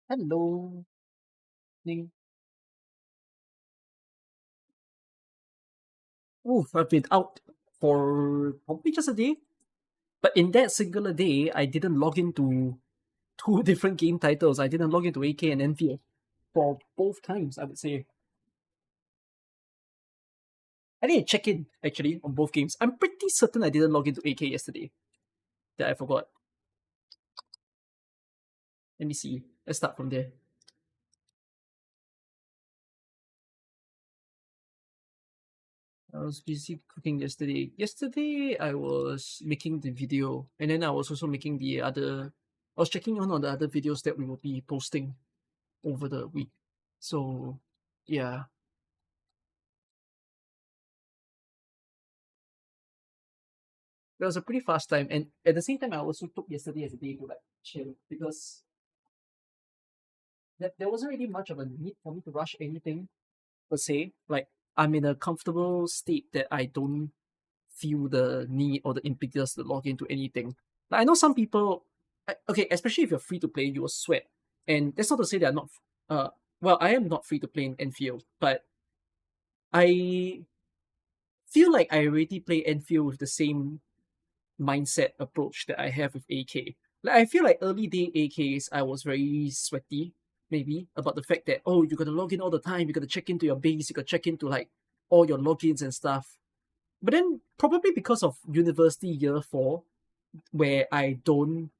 Hello. Ning. Oof, I've been out for probably just a day. But in that singular day, I didn't log into two different game titles. I didn't log into AK and Enfield for both times, I would say. I didn't check in, actually, on both games. I'm pretty certain I didn't log into AK yesterday. That I forgot. Let me see. Let's start from there. I was busy cooking yesterday. Yesterday, I was making the video, and then I was also making the other. I was checking on the other videos that we will be posting over the week. So, yeah, it was a pretty fast time. And at the same time, I also took yesterday as a day to like chill because there wasn't really much of a need for me to rush anything per se. Like, I'm in a comfortable state that I don't feel the need or the impetus to log into anything. Like, I know some people, okay, especially if you're free to play, you will sweat. And that's not to say that I'm not, uh, well, I am not free to play in Enfield, but I feel like I already play Enfield with the same mindset approach that I have with AK. Like I feel like early day AKs, I was very sweaty, maybe, about the fact that oh, you gotta log in all the time, you gotta check into your base, you gotta check into like all your logins and stuff. But then probably because of university year four, where I don't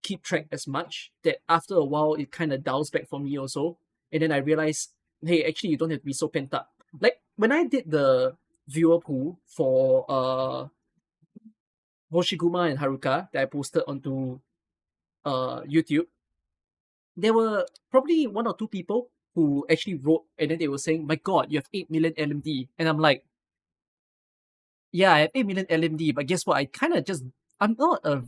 keep track as much, that after a while it kind of dials back for me also. And then I realized, hey, actually you don't have to be so pent up. Like when I did the viewer pool for Hoshiguma and Haruka that I posted onto YouTube, there were probably one or two people who actually wrote and then they were saying, "My God, you have 8 million LMD," and I'm like, "Yeah, I have 8 million LMD, but guess what? I kind of just I'm not a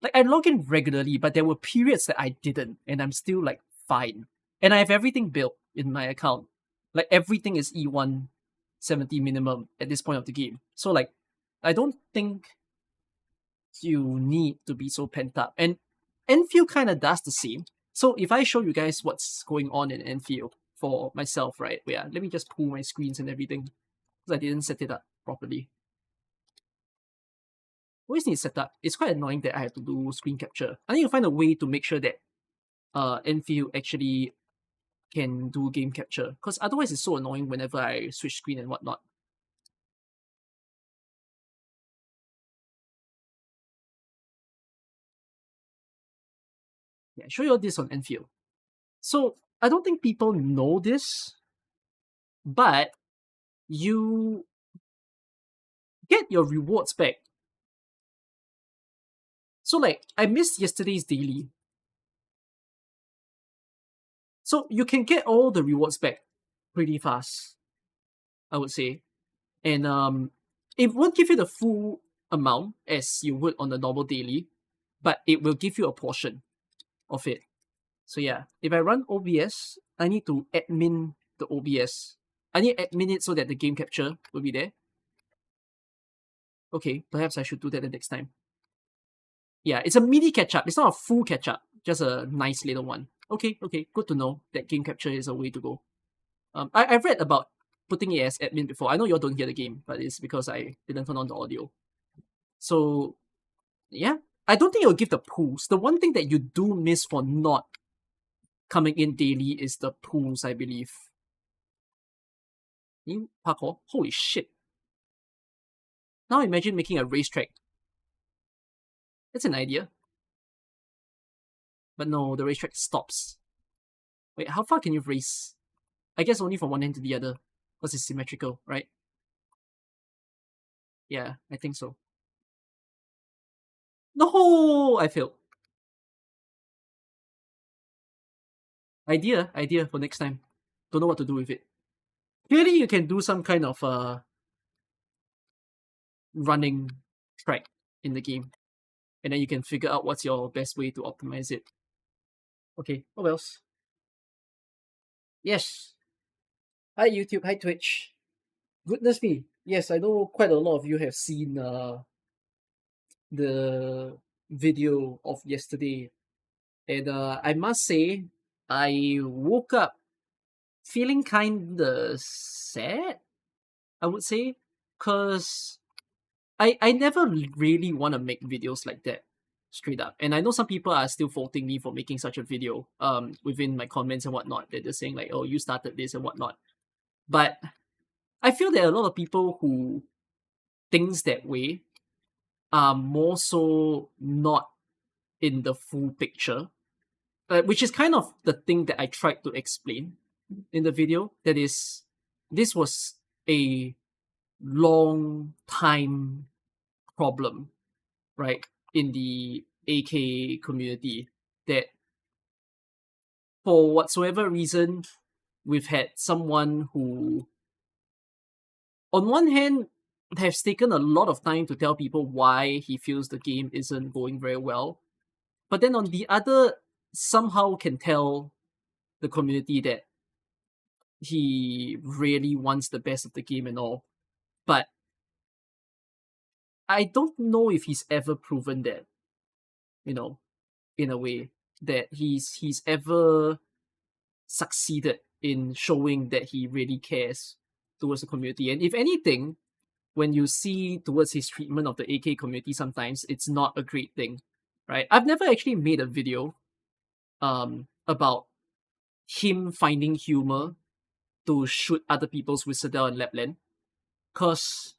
like I log in regularly, but there were periods that I didn't, and I'm still like fine, and I have everything built in my account, like everything is E170 minimum at this point of the game. So like, I don't think you need to be so pent up. And Enfield kind of does the same. So if I show you guys what's going on in Enfield for myself, right? Yeah, let me just pull my screens and everything because I didn't set it up properly. Always need to set up. It's quite annoying that I have to do screen capture. I need to find a way to make sure that Enfield actually can do game capture because otherwise it's so annoying whenever I switch screen and whatnot. Yeah, show you all this on Enfield. So I don't think people know this, but you get your rewards back. So like I missed yesterday's daily. So you can get all the rewards back pretty fast, I would say. And it won't give you the full amount as you would on the normal daily, but it will give you a portion of it. So yeah, if I run OBS, I need to admin the OBS. I need to admin it so that the game capture will be there. Okay, perhaps I should do that the next time. Yeah, it's a mini catch up. It's not a full catch up, just a nice little one. Okay, okay, good to know that game capture is a way to go. I've read about putting it as admin before. I know you all don't hear the game, but it's because I didn't turn on the audio. So yeah, I don't think it'll give the pools. The one thing that you do miss for not coming in daily is the pools, I believe. In parkour, holy shit! Now imagine making a racetrack. That's an idea, but no, the racetrack stops. Wait, how far can you race? I guess only from one end to the other, because it's symmetrical, right? Yeah, I think so. No, I failed. Idea for next time. Don't know what to do with it. Clearly, you can do some kind of running track in the game, and then you can figure out what's your best way to optimize it. Okay, what else? Yes. Hi YouTube, hi Twitch. Goodness me. Yes, I know quite a lot of you have seen the video of yesterday And I must say, I woke up feeling kind of sad, I would say, because I never really want to make videos like that, straight up. And I know some people are still faulting me for making such a video within my comments and whatnot. They're saying, like, oh, you started this and whatnot. But I feel that a lot of people who thinks that way are more so not in the full picture, which is kind of the thing that I tried to explain in the video. That is, this was a long time problem, right, in the AK community, that for whatsoever reason, we've had someone who, on one hand, has taken a lot of time to tell people why he feels the game isn't going very well, but then on the other, somehow can tell the community that he really wants the best of the game and all. But I don't know if he's ever proven that, you know, in a way, that he's ever succeeded in showing that he really cares towards the community. And if anything, when you see towards his treatment of the AK community, sometimes it's not a great thing, right? I've never actually made a video about him finding humor to shoot other people's Whistle and Lapland, cause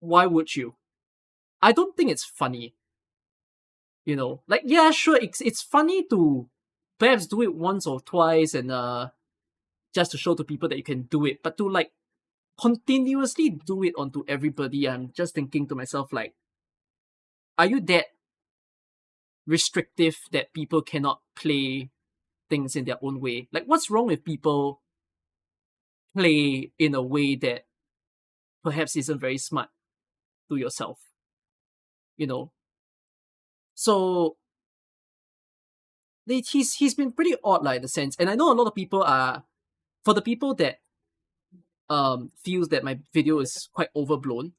why would you? I don't think it's funny. Like, yeah, sure, it's funny to perhaps do it once or twice and just to show to people that you can do it, but to like continuously do it onto everybody, I'm just thinking to myself, like, are you that restrictive that people cannot play things in their own way? Like, what's wrong with people play in a way that perhaps isn't very smart to yourself, you know? So he's been pretty odd, like, in a sense. And I know a lot of people are, for the people that feels that my video is quite overblown,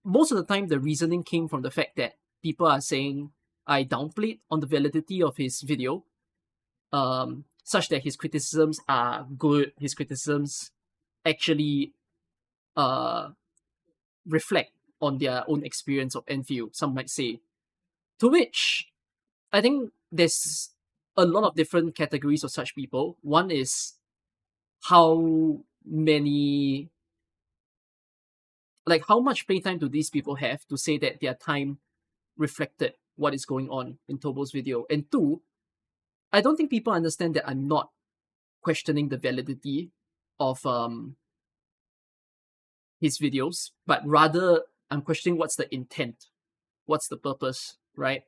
most of the time the reasoning came from the fact that people are saying I downplayed on the validity of his video, such that his criticisms are good, his criticisms actually uh reflect on their own experience of Enfield, some might say. To which I think there's a lot of different categories of such people. One is how many, like, how much playtime do these people have to say that their time reflected what is going on in Tobo's video? And two, I don't think people understand that I'm not questioning the validity of his videos, but rather I'm questioning what's the intent, what's the purpose, right?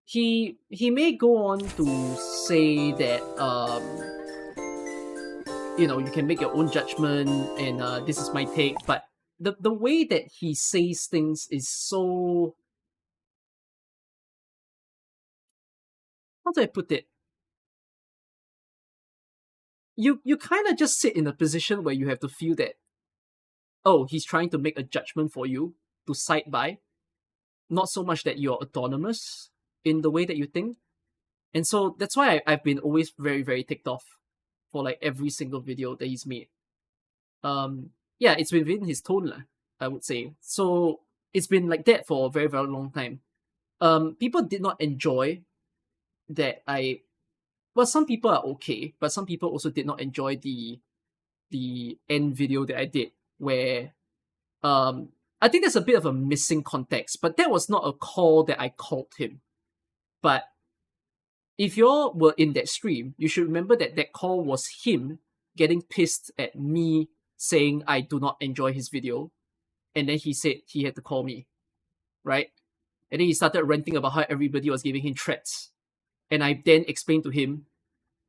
He may go on to say that you can make your own judgment, and this is my take, but the way that he says things is so, how do I put it? You kind of just sit in a position where you have to feel that, oh, he's trying to make a judgment for you to side by, not so much that you're autonomous in the way that you think. And so that's why I've been always very, very ticked off for like every single video that he's made. Yeah, it's been within his tone, lah, I would say. So it's been like that for a very, very long time. People did not enjoy that well, some people are okay, but some people also did not enjoy the end video that I did, where I think there's a bit of a missing context, but that was not a call that I called him. But if y'all were in that stream, you should remember that that call was him getting pissed at me saying I do not enjoy his video, and then he said he had to call me, right? And then he started ranting about how everybody was giving him threats. And I then explained to him,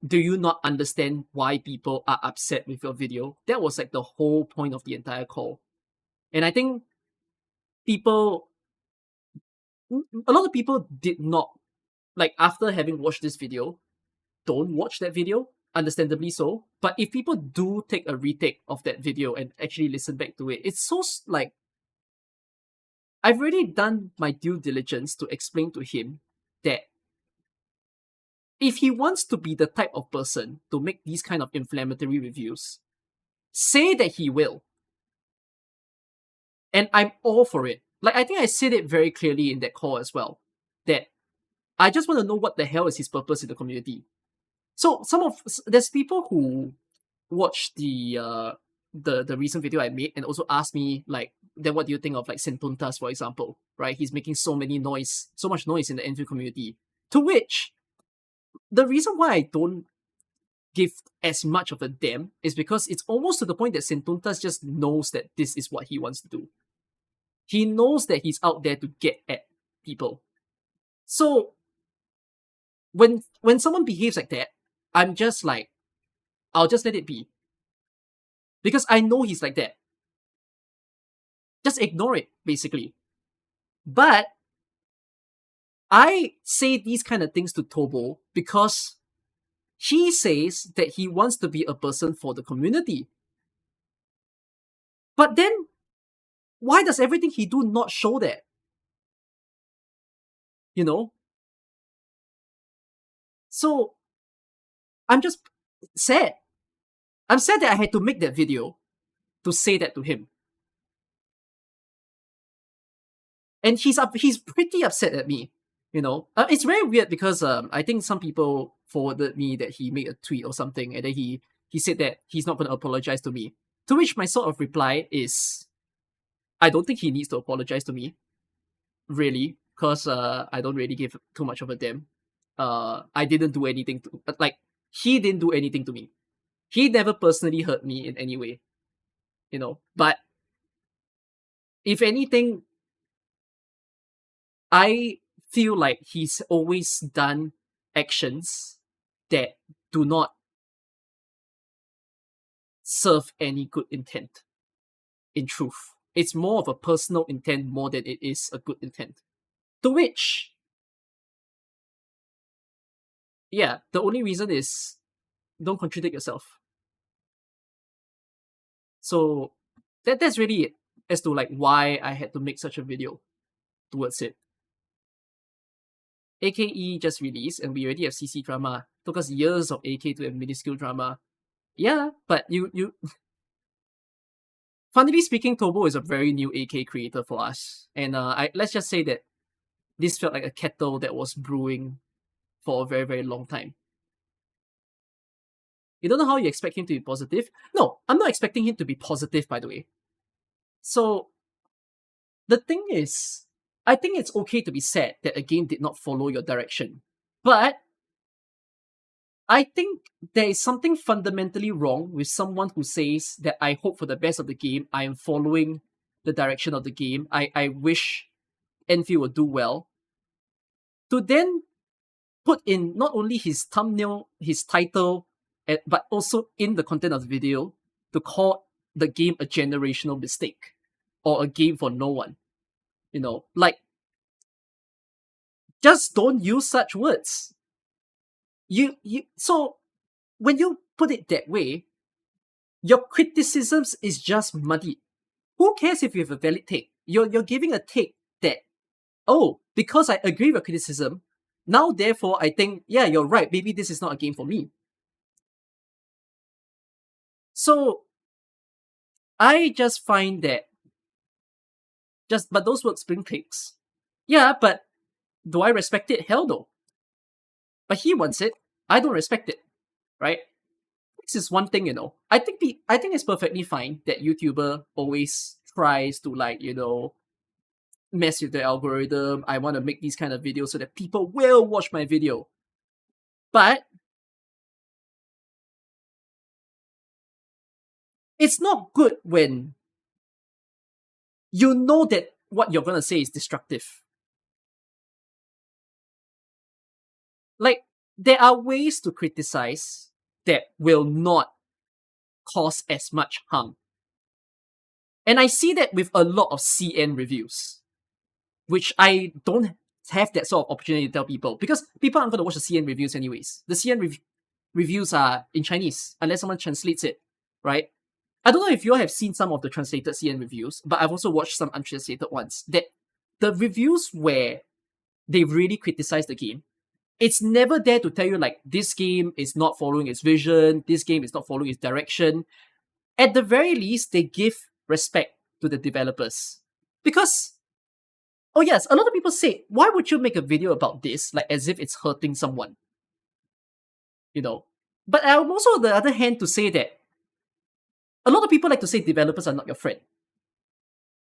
do you not understand why people are upset with your video? That was like the whole point of the entire call. And I think a lot of people did not, like, after having watched this video, don't watch that video, understandably so. But if people do take a retake of that video and actually listen back to it, it's so, like, I've already done my due diligence to explain to him that if he wants to be the type of person to make these kind of inflammatory reviews, say that he will. And I'm all for it. Like, I think I said it very clearly in that call as well. That I just want to know what the hell is his purpose in the community. So there's people who watched the recent video I made and also asked me like, then what do you think of like Sentuntas, for example? Right? He's making so much noise in the Endfield community. To which the reason why I don't give as much of a damn is because it's almost to the point that Sentuntas just knows that this is what he wants to do. He knows that he's out there to get at people. So when someone behaves like that, I'm just like, I'll just let it be. Because I know he's like that. Just ignore it, basically. But I say these kind of things to Tobo because he says that he wants to be a person for the community. But then, why does everything he do not show that? You know? So, I'm just sad. I'm sad that I had to make that video to say that to him. And he's pretty upset at me, you know. It's very weird because I think some people forwarded me that he made a tweet or something, and then he said that he's not going to apologize to me. To which my sort of reply is, I don't think he needs to apologize to me, really, because I don't really give too much of a damn. I didn't do anything to like he didn't do anything to me. He never personally hurt me in any way, you know. But if anything, I feel like he's always done actions that do not serve any good intent. In truth, it's more of a personal intent more than it is a good intent. To which, yeah, the only reason is don't contradict yourself. So that's really it as to like why I had to make such a video towards it. AKE just released and we already have CC drama. Took us years of AK to have minuscule drama. Yeah, but you funnily speaking, Tobo is a very new AK creator for us. And let's just say that this felt like a kettle that was brewing for a very, very long time. You don't know how you expect him to be positive? No, I'm not expecting him to be positive, by the way. So, the thing is, I think it's okay to be sad that a game did not follow your direction. But I think there is something fundamentally wrong with someone who says that I hope for the best of the game, I am following the direction of the game, I wish Enfield will do well, to then put in not only his thumbnail, his title, but also in the content of the video to call the game a generational mistake or a game for no one. You know, like, just don't use such words. So when you put it that way, your criticisms is just muddy. Who cares if you have a valid take? You're giving a take that, oh, because I agree with criticism, now therefore I think, yeah, you're right, maybe this is not a game for me. So I just find that but those words bring clicks. Yeah, but do I respect it? Hell no. But he wants it. I don't respect it. Right? This is one thing, you know. I think it's perfectly fine that YouTuber always tries to, like, you know, mess with the algorithm. I want to make these kind of videos so that people will watch my video. But it's not good when you know that what you're gonna say is destructive. Like, there are ways to criticize that will not cause as much harm. And I see that with a lot of CN reviews, which I don't have that sort of opportunity to tell people because people aren't going to watch the CN reviews anyways. The CN reviews are in Chinese unless someone translates it, right? I don't know if you all have seen some of the translated CN reviews, but I've also watched some untranslated ones. That the reviews where they really criticize the game It's never there to tell you like this game is not following its vision, this game is not following its direction. At the very least, they give respect to the developers. Because, oh yes, a lot of people say, why would you make a video about this, like as if it's hurting someone? You know? But I'm also on the other hand to say that a lot of people like to say developers are not your friend.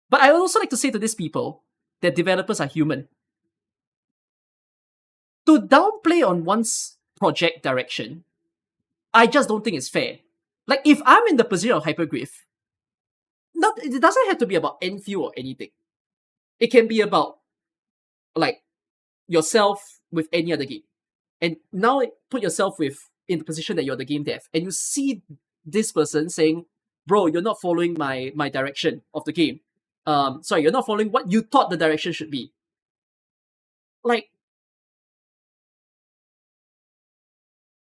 But I would also like to say to these people that developers are human. To downplay on one's project direction, I just don't think it's fair. Like if I'm in the position of Hypergriff, not it doesn't have to be about Endfield or anything. It can be about like yourself with any other game. And now put yourself with in the position that you're the game dev, and you see this person saying, "Bro, you're not following my direction of the game. Sorry, you're not following what you thought the direction should be." Like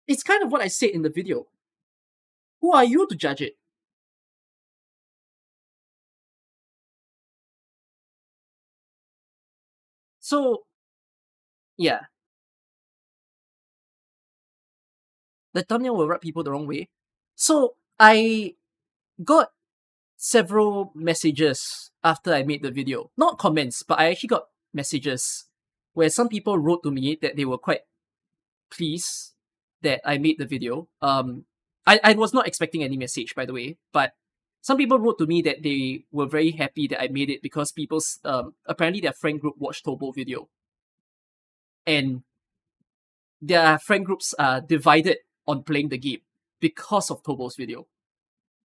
it's kind of what I said in the video. Who are you to judge it? So yeah, the thumbnail will rub people the wrong way. So I got several messages after I made the video. Not comments, but I actually got messages where some people wrote to me that they were quite pleased that I made the video. I was not expecting any message, by the way, but some people wrote to me that they were very happy that I made it because people's apparently their friend group watched Tobo video, and their friend groups are divided on playing the game because of Tobo's video.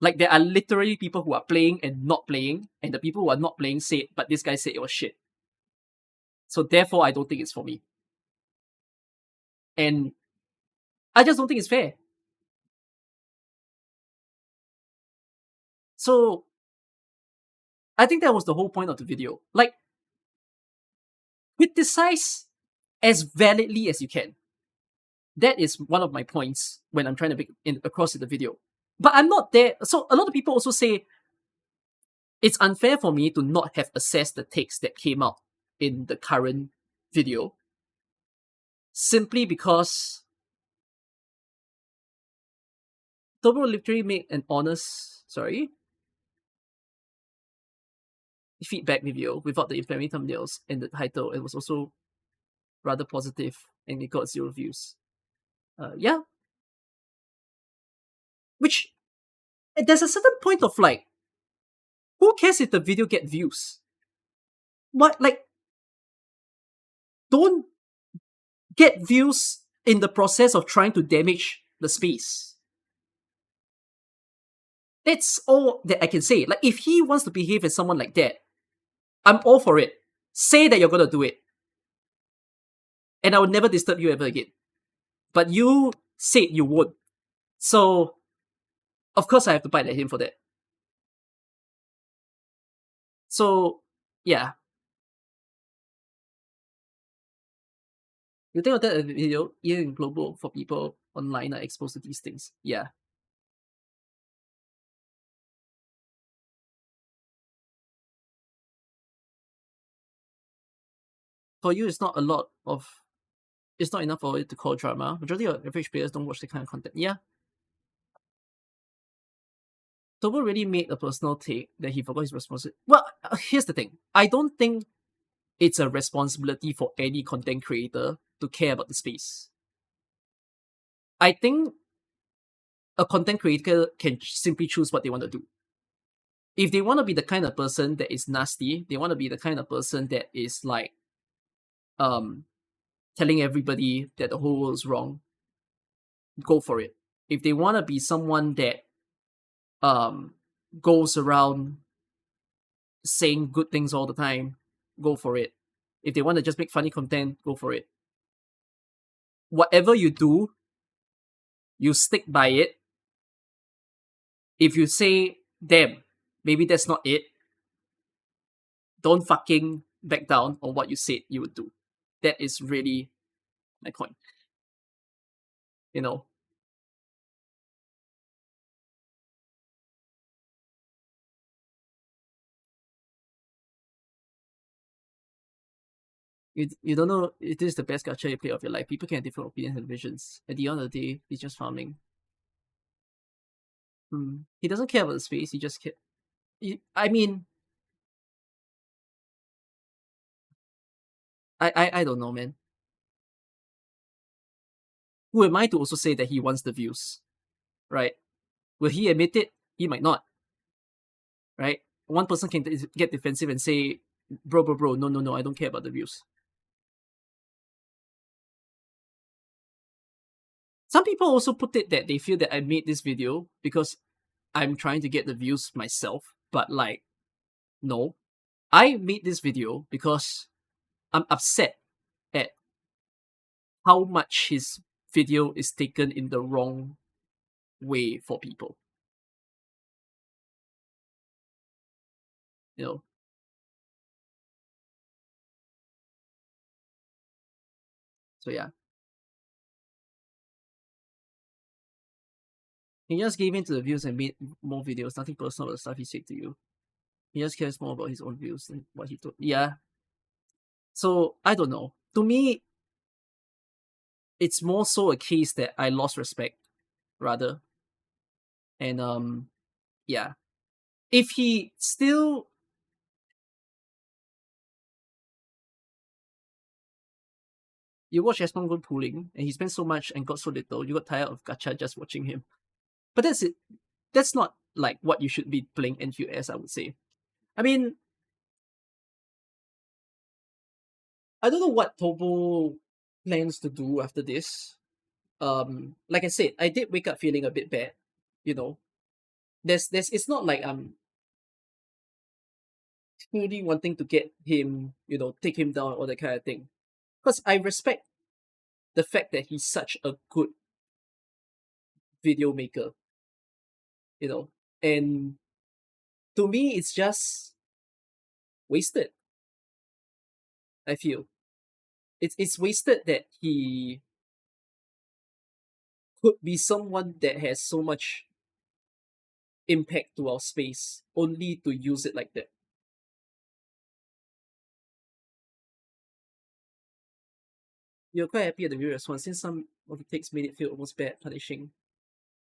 Like there are literally people who are playing and not playing, and the people who are not playing said, but this guy said it was shit. So therefore, I don't think it's for me, and I just don't think it's fair. So I think that was the whole point of the video. Like criticize as validly as you can. That is one of my points when I'm trying to make in across in the video. But I'm not there. So a lot of people also say it's unfair for me to not have assessed the takes that came out in the current video simply because Turbo literally made an honest feedback video without the infamy thumbnails and the title. It was also rather positive and it got 0 views. Yeah. Which there's a certain point of like, who cares if the video get views? What like don't get views in the process of trying to damage the space. That's all that I can say. Like if he wants to behave as someone like that, I'm all for it. Say that you're gonna do it. And I will never disturb you ever again. But you said you would. So of course I have to bite at him for that. So yeah. You think of that as a video, even global for people online are exposed to these things. Yeah. For you it's not a lot of it's not enough for it to call drama. Majority of average players don't watch that kind of content. Yeah. Tobo really made a personal take that he forgot his responsibility. Well, here's the thing. I don't think it's a responsibility for any content creator to care about the space. I think a content creator can simply choose what they want to do. If they want to be the kind of person that is nasty, they want to be the kind of person that is like um telling everybody that the whole world is wrong, go for it. If they want to be someone that um goes around saying good things all the time, go for it. If they want to just make funny content, go for it. Whatever you do, you stick by it. If you say, damn, maybe that's not it, don't fucking back down on what you said you would do. That is really my point. You know, You don't know if this is the best gacha you play of your life. People can have different opinions and visions. At the end of the day, he's just farming. He doesn't care about the space. He just care. I mean, I don't know, man. Who am I to also say that he wants the views, right? Will he admit it? He might not, right? One person can get defensive and say, bro, no, I don't care about the views. Some people also put it that they feel that I made this video because I'm trying to get the views myself, but like, no. I made this video because I'm upset at how much his video is taken in the wrong way for people. You know, so yeah, he just gave in to the views and made more videos. Nothing personal about the stuff he said to you. He just cares more about his own views than what he told. Yeah. So I don't know. To me, it's more so a case that I lost respect, rather. And yeah. If he still you watch Espan go pooling and he spent so much and got so little, you got tired of gacha just watching him. But that's it. That's not like what you should be playing Enfield as, I would say. I mean, I don't know what Tobo plans to do after this. Like I said, I did wake up feeling a bit bad. You know, there's it's not like I'm really wanting to get him, take him down or that kind of thing. Because I respect the fact that he's such a good video maker, you know, and to me, it's just wasted. I feel it's wasted that he could be someone that has so much impact to our space only to use it like that. You're quite happy at the viewer response since some of the takes made it feel almost bad punishing.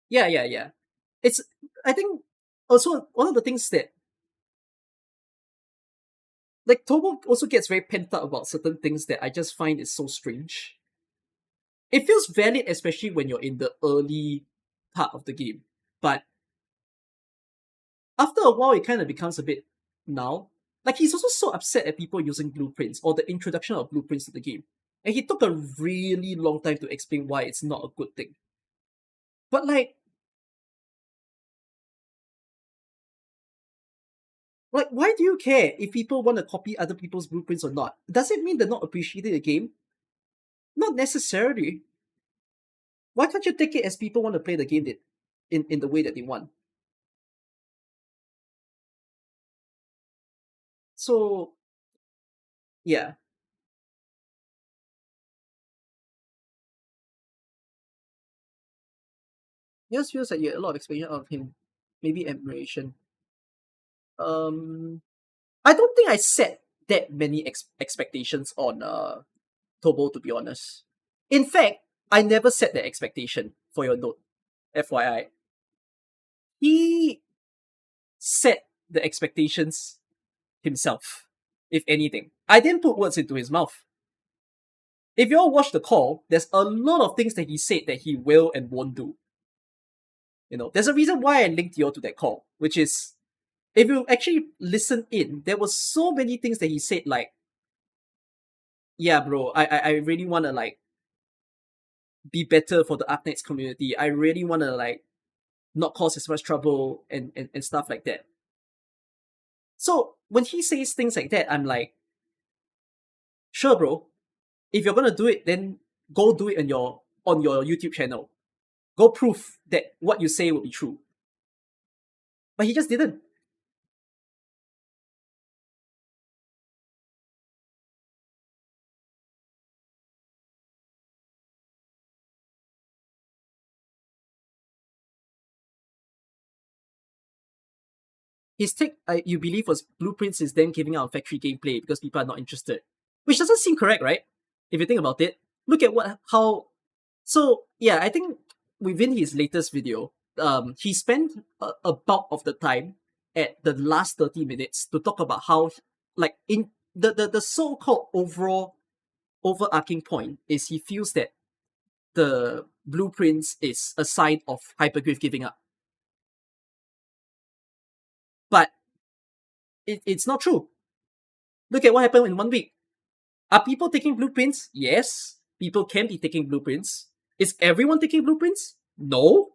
Yeah. It's I think also one of the things that like Tomo also gets very pent up about certain things that I just find is so strange. It feels valid, especially when you're in the early part of the game. But after a while, it kind of becomes a bit now. Like, he's also so upset at people using blueprints or the introduction of blueprints to the game. And he took a really long time to explain why it's not a good thing. But, why do you care if people want to copy other people's blueprints or not? Does it mean they're not appreciating the game? Not necessarily. Why can't you take it as people want to play the game in the way that they want? So, yeah. It just feels like you had a lot of expectation out of him. Maybe admiration. Um, I don't think I set that many expectations on Tobo, to be honest. In fact, I never set that expectation, for your note. FYI. He set the expectations himself, if anything. I didn't put words into his mouth. If you all watch the call, there's a lot of things that he said that he will and won't do. There's a reason why I linked you all to that call, which is if you actually listen in, there was so many things that he said like, yeah, bro, I really wanna like be better for the Arknights community. I really wanna like not cause as much trouble and stuff like that. So when he says things like that, I'm like, sure, bro. If you're gonna do it, then go do it on your YouTube channel. Go prove that what you say will be true. But he just didn't. His take, you believe, was blueprints is them giving out factory gameplay because people are not interested. which doesn't seem correct, right? If you think about it, look at what how. So yeah, I think within his latest video, he spent a bulk of the time at the last 30 minutes to talk about how, like in the so-called overall overarching point is he feels that the blueprints is a sign of Hypergriff giving up. But it's not true. Look at what happened in 1 week. Are people taking blueprints? Yes. People can be taking blueprints. Is everyone taking blueprints? No.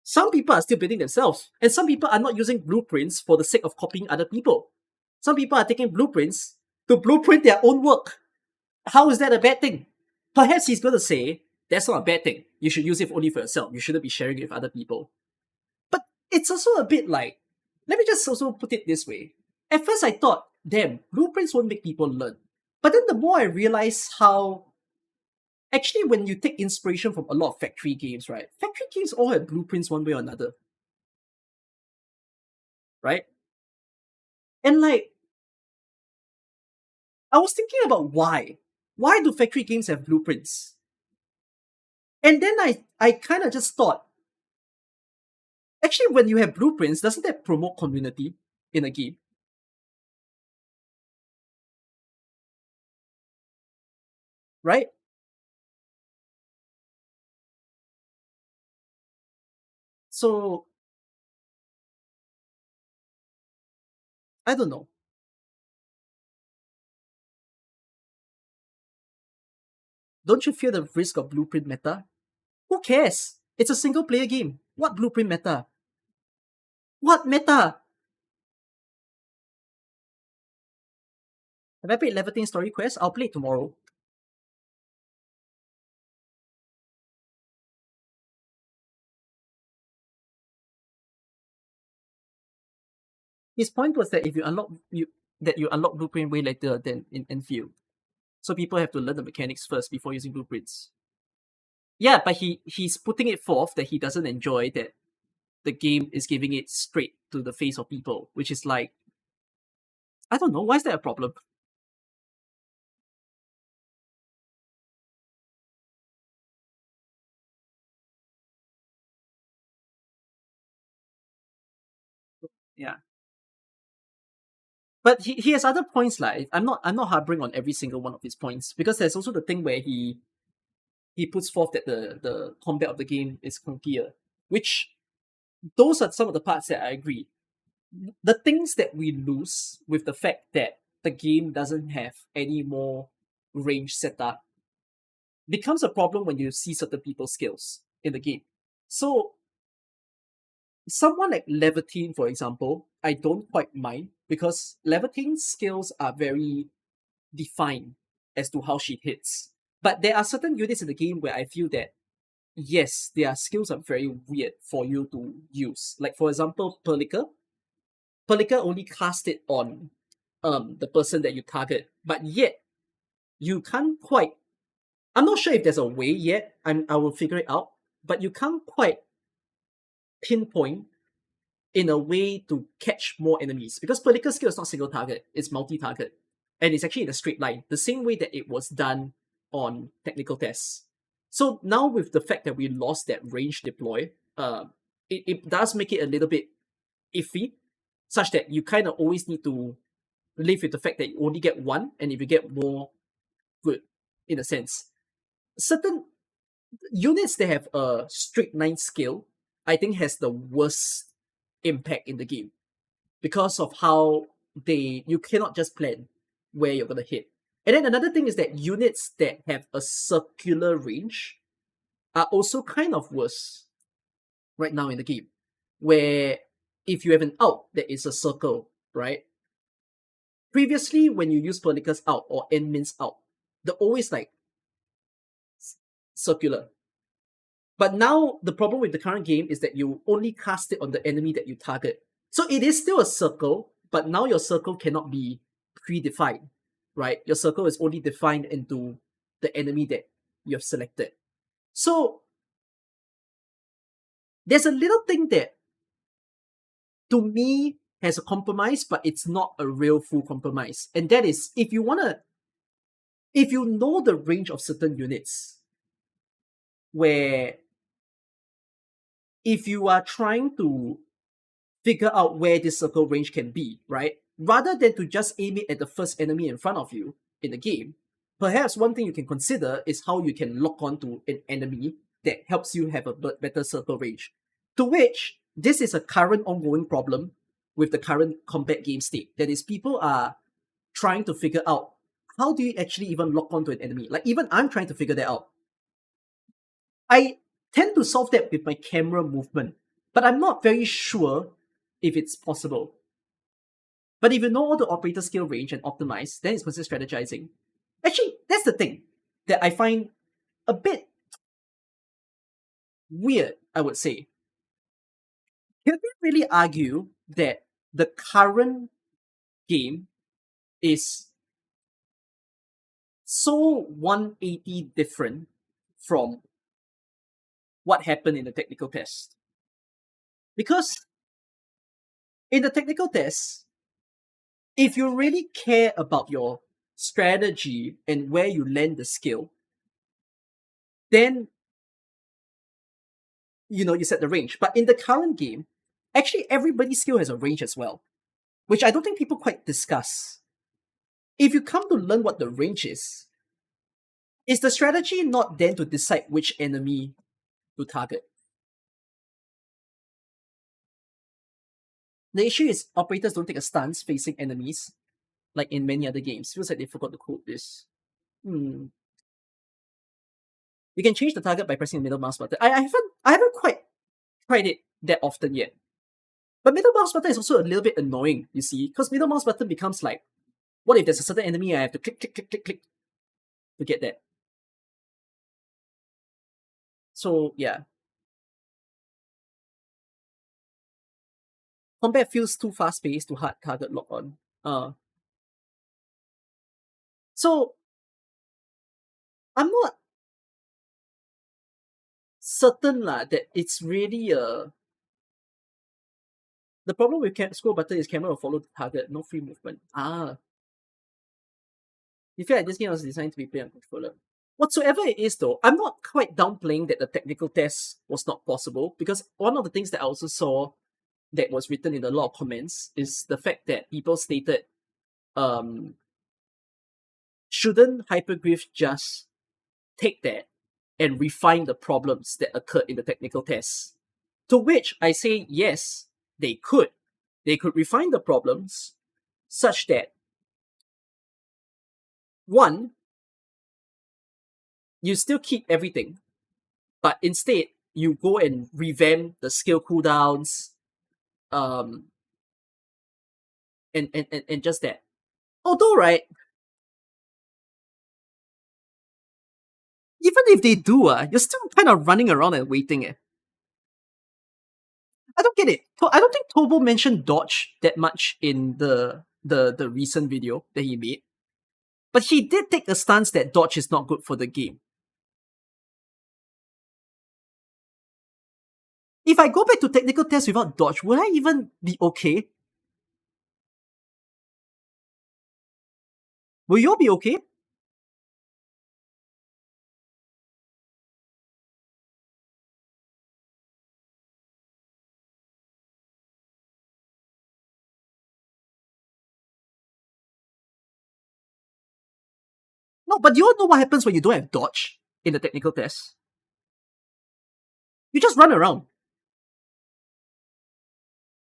Some people are still building themselves. And some people are not using blueprints for the sake of copying other people. Some people are taking blueprints to blueprint their own work. How is that a bad thing? Perhaps he's going to say, that's not a bad thing. You should use it only for yourself. You shouldn't be sharing it with other people. But it's also a bit like, let me just also put it this way. At first I thought, damn, blueprints won't make people learn. But then the more I realize how, actually when you take inspiration from a lot of factory games, right? Factory games all have blueprints one way or another. Right? And like, I was thinking about why. Why do factory games have blueprints? And then I kind of just thought, actually, when you have blueprints, doesn't that promote community in a game? Right? So, I don't know. Don't you fear the risk of blueprint meta? Who cares? It's a single player game. What blueprint meta? What meta? Have I played Levitating Story Quest? I'll play it tomorrow. His point was that if you unlock you unlock blueprint way later than in Enfield. So people have to learn the mechanics first before using blueprints. Yeah, but he's putting it forth that he doesn't enjoy that the game is giving it straight to the face of people, which is like, I don't know, why is that a problem? Yeah. But he has other points like I'm not harboring on every single one of his points because there's also the thing where he puts forth that the combat of the game is clunkier, which those are some of the parts that I agree. The things that we lose with the fact that the game doesn't have any more range setup becomes a problem when you see certain people's skills in the game. So someone like Levitine, for example, I don't quite mind because Levitine's skills are very defined as to how she hits. But there are certain units in the game where I feel that yes, their skills are very weird for you to use. Like for example, Perlica. Perlica only cast it on the person that you target, but yet you can't quite. I'm not sure if there's a way yet. I will figure it out, but you can't quite pinpoint in a way to catch more enemies because Perlica's skill is not single target; it's multi-target, and it's actually in a straight line, the same way that it was done on technical tests. So now with the fact that we lost that range deploy, it does make it a little bit iffy, such that you kind of always need to live with the fact that you only get one, and if you get more, good, in a sense. Certain units that have a straight line skill, I think has the worst impact in the game because of how you cannot just plan where you're gonna hit. And then another thing is that units that have a circular range are also kind of worse right now in the game. Where if you have an out that is a circle, right? Previously, when you use Pernica's out or Endmin's out, they're always like circular. But now the problem with the current game is that you only cast it on the enemy that you target. So it is still a circle, but now your circle cannot be predefined, right? Your circle is only defined into the enemy that you have selected. So there's a little thing that to me has a compromise, but it's not a real full compromise. And that is if you know the range of certain units, where if you are trying to figure out where this circle range can be, right? Rather than to just aim it at the first enemy in front of you in the game, perhaps one thing you can consider is how you can lock onto an enemy that helps you have a better circle range. To which, this is a current ongoing problem with the current combat game state. That is, people are trying to figure out how do you actually even lock onto an enemy. Like, even I'm trying to figure that out. I tend to solve that with my camera movement, but I'm not very sure if it's possible. But if you know all the operator skill range and optimize, then it's considered strategizing. Actually, that's the thing that I find a bit weird, I would say. Can we really argue that the current game is so 180 different from what happened in the technical test? Because in the technical test, if you really care about your strategy and where you land the skill, then you set the range. But in the current game, actually everybody's skill has a range as well, which I don't think people quite discuss. If you come to learn what the range is the strategy not then to decide which enemy to target? The issue is operators don't take a stance facing enemies, like in many other games. Feels like they forgot to quote this. You can change the target by pressing the middle mouse button. I haven't quite tried it that often yet. But middle mouse button is also a little bit annoying, you see, because middle mouse button becomes like, what if there's a certain enemy I have to click, click, click, click, click to get that? So yeah. Combat feels too fast paced to hard target lock on. So I'm not certain that it's really the problem with scroll button is camera will follow the target, no free movement. You feel like this game was designed to be played on controller. Whatsoever it is though, I'm not quite downplaying that the technical test was not possible, because one of the things that I also saw that was written in a lot of comments is the fact that people stated, shouldn't Hyperglyph just take that and refine the problems that occurred in the technical test? To which I say, yes, they could. They could refine the problems such that, one, you still keep everything, but instead you go and revamp the skill cooldowns, and just that. Although, right, even if they do, you're still kind of running around and waiting. I don't get it. I don't think Tobo mentioned dodge that much in the recent video that he made. But he did take a stance that dodge is not good for the game. If I go back to technical test without dodge, will I even be okay? Will you all be okay? No, but you all know what happens when you don't have dodge in the technical test. You just run around.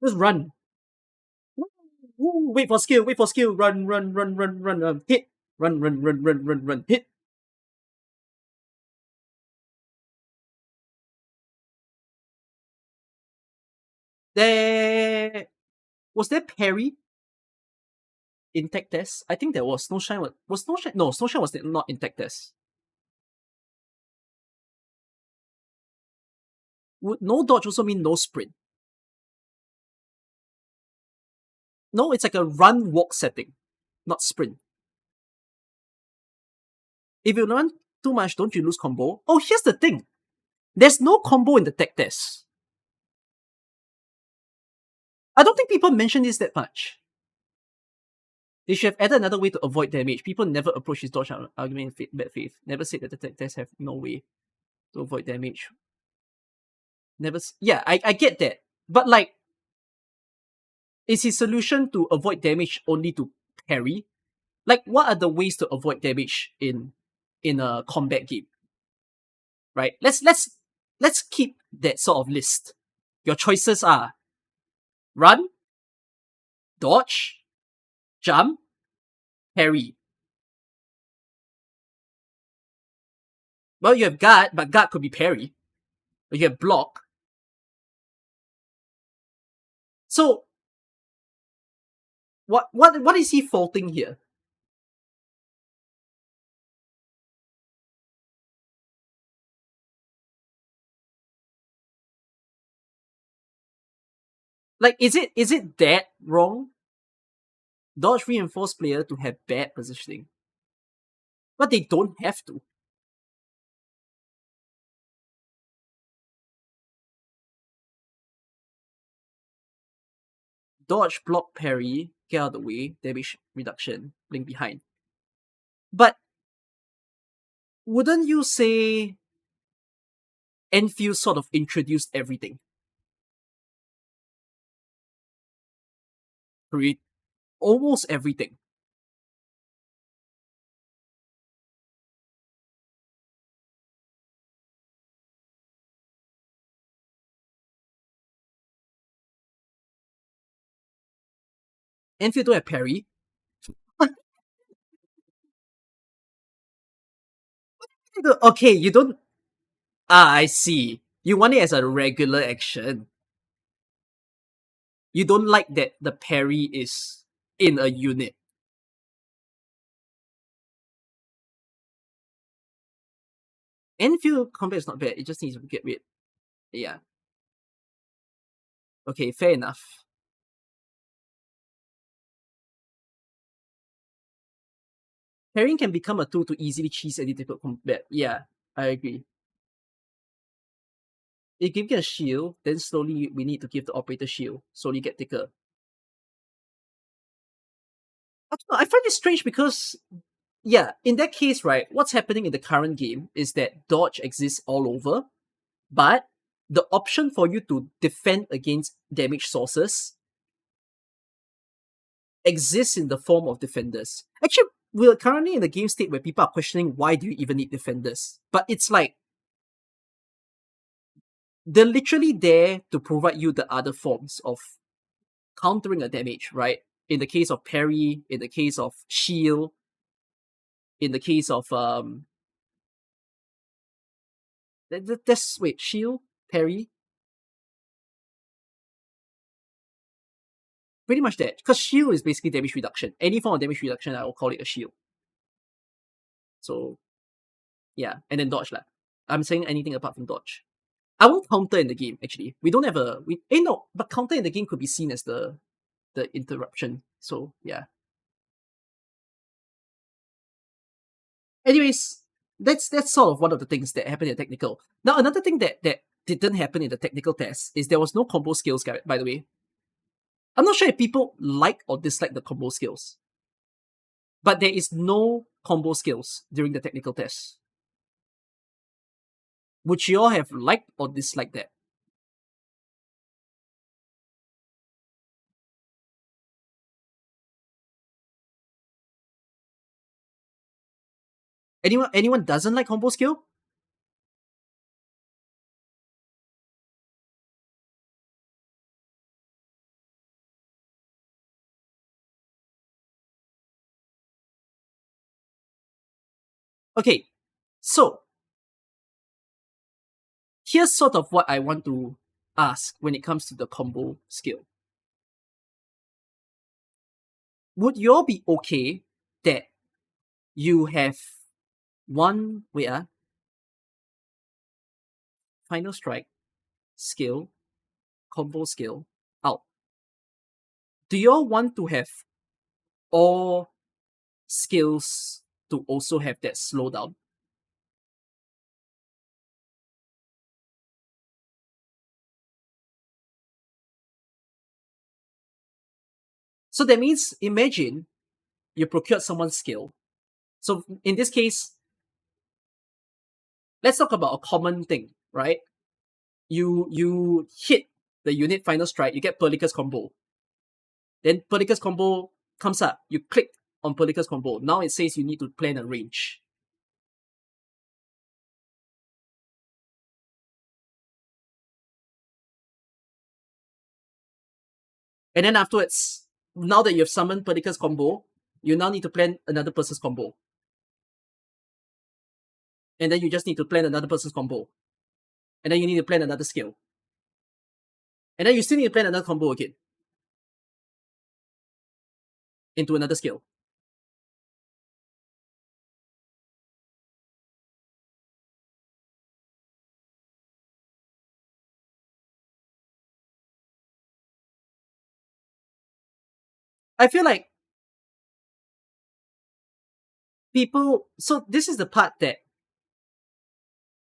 Just run. Ooh, wait for skill, run, run, run, run, run, hit. Run, run, run, run, run, run, hit. Was there parry in tech test? I think there was. Snowshine was Snowshine. No, Snowshine was not in tech test. Would no dodge also mean no sprint? No, it's like a run walk setting, not sprint. If you run too much, don't you lose combo? Oh, here's the thing. There's no combo in the tech test. I don't think people mention this that much. They should have added another way to avoid damage. People never approach this dodge argument in bad faith. Never said that the tests have no way to avoid damage. Never. Yeah, I get that. But like, is his solution to avoid damage only to parry? Like, what are the ways to avoid damage in a combat game? Right? Let's keep that sort of list. Your choices are run, dodge, jump, parry. Well, you have guard, but guard could be parry. But you have block. So what is he faulting here? Like, is it that wrong? Dodge reinforce player to have bad positioning, but they don't have to. Dodge, block, parry, get out of the way, damage reduction, blink behind. But wouldn't you say Enfield sort of introduced everything? Create almost everything. Enfield don't have parry. Okay, you don't. Ah, I see. You want it as a regular action. You don't like that the parry is in a unit. Enfield combat is not bad. It just needs to get rid. Yeah. Okay, fair enough. Parrying can become a tool to easily cheese any difficult combat. Yeah, I agree. If giving a shield, then slowly we need to give the operator shield. Slowly get thicker. I don't know, I find it strange because, yeah, in that case, right, what's happening in the current game is that dodge exists all over, but the option for you to defend against damage sources exists in the form of defenders. Actually, we're currently in the game state where people are questioning why do you even need defenders? But it's like they're literally there to provide you the other forms of countering a damage, right? In the case of parry, in the case of shield, in the case of that's wait, shield, parry, pretty much that. Because shield is basically damage reduction. Any form of damage reduction, I will call it a shield. So yeah, and then dodge lah. I'm saying anything apart from dodge. I won't counter in the game actually. We don't have a we. No, but counter in the game could be seen as the interruption. So yeah. Anyways, that's sort of one of the things that happened in the technical. Now another thing that didn't happen in the technical test is there was no combo skills, by the way. I'm not sure if people like or dislike the combo skills, but there is no combo skills during the technical test. Would you all have liked or disliked that? Anyone doesn't like combo skill? Okay, so here's sort of what I want to ask when it comes to the combo skill. Would you all be okay that you have one final strike, skill, combo skill out? Do you all want to have all skills to also have that slowdown? So that means, imagine you procured someone's skill. So in this case, let's talk about a common thing, right? You hit the unit final strike, you get Perlicus combo. Then Perlicus combo comes up, you click on Perlicus combo. Now it says you need to plan a range. And then afterwards, now that you've summoned Perlicus combo, you now need to plan another person's combo. And then you just need to plan another person's combo. And then you need to plan another skill. And then you still need to plan another combo again into another skill. I feel like people. So this is the part that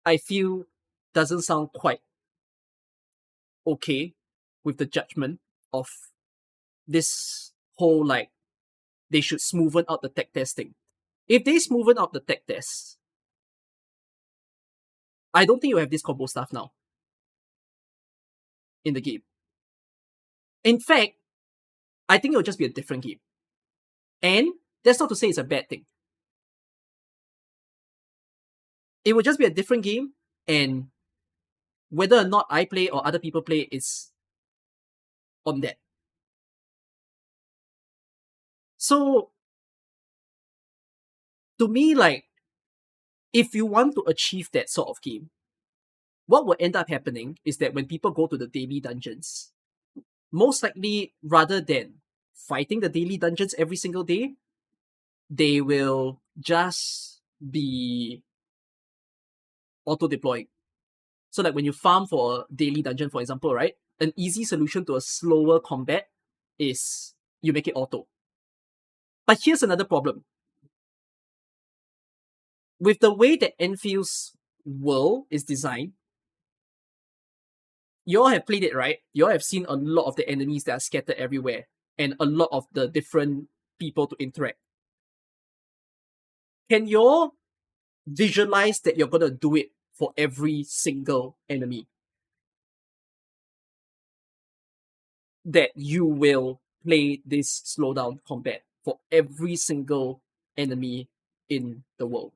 I feel doesn't sound quite okay with the judgment of this whole, like, they should smoothen out the tech testing. If they smoothen out the tech tests, I don't think you have this combo stuff now in the game. In fact, I think it will just be a different game. And that's not to say it's a bad thing. It will just be a different game, and whether or not I play or other people play is on that. So to me, like, if you want to achieve that sort of game, what will end up happening is that when people go to the daily dungeons, most likely, rather than fighting the daily dungeons every single day, they will just be auto deploying. So, like, when you farm for a daily dungeon, for example, right, an easy solution to a slower combat is you make it auto. But here's another problem. With the way that Enfield's world is designed, you all have played it, right? You all have seen a lot of the enemies that are scattered everywhere and a lot of the different people to interact. Can you all visualize that you're going to do it for every single enemy? That you will play this slowdown combat for every single enemy in the world.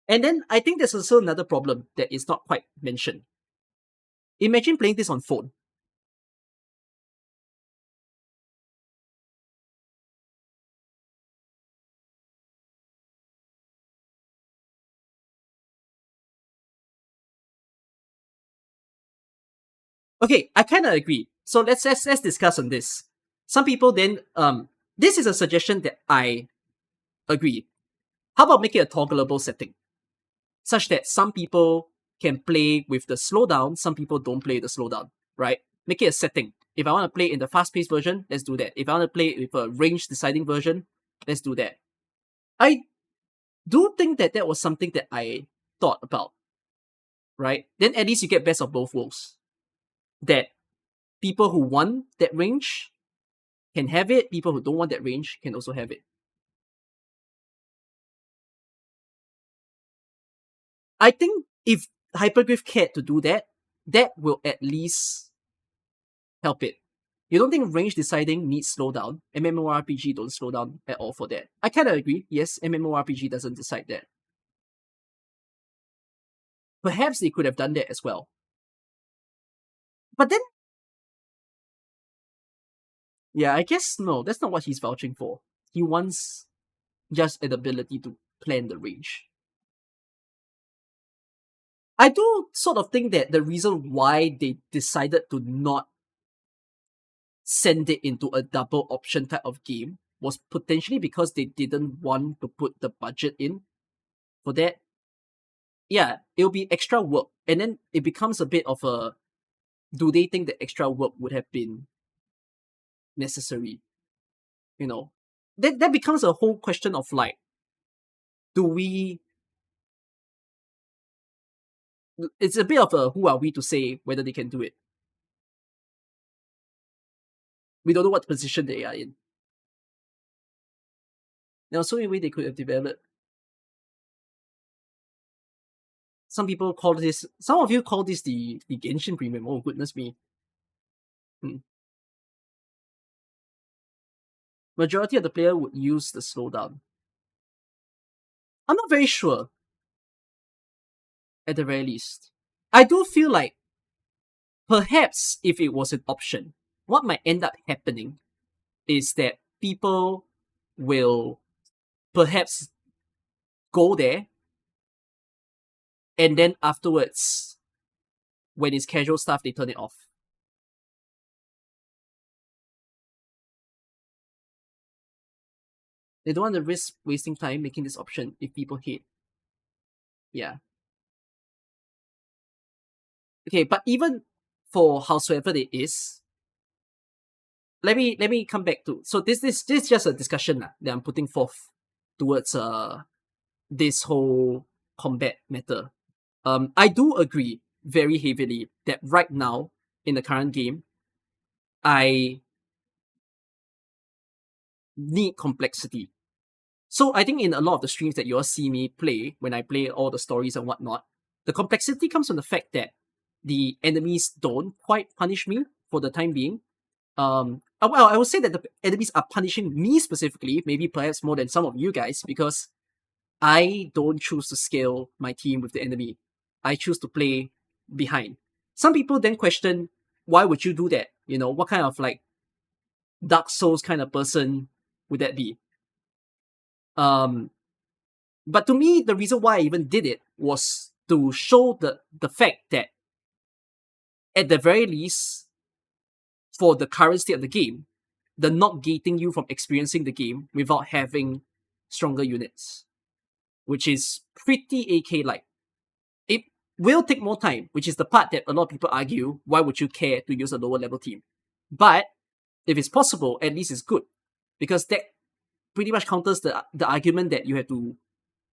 And then I think there's also another problem that is not quite mentioned. Imagine playing this on phone. Okay, I kind of agree. So let's discuss on this. Some people then this is a suggestion that I agree. How about make it a toggleable setting, such that some people can play with the slowdown, some people don't play the slowdown, right? Make it a setting. If I want to play in the fast-paced version, let's do that. If I want to play with a range deciding version, let's do that. I do think that that was something that I thought about, right? Then at least you get best of both worlds. That people who want that range can have it, people who don't want that range can also have it. I think if Hyperglyph cared to do that, that will at least help it. You don't think range deciding needs slowdown? MMORPG don't slow down at all for that. I kind of agree. Yes, MMORPG doesn't decide that. Perhaps they could have done that as well. But then, yeah, I guess no, that's not what he's vouching for. He wants just an ability to plan the range. I do sort of think that the reason why they decided to not send it into a double option type of game was potentially because they didn't want to put the budget in for that. Yeah, it'll be extra work. And then it becomes a bit of a, do they think that extra work would have been necessary? You know? That becomes a whole question of, like, do we it's a bit of a who are we to say whether they can do it. We don't know what position they are in. There are so many ways they could have developed. Some of you call this the Genshin premium. Oh, goodness me. Hmm. Majority of the player would use the slowdown. I'm not very sure, at the very least. I do feel like perhaps if it was an option, what might end up happening is that people will perhaps go there and then afterwards, when it's casual stuff, they turn it off. They don't want to risk wasting time making this option if people hate. Yeah. Okay, but even for howsoever it is, let me come back to, so this is just a discussion that I'm putting forth towards this whole combat matter. I do agree very heavily that right now in the current game, I need complexity. So I think in a lot of the streams that you all see me play, when I play all the stories and whatnot, the complexity comes from the fact that the enemies don't quite punish me for the time being. Well, I would say that the enemies are punishing me specifically, maybe perhaps more than some of you guys, because I don't choose to scale my team with the enemy. I choose to play behind. Some people then question, why would you do that? You know, what kind of like Dark Souls kind of person would that be? Um, but to me, the reason why I even did it was to show the fact that at the very least, for the current state of the game, they're not gating you from experiencing the game without having stronger units, which is pretty AK like. It will take more time, which is the part that a lot of people argue, why would you care to use a lower level team? But if it's possible, at least it's good. Because that pretty much counters the argument that you have to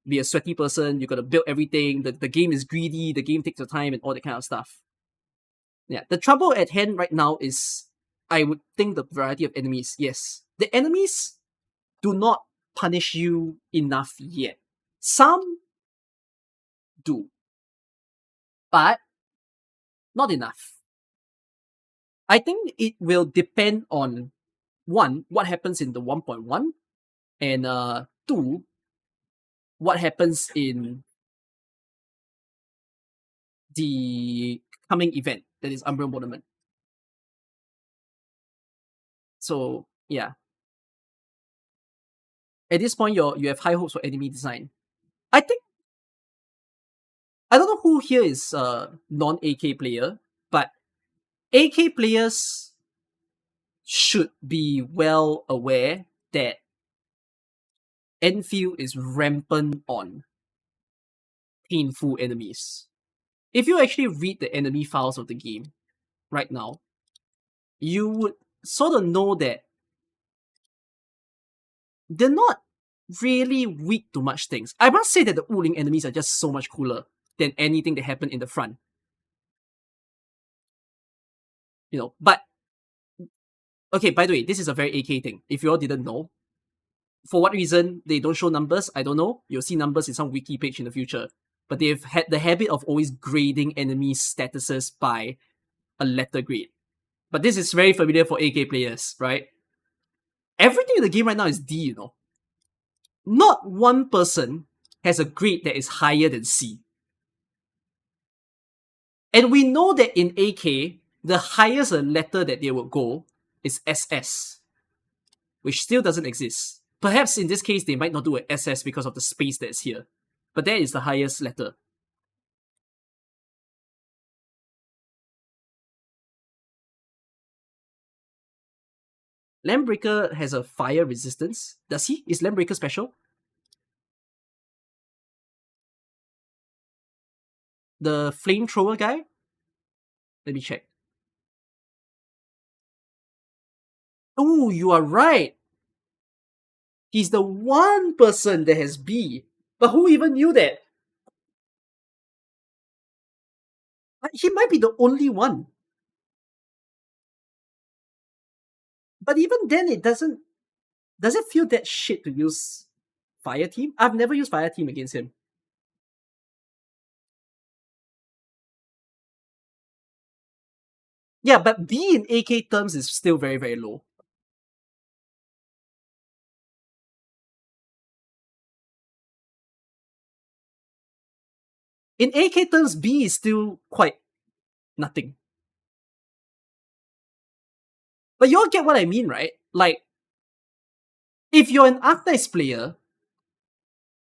be a sweaty person, you gotta build everything, the game is greedy, the game takes your time and all that kind of stuff. Yeah. The trouble at hand right now is I would think the variety of enemies, yes. The enemies do not punish you enough yet. Some do, but not enough. I think it will depend on one, what happens in the 1.1, and two, what happens in the coming event that is Umbral Monument. So yeah, at this point you have high hopes for enemy design. I think I don't know who here is a non AK player, but AK players should be well aware that Endfield is rampant on painful enemies. If you actually read the enemy files of the game right now, you would sort of know that they're not really weak to much things. I must say that the Wuling enemies are just so much cooler than anything that happened in the front. You know, but okay, by the way, this is a very AK thing. If you all didn't know, for what reason they don't show numbers, I don't know. You'll see numbers in some wiki page in the future. But they've had the habit of always grading enemy statuses by a letter grade. But this is very familiar for AK players, right? Everything in the game right now is D, you know. Not one person has a grade that is higher than C. And we know that in AK, the highest letter that they will go is SS, which still doesn't exist. Perhaps in this case, they might not do an SS because of the space that's here. But that is the highest letter. Lambreaker has a fire resistance. Does he? Is Lambreaker special? The flamethrower guy? Let me check. Oh, you are right. He's the one person that has B. But who even knew that? He might be the only one. But even then, it doesn't. Does it feel that shit to use Fire Team? I've never used Fire Team against him. Yeah, but B in AK terms is still very, very low. In AK terms, B is still quite nothing. But you all get what I mean, right? Like, if you're an Arknights player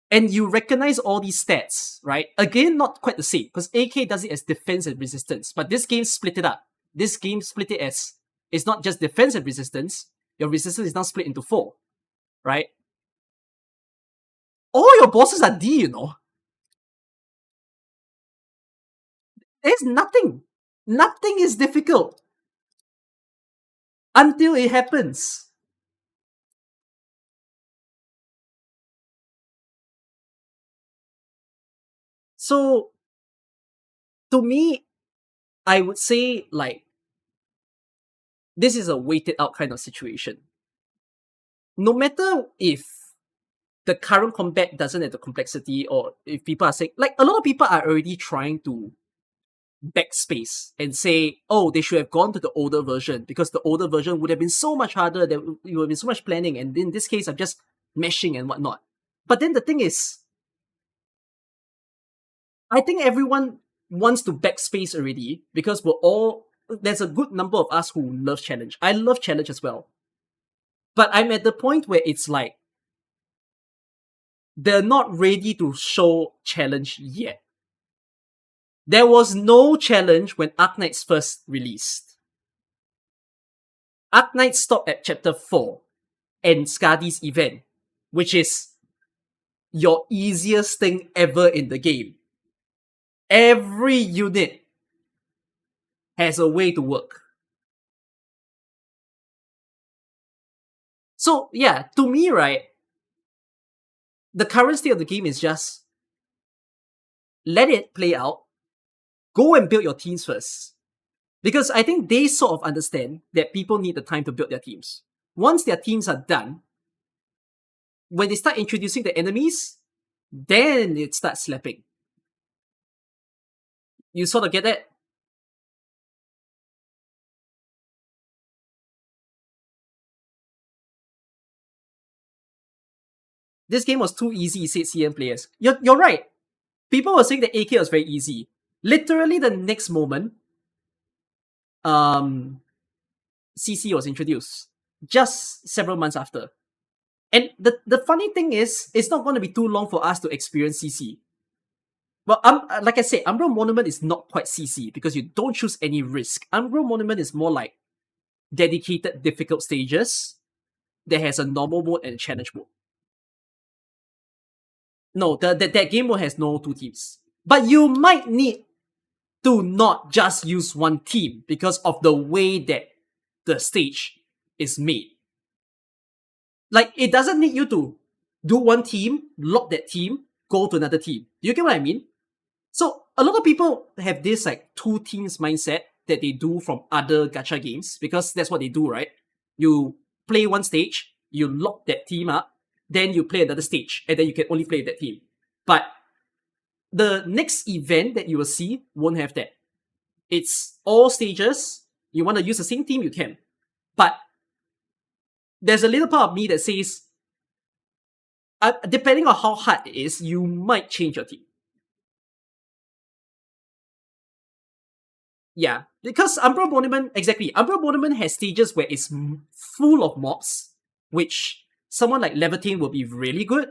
and you recognize all these stats, right? Again, not quite the same, because AK does it as defense and resistance, but this game split it up. This game split it as it's not just defense and resistance, your resistance is now split into four, right? All your bosses are D, you know. There's nothing. Nothing is difficult until it happens. So, to me, I would say, like, this is a weighted out kind of situation. No matter if the current combat doesn't have the complexity, or if people are saying, like, a lot of people are already trying to backspace and say, oh, they should have gone to the older version because the older version would have been so much harder, there would have been so much planning, and in this case, I'm just meshing and whatnot. But then the thing is, I think everyone wants to backspace already because there's a good number of us who love challenge. I love challenge as well. But I'm at the point where it's like, they're not ready to show challenge yet. There was no challenge when Arknights first released. Arknights stopped at chapter 4 and Skadi's event, which is your easiest thing ever in the game. Every unit has a way to work. So, yeah, to me, right, the current state of the game is just let it play out. Go and build your teams first. Because I think they sort of understand that people need the time to build their teams. Once their teams are done, when they start introducing the enemies, then it starts slapping. You sort of get that? This game was too easy, said CM players. You're right. People were saying that AK was very easy. Literally the next moment, CC was introduced. Just several months after. And the funny thing is, it's not going to be too long for us to experience CC. Well, like I said, Umbral Monument is not quite CC because you don't choose any risk. Umbral Monument is more like dedicated difficult stages that has a normal mode and a challenge mode. No, that game mode has no two teams. But you might need to not just use one team because of the way that the stage is made. Like, it doesn't need you to do one team, lock that team, go to another team. Do you get what I mean? So, a lot of people have this, like, two teams mindset that they do from other gacha games because that's what they do, right? You play one stage, you lock that team up, then you play another stage, and then you can only play that team. But the next event that you will see won't have that. It's all stages. You want to use the same team, you can. But there's a little part of me that says, depending on how hard it is, you might change your team. Yeah, because Umbral Monument, exactly. Umbral Monument has stages where it's full of mobs, which someone like Levitine will be really good.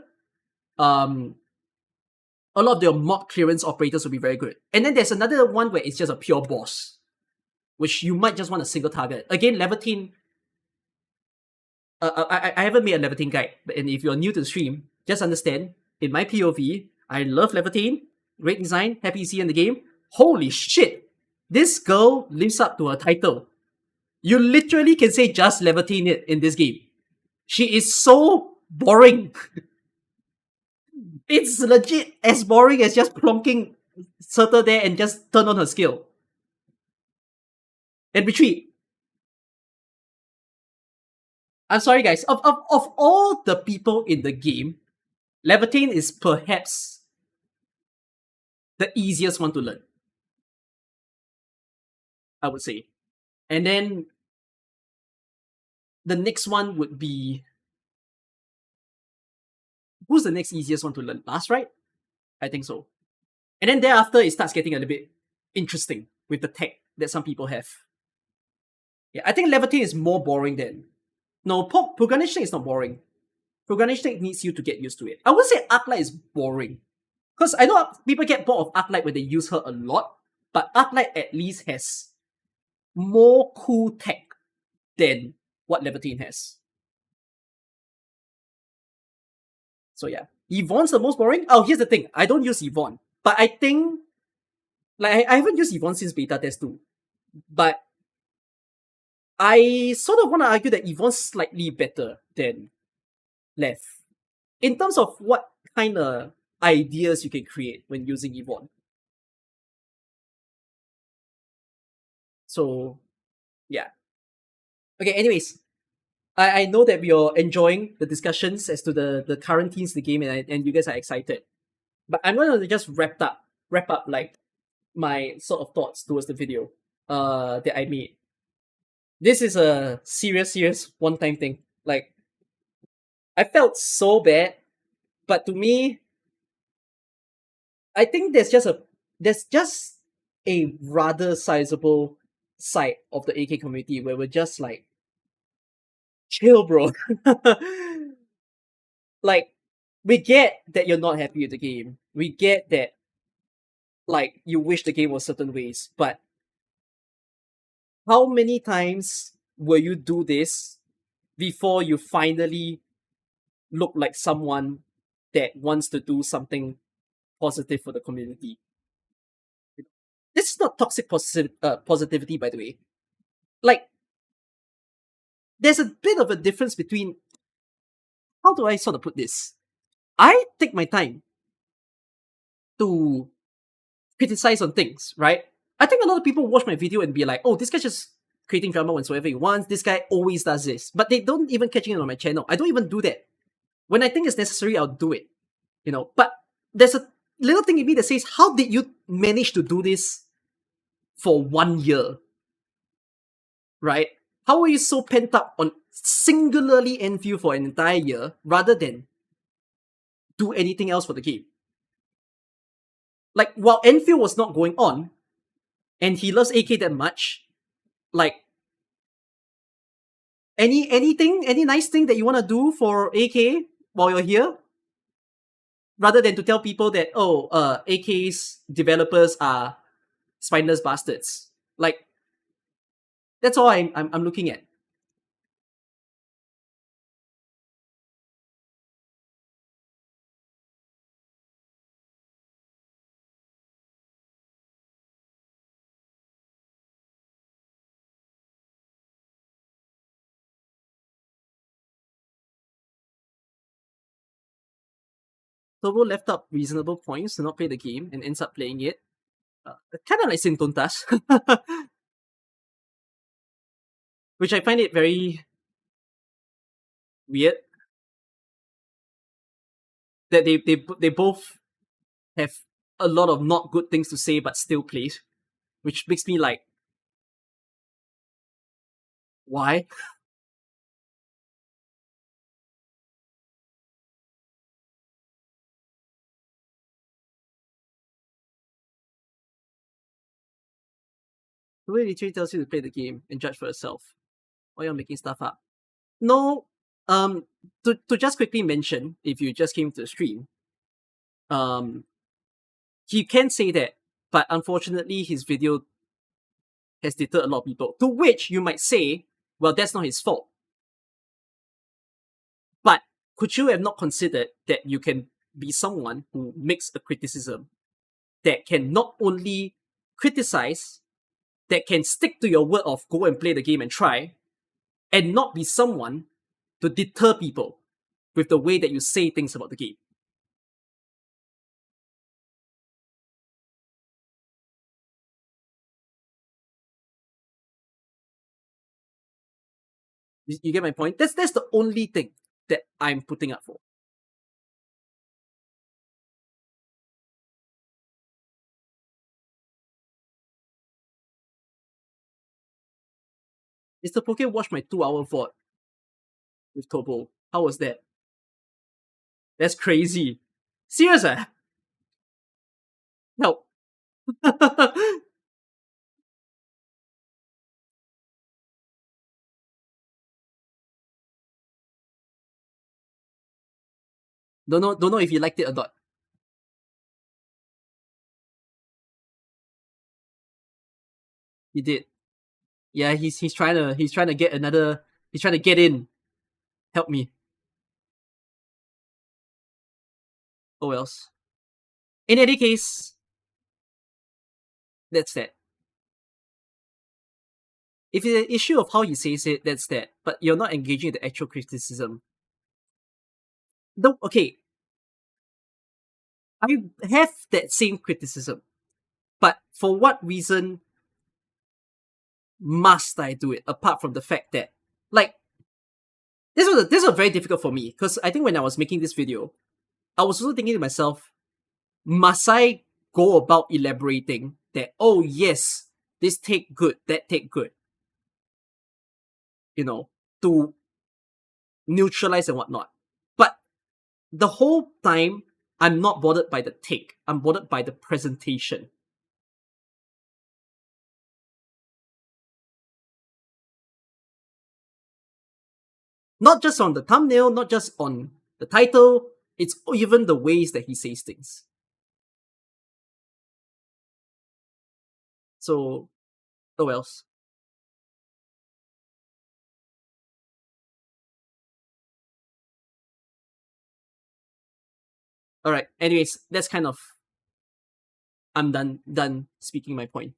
A lot of the mob clearance operators will be very good. And then there's another one where it's just a pure boss, which you might just want a single target. Again, Levitine, I haven't made a Levitine guide, and if you're new to the stream, just understand, in my POV, I love Levitine, great design, happy to see in the game. Holy shit! This girl lives up to her title. You literally can say just Levitine it in this game. She is so boring. It's legit as boring as just plonking Surtur there and just turn on her skill. and retreat. I'm sorry, guys. Of all the people in the game, Levitain is perhaps the easiest one to learn, I would say. And then the next one would be, who's the next easiest one to learn? Last right? I think so. And then thereafter, it starts getting a little bit interesting with the tech that some people have. Yeah, I think Levitain is more boring than. No, Purganish is not boring. Purganish needs you to get used to it. I would say Arknight is boring. Because I know people get bored of Arknight when they use her a lot, but Arknight at least has more cool tech than what Levitain has. So yeah. Yvonne's the most boring? Oh, here's the thing. I don't use Yvonne. But I think like I haven't used Yvonne since beta test 2. But I sort of want to argue that Yvonne's slightly better than Lev. In terms of what kind of ideas you can create when using Yvonne. So yeah. Okay, anyways. I know that you're enjoying the discussions as to the current teams in the game and you guys are excited. But I'm gonna just wrap up like my sort of thoughts towards the video that I made. This is a serious one time thing. Like I felt so bad, but to me, I think there's just a rather sizable side of the AK community where we're just like chill, bro. Like we get that you're not happy with the game. We get that like you wish the game was certain ways, but how many times will you do this before you finally look like someone that wants to do something positive for the community? This is not toxic positivity, by the way. Like, there's a bit of a difference between, how do I sort of put this? I take my time to criticize on things, right? I think a lot of people watch my video and be like, oh, this guy's just creating drama whensoever he wants. This guy always does this. But they don't even catch it on my channel. I don't even do that. When I think it's necessary, I'll do it. But there's a little thing in me that says, how did you manage to do this for 1 year? Right? How are you so pent up on singularly Endfield for an entire year rather than do anything else for the game? Like, while Endfield was not going on, and he loves AK that much, like, any nice thing that you want to do for AK while you're here? Rather than to tell people that, oh, AK's developers are spineless bastards. Like, that's all I'm looking at. Turbo left up reasonable points to not play the game and ends up playing it. Kind of like Sintontas. Which I find it very weird that they both have a lot of not good things to say but still play, which makes me like, why? The way literally tells you to play the game and judge for yourself, or you're making stuff up. No, to just quickly mention, if you just came to the stream, he can say that, but unfortunately his video has deterred a lot of people. To which you might say, well, that's not his fault. But could you have not considered that you can be someone who makes a criticism that can not only criticize, that can stick to your word of go and play the game and try, and not be someone to deter people with the way that you say things about the game? You get my point? That's the only thing that I'm putting up for. Mr. Poke watched my 2 hour VOD with Tobo. How was that? That's crazy. Serious, ah? Help. don't know if you liked it or not. He did. Yeah, he's trying to get another. He's trying to get in. Help me. Oh else. In any case, that's that. If it's an issue of how he says it, that's that. But you're not engaging in the actual criticism. No, okay. I have that same criticism, but for what reason must I do it? Apart from the fact that, like, this was very difficult for me because I think when I was making this video, I was also thinking to myself, must I go about elaborating that? Oh yes, this take good, that take good, you know, to neutralize and whatnot. But the whole time, I'm not bothered by the take. I'm bothered by the presentation. Not just on the thumbnail, not just on the title, it's even the ways that he says things. So, oh else. Alright, anyways, that's kind of, I'm done speaking my point.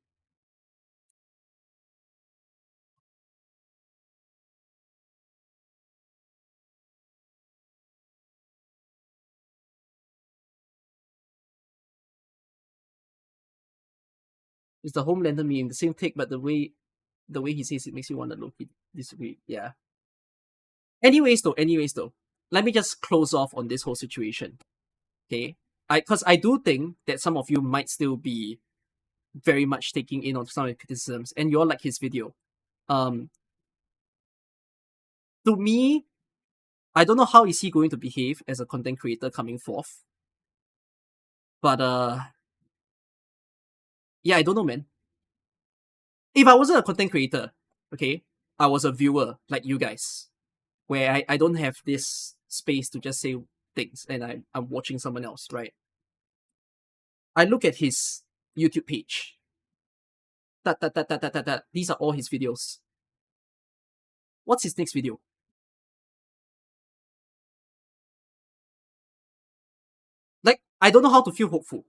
It's the Homelander meme, the same take, but the way he says it makes you want to look disagree. Yeah. Anyways though, let me just close off on this whole situation. Okay? Because I do think that some of you might still be very much taking in on some of the criticisms, and you all like his video. Um, to me, I don't know how is he going to behave as a content creator coming forth. But yeah, I don't know, man. If I wasn't a content creator, okay, I was a viewer like you guys, where I don't have this space to just say things and I'm watching someone else, right? I look at his YouTube page. These are all his videos. What's his next video? Like, I don't know how to feel hopeful.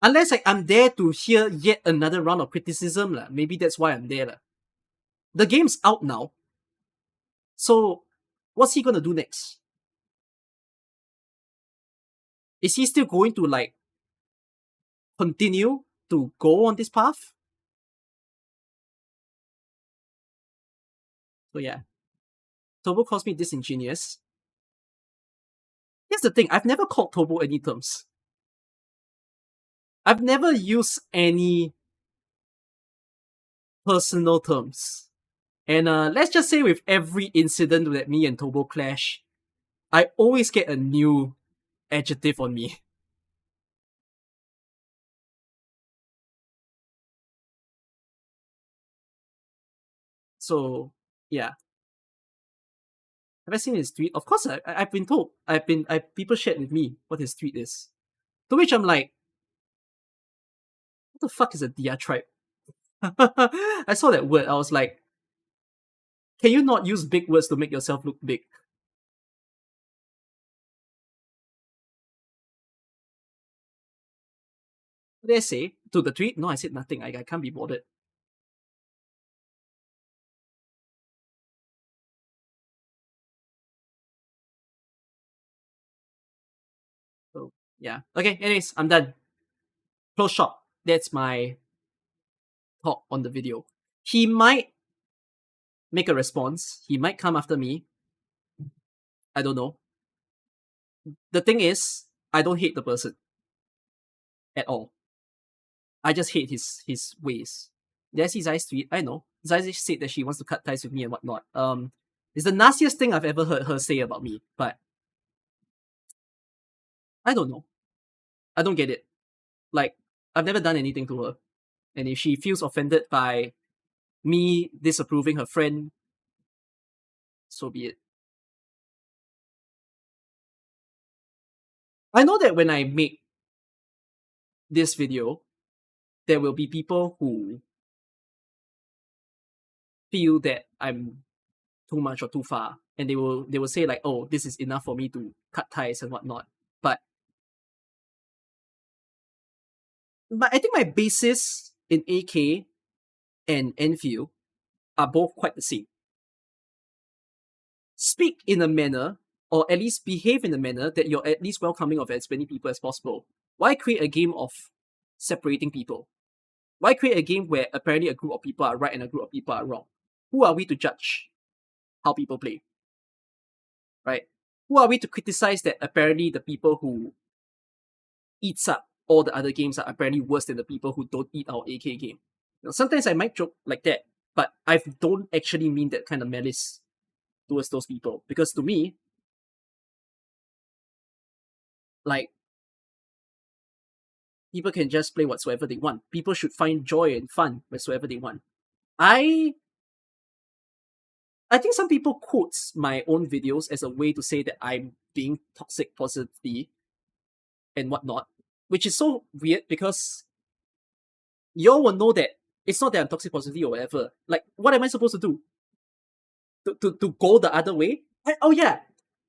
Unless like, I'm there to hear yet another round of criticism. Maybe that's why I'm there. The game's out now. So, what's he gonna do next? Is he still going to like continue to go on this path? So yeah, Tobo calls me disingenuous. Here's the thing: I've never called Tobo any terms. I've never used any personal terms. And let's just say with every incident that me and Tobo clash, I always get a new adjective on me. So yeah, have I seen his tweet? Of course, I've been told. People shared with me what his tweet is. To which I'm like, what the fuck is a diatribe? I saw that word. I was like, can you not use big words to make yourself look big? What did I say? To the tweet? No, I said nothing. I can't be bothered. Yeah. Okay. Anyways, I'm done. Close shop. That's my talk on the video. He might make a response. He might come after me. I don't know. The thing is, I don't hate the person at all. I just hate his ways. Did I see Zai's tweet? I know. Zai said that she wants to cut ties with me and whatnot. It's the nastiest thing I've ever heard her say about me. But I don't know. I don't get it. Like, I've never done anything to her. And if she feels offended by me disapproving her friend, so be it. I know that when I make this video, there will be people who feel that I'm too much or too far. And they will say like, oh, this is enough for me to cut ties and whatnot. But I think my basis in AK and Enfield are both quite the same. Speak in a manner, or at least behave in a manner that you're at least welcoming of as many people as possible. Why create a game of separating people? Why create a game where apparently a group of people are right and a group of people are wrong? Who are we to judge how people play? Right? Who are we to criticize that apparently the people who eats up all the other games are apparently worse than the people who don't eat our AK game? Now, sometimes I might joke like that, but I don't actually mean that kind of malice towards those people. Because to me, like, people can just play whatsoever they want. People should find joy and fun whatsoever they want. I I think some people quotes my own videos as a way to say that I'm being toxic positively and whatnot, which is so weird because y'all will know that it's not that I'm toxic positively or whatever. Like, what am I supposed to do? To go the other way? Oh yeah,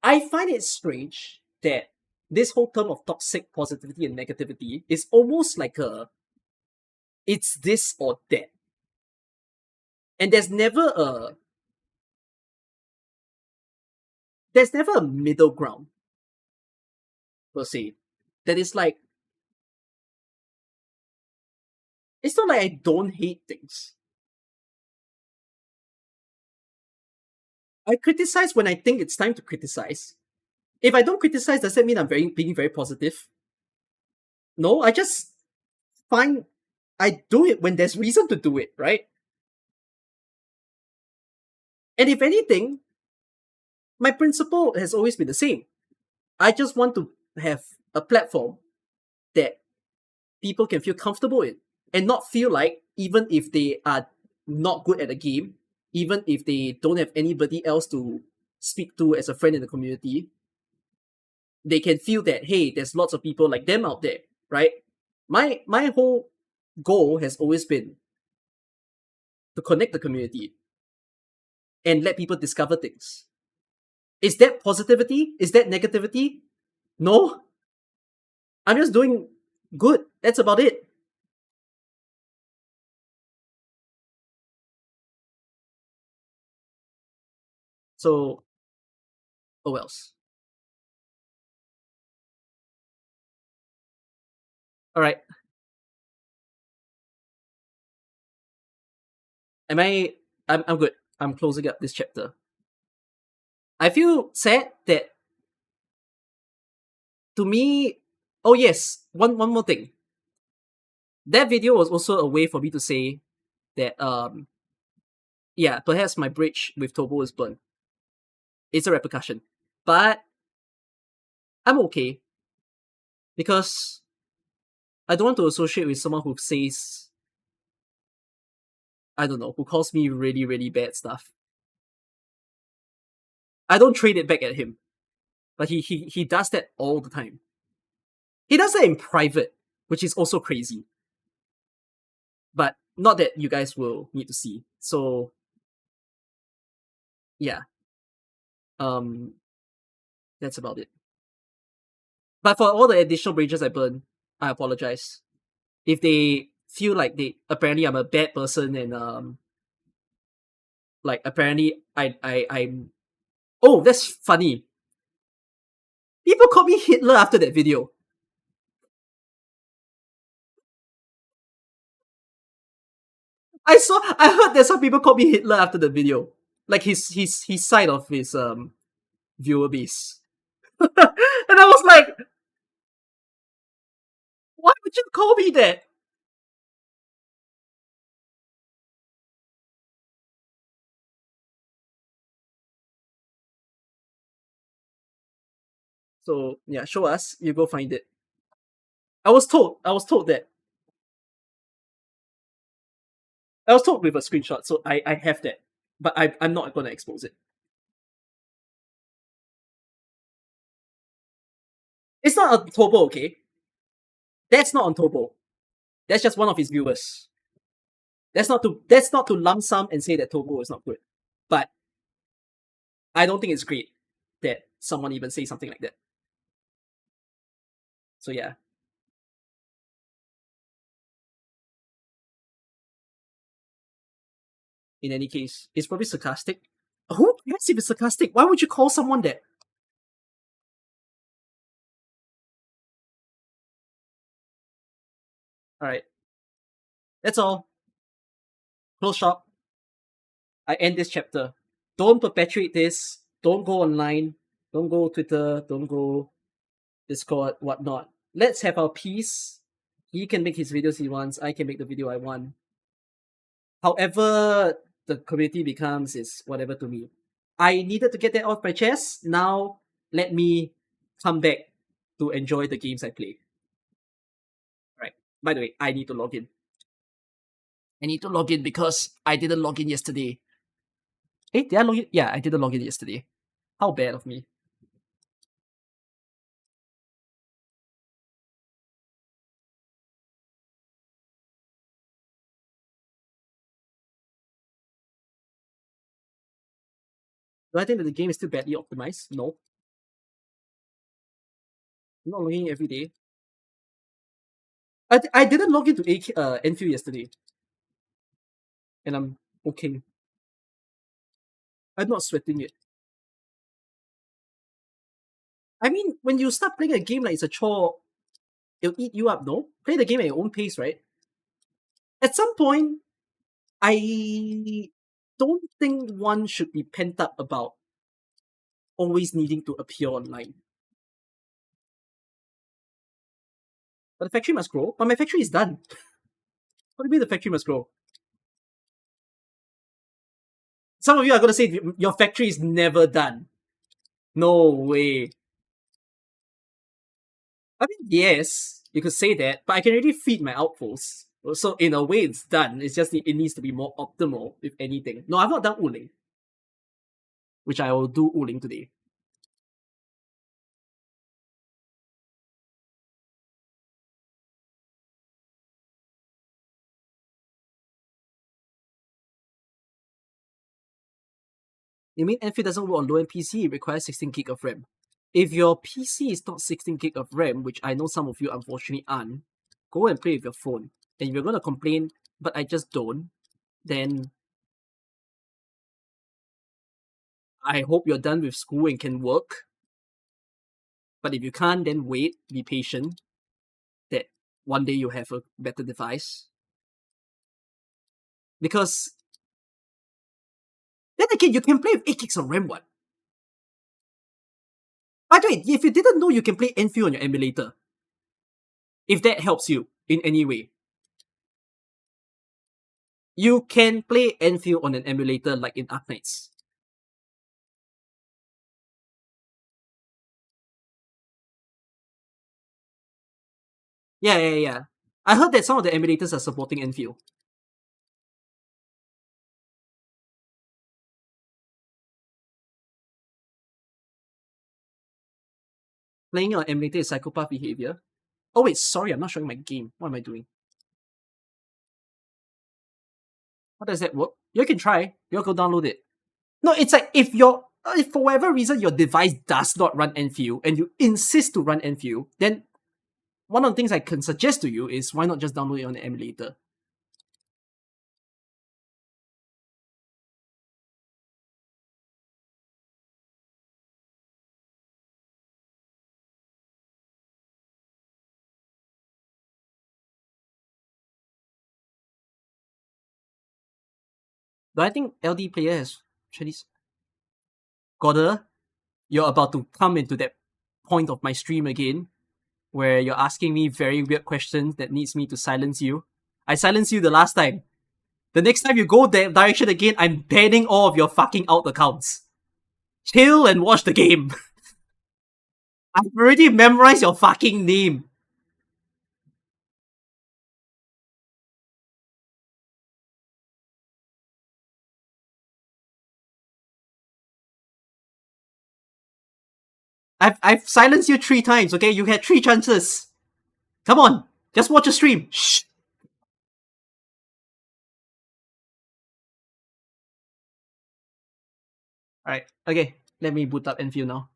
I find it strange that this whole term of toxic positivity and negativity is almost like it's this or that, and there's never a middle ground per se. That is like, it's not like I don't hate things. I criticize when I think it's time to criticize. If I don't criticize, does that mean I'm being very positive? No, I just find I do it when there's reason to do it, right? And if anything, my principle has always been the same. I just want to have a platform that people can feel comfortable in and not feel like even if they are not good at a game, even if they don't have anybody else to speak to as a friend in the community, they can feel that hey, there's lots of people like them out there, right? My whole goal has always been to connect the community and let people discover things. Is that positivity? Is that negativity? No. I'm just doing good. That's about it. So, oh else. All right. Am I? I'm good. I'm closing up this chapter. I feel sad that to me. Oh yes, one more thing. That video was also a way for me to say that yeah, perhaps my bridge with Tobo is burned. It's a repercussion, but I'm okay because I don't want to associate with someone who says, I don't know, who calls me really really bad stuff. I don't trade it back at him, but he does that all the time. He does that in private, which is also crazy. But not that you guys will need to see. So yeah, um, that's about it. But for all the additional bridges I burn, I apologize. If they feel like they apparently I'm a bad person and like apparently I'm oh that's funny. People call me Hitler after that video. I heard that some people called me Hitler after the video. Like his side of his viewer base. And I was like, why would you call me that? So yeah, show us. You go find it. I was told that. I was told with a screenshot, so I have that. But I'm not gonna expose it. It's not on Tobo, okay? That's not on Tobo. That's just one of his viewers. That's not to lump sum and say that Tobo is not good. But I don't think it's great that someone even say something like that. So yeah. In any case, it's probably sarcastic. Who cares if it's sarcastic? Why would you call someone that? Alright. That's all. Close shop. I end this chapter. Don't perpetuate this. Don't go online. Don't go Twitter. Don't go Discord, whatnot. Let's have our peace. He can make his videos he wants. I can make the video I want. However, the community becomes is whatever to me. I needed to get that off my chest. Now, let me come back to enjoy the games I play. Right. By the way, I need to log in. I need to log in because I didn't log in yesterday. Hey, did I log in? Yeah, I didn't log in yesterday. How bad of me. Do I think that the game is still badly optimized? No. I'm not logging in every day. I didn't log into Enfield yesterday, and I'm okay. I'm not sweating it. I mean, when you start playing a game like it's a chore, it'll eat you up, no? Play the game at your own pace, right? At some point, I don't think one should be pent up about always needing to appear online. But the factory must grow. But my factory is done. What do you mean the factory must grow? Some of you are going to say your factory is never done. No way. I mean, yes, you could say that, but I can already feed my outposts. So in a way, it's done. It's just it needs to be more optimal, if anything. No, I've not done Uling, which I will do Uling today. You mean Endfield doesn't work on low-end PC? It requires 16 gig of RAM. If your PC is not 16 gig of RAM, which I know some of you unfortunately aren't, go and play with your phone. And if you're gonna complain, but I just don't, then I hope you're done with school and can work. But if you can't, then wait, be patient. That one day you have a better device. Because then again, you can play with 8 gigs of RAM, what? By the way, if you didn't know, you can play Enfield on your emulator. If that helps you in any way. You can play Enfield on an emulator like in Arknights. Yeah. I heard that some of the emulators are supporting Enfield. Playing on emulator is psychopath behavior. Oh wait, sorry, I'm not showing my game. What am I doing? How does that work? You can try. You go download it. No, it's like if for whatever reason your device does not run Enfield and you insist to run Enfield, then one of the things I can suggest to you is why not just download it on the emulator? But I think LD player has Chinese. Goddard, you're about to come into that point of my stream again, where you're asking me very weird questions that needs me to silence you. I silenced you the last time. The next time you go that direction again, I'm banning all of your fucking alt accounts. Chill and watch the game. I've already memorized your fucking name. I've silenced you 3 times, okay? You had 3 chances. Come on, just watch the stream. Shh. Alright, okay. Let me boot up Endfield now.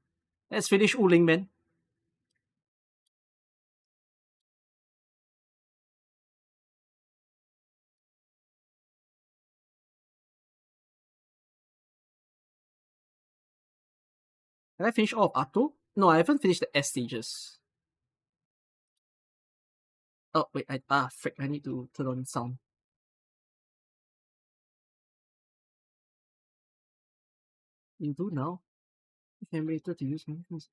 Let's finish Uling, man. Have I finished all of Arto? No, I haven't finished the S stages. Oh, wait, frick, I need to turn on sound. You do now? Generator to use movements.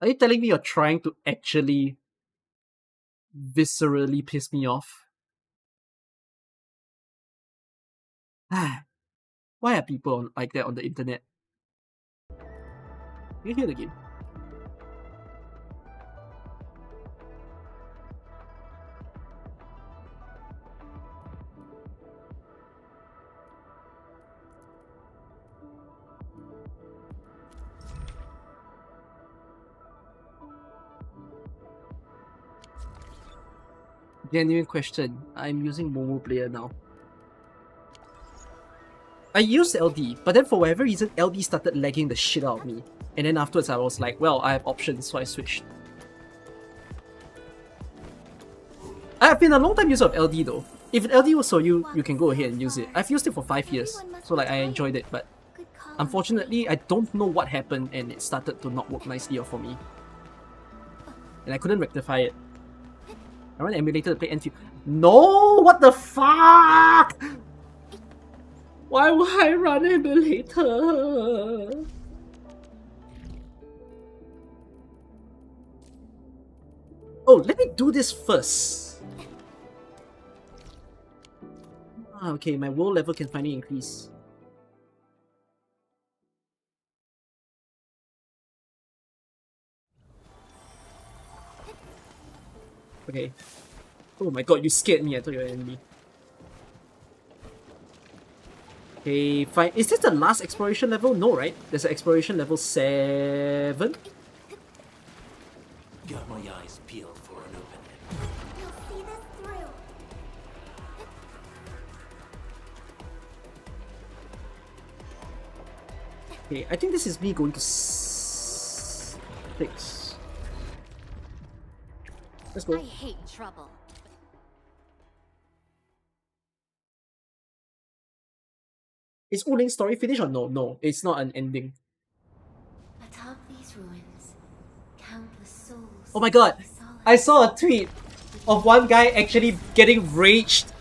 Are you telling me you're trying to actually viscerally piss me off? Why are people like that on the internet? You hear the game. Genuine question. I'm using Momo Player now. I used LD, but then for whatever reason, LD started lagging the shit out of me. And then afterwards, I was like, well, I have options, so I switched. I've been a long time user of LD though. If LD was so you can go ahead and use it. I've used it for 5 years, so like I enjoyed it, but unfortunately, I don't know what happened and it started to not work nicely for me. And I couldn't rectify it. I run an emulator to play Endfield. No! What the fuck? Why would I run emulator? Oh, let me do this first. Okay, my world level can finally increase. Okay. Oh my god, you scared me. I thought you were an enemy. Okay, fine. Is this the last exploration level? No, right? There's an exploration level 7. Got my eyes peeled for an opening. You'll see this through. Okay, I think this is me going to 6. Let's go. I hate trouble. Is Uling's story finished or no? No, it's not an ending. Atop these ruins, countless souls. Oh my god! I saw a tweet of one guy actually getting raged.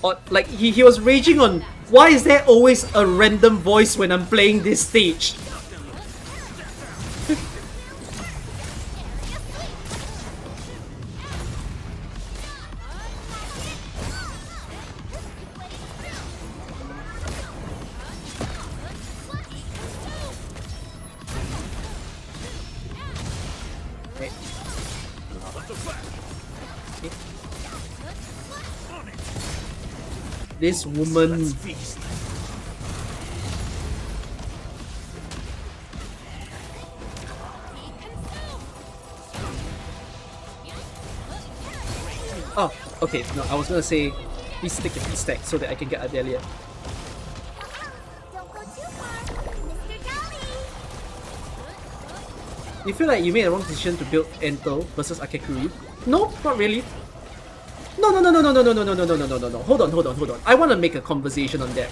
Or, like, he was raging on, why is there always a random voice when I'm playing this stage? This woman. Oh, okay. No, I was gonna say, please stick a peace stack so that I can get Adelia. Don't go too far, Mr. Jolly. You feel like you made a wrong decision to build Ento versus Akekuri? No, not really. No. Hold on. I want to make a conversation on that.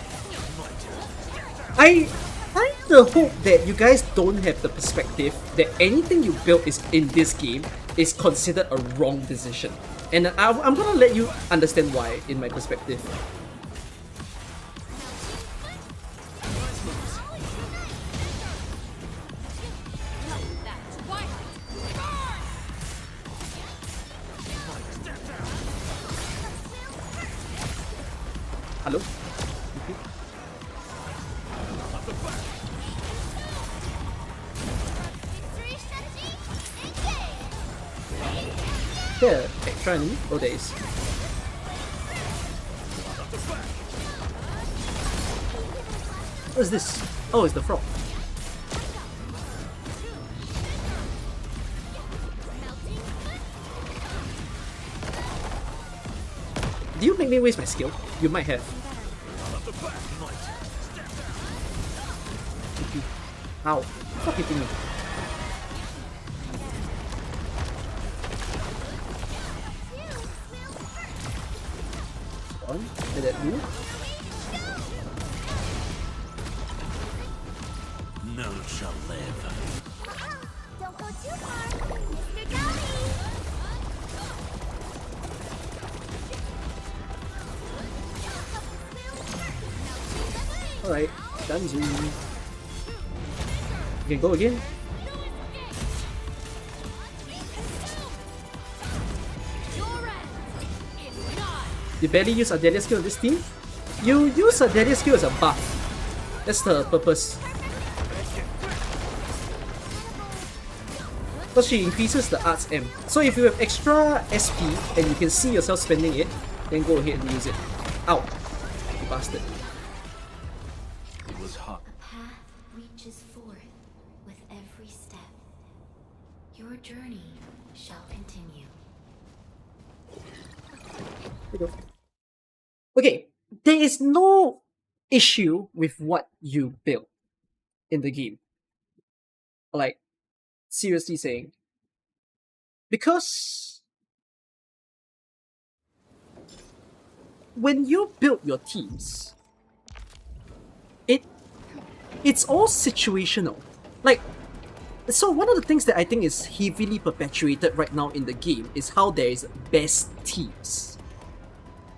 kinda hope that you guys don't have the perspective that anything you build is in this game is considered a wrong decision. And I'm gonna let you understand why in my perspective. Hello? Yeah, extra enemy? Oh, there is. What is this? Oh, it's the frog. Do you make me waste my skill? You might have. Ow. Stop hitting me. On. Let that do. None shall live. Don't go too far, Mr. Dolly! Alright, done zoom. You can go again. You barely use Ardelia skill on this team. You use Ardelia skill as a buff. That's the purpose. Because she increases the arts M. So if you have extra SP and you can see yourself spending it, then go ahead and use it. Ow! You bastard. It was hot. A path reaches forth with every step. Your journey shall continue. There you go. Okay, there is no issue with what you build in the game. Like, seriously saying. Because when you build your teams, it's all situational. Like, so one of the things that I think is heavily perpetuated right now in the game is how there is best teams.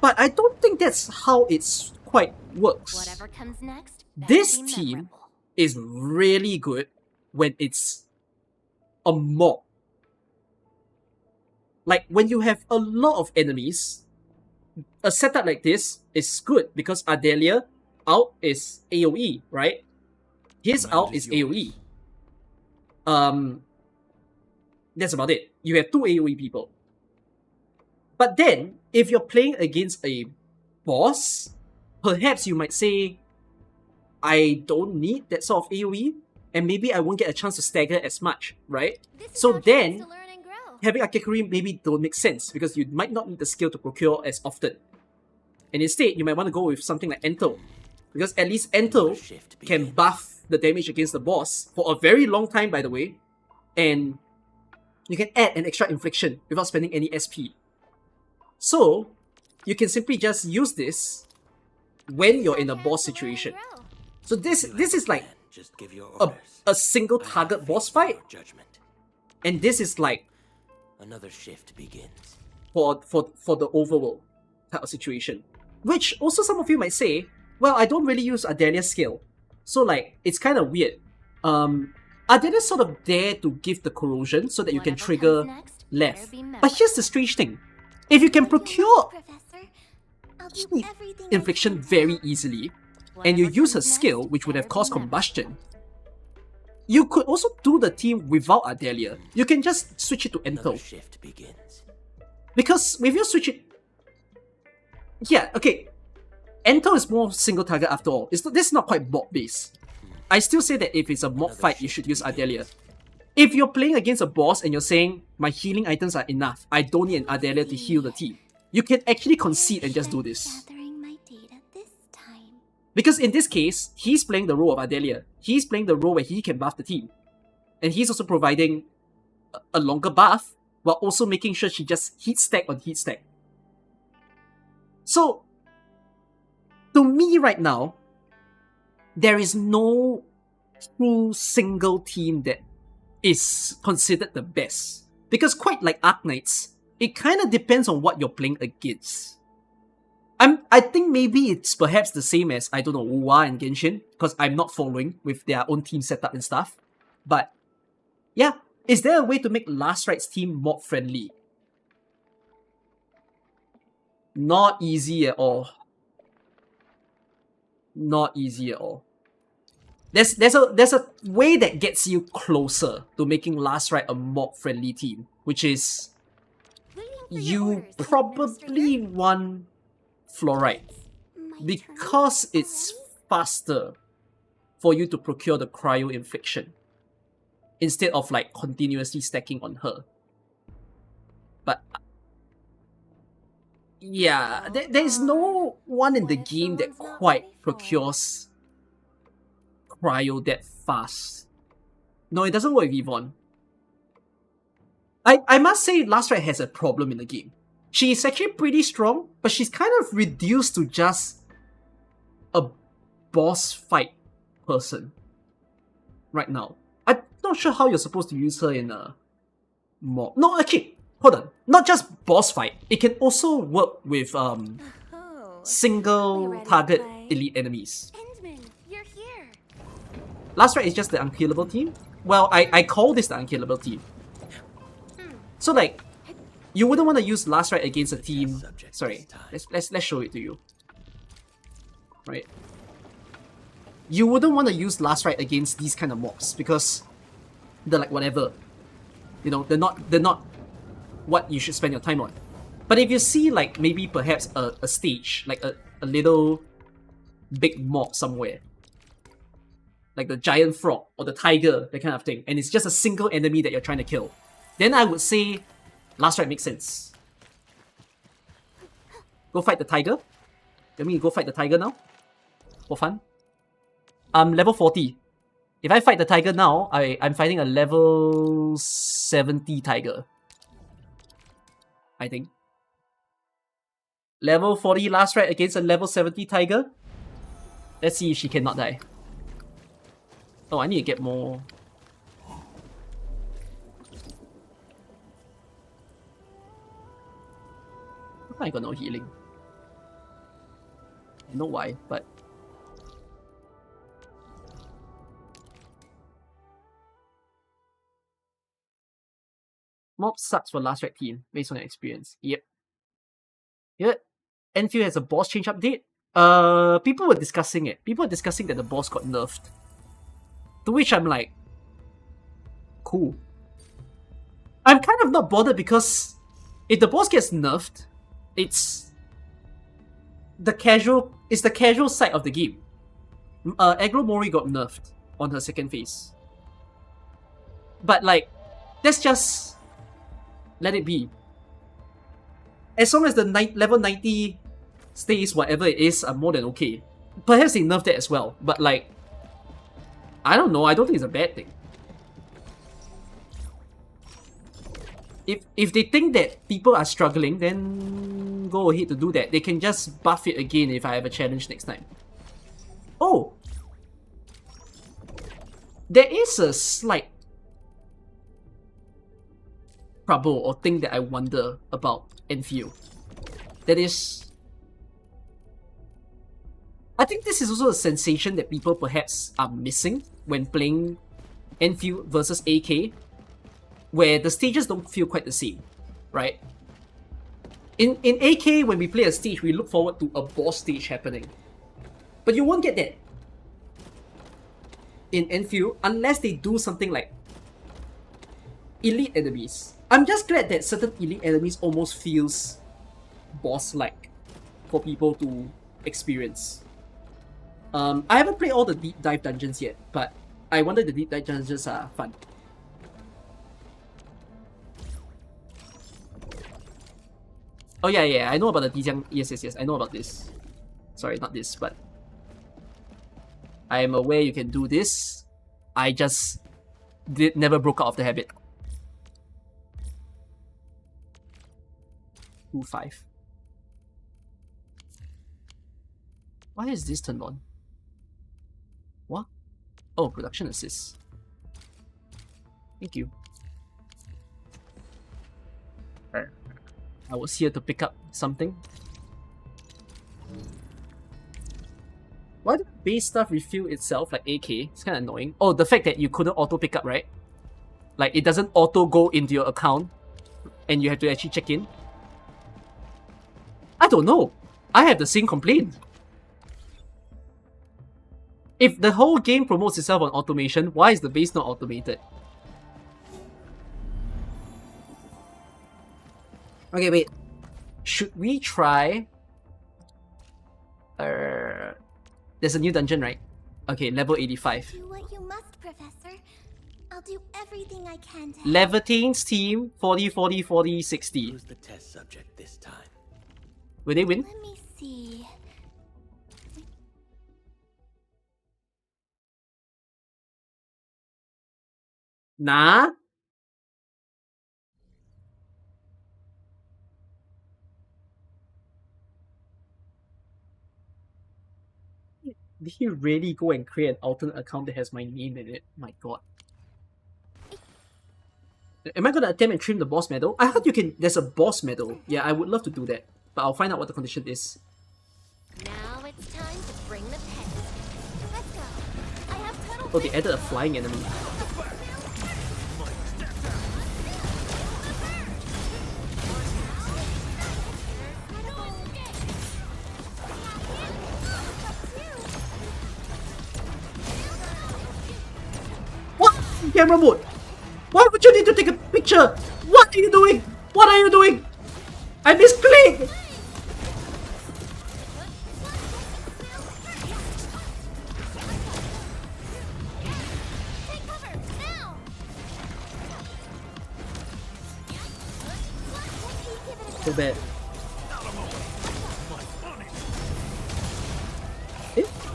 But I don't think that's how it's quite works. Whatever comes next, This better be team memorable. is really good when it's a mob. Like, when you have a lot of enemies, a setup like this is good because Ardelia out is AoE, right? His Command out is is yours. AoE. That's about it. You have two AoE people. But then, if you're playing against a boss, perhaps you might say, I don't need that sort of AoE, and maybe I won't get a chance to stagger as much, right? This is So how he then, wants to learn and grow. having Akekuri maybe don't make sense because you might not need the skill to procure as often. And instead, you might want to go with something like Ento. Because at least Ento shift can begins. buff the damage against the boss for a very long time, by the way. And you can add an extra infliction without spending any SP. So, you can simply just use this when you're in a boss situation. So this is like Just give your a, orders. a single I have target faith boss in fight, your judgment. and this is like Another shift begins. for the overworld type of situation. Which also some of you might say, well, I don't really use Ardelia's skill. So like, it's kind of weird. Ardelia's sort of there to give the corrosion so that you can Whatever trigger comes next, left. better be But here's the strange thing. If you can procure Professor. I'll do heat everything I infliction can to very help. easily, and you Whatever use her comes skill, next, which would have better be caused memorable. combustion, you could also do the team without Ardelia. You can just switch it to Another Ento. shift begins. Because if you switch it... Yeah, okay. Ento is more single target after all. This is not quite bot based. I still say that if it's a mob Another fight, you shift should use begins. Ardelia. If you're playing against a boss and you're saying, my healing items are enough, I don't need an Ardelia to heal the team, you can actually concede and just do this. Gathering my data this time. Because in this case, he's playing the role of Ardelia. He's playing the role where he can buff the team. And he's also providing a longer buff, while also making sure she just heat stack on heat stack. So, to me right now, there is no true single team that is considered the best. Because quite like Arknights, it kind of depends on what you're playing against. I think maybe it's perhaps the same as, I don't know, Uwa and Genshin, because I'm not following with their own team setup and stuff. But yeah, is there a way to make Last Right's team mob friendly? Not easy at all. Not easy at all. There's a way that gets you closer to making Last Right a mob friendly team, which is you probably want Fluorite because it's faster for you to procure the cryo infliction instead of like continuously stacking on her. But yeah, there's no one in the game that quite procures cryo that fast. No, it doesn't work with Yvonne. I must say Last Right has a problem in the game. She's actually pretty strong, but she's kind of reduced to just a boss fight person right now. I'm not sure how you're supposed to use her in a mob. No, actually, hold on. Not just boss fight. It can also work with single target elite enemies. You're here. Last Right is just the unkillable team. Well, I call this the unkillable team. So like, you wouldn't want to use Last Right against a team. Sorry, let's show it to you. Right. You wouldn't want to use Last Right against these kind of mobs because they're like whatever. You know, they're not what you should spend your time on. But if you see like maybe perhaps a stage, like a little big mob somewhere, like the giant frog or the tiger, that kind of thing, and it's just a single enemy that you're trying to kill, then I would say Last Right makes sense. Go fight the tiger. Let me go fight the tiger now. For fun. I'm level 40. If I fight the tiger now, I'm fighting a level 70 tiger. I think. Level 40 Last Right against a level 70 tiger. Let's see if she cannot die. Oh, I need to get more. I got no healing. I know why, but mob sucks for Last Right team based on your experience. Yep. Endfield has a boss change update. People were discussing it. People were discussing that the boss got nerfed. To which I'm like, cool. I'm kind of not bothered because if the boss gets nerfed, it's the casual side of the game. Aggro Mori got nerfed on her second phase. But like, let's just let it be. As long as the level 90 stays whatever it is, I'm more than okay. Perhaps they nerfed it as well, but like, I don't know, I don't think it's a bad thing. If they think that people are struggling, then go ahead to do that. They can just buff it again if I have a challenge next time. Oh! There is a slight trouble or thing that I wonder about Endfield. That is, I think this is also a sensation that people perhaps are missing when playing Endfield versus AK, where the stages don't feel quite the same, right? In AK, when we play a stage, we look forward to a boss stage happening. But you won't get that in Endfield unless they do something like elite enemies. I'm just glad that certain elite enemies almost feels boss-like for people to experience. I haven't played all the deep dive dungeons yet, but I wonder if the deep dive dungeons are fun. Oh yeah, I know about the Dijiang. Yes, I know about this. Sorry, not this, but I am aware you can do this. I just never broke out of the habit. 2-5. Why is this turned on? What? Oh, production assist. Thank you. Alright. I was here to pick up something. Why did base stuff refill itself like AK? It's kind of annoying. Oh, the fact that you couldn't auto pick up, right? Like, it doesn't auto go into your account and you have to actually check in. I don't know. I have the same complaint. If the whole game promotes itself on automation, why is the base not automated? Okay, wait. Should we try... there's a new dungeon, right? Okay, level 85. Do what you must, Professor. I'll do everything I can to help. Levitane's team, 40, 40, 40, 60. Who's the test subject this time? Will they win? Let me see. Nah. Did he really go and create an alternate account that has my name in it? My god. Am I gonna attempt and trim the boss medal? I heard you can... There's a boss medal. Yeah, I would love to do that. But I'll find out what the condition is. Now it's time to bring the pets. Let's go. I have tunnel. Oh, they added a flying enemy. What? Camera mode! Why would you need to take a picture? What are you doing? What are you doing? I misclicked! Take cover now. So bad.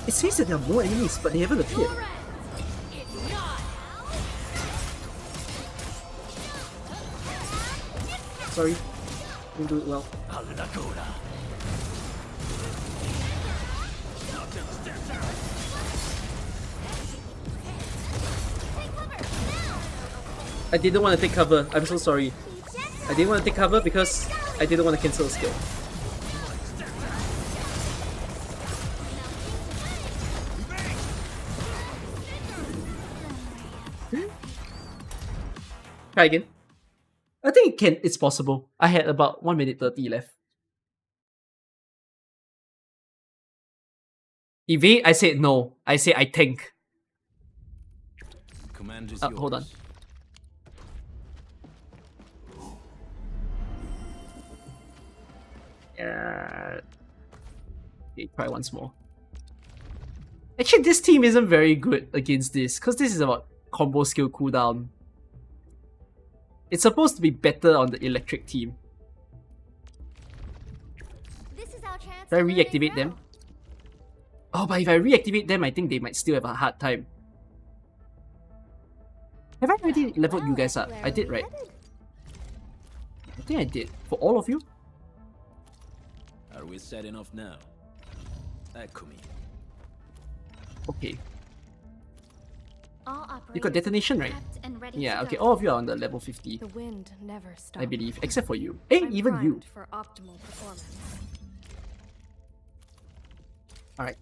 It says that there are more enemies, but they haven't appeared. Sorry, didn't do it well. I didn't want to take cover. I'm so sorry. I didn't want to take cover because I didn't want to cancel a skill. Try again. I think it's possible. I had about 1 minute 30 left. Evade, I said no. I say I tank. Command is Hold on. Okay, try once more. Actually, this team isn't very good against this, because this is about combo skill cooldown. It's supposed to be better on the electric team. This is our chance. Should I reactivate them? Oh, but if I reactivate them, I think they might still have a hard time. Have I already leveled you guys up? I did, right? I think I did. For all of you? Are we setting off now? Akumi. Okay. All You got detonation, right? prepped and ready Yeah, to okay. go. All of you are on the level 50, The wind never stops. I believe. Except for you. Hey, I'm even you. primed for optimal performance. Alright.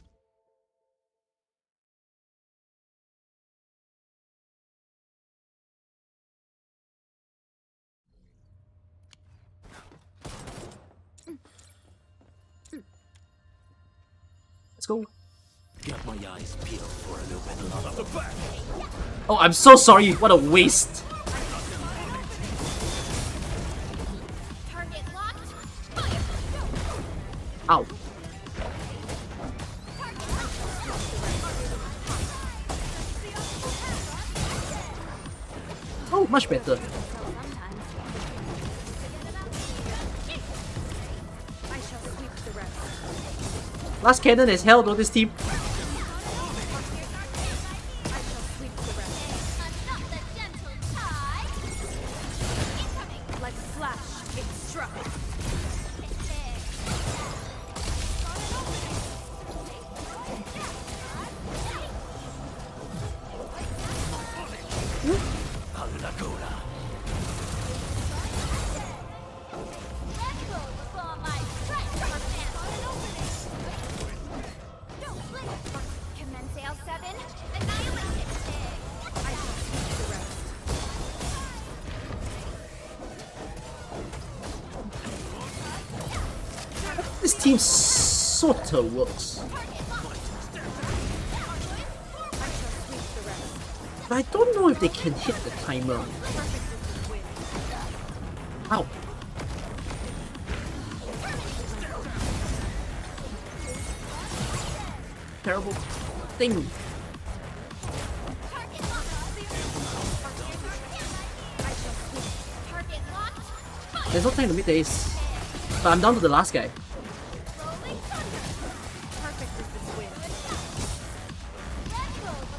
Let's go. Got my eyes peeled for a little bit longer. Oh, I'm so sorry. What a waste. Target locked. Fire. Ow. Oh, much better. I shall sweep the rest. Last cannon is hell though, this team. I shall sweep the rest. Unlock the gentle tide. Incoming. Like a flash, it struck. This team sorta works. But I don't know if they can hit the timer. Ow. Terrible thing. There's no time to meet the ace. But I'm down to the last guy.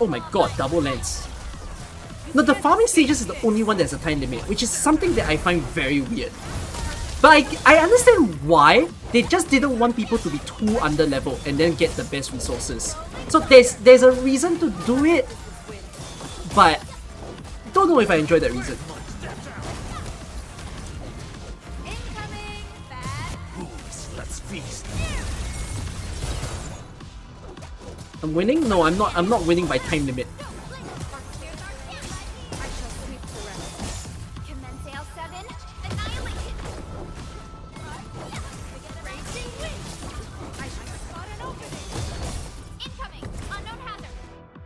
Oh my god, double lens. No, the farming stages is the only one that's a time limit, which is something that I find very weird. But I understand why. They just didn't want people to be too under level and then get the best resources. So there's a reason to do it, but don't know if I enjoy that reason. Let's feast. I'm winning? No, I'm not. I'm not winning by time limit.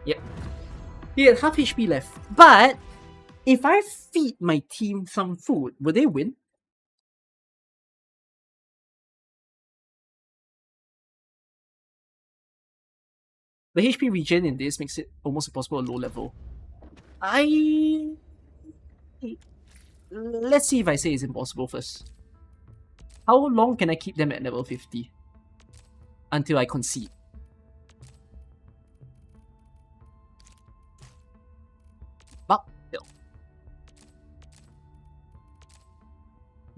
Yep. He had half HP left. But if I feed my team some food, will they win? The HP regen in this makes it almost impossible at low level. Let's see if I say it's impossible first. How long can I keep them at level 50? Until I concede.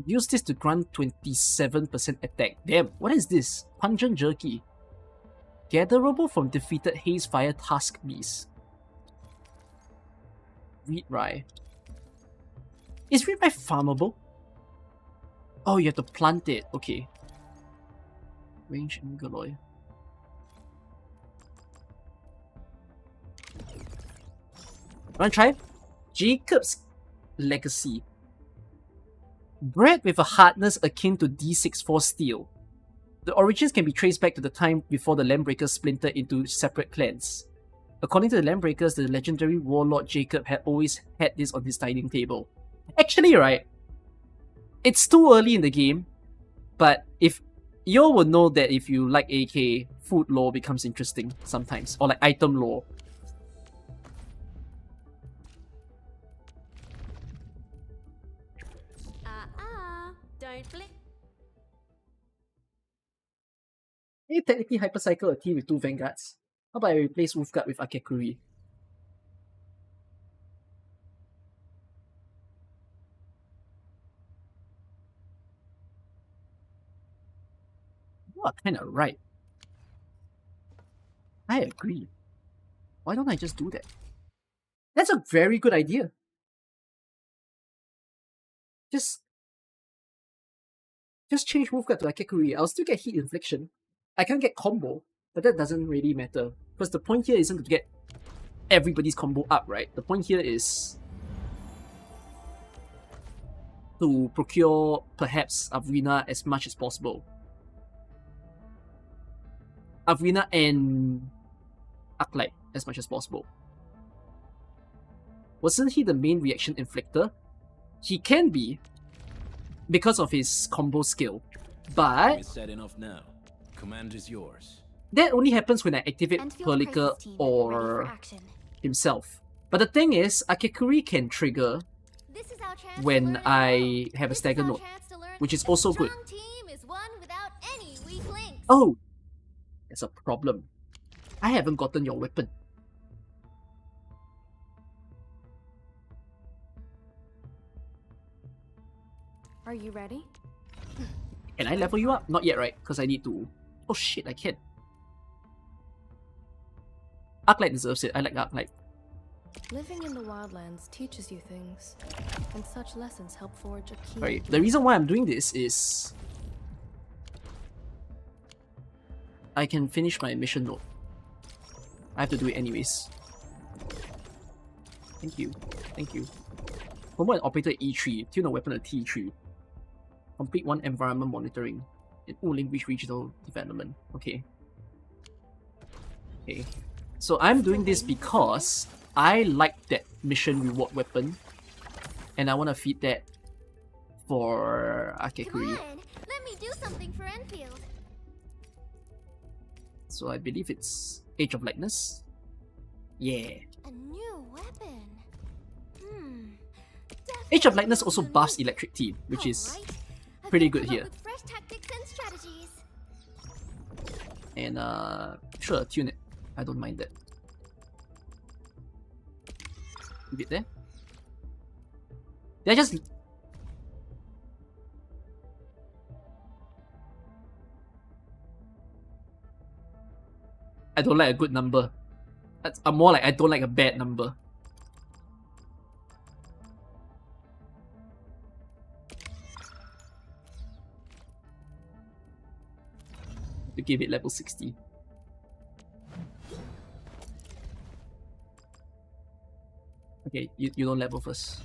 Use this to grant 27% attack. Damn, what is this? Pungent Jerky. Gatherable from defeated Haze Fire Task Beast. Reed Rye. Is Reed Rye farmable? Oh, you have to plant it. Okay. Range and Galoy. Wanna try? Jacob's Legacy. Bred with a hardness akin to D6-4 steel. The origins can be traced back to the time before the Lambreakers splintered into separate clans. According to the Lambreakers, the legendary warlord Jacob had always had this on his dining table. Actually, right, it's too early in the game, but if you will know that if you like AK, food lore becomes interesting sometimes, or like item lore. Don't blink. Can you technically hypercycle a team with 2 Vanguards? How about I replace Wolfguard with Akekuri? You are kinda right. I agree. Why don't I just do that? That's a very good idea. Just change Wolfguard to Akekuri. I'll still get heat infliction. I can't get combo, but that doesn't really matter. Because the point here isn't to get everybody's combo up, right? The point here is to procure perhaps Avrina as much as possible. Avrina and Arknight as much as possible. Wasn't he the main reaction inflictor? He can be because of his combo skill, but It's set enough now. Command is yours. that only happens when I activate Endfield Perlika crisis team, ready for or action. himself. But the thing is, Akekuri can trigger This is our chance to when learn I have a This is stagger our node, chance to learn which is that also a good. strong team is one without any weak links. Oh! There's a problem. I haven't gotten your weapon. Are you ready? Can I level you up? Not yet, right? Because I need to... Oh shit, I can. Arknight deserves it. I like Arknight. Living in the wildlands teaches you things, and such lessons help forge a key. Right. The reason why I'm doing this is... I can finish my mission node. I have to do it anyways. Thank you. Thank you. Promote an operator at E3. Tune a weapon at T3. Complete 1 environment monitoring. in Language Regional Development. Okay. Okay. So I'm doing this because I like that mission reward weapon, and I want to feed that for Come Akekuri. on, let me do something for Enfield. So I believe it's Age of Likeness. Yeah. A new weapon. Age of Likeness also buffs Electric Team, which is pretty good here. With fresh tactics and strategies. And sure, tune it. I don't mind that. Leave it there. Did I just... I don't like a good number. I'm more like I don't like a bad number. To give it level 60. Okay, you don't level first.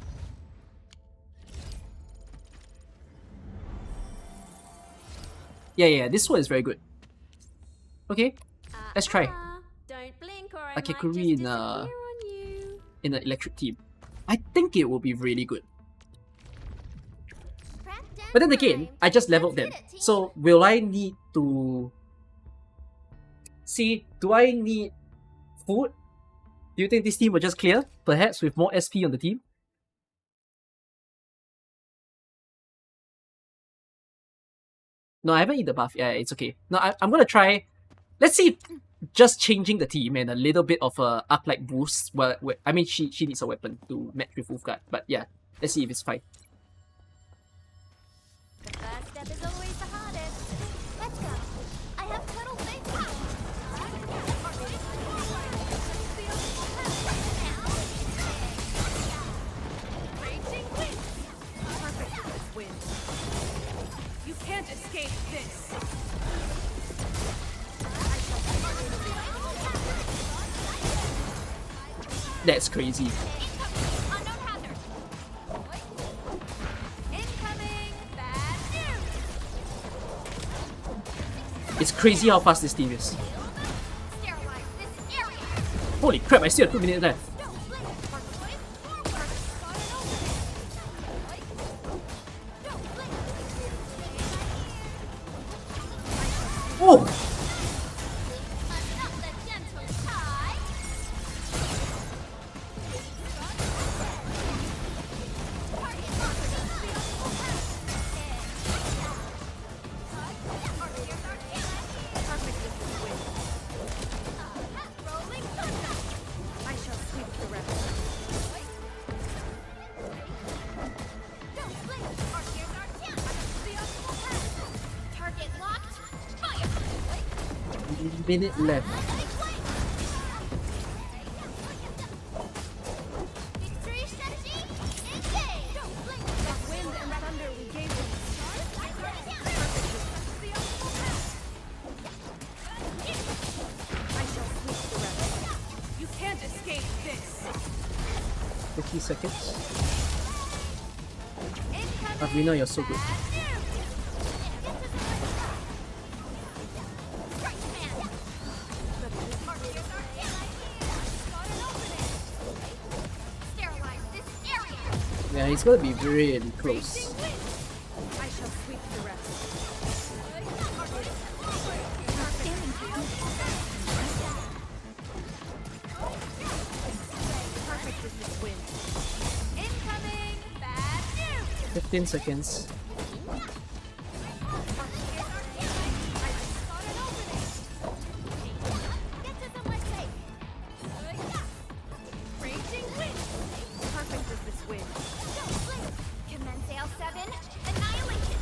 Yeah, this one is very good. Okay, let's try. Don't blink or I Akekuri might in just disappear on you. in the electric team. I think it will be really good. But then again, I just leveled them. So will I need to... See, do I need food? Do you think this team will just clear? Perhaps with more SP on the team? No, I haven't eaten the buff. Yeah, it's okay. No, I'm gonna try... Let's see if just changing the team and a little bit of a arc-like boost. Well, I mean, she needs a weapon to match with Wolfguard. But yeah, let's see if it's fine. The first step is always the hardest. Let's go. I have total faith. Raging wind. Perfect for this wind. You can't escape this. That's crazy. Unknown hazard. Incoming. Bad news. It's crazy how fast this team is. Sterilize this area. Holy crap, I still have 2 minutes left. Don't blink. Forward. Don't blink. Oh! Not the gentle tide. Perfect with this wind. Rolling thunder. I shall sweep the rest. Don't blink. Here's our chance. Target locked. Fire. Minute left. Victory strategy. Engage. Don't blink. The wind and thunder we gave them. I shall sweep the rest. You can't escape this. 50 seconds. Incoming. Arvina, you're so good. Yeah, he's gonna be really close. I shall sweep the rest. Perfect with this wind. Incoming. Bad news. 15 seconds. Get to somewhere safe. Raging wind. Perfect with this wind. Don't blink. Commence AL7. Annihilation.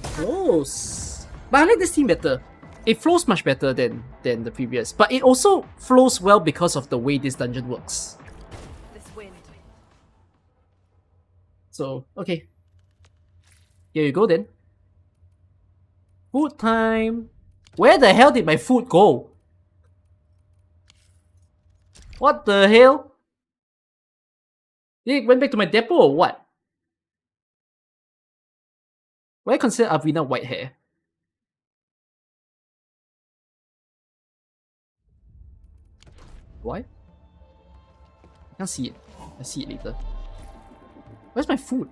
Close! But I like this team better. It flows much better than the previous. But it also flows well because of the way this dungeon works. This wind. So, okay. Here you go then. Food time! Where the hell did my food go? What the hell? It went back to my depot or what? Why consider Arvina white hair? Why? I can't see it. I see it later. Where's my food?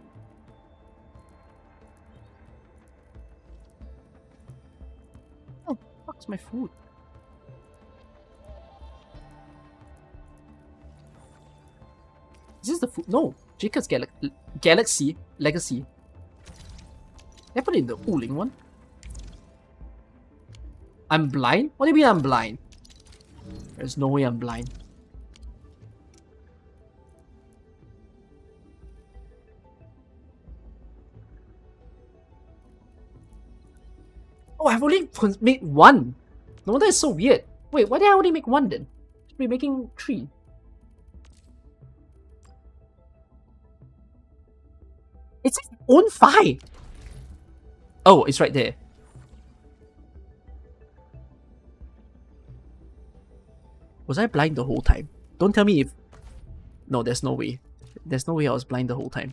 Oh, fuck's my food? Is this the food? No, Jacob's Galaxy Legacy. Did I put it in the Wuling one? I'm blind? What do you mean I'm blind? There's no way I'm blind. Oh, I've only made one. No wonder it's so weird. Wait, why did I only make one then? Should be making 3. It's its own 5. Oh, it's right there. Was I blind the whole time? Don't tell me if... No, there's no way. There's no way I was blind the whole time.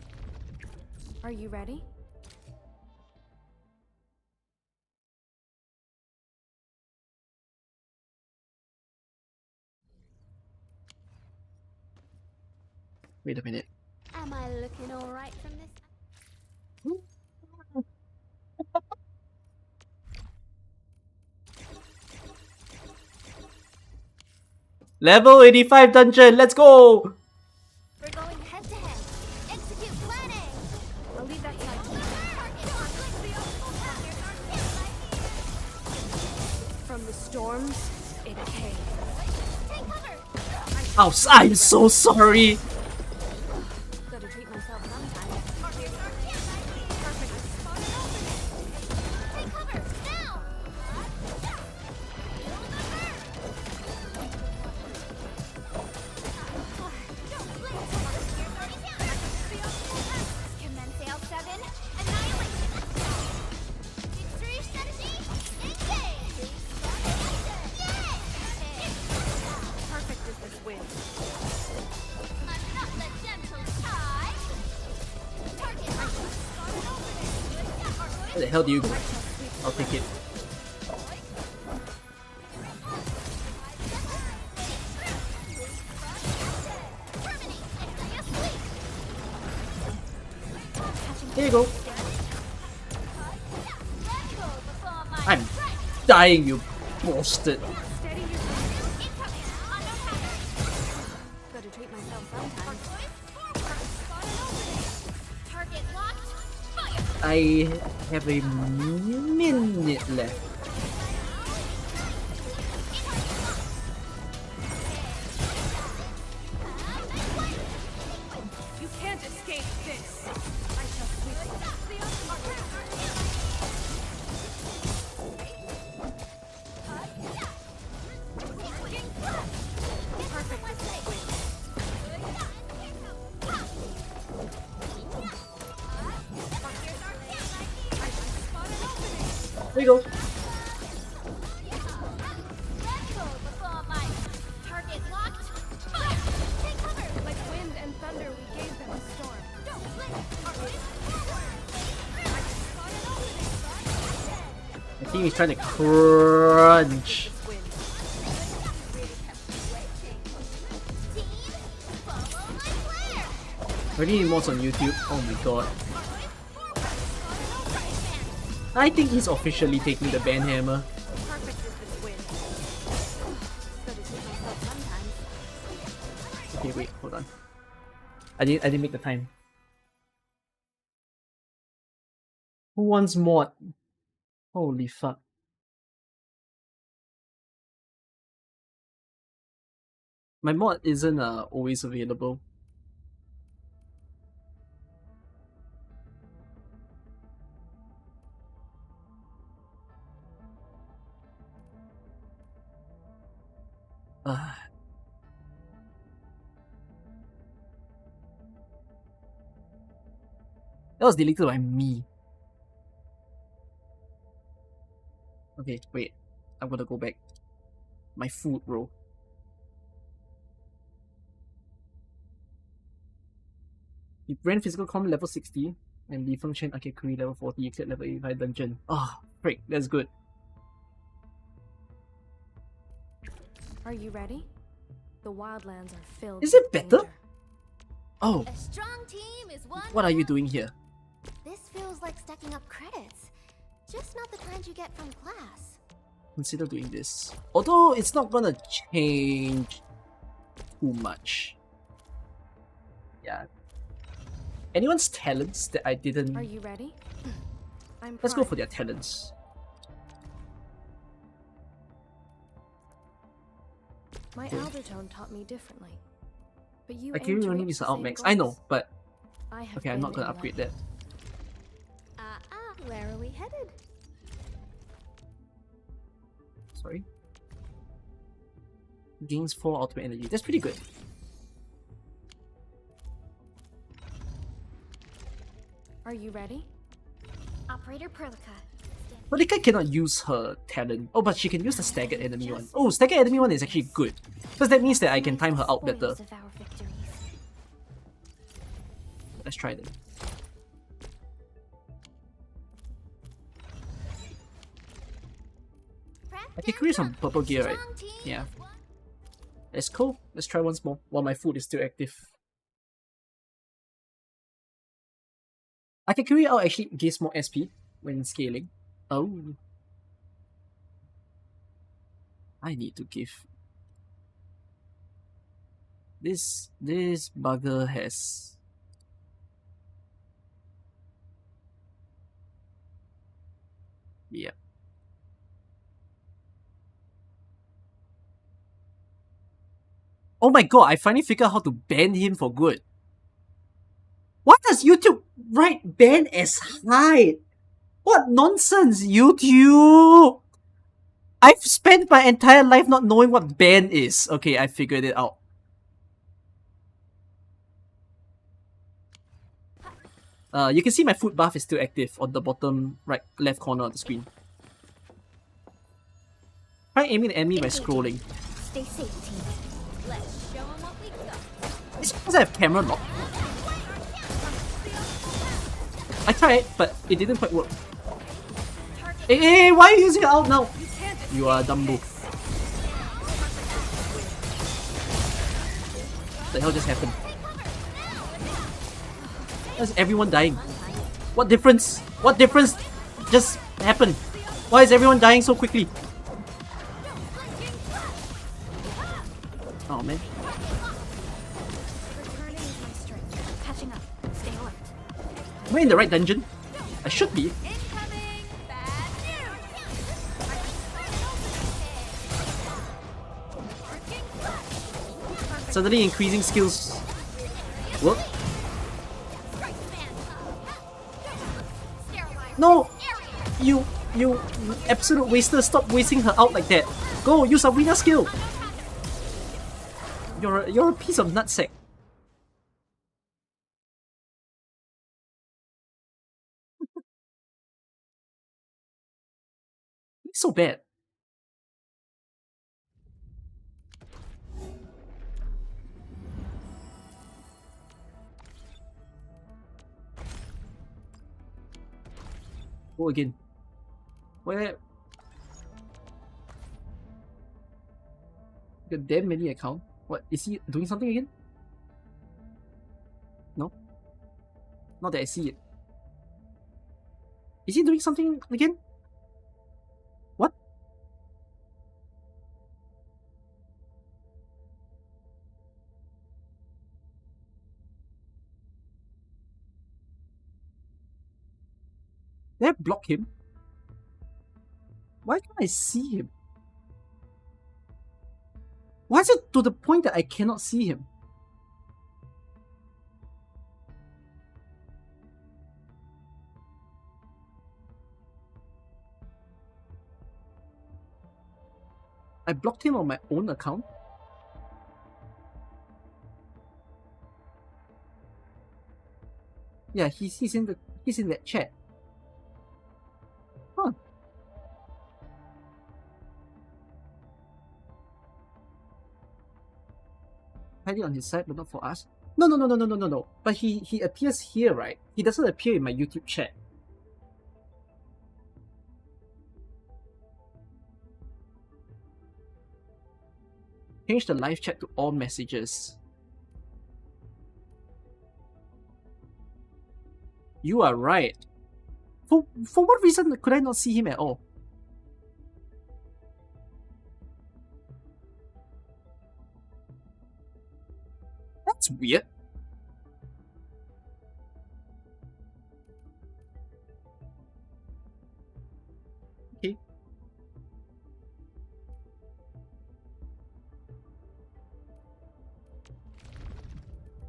Are you ready? Wait a minute. Am I looking alright from this? Level 85 dungeon, let's go! We're going head to head. Execute planning. I'll leave that side to you. From the storms, it came. Take cover. Oh, I'm so sorry! Gotta treat myself sometimes. Take cover. Now. Commence L7. Annihilation. Exterior strategy. Engage. Perfect as this wind. Not the gentle tide. Target Where the hell do you go? I'll take it. Here you go. I'm dying, you bastard. Steady your Gotta treat myself sometimes. Target locked. Fire. I have a minute left. You can't escape this. I shall sweep it. There you go. Target locked. Fire. Take cover. Like wind and thunder, we gave them a storm. Don't blink. I think he's trying to crunch. Wind. Team, follow my flare. Already need mods on YouTube. Oh my god. I think he's officially taking the ban hammer. Perfect as this wind. Gotta treat myself sometimes. Okay, wait, hold on. I didn't make the time. Who wants mod? Holy fuck. My mod isn't always available. That was deleted by me. Okay, wait. I'm gonna go back. My food, bro. You ran physical combat level 60 and Li Feng Chen Akekuri level 40, except level 85 dungeon. Ah, frick, that's good. Are you ready? The wildlands are filled Is with it better? danger. Oh, A strong team is one. what are you doing here? This feels like stacking up credits. Just not the kind you get from class. Consider doing this. Although it's not gonna change too much. Yeah. Anyone's talents that I didn't... Are you ready? I'm Let's go primed. for their talents. My Aldertone taught me differently. But you Akiri aim only towards needs the an same outmax. I know, goals. but I have okay, I'm not been gonna upgrade that. enlightened. Where are we headed? Sorry. Gains 4 ultimate energy. That's pretty good. Are you ready? Operator Perlica. But Lika cannot use her talent. Oh, but she can use the staggered enemy one. Oh, staggered enemy one is actually good. Because that means that I can time her out better. Spoils of our victories. Let's try that. I can create some purple gear, right? Strong team Yeah. is one. That's cool. Let's try once more while my food is still active. Akakiri out actually gives more SP when scaling. Oh. I need to give. This bugger has... Yeah. Oh my god, I finally figured out how to ban him for good. Why does YouTube write ban as high? What nonsense, YouTube! I've spent my entire life not knowing what ban is. Okay, I figured it out. You can see my food buff is still active on the bottom right left corner of the screen. Try aiming the enemy by scrolling. Stay safe, team. Let's show 'em what we got. It's because I have camera lock. I tried, but it didn't quite work. Hey, why are you using it out now? You are a Dumbo. What the hell just happened? Why is everyone dying? What difference? What difference just happened? Why is everyone dying so quickly? Oh man. Returning is my strength. Catching up. Stay alert. Am I in the right dungeon? I should be. Incoming! Bad news! Suddenly increasing skills. Work? No! You absolute waster, stop wasting her out like that. Go, use a winner skill! You're a piece of nutsack. It's so bad. Go again. Where? Got damn many account. What, is he doing something again? No? Not that I see it. Is he doing something again? What? Did I block him? Why can't I see him? Why is it to the point that I cannot see him? I blocked him on my own account? Yeah, he's in that chat. Huh. Hide it on his side, but not for us. No. But he appears here, right? He doesn't appear in my YouTube chat. Change the live chat to all messages. You are right. For what reason could I not see him at all? That's weird. Okay.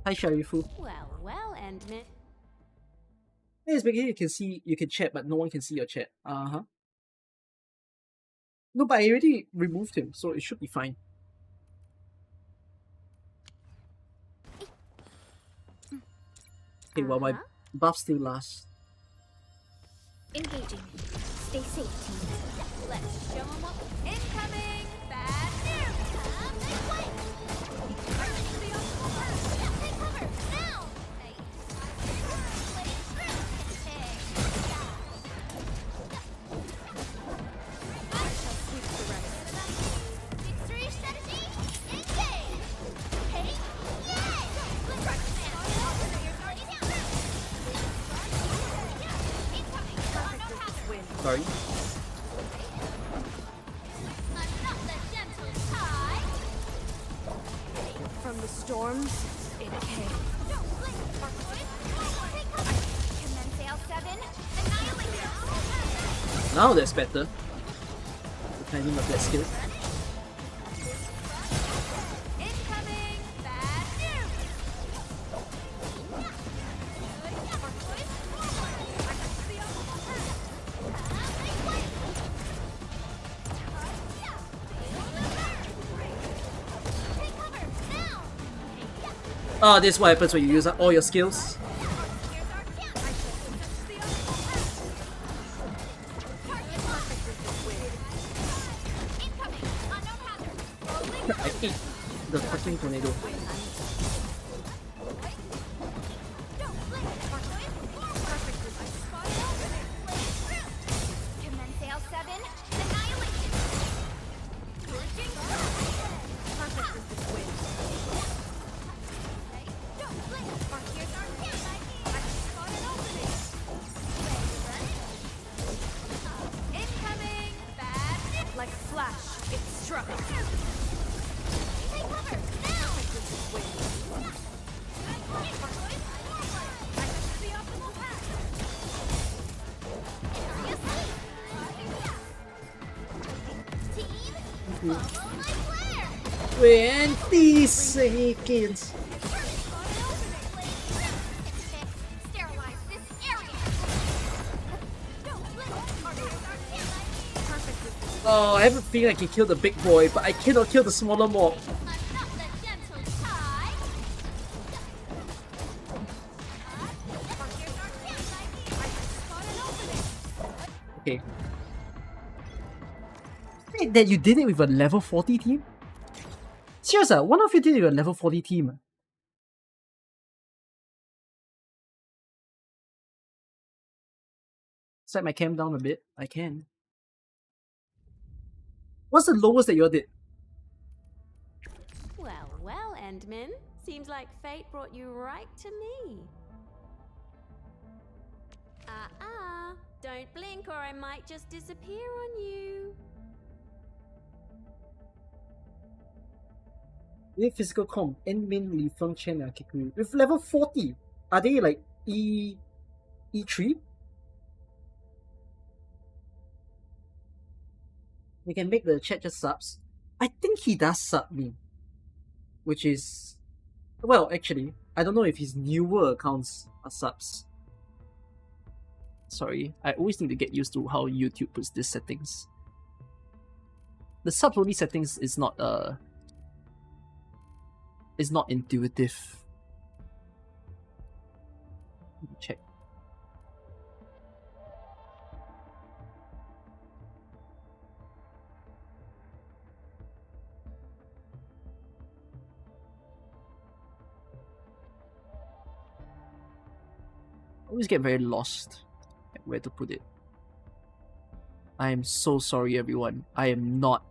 Hi, Sharifu. Well, Endman. Hey, it's because you can chat, but no one can see your chat. No, but I already removed him, so it should be fine. Okay, well, my buff still lasts. Engaging. Stay safe, team. Let's show 'em what incoming. Bad news. Take cover, now! Victory strategy, engage! Hey, yay! Sorry. I'm not the gentle tide. From the storms, it came. Don't blink, Arknights. Take cover. Commence L7. Annihilation. Now that's better. The timing of that skill. Incoming. Bad news. Take cover, now! Oh, this is what happens when you use up all your skills. Here's our chance. Incoming, unknown hazard. I hate the fucking tornado. Don't blink, Arknights. Commence L7. Annihilation. Purging. Perfect with this win. Don't blink. Here's our chance. I spot an opening. Incoming. Bad news. Like a flash, it struck. Take cover, now! The optimal path. Team, follow my flare! 20 seconds. Sterilize this area! Don't blink! Perfect with this. Oh, I have a feeling I can kill the big boy, but I cannot kill the smaller mob. I'm not the gentle tide! Here's our chance! I spot an opening! Okay. Wait, that you did it with a level 40 team? Serious, one of you did it with a level 40 team. Set my cam down a bit. I can. What's the lowest that you all did? Well, Endman. Seems like fate brought you right to me. Don't blink or I might just disappear on you. With physical comp, Endmin, Li Feng Chen, and Kikuri. With level 40, are they like E3? We can make the chat just subs. I think he does sub me. Which is... Well, actually, I don't know if his newer accounts are subs. Sorry, I always need to get used to how YouTube puts these settings. The subs only settings is not intuitive. Let me check. I always get very lost at where to put it. I am so sorry, everyone. I am not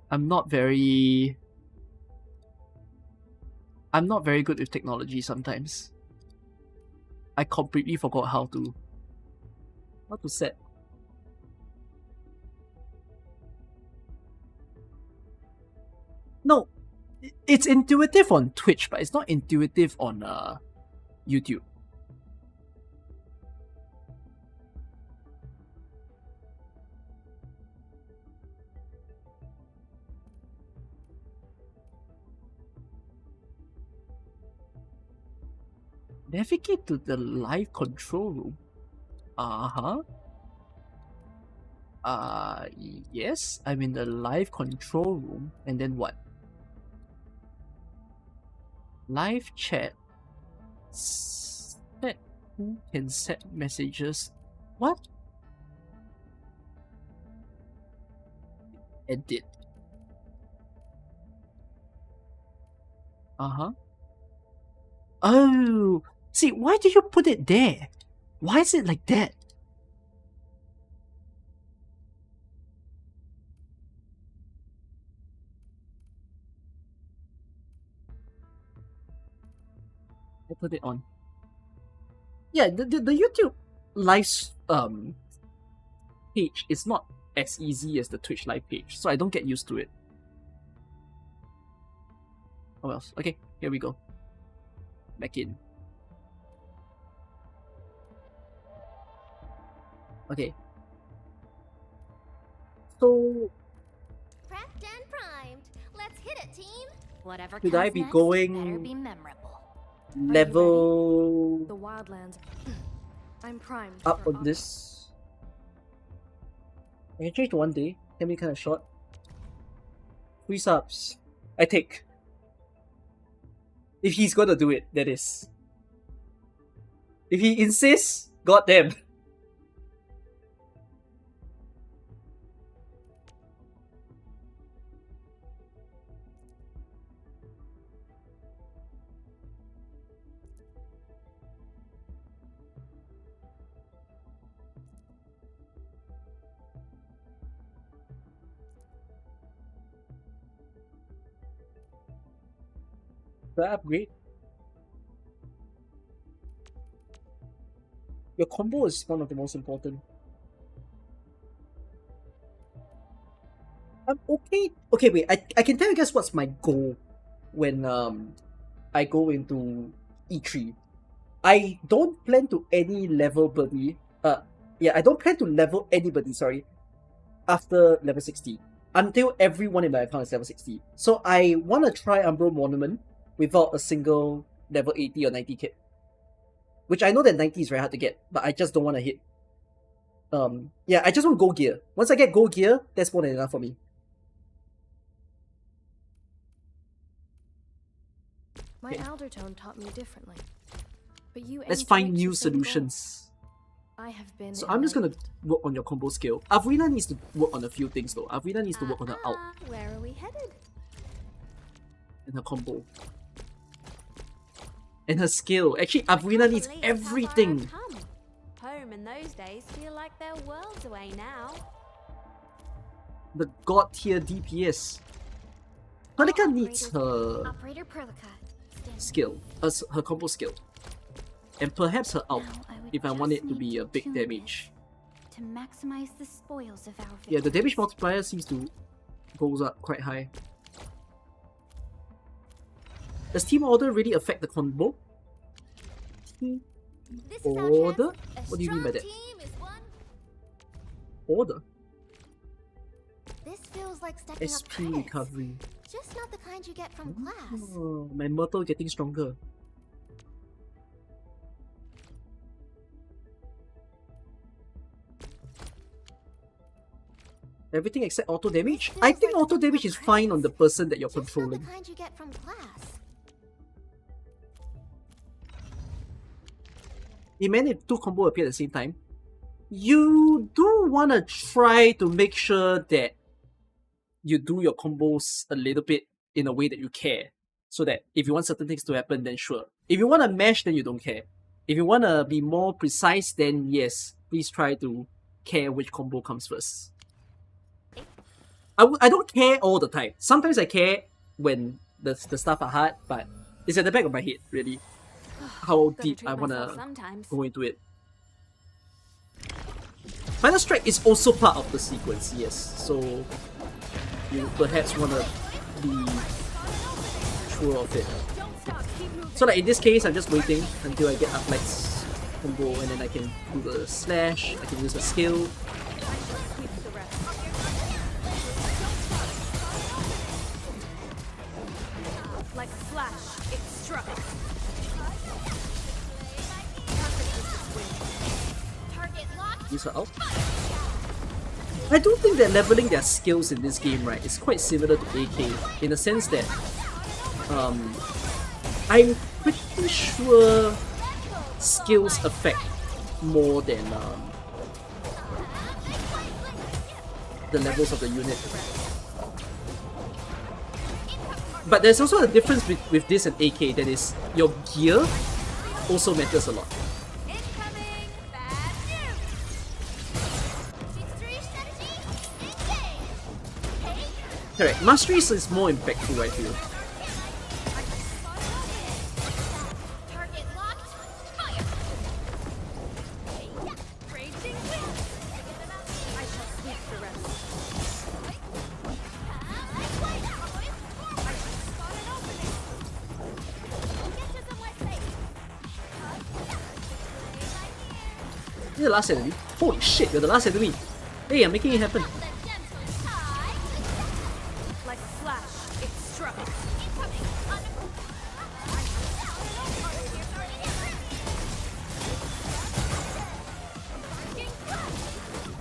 I'm not very good with technology sometimes. I completely forgot how to set. No, it's intuitive on Twitch, but it's not intuitive on YouTube. Navigate to the live control room. Uh-huh. Yes, I'm in the live control room. And then what? Live chat. Set who can set messages. What? Edit. Uh-huh. Oh, see, why do you put it there? Why is it like that? I put it on. Yeah, the YouTube live page is not as easy as the Twitch live page, so I don't get used to it. Oh well, okay, here we go. Back in. Okay. So Prepped and primed. Let's hit it, team. Whatever should comes I be next, going better be memorable. level The wildlands. I'm primed. up for on this? I can change to 1 day. Can be kind of short. 3 subs. I take. If he's gonna do it, that is. If he insists, goddamn. Should I upgrade? Your combo is one of the most important. I'm okay. Okay, wait. I can tell you guys what's my goal when I go into E3. I don't plan to any level buddy. I don't plan to level anybody. Sorry, after level 60 until everyone in my account is level 60. So I want to try Umbral Monument without a single level 80 or 90 kit. Which I know that 90 is very hard to get, but I just don't want to hit. I just want gold gear. Once I get gold gear, that's more than enough for me. My Aldertone taught me differently. But you Let's aim to find reach new the same goal. solutions. I have been. So I'm just gonna work on your combo skill. Avrina needs to work on a few things though. Avrina needs to work on her out Where are we headed? and her combo. And her skill. Actually, Avrina needs Believe how far I've everything. come. Home in those days feel like they're worlds away now. The god tier DPS. Perlica needs her Operator Perlica. Stand skill, her combo skill. And perhaps her out, Now, I would if I want just it to need be a to big tune damage. this to maximize the spoils of our Yeah, the damage victories. multiplier seems to goes up quite high. Does team order really affect the combo? Team This is our order? chance. A What do you mean by strong that? team is one. Order? This feels like stacking up SP credits. recovery. Just not the kind you get from class. Oh, my myrtle getting stronger. Everything except auto damage? I think auto damage is fine on the person that you're Just not the controlling. kind you get from class. Even if 2 combo appear at the same time, you do want to try to make sure that you do your combos a little bit in a way that you care. So that if you want certain things to happen, then sure. If you want to mash, then you don't care. If you want to be more precise, then yes, please try to care which combo comes first. I don't care all the time. Sometimes I care when the stuff are hard, but it's at the back of my head, really, how Gotta deep treat I myself wanna sometimes. go into it. Final Strike is also part of the sequence, yes. So you perhaps wanna be sure of it. So like in this case, I'm just waiting until I get Arknights combo, and then I can do the slash. I can use a skill. Like a flash, it struck. Use her out. I do think that leveling their skills in this game, right, is quite similar to AK in the sense that I'm pretty sure skills affect more than the levels of the unit. But there's also a difference with this and AK, that is your gear also matters a lot. Correct. Mastery is more impactful, I feel. You're the last enemy. Holy shit, you're the last enemy. Hey, I'm making it happen. Like a flash, it struck.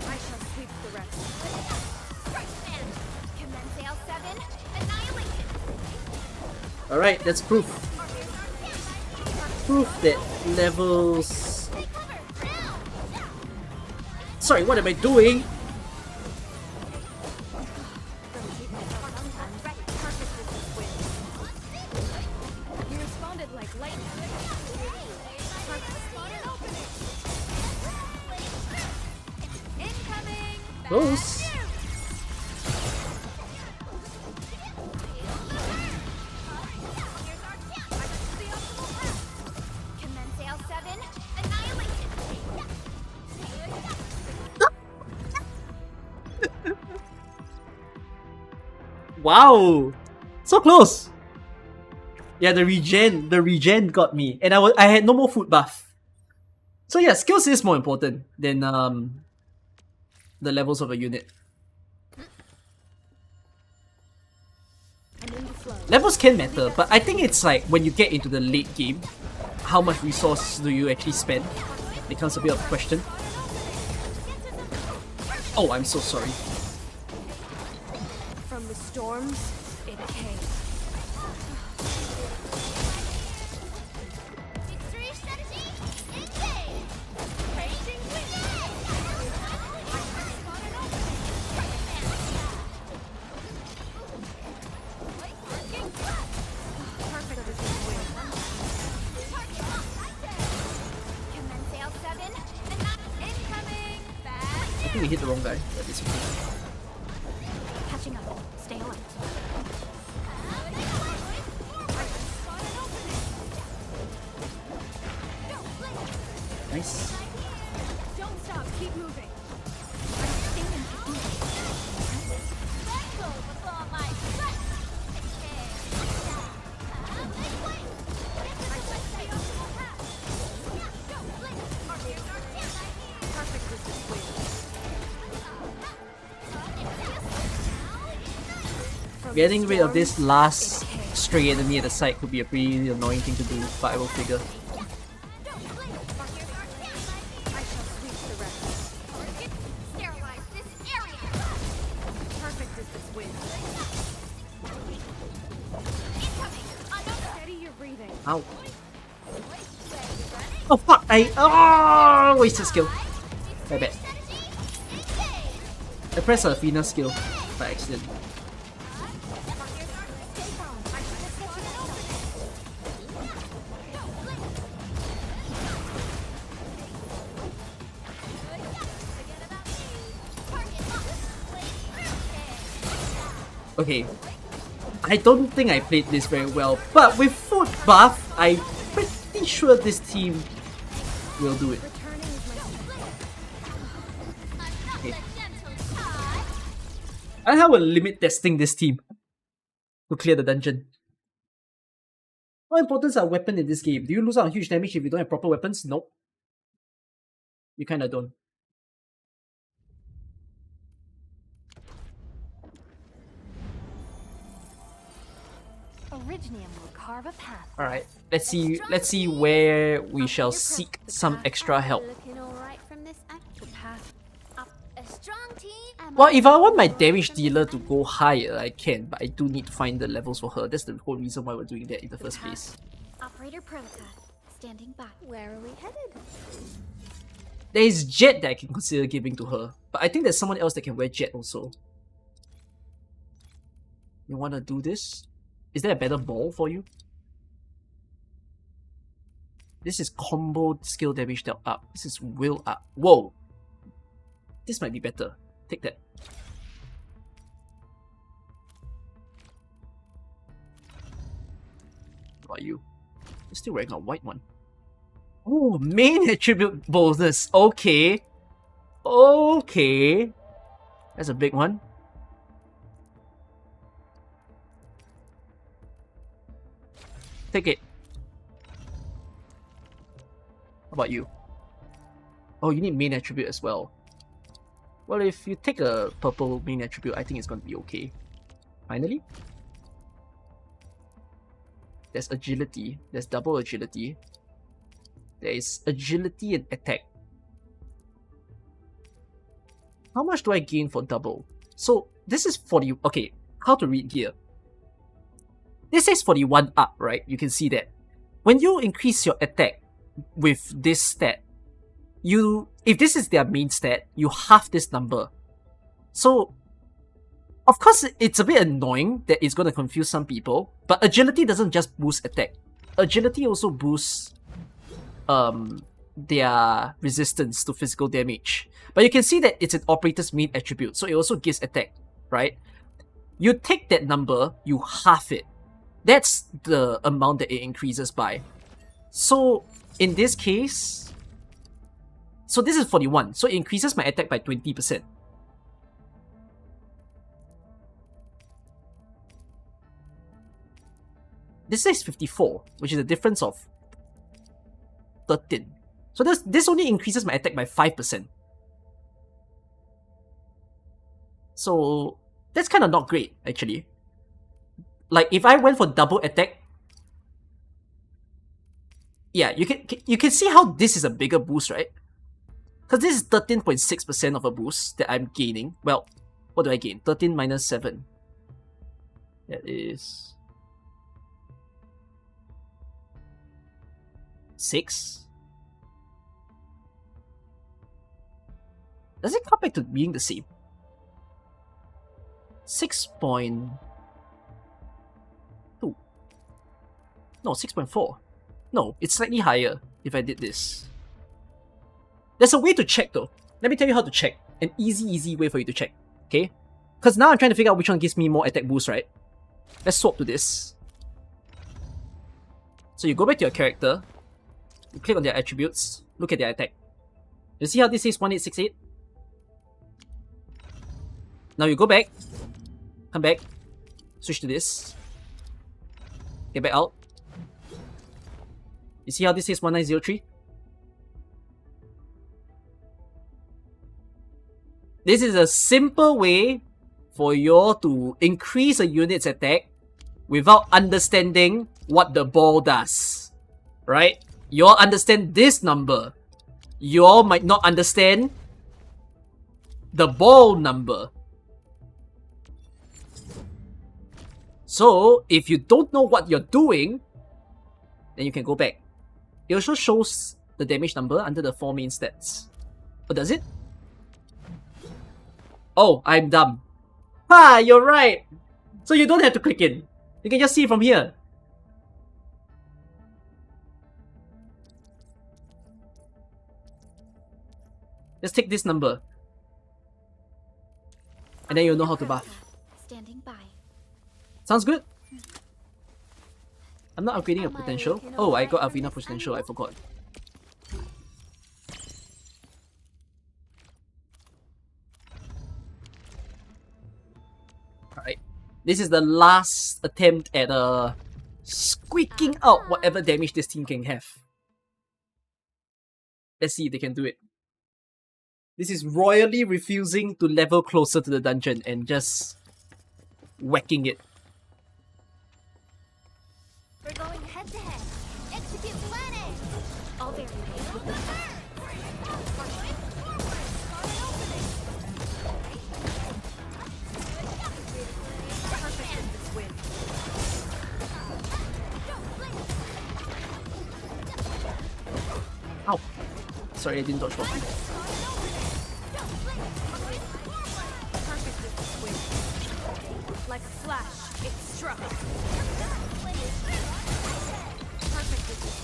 I shall sweep the rest. Alright, that's proof. Proof that levels... Sorry, what am I doing? You responded like lightning. Close. Wow! So close! Yeah, the regen got me. And I had no more food buff. So yeah, skills is more important than the levels of a unit. Levels can matter, but I think it's like when you get into the late game, how much resources do you actually spend? Becomes a bit of a question. Oh, I'm so sorry. From the storms, it came. I think we hit the wrong guy, but it's okay. Catching up. Stay alert. Nice. Don't stop. Keep moving. Getting rid of this last stray enemy at the side could be a pretty annoying thing to do, but I will figure. Perfect as this wind. Steady your breathing. Ow. Oh fuck! Wasted skill. My bad. I pressed a Athena skill by accident. Okay. I don't think I played this very well, but with foot buff, I'm pretty sure this team will do it. Okay. I have a limit testing this team to clear the dungeon. What importance are weapons in this game? Do you lose out on huge damage if you don't have proper weapons? Nope. You kinda don't. Originium will carve a path. Alright, let's see where we shall seek some extra help. Looking all right from this The path. Up a strong team. Well, if I want my damage dealer to go higher, I can, but I do need to find the levels for her. That's the whole reason why we're doing that in the first place. Operator Prota, standing by. Where are we headed? There is Jet that I can consider giving to her, but I think there's someone else that can wear Jet also. You wanna do this? Is there a better ball for you? This is combo skill damage dealt up. This is will up. Whoa! This might be better. Take that. What about you? You're still wearing a white one. Oh, main attribute bonus. Okay. Okay. That's a big one. Take it. How about you? Oh, you need main attribute as well. Well, if you take a purple main attribute, I think it's going to be okay. Finally. There's agility. There's double agility. There is agility and attack. How much do I gain for double? So, this is 40... Okay, how to read here. This says 41 up, right? You can see that. When you increase your attack with this stat, if this is their main stat, you halve this number. So, of course, it's a bit annoying that it's going to confuse some people, but agility doesn't just boost attack. Agility also boosts their resistance to physical damage. But you can see that it's an operator's main attribute, so it also gives attack, right? You take that number, you halve it. That's the amount that it increases by. So, in this case... So this is 41, so it increases my attack by 20%. This says 54, which is a difference of 13. So this only increases my attack by 5%. So that's kind of not great, actually. Like, if I went for double attack... Yeah, you can see how this is a bigger boost, right? Because this is 13.6% of a boost that I'm gaining. Well, what do I gain? 13 minus 7. That is... 6? Does it come back to being the same? 6.2. No, 6.4. No, it's slightly higher if I did this. There's a way to check though. Let me tell you how to check. An easy way for you to check. Okay? Because now I'm trying to figure out which one gives me more attack boost, right? Let's swap to this. So you go back to your character. You click on their attributes. Look at their attack. You see how this says 1868? Now you go back. Come back. Switch to this. Get back out. You see how this says 1903? This is a simple way for you to increase a unit's attack without understanding what the ball does. Right? You all understand this number. You all might not understand the ball number. So, if you don't know what you're doing, then you can go back. It also shows the damage number under the 4 main stats. Oh, does it? Oh, I'm dumb. Ha, you're right. So you don't have to click in. You can just see it from here. Just take this number. And then you'll know how to buff. Standing by. Sounds good. I'm not upgrading a Am I potential. looking Oh, I got alright from Avina this potential, I angle? forgot. Alright. This is the last attempt at squeaking out whatever damage this team can have. Let's see if they can do it. This is royally refusing to level closer to the dungeon and just whacking it. We're going head to head. Execute plan A. All very Ow. Sorry, I didn't dodge properly. like a flash. It struck. Perfect with this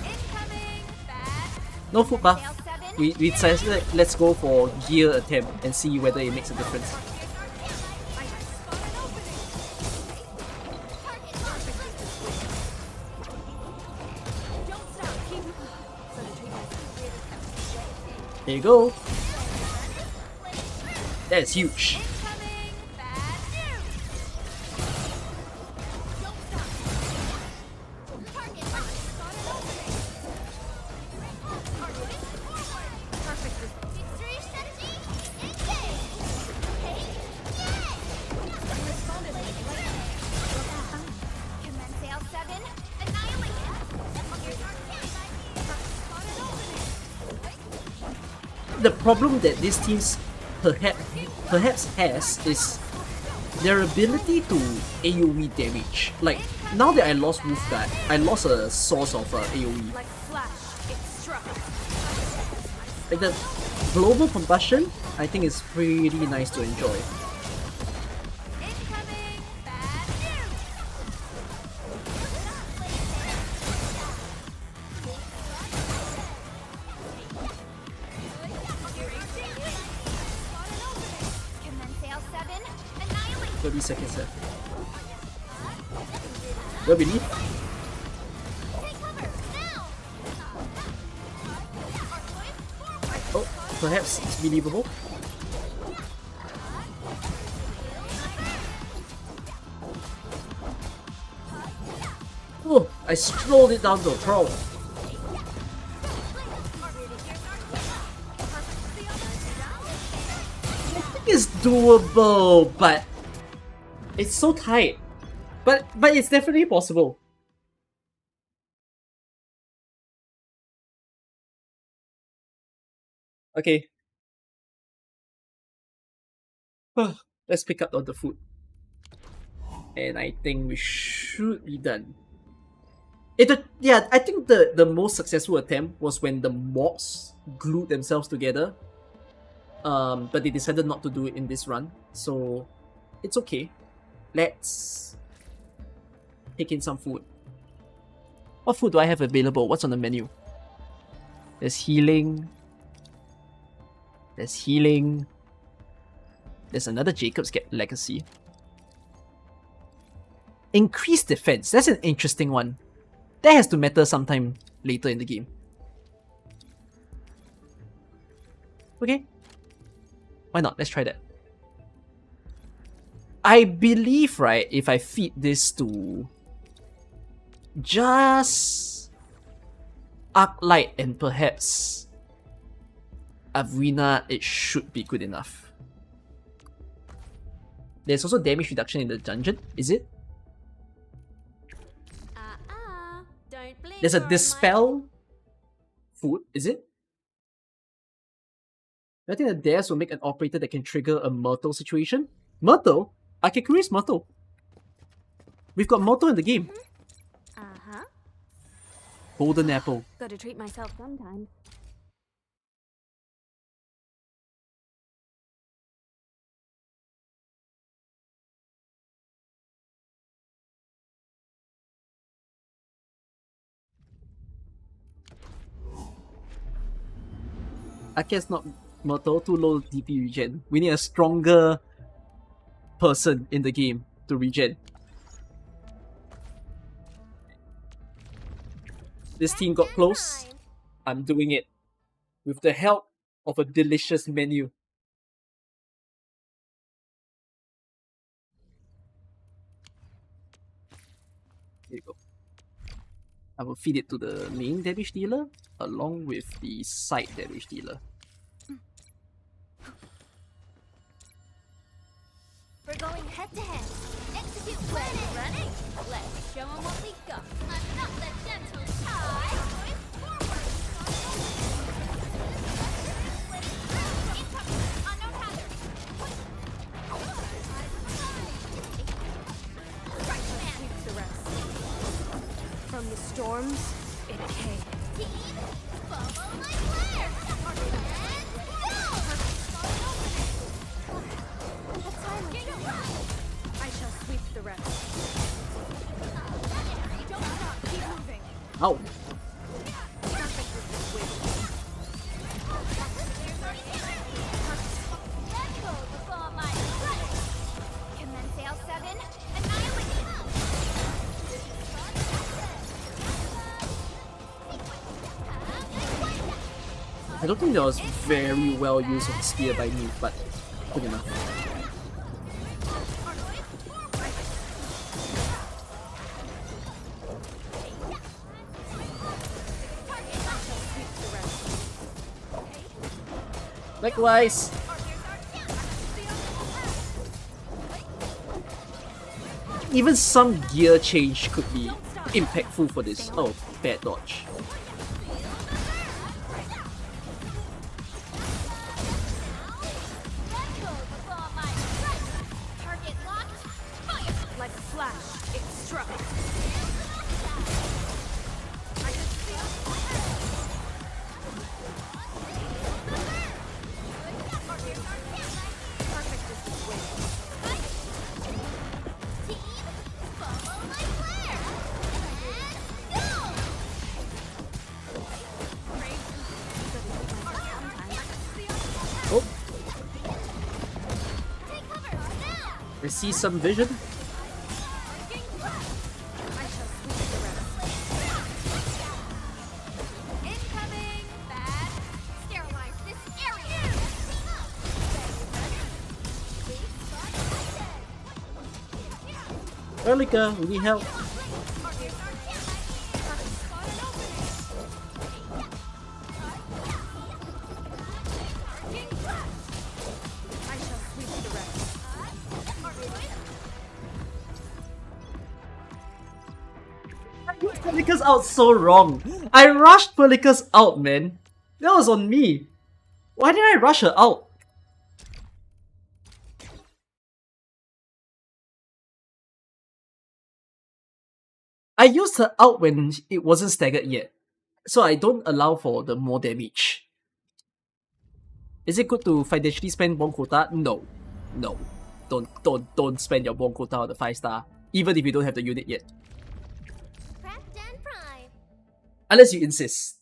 Incoming. Bad. No foot buff. We decided let's go for gear attempt and see whether it makes a difference. There you go. That's huge. Incoming. Bad news. Don't stop. Target marked. perfect with Victory strategy. Engage. Commence L7. Annihilate. The problem that these teams perhaps has is their ability to AoE damage. Like, now that I lost Wolfguard, I lost a source of AoE. like a flash. It struck. Like the global combustion, I think is pretty nice to enjoy. Incoming. Bad news. Commence L7. Annihilate. 30 seconds left. Do I believe? Take cover. Now. Oh, perhaps it's believable. Oh, I strolled it down to a troll. I think it's doable, but it's so tight. But it's definitely possible. Okay. Let's pick up all the food. And I think we should be done. Yeah, I think the most successful attempt was when the mobs glued themselves together. But they decided not to do it in this run, so it's okay. Let's take in some food. What food do I have available? What's on the menu? There's healing. There's healing. There's another Jacob's Legacy. Increased defense. That's an interesting one. That has to matter sometime later in the game. Okay. Why not? Let's try that. I believe, right, if I feed this to just Arknight and perhaps Avina, it should be good enough. There's also damage reduction in the dungeon, is it? Don't blink. There's a or I might- dispel food, is it? I think that dares will make an operator that can trigger a Myrtle situation. Myrtle? Akikuri's Myrtle. We've got Myrtle in the game. Uh-huh. Golden Apple. Gotta treat myself sometimes. Aki's not Mortal, too low DP regen. We need a stronger person in the game to regen. This team got close. I'm doing it. With the help of a delicious menu. Here you go. I will feed it to the main damage dealer along with the side damage dealer. We're going head to head. Execute plan. Running. Let's show 'em what we got. I'm not the gentle tide. Forward. Incoming. Unknown hazard. Right man. Sweep the rest. From the storms, it came. Team, follow my flare. And go. I shall sweep the rest. Don't stop, keep moving. Ow! Perfect is this wind. Let's go before my strike. Commence sail 7. Annihilate. I don't think that was very well used of the spear by me, but good enough. Likewise! Even some gear change could be impactful for this. Oh, bad dodge. Let's go before my strike. Target locked. Fire. Like a flash, it struck. I just feel perfect is this wind. Team, follow my flare. And go. Oh, Take cover now. I see some vision. I shall sweep the rest. Incoming. Bad. Sterilize this area. Erlika, we need help. I shall sweep the rest. Pelika's out so wrong. I rushed Pelika's out, man. That was on me. Why did I rush her out? I used her out when it wasn't staggered yet, so I don't allow for the more damage. Is it good to financially spend bond quota? No. No. Don't spend your bond quota on the 5-star, even if you don't have the unit yet. Cracked and prime. Unless you insist.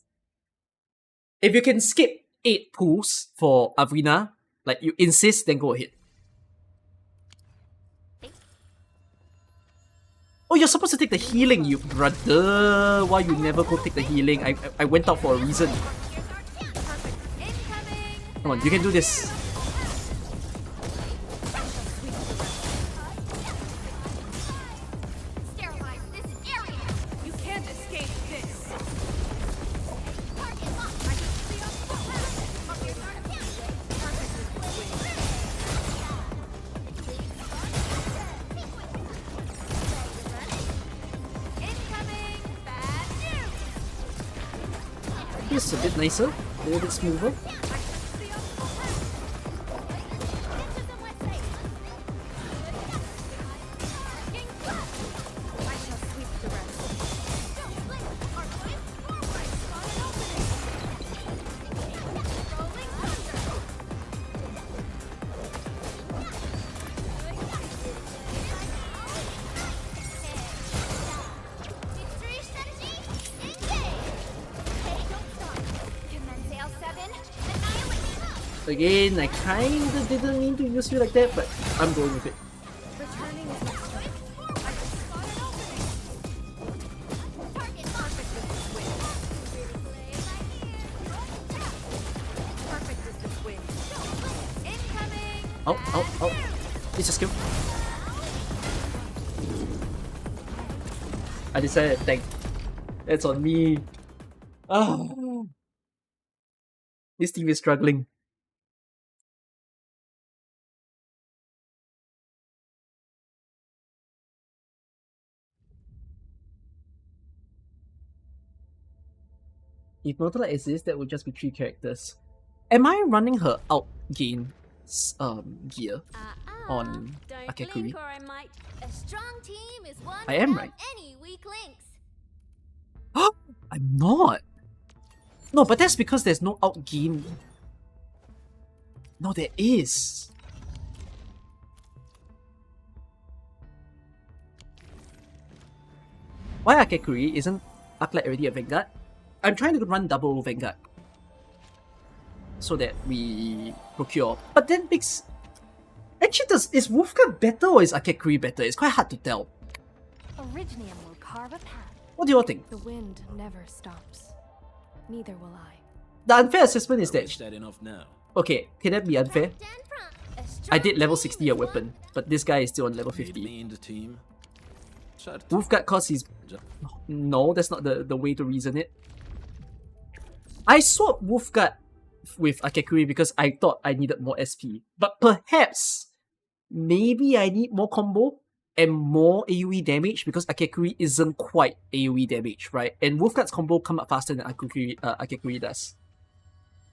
If you can skip 8 pools for Avrina, like you insist, then go ahead. Oh, you're supposed to take the healing, you brother. Why you never go take the healing? I went out for a reason. Come on, you can do this. Sterilize this area. You can't escape this. Target locked. Incoming. Bad news. This is a bit nicer, a little bit smoother. I shall sweep the rest. Victory strategy, engage! Hey, don't stop. Commence sail 7, annihilate! Again, I kinda didn't mean to use you like that, but I'm going with it. Returning is my strength. I can spot an opening. Perfect is this win. Perfect is this win. Incoming! Oh, oh, oh. It's a skill. I decided to tank. That's on me. Ah. This team is struggling. If Motorola exists, that would just be 3 characters. Am I running her outgain gear on Don't Akekuri? blink or I might. A strong team is one I am without right. any weak links. I'm not. No, but that's because there's no outgain. No, there is. Why Akekuri? Isn't Arknight already a Vanguard? I'm trying to run double Vanguard so that we procure. But then makes... Actually, is Wolfguard better or is Akekuri better? It's quite hard to tell. Originium will carve a path. What do you all think? The wind never stops. Neither will I. The unfair assessment is Is that... that enough now? Okay, can that be unfair? Stand front. A strong I did level team 60 is a one weapon, but this guy is still on level Need 50. me in the team? Shut Wolfguard cause he's... No, that's not the way to reason it. I swapped Wolfguard with Akekuri because I thought I needed more SP. But perhaps, maybe I need more combo and more AoE damage because Akekuri isn't quite AoE damage, right? And Wolfguard's combo come up faster than Akekuri does.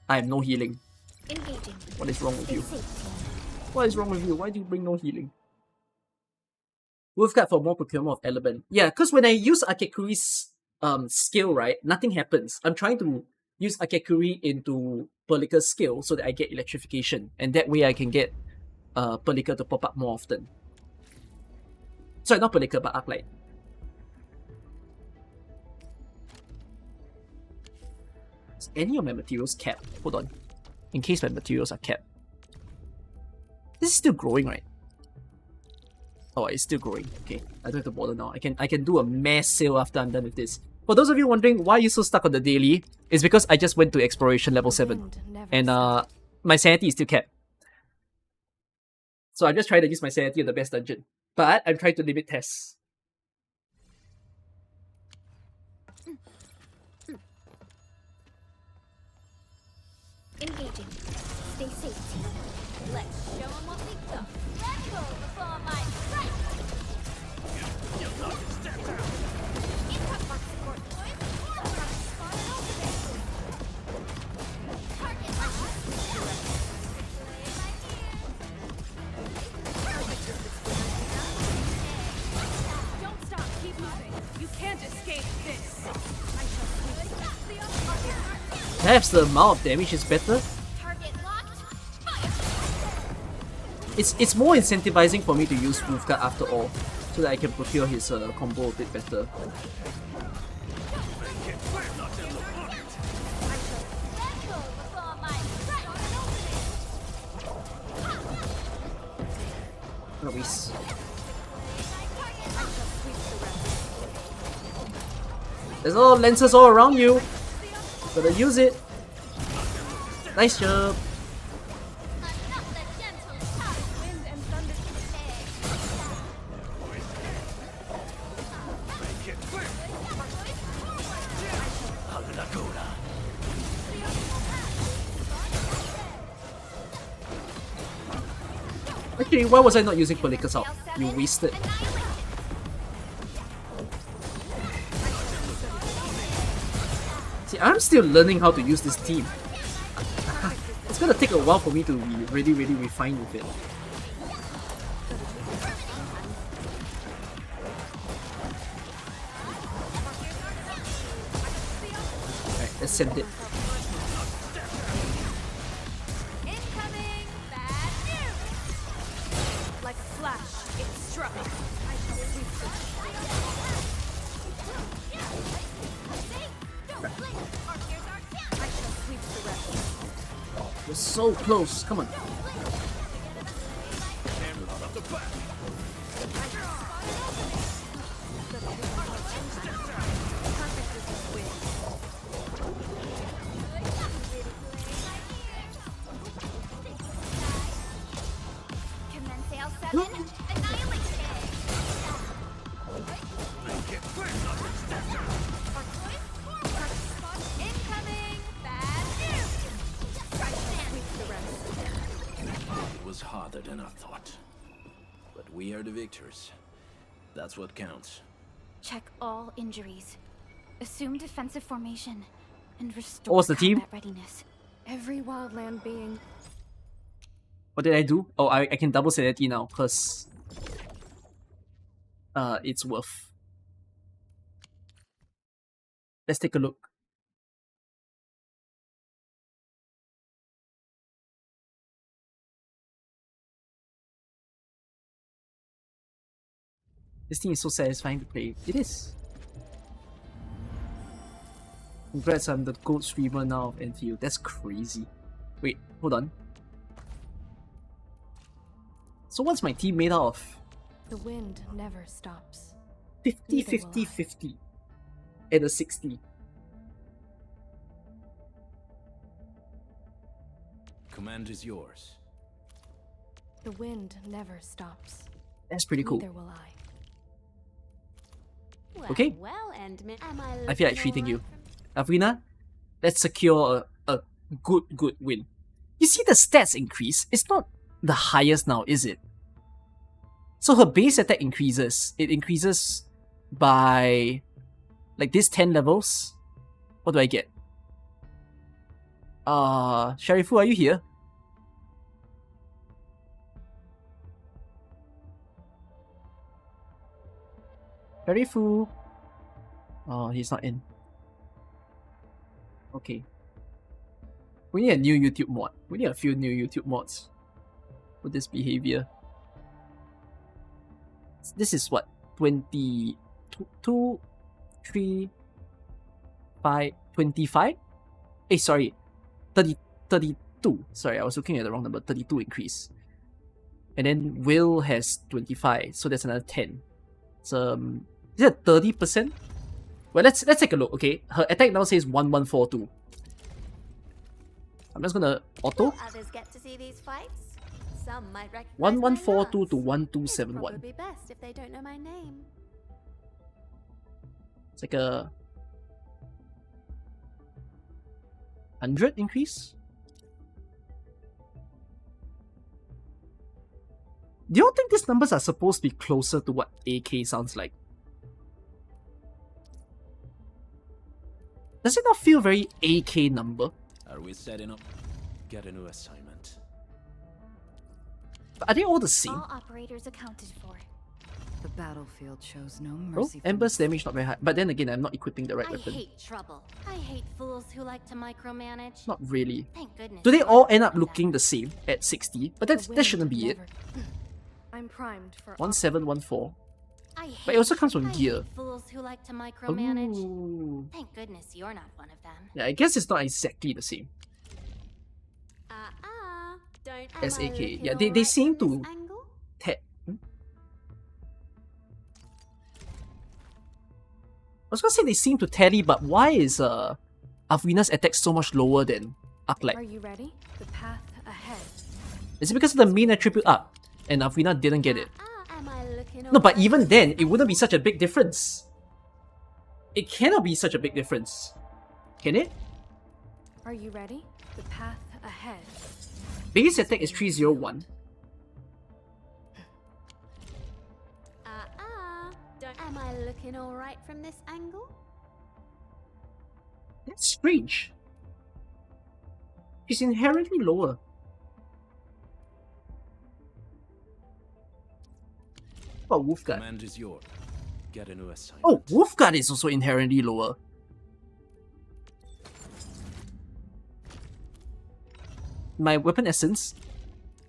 I have no healing. Engaging. What is wrong with Stay you? safe. What is wrong with you? Why do you bring no healing? Wolfguard for more procurement of element. Yeah, because when I use Akekuri's skill, right, nothing happens. I'm trying to use Akekuri into Pelika's skill so that I get electrification. And that way I can get Pelika to pop up more often. Sorry, not Pelika, but Arknight. Is any of my materials capped? Hold on. In case my materials are capped. This is still growing, right? Oh, it's still growing. Okay, I don't have to bother now. I can do a mass sale after I'm done with this. For those of you wondering why you're so stuck on the daily, it's because I just went to exploration level 7. Wind never And stops. my sanity is still capped. So I'm just trying to use my sanity in the best dungeon. But I'm trying to limit tests. Engaging. Stay safe, team. Let's show 'em what we got. Let's go before my strike. Income box support, boys. Spot an opening. Target locked. Play my ears. Don't stop, keep moving. You can't escape this. I shall sweep the Perhaps the amount of damage is better. Target locked. It's more incentivizing for me to use Wolfguard after all, so that I can procure his combo a bit better. Let's go before my strike. Anyways. There's all lenses all around you. Gotta use it. Nice job. I'm not the gentle type. wind and thunder. Actually, why was I not using Pelika's out? You wasted. See, I'm still learning how to use this team. It's gonna take a while for me to be really, really refined with it. Alright, let's send it. Incoming bad news. Like a flash, it struck. I shall sweep the Don't blink, or here's our chance. I shall sweep the rest. We're so close. Come on. Commence L7. Annihilation. Incoming. Bad news. It was harder than I thought. But we are the victors. That's what counts. Check all injuries. Assume defensive formation. And restore What was the team? combat readiness. Every wildland being. What did I do? Oh, I can double sanity now, because it's worth. Let's take a look. This thing is so satisfying to play. It is. Congrats, I'm the gold streamer now of Endfield. That's crazy. Wait, hold on. So what's my team made out of? The wind never stops. 50, Neither 50, will I. 50. And a 60. Command is yours. The wind never stops. That's pretty cool. Neither will I. Well, Okay. Well, Endman, am I feel like looking treating you. alright Avrina, let's secure a good win. You see the stats increase? It's not the highest now, is it? So her base attack increases. It increases by like this 10 levels. What do I get? Sharifu, are you here? Sharifu. Oh, he's not in. Okay. We need a new YouTube mod. We need a few new YouTube mods for this behavior. This is what? 22, 3, 5, 25? Eh, sorry. 32. Sorry, I was looking at the wrong number. 32 increase. And then Will has 25, so that's another 10. It's is it 30%? Well, let's take a look, okay? Her attack now says 1142. I'm just gonna auto. Will others get to see these fights? Some might recognize 1142 my to marks. 1271. It'd probably be best if they don't know my name. It's like a 100 increase. Do you all think these numbers are supposed to be closer to what AK sounds like? Does it not feel very AK number? Are we setting up? Get a new assignment. Are they all the same? All operators accounted for. The battlefield shows no Oh, mercy. from Ember's the damage not very high. But then again, I'm not equipping the right I weapon. hate trouble. I hate fools who like to micromanage. Not really. Thank goodness. Do they you're all not end up one of looking them. the same at 60? But The that wind shouldn't be it. never... I'm primed for 1714. I hate, But it also comes from I gear. hate fools who like to micromanage. Ooh. Thank goodness you're not one of them. Yeah, I guess it's not exactly the same Don't. as am I AK. looking Yeah, they alright seem from this to angle? I was gonna say they seem to tally, but why is Avrina's attack so much lower than Arknight? Are you ready? The path ahead. Is it because of the main attribute up and Avrina didn't get it? Am I looking No, but alright even from then, this it wouldn't be such a big difference. It cannot be such a big difference. Can it? Are you ready? The path ahead. Base attack is 301. Don't. Am I looking alright from this angle? That's strange. She's inherently lower. What about Wolfguard? Command is yours. Get a new assignment. Oh, Wolfguard is also inherently lower. My weapon essence.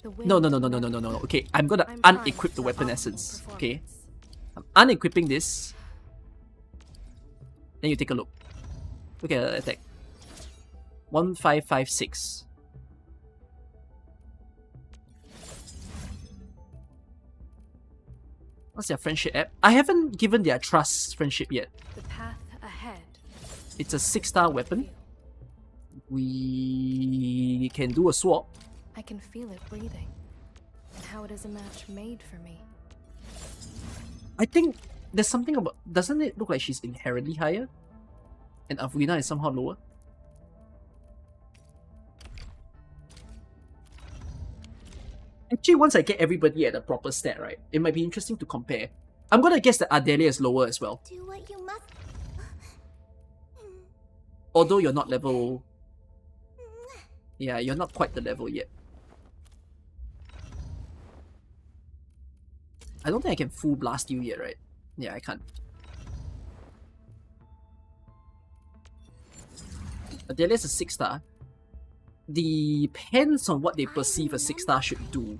The wind No. Okay, I'm gonna unequip the weapon essence. Okay, I'm unequipping this. Then you take a look. Look at the attack. 1556. What's their friendship app? I haven't given their trust friendship yet. The path ahead. It's a 6-star weapon. We can do a swap. I can feel it breathing. And how it is a match made for me. I think there's something about... Doesn't it look like she's inherently higher? And Afrina is somehow lower? Actually, once I get everybody at a proper stat, right, it might be interesting to compare. I'm gonna guess that Ardelia is lower as well. Do what you must. Although you're not level... Yeah, you're not quite the level yet. I don't think I can full blast you yet, right? Yeah, I can't. Adelia's a 6-star. Depends on what they perceive a 6-star should do.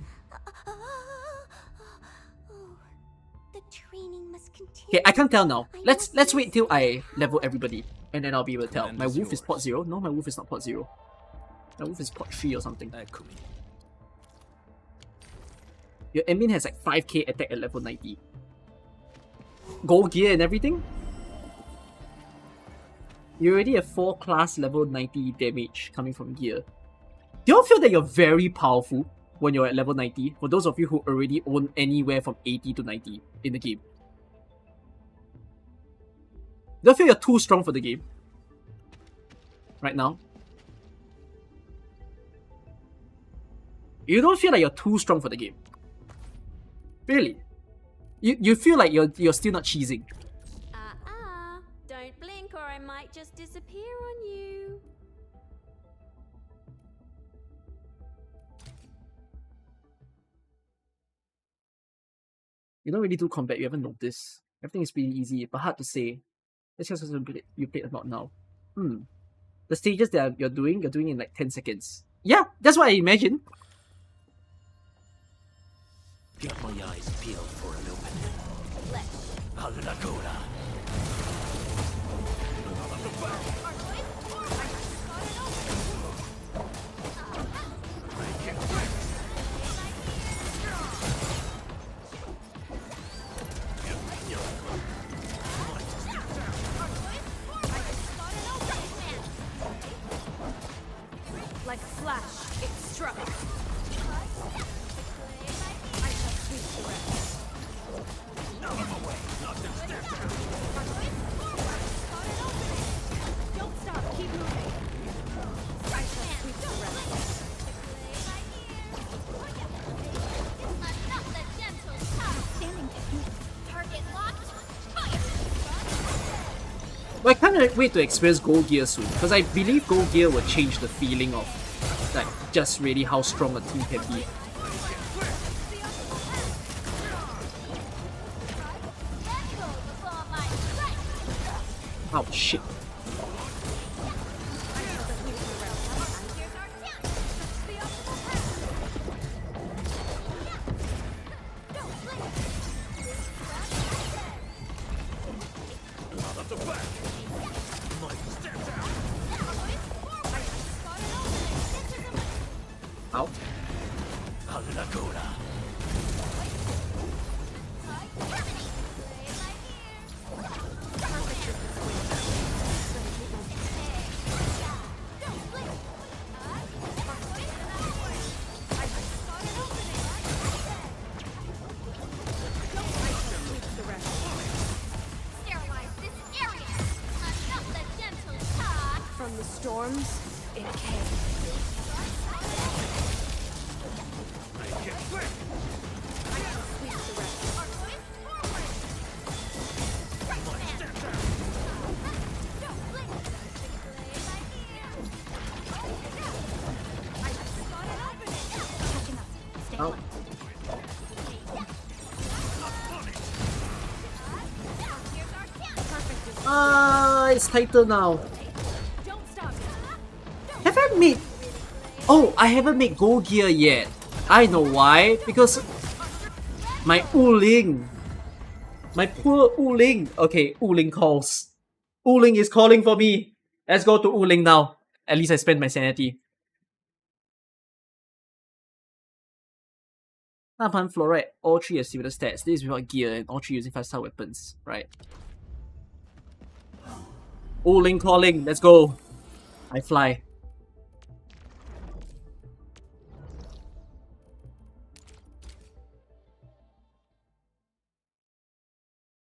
The training must continue. Okay, I can't tell now. Let's wait till I level everybody, and then I'll be able to tell. My wolf is pot 0. No, my wolf is not pot 0. My wolf is pot 3 or something. Akumi. Your admin has like 5k attack at level 90. Gold gear and everything? You already have 4 class level 90 damage coming from gear. Do you all feel that you're very powerful when you're at level 90? For those of you who already own anywhere from 80 to 90 in the game. Do you feel you're too strong for the game? Right now? You don't feel like you're too strong for the game? Really? You feel like you're still not cheesing? Don't blink or I might just disappear on you. You don't really do combat, you haven't noticed. Everything is pretty easy, but hard to say. That's just because you played a lot now. The stages that you're doing in like 10 seconds. Yeah, that's what I imagine. Got my eyes peeled for an opening. Alakora. Like a flash, it struck. I shall sweep the rest. Don't stop, keep moving. I shall sweep the rest. Standing technique. Target locked. Fire. But I can't wait to experience Gold Gear soon, because I believe Gold Gear will change the feeling of like just really how strong a team can be. Oh shit. Ow. Sterilize this area. Another gentle touch. From the storms, it came. Ow. It's tighter now. Don't stop. Have I made... Oh, I haven't made Gold Gear yet. I know why. Because my Uling. My poor Uling. Okay, Uling calls. Uling is calling for me. Let's go to Uling now. At least I spent my sanity. Napalm Fluoride, all 3 have similar stats. This is without gear and all 3 using 5-star weapons, right? Oh, Link calling, let's go! I fly.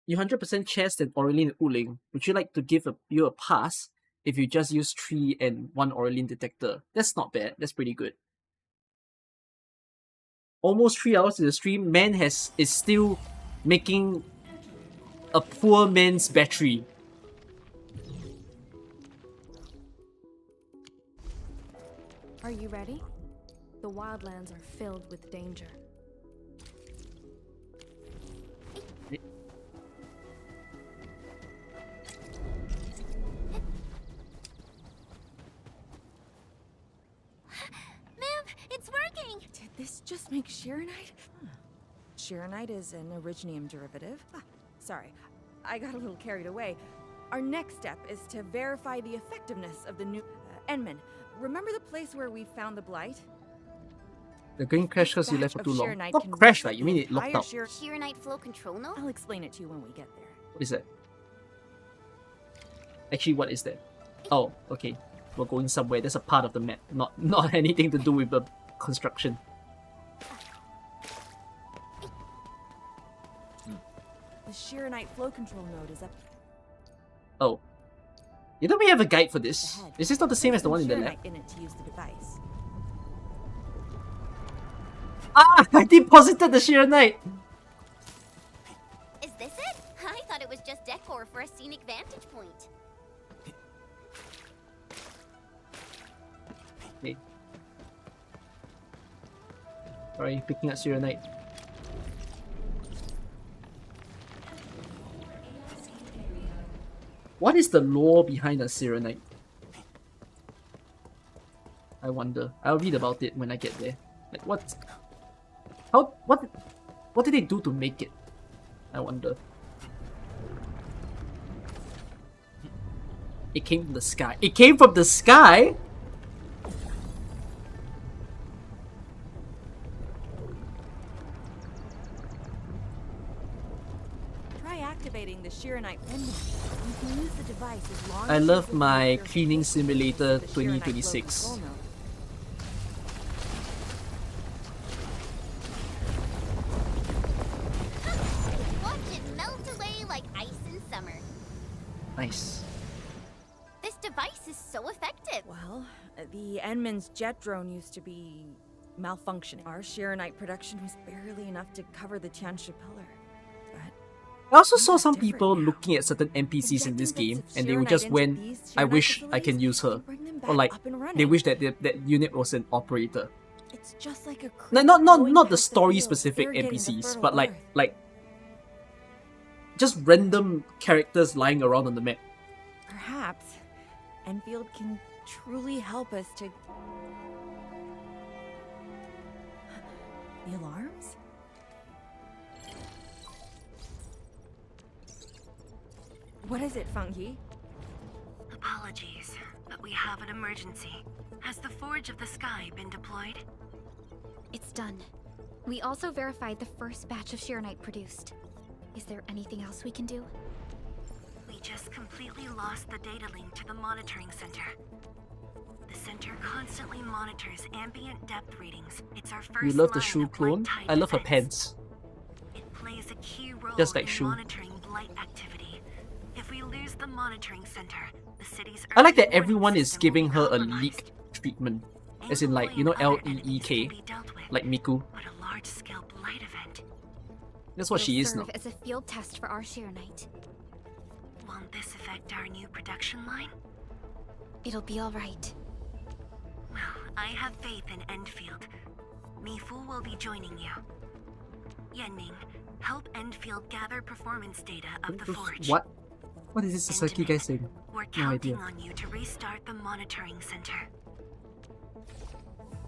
You 100% chest and Aurelian Uling. Would you like to give you a pass if you just use 3 and 1 Aurelian detector? That's not bad, that's pretty good. Almost 3 hours in the stream, man is still making a poor man's battery. Are you ready? The wildlands are filled with danger. Ma'am, it's working! Did this just make Shirenite? Shirenite is an originium derivative. Sorry, I got a little carried away. Our next step is to verify the effectiveness of the new... Enman, remember the place where we found the blight? The game crashed because you left for Batch too of long. Shirenite Not can crashed, reset right? You mean the it locked entire out? Shirenite flow control node? I'll explain it to you when we get there. What is that? Actually, what is that? Oh, okay. We're going somewhere. That's a part of the map, not anything to do with the construction. The Shirenite flow control node is up Oh. You know we have a guide for this. ahead. Is this not the same as the one in the Shirenite lab? in it to use the device. Ah! I deposited the Shirenite! Is this it? I thought it was just decor for a scenic vantage point. Okay. Sorry, picking up Shirenite. What is the lore behind a Sirenite? I wonder. I'll read about it when I get there. Like what? How? What did they do to make it? I wonder. It came from the sky. It came from the sky? Try activating the Shirenite pendant. You can use the device as long I as love you my your cleaning simulator the Shirenite flow 2026. control node. Watch it melt away like ice in summer. Nice. This device is so effective. Well, the Enman's jet drone used to be malfunctioning. Our Shirenite production was barely enough to cover the Tianshi pillar. But I also saw some different people now. looking at certain NPCs in this Injecting game bits of and they would Shirenite just into went, these I Shirenite wish I can facilities use her. and bring them Or back like, up and they running. wish that that unit was an operator. It's just like a No, creep not going the past story fields, specific irrigating the NPCs, fertile but earth. like just random characters lying around on the map. Perhaps Enfield can truly help us to... The alarms? What is it, Funky? Apologies, but we have an emergency. Has the Forge of the Sky been deployed? It's done. We also verified the first batch of Shirenite produced. Is there anything else we can do? We just completely lost the data link to the monitoring center. The center constantly monitors ambient depth readings. It's our first You love the line Shu of clone? blight-type I love her defense. pants. It plays a key role Just like in Shu. monitoring blight activity. If we lose the monitoring center, the city's I like that early warning everyone is system will giving be her a compromised. leak treatment. Any As in like, you know, other enemies LEEK, can be dealt with, like Miku. but a large-scale blight event. That's what she is now. Serve as a field test for our Shirenite. Won't this affect our new production line? It'll be all right. Well, I have faith in Endfield. Mifu will be joining you. Yenming, help Endfield gather performance data of the Forge. What? What is this Sasaki guy saying? We're No counting idea. on you to restart the monitoring center.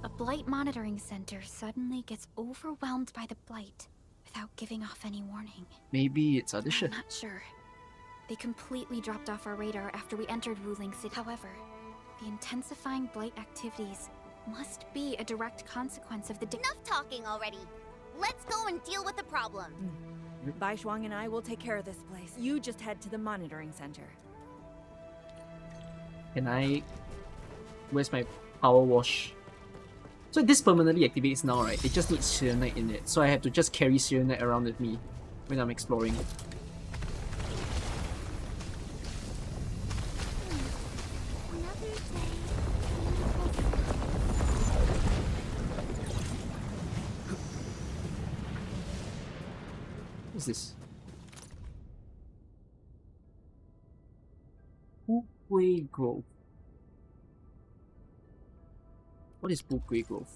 A blight monitoring center suddenly gets overwhelmed by the blight without giving off any warning. Maybe it's I'm audition. not sure. They completely dropped off our radar after we entered Wuling City. However, the intensifying blight activities must be a direct consequence of the Enough talking already! Let's go and deal with the problem. Bai Shuang and I will take care of this place. You just head to the monitoring center. Can I... Where's my power wash? So this permanently activates now, right? It just needs Selenite in it. So I have to just carry Selenite around with me when I'm exploring. Another day. What's this? Bukui Grove. What is Bukui Grove?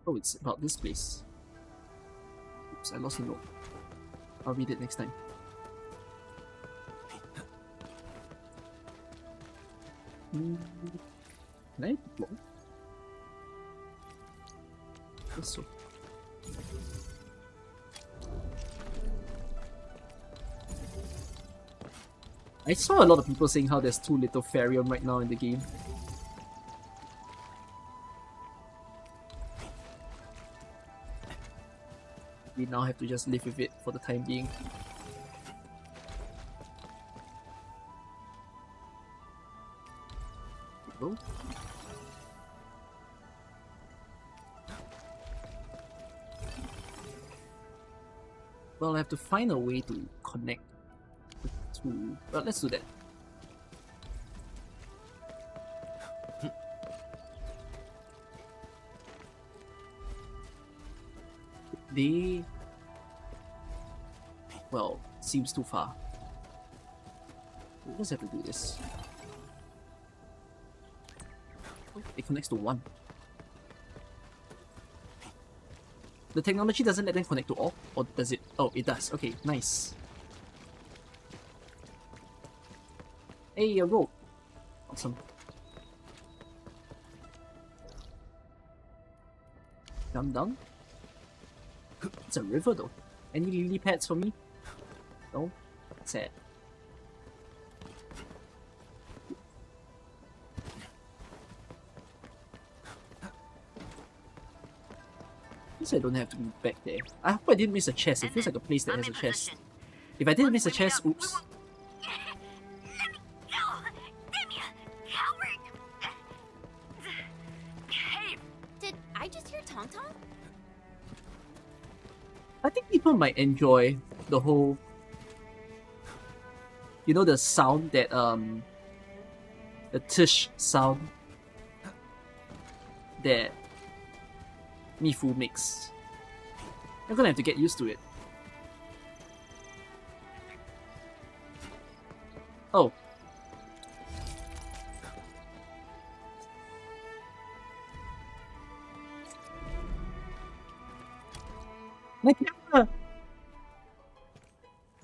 Oh, it's about this place. Oops, I lost the note. I'll read it next time. Can I block? Guess so. I saw a lot of people saying how there's too little Farium right now in the game. We now have to just live with it for the time being. Go. Well, I have to find a way to connect the two. Well, let's do that. They... Well, seems too far. We just have to do this. Oh, it connects to one. The technology doesn't let them connect to all? Or does it? Oh, it does. Okay, nice. Hey, a rope. Awesome. Down. It's a river though. Any lily pads for me? No? Sad. At least I don't have to be back there. I hope I didn't miss a chest. It feels like a place that has a chest. If I didn't miss a chest, oops. Let me go! Damn you, coward! Cave! Did I just hear Tom Tom? I think people might enjoy the whole... You know the sound that, the tish sound that Mifu makes. You're gonna have to get used to it. Oh. My camera!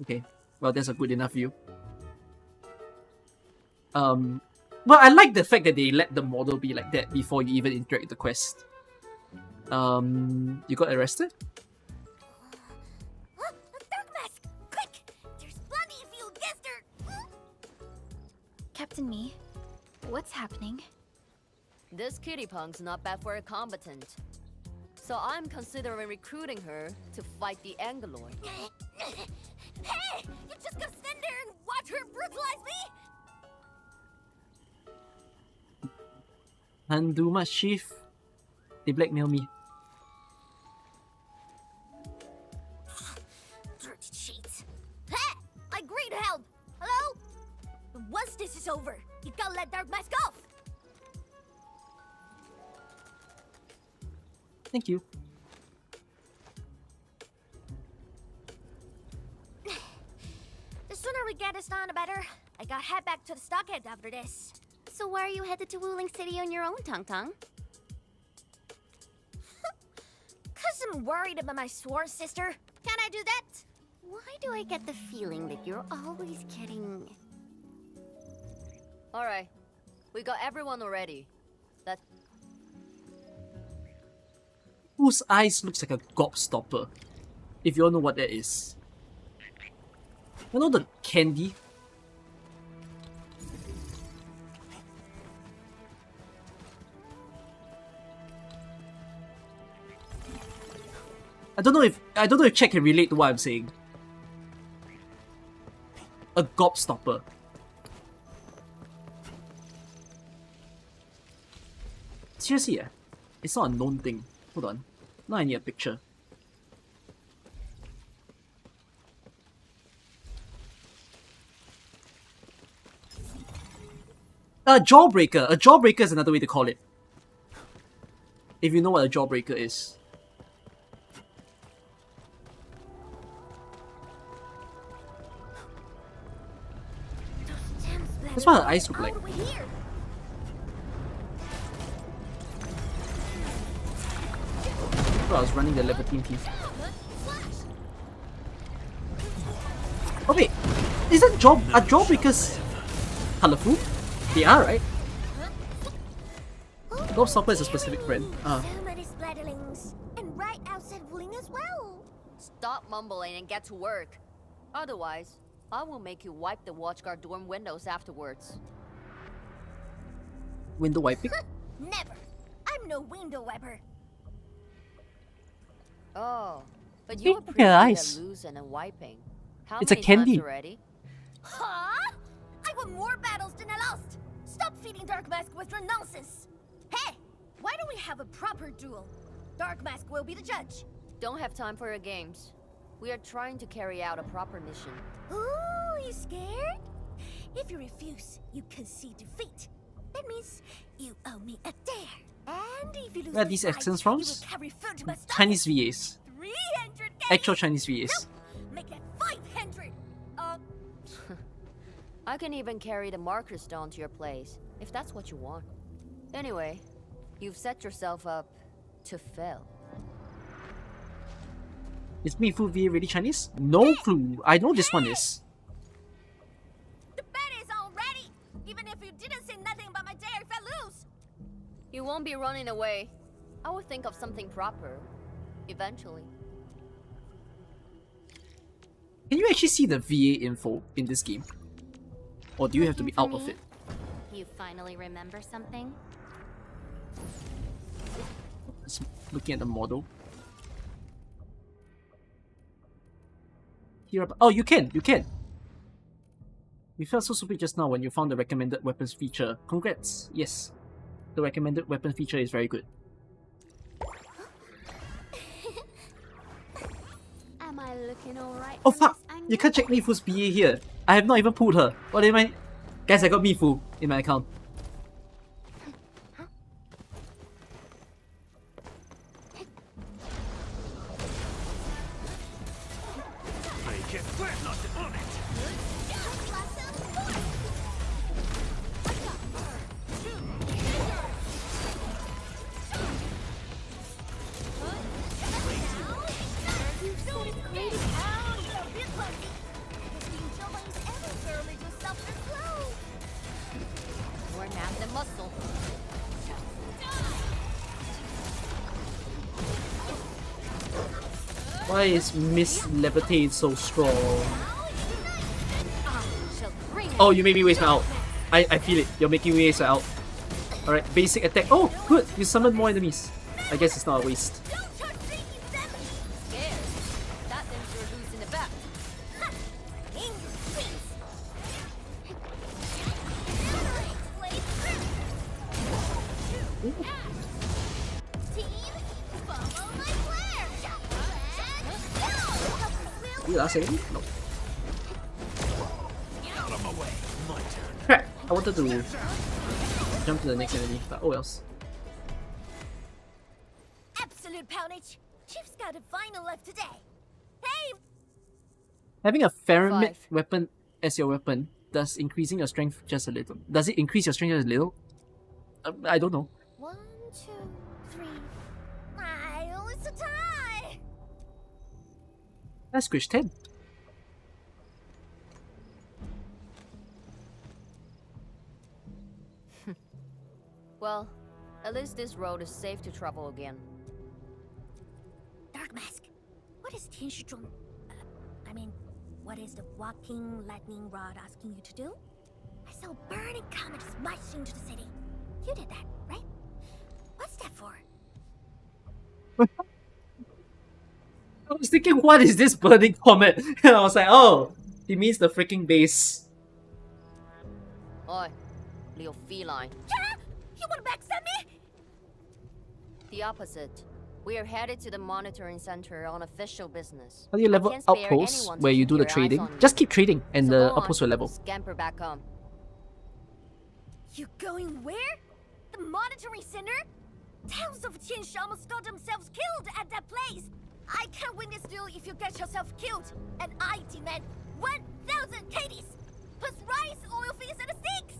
Okay, well that's a good enough view. Well, I like the fact that they let the model be like that before you even interact with the quest. You got arrested? Dark Mask! Quick! There's plenty if you guessed her! Captain Me, what's happening? This kitty punk's not bad for a combatant. So I'm considering recruiting her to fight the Angaloid. Hey! You just gonna stand there and watch her brutalize me? Can't do much, Chief. They blackmail me. Dirty cheats. Hey! I agree to help! Hello? Once this is over, you gotta let Dark Mask off! Thank you. The sooner we get this done, the better. I gotta head back to the stockade after this. So why are you headed to Wuling City on your own, Tong Tong? Cause I'm worried about my sworn sister. Can I do that? Why do I get the feeling that you're always getting... Alright, we got everyone already. Let's... Whose eyes looks like a gobstopper? If you all know what that is. You know the candy? I don't know if Chet can relate to what I'm saying. A gobstopper. Seriously, it's not a known thing. Hold on. Now I need a picture. A jawbreaker. A jawbreaker is another way to call it. If you know what a jawbreaker is. That's what her eyes look like. I was running the Levantine teeth. Oh wait, isn't are jawbreakers colorful? They are, right? Gobstopper is a specific brand. So many splatterlings, and right outside Wooling as well. Stop mumbling and get to work. Otherwise, I will make you wipe the watchguard dorm windows afterwards. Window wiping? Never. I'm no window wiper. Oh, but Look you were at pretty her good eyes. at losing and wiping. How It's a many times candy. already? Huh? I won more battles than I lost. Stop feeding Dark Mask with your nonsense. Hey, why don't we have a proper duel? Dark Mask will be the judge. Don't have time for your games. We are trying to carry out a proper mission. Ooh, you scared? If you refuse, you concede defeat. That means you owe me a dare. And if you lose Where are the these fight, accents you from? will carry food to my stomach. Chinese VAs. 300 Actual Chinese VAs. Nope. Make that 500. I can even carry the marker stone to your place, if that's what you want. Anyway, you've set yourself up to fail. Is Mifu VA really Chinese? No clue. I know this one is. The bet is already. Even if you didn't say nothing about my dare if I lose. You won't be running away. I will think of something proper. Eventually. Can you actually see the VA info in this game? Or do you have to be out of it? You finally remember something? Just looking at the model. Here, oh, you can. You felt so stupid just now when you found the recommended weapons feature. Congrats. Yes, the recommended weapon feature is very good. Am I looking alright? Oh fuck! You can't check Mifu's BA here. I have not even pulled her. What do you mean? Guys, I got Mifu in my account. More mass than muscle. Why is Miss Levitate so strong? Oh, you made me waste my out. I feel it. You're making me waste my out. Alright, basic attack. Oh, good. You summoned more enemies. I guess it's not a waste. Scared. That means you're losing the bet. You last enemy? No. Crap! I wanted to jump to the next enemy, but oh else. Absolute poundage. Chief's got a final left today. Hey, Having a Faramid 5. weapon as your weapon, does increasing your strength just a little? Does it increase your strength just a little? I don't know. 1, 2, 3. Oh, it's a tie. Let's squish 10. Well, at least this road is safe to travel again. Dark Mask. What is Tianshizhong? I mean, what is the walking lightning rod asking you to do? I saw a burning comet smash into the city. You did that, right? What's that for? I was thinking, what is this burning comet? And I was like, oh, it means the freaking base. Oi, little feline. Yeah? You wanna backstab me? The opposite. We are headed to the monitoring center on official business. How do you level I can't spare outposts anyone to where you keep do the your eyes trading? on Just you. keep trading and So the go on, outposts will level. Scamper back home. You going where? The monitoring center? Tales of Tianshi almost got themselves killed at that place. I can't win this duel if you get yourself killed. And I demand 1,000 KDs, plus rice, oil fees, and the steaks.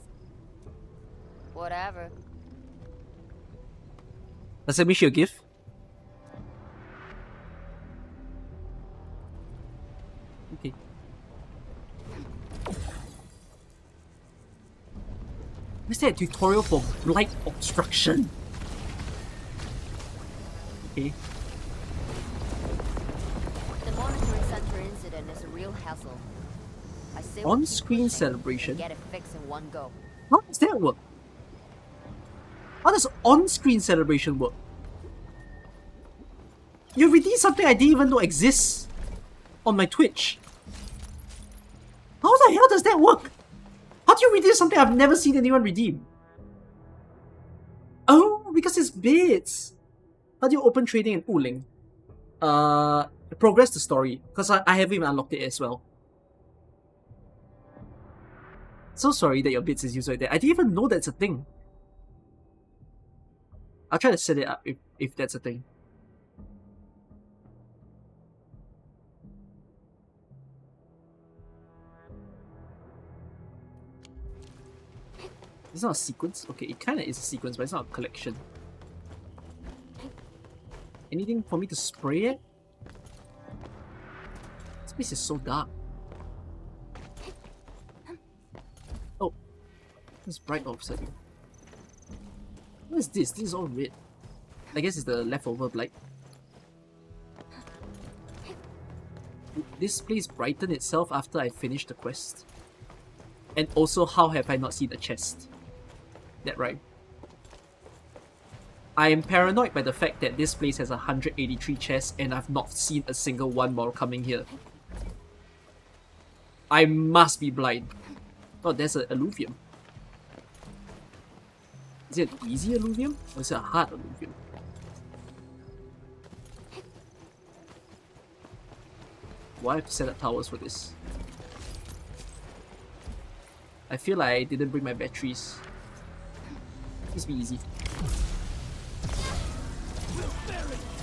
Whatever. Does that mean she'll give? Okay. What's that tutorial for blight obstruction? Okay. The monitoring center incident is a real hassle. I say we keep On-screen pushing celebration? and get it fixed in one go. How does that work? How does on-screen celebration work? You redeemed something I didn't even know exists on my Twitch. How the hell does that work? How do you redeem something I've never seen anyone redeem? Oh, because it's bits. How do you open trading in Wuling? Progress the story, because I haven't even unlocked it as well. So sorry that your bits is used like that. I didn't even know that's a thing. I'll try to set it up if that's a thing. It's not a sequence. Okay, it kind of is a sequence, but it's not a collection. Anything for me to spray it? This place is so dark. Oh, it's bright all of a sudden. What is this? This is all red. I guess it's the leftover blight. Would this place brighten itself after I finish the quest? And also, how have I not seen a chest? That right. I am paranoid by the fact that this place has 183 chests and I've not seen a single one while coming here. I must be blind. Oh, there's an alluvium. Is it an easy alluvium or is it a hard alluvium? Why I have to set up towers for this? I feel like I didn't bring my batteries. Please be easy.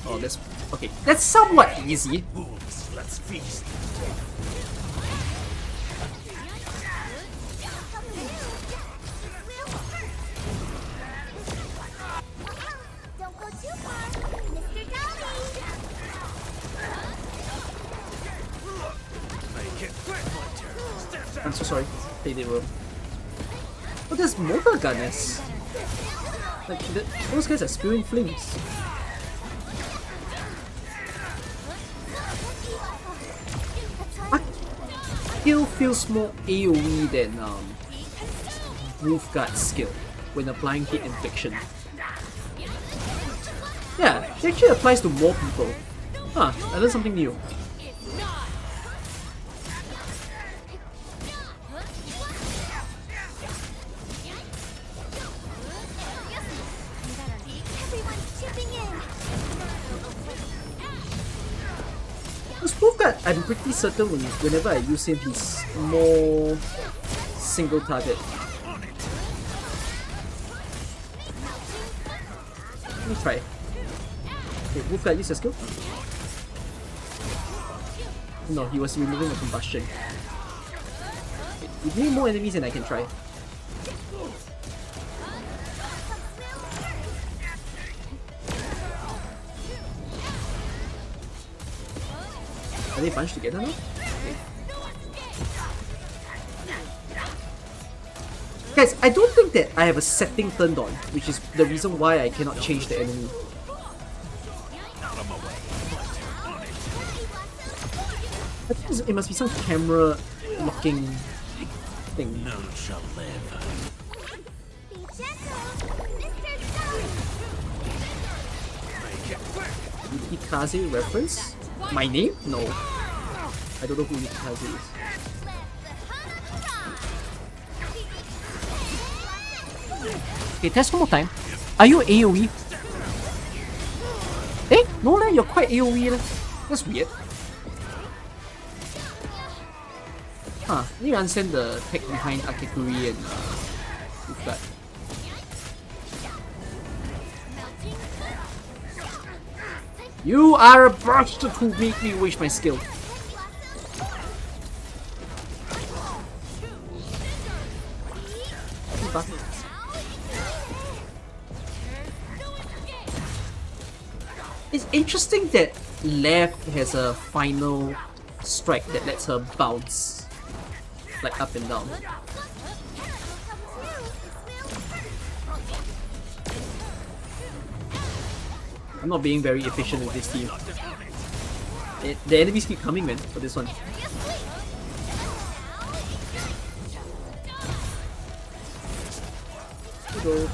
Oh, that's okay. That's somewhat easy. Wolves, let's feast. Don't go too far, Mr. Dolly. Make it quick, Hunter. I'm so sorry. Play the room. Oh, there's mortar gunners. Like, those guys are spewing flames. Skill feels more AoE than Wolfguard's skill when applying hit infliction. Yeah, it actually applies to more people. Huh, I learned something new. Everyone's chipping in. This Wolfguard, I'm pretty certain whenever I use him, he's more single target. Let me try. Okay, Wolfguard, use your skill. No, he was removing the combustion. Okay, give me more enemies and I can try. Are they bunched together now? Okay. Guys, I don't think that I have a setting turned on, which is the reason why I cannot change the enemy. I think it must be some camera locking thing. None shall live. Be gentle, Mr. Dolly. Make it quick. Ikaze reference? My name? No. I don't know who has it is. Okay, test one more time. Are you AoE? Eh? No lah, you're quite AoE lah. That's weird. Huh, I need to understand the tech behind Akekuri and Uflat. You are a bastard who made me waste my skill. It's interesting that left has a final strike that lets her bounce like up and down. I'm not being very efficient with this team. The enemies keep coming, man, for this one. Go.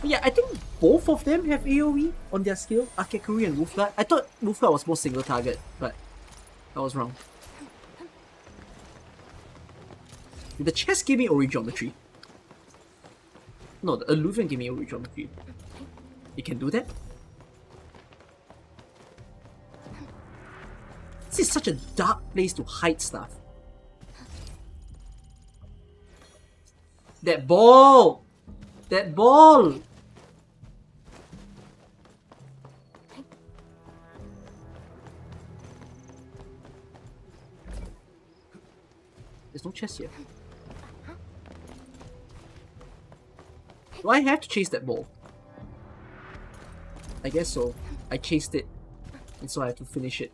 Yeah, I think both of them have AoE on their skill, Akekuri and Wolfguard. I thought Wolfguard was more single target, but I was wrong. Did the chest give me Ori Geometry? No, the Illuvian gave me Ori Geometry. You can do that? This is such a dark place to hide stuff. That ball! That ball! There's no chest here. Do I have to chase that ball? I guess so. I chased it, and so I have to finish it.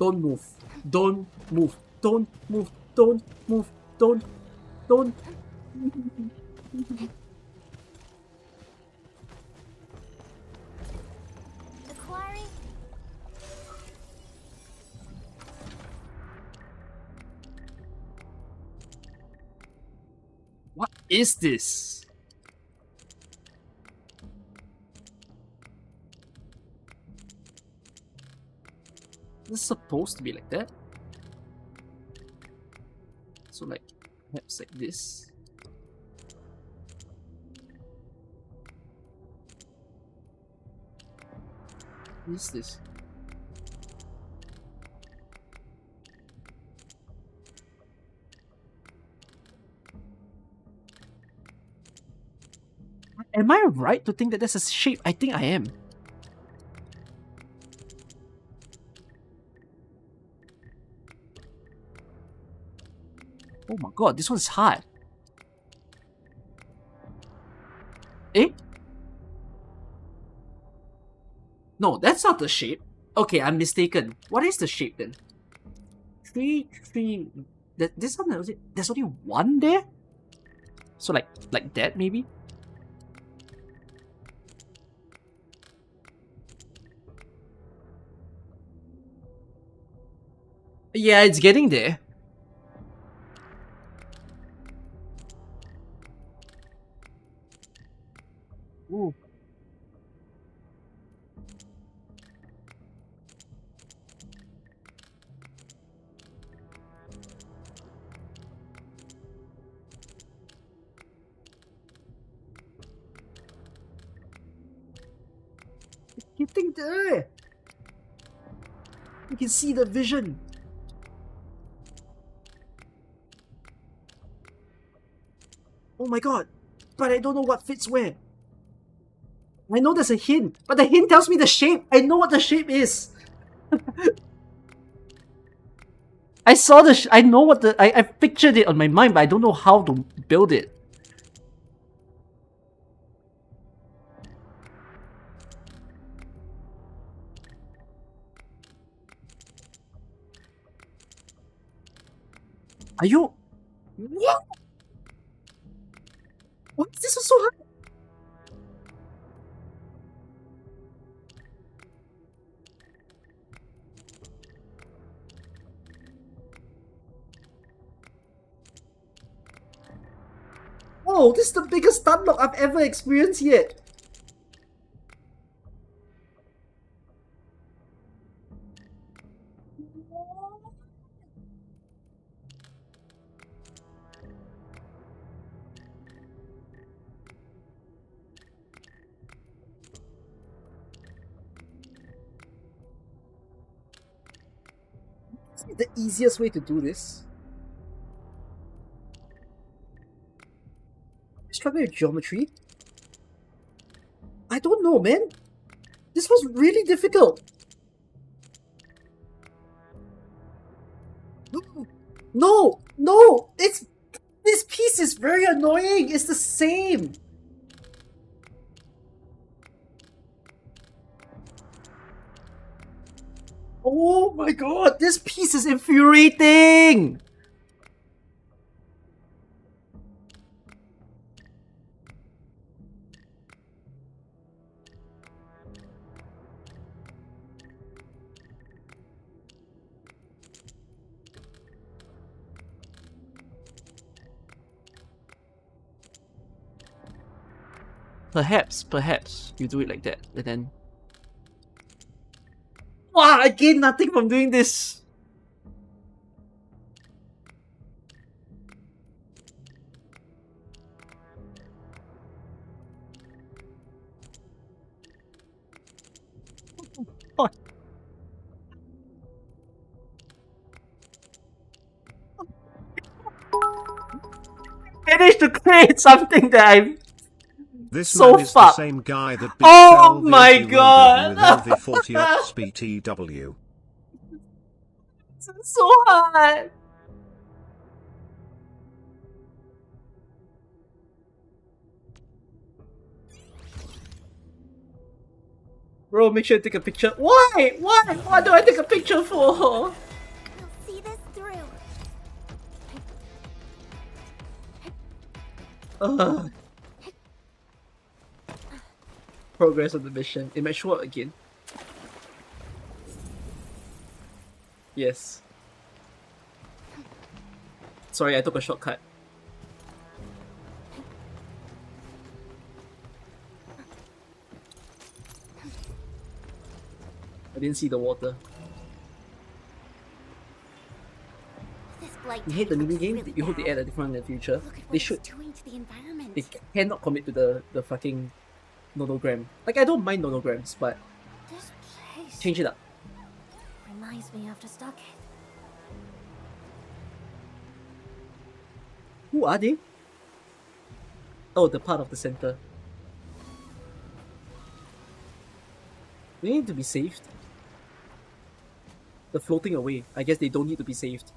Don't move. Don't move. Don't move. Don't move. Don't. Acquiring. What is this? This is supposed to be like that. So like, perhaps like this. What is this? Am I right to think that that's a shape? I think I am. Oh my god, this one's hard. Eh? No, that's not the shape. Okay, I'm mistaken. What is the shape then? Three. This one, there's only one there? So like that maybe? Yeah, it's getting there. Ooh. It's getting there. You can see the vision. Oh my god, but I don't know what fits where. I know there's a hint, but the hint tells me the shape. I know what the shape is. I saw I know what I pictured it on my mind, but I don't know how to build it. Are you... What? Why is this so hard? Oh, this is the biggest stun lock I've ever experienced yet. The easiest way to do this. Struggling with geometry? I don't know, man. This was really difficult. No, no, this piece is very annoying. It's the same. Oh my god, this piece is infuriating! Perhaps you do it like that, and then... Wow, I gain nothing from doing this! Managed to create something that I'm This so man is fucked. the same guy that beat Oh Sal my Vinci god! London with LV40 Ops BTW. This is so hard! Bro, make sure you take a picture. Why? Why? What do I take a picture for? We'll see this through. Progress of the mission. It might show up again. Yes. Sorry, I took a shortcut. I didn't see the water. This blight You hate the looks mini game? really You hope they bad. add a different one in the future. Look at what They it's should. doing to the environment. They cannot commit to the fucking nonogram. Like, I don't mind nonograms, but This place change it up. reminds me of the stockade. Who are they? Oh, the part of the center. They need to be saved. They're floating away. I guess they don't need to be saved.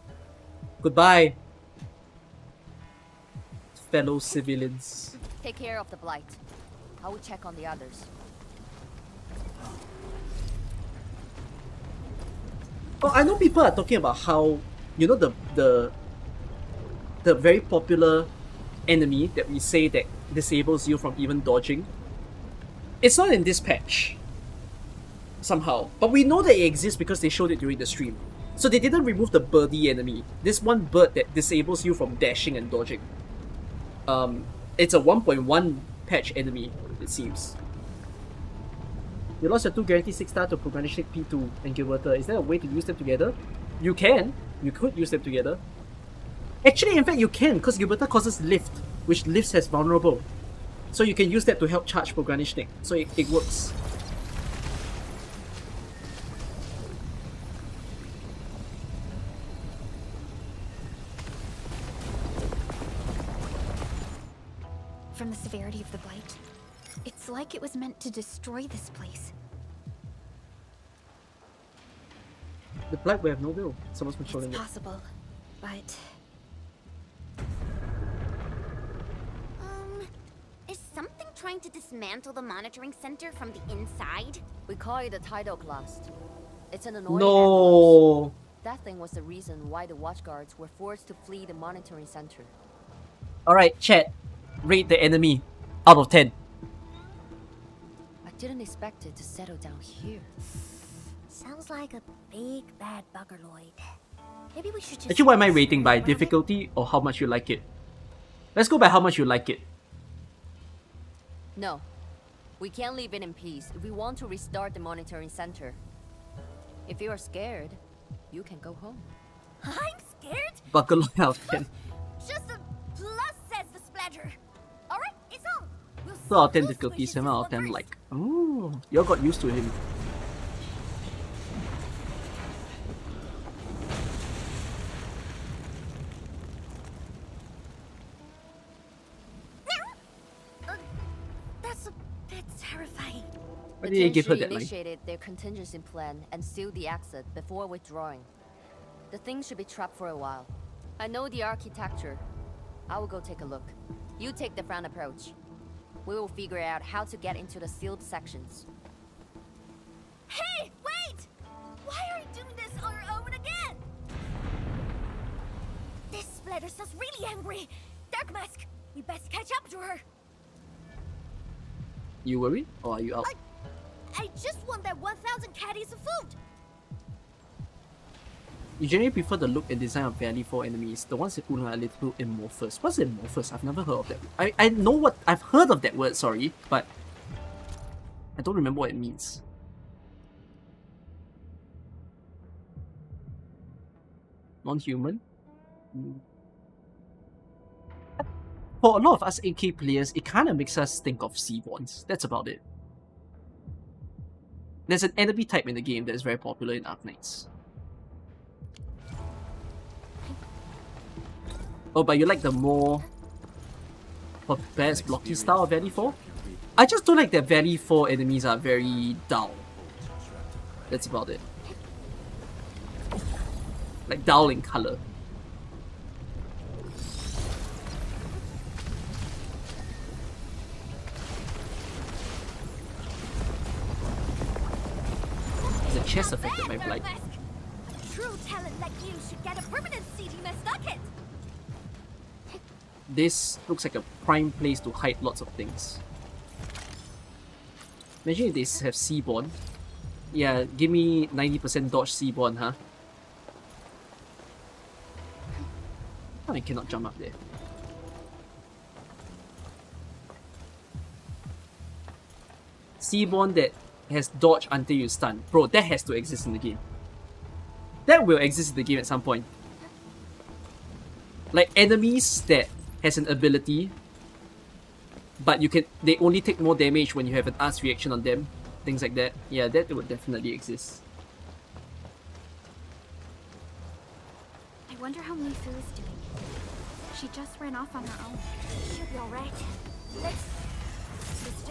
Goodbye, fellow civilians. Take care of the blight. I will check on the others. Oh, I know people are talking about how, you know, the very popular enemy that we say that disables you from even dodging. It's not in this patch. Somehow. But we know that it exists because they showed it during the stream. So they didn't remove the birdie enemy. This one bird that disables you from dashing and dodging. It's a 1.1 patch enemy, it seems. You lost your 2 guaranteed 6-star to Programmatic P2 and Gilberta. Is there a way to use them together? You can. You could use them together. Actually, in fact, you can, because Gilberta causes lift, which lifts has vulnerable. So you can use that to help charge Programmatic. So it works. From the severity of the blight, it's like it was meant to destroy this place. The blight will have no will. Someone's controlling It's it. possible, but Is something trying to dismantle the monitoring center from the inside? We call it a tidal blast. It's an annoying No. That thing was the reason why the watchguards were forced to flee the monitoring center. Alright, chat. Rate the enemy out of 10. I didn't expect it to settle down here. Sounds like a big bad buggerloid. Maybe we should just... Actually, what am I rating by? Difficulty or how much you like it? Let's go by how much you like it. No. We can't leave it in peace if we want to restart the monitoring center. If you are scared, you can go home. I'm scared? Buckle out, Ken. Just a plus, says the splatter. Alright, it's on. We'll 2 out of 10 those difficulty, places 7 out of this 10 one like, ooh, y'all got used to him. That's a bit terrifying. Why The did you give her Tenshi that line? initiated their contingency plan and sealed the exit before withdrawing. The thing should be trapped for a while. I know the architecture. I will go take a look. You take the front approach. We will figure out how to get into the sealed sections. Hey, wait! Why are you doing this on your own again? This splatters us really angry. Dark Mask, we best catch up to her. You worried? Or are you out? I just want that 1,000 caddies of food. You generally prefer the look and design of Valley 4 enemies, the ones that are a little amorphous. What's amorphous? I've never heard of that. I know what, I've heard of that word, sorry, but I don't remember what it means. Non-human? For a lot of us AK players, it kind of makes us think of Seaborns. That's about it. There's an enemy type in the game that is very popular in Arknights. Oh, but you like the more best blocky style of Valley 4? I just don't like that Valley 4 enemies are very dull. That's about it. Like dull in color. There's a chest effect that might blight. A true talent like you should get a permanent seat in my stocket. This looks like a prime place to hide lots of things. Imagine if they have Seaborn. Yeah, give me 90% dodge Seaborn, huh? Oh, I cannot jump up there. Seaborn that has dodge until you stun. Bro, that has to exist in the game. That will exist in the game at some point. Like enemies that has an ability, but they only take more damage when you have an arts reaction on them. Things like that. Yeah, that would definitely exist. I wonder how Mifu is doing. She just ran off on her own. She'll be alright. Let's just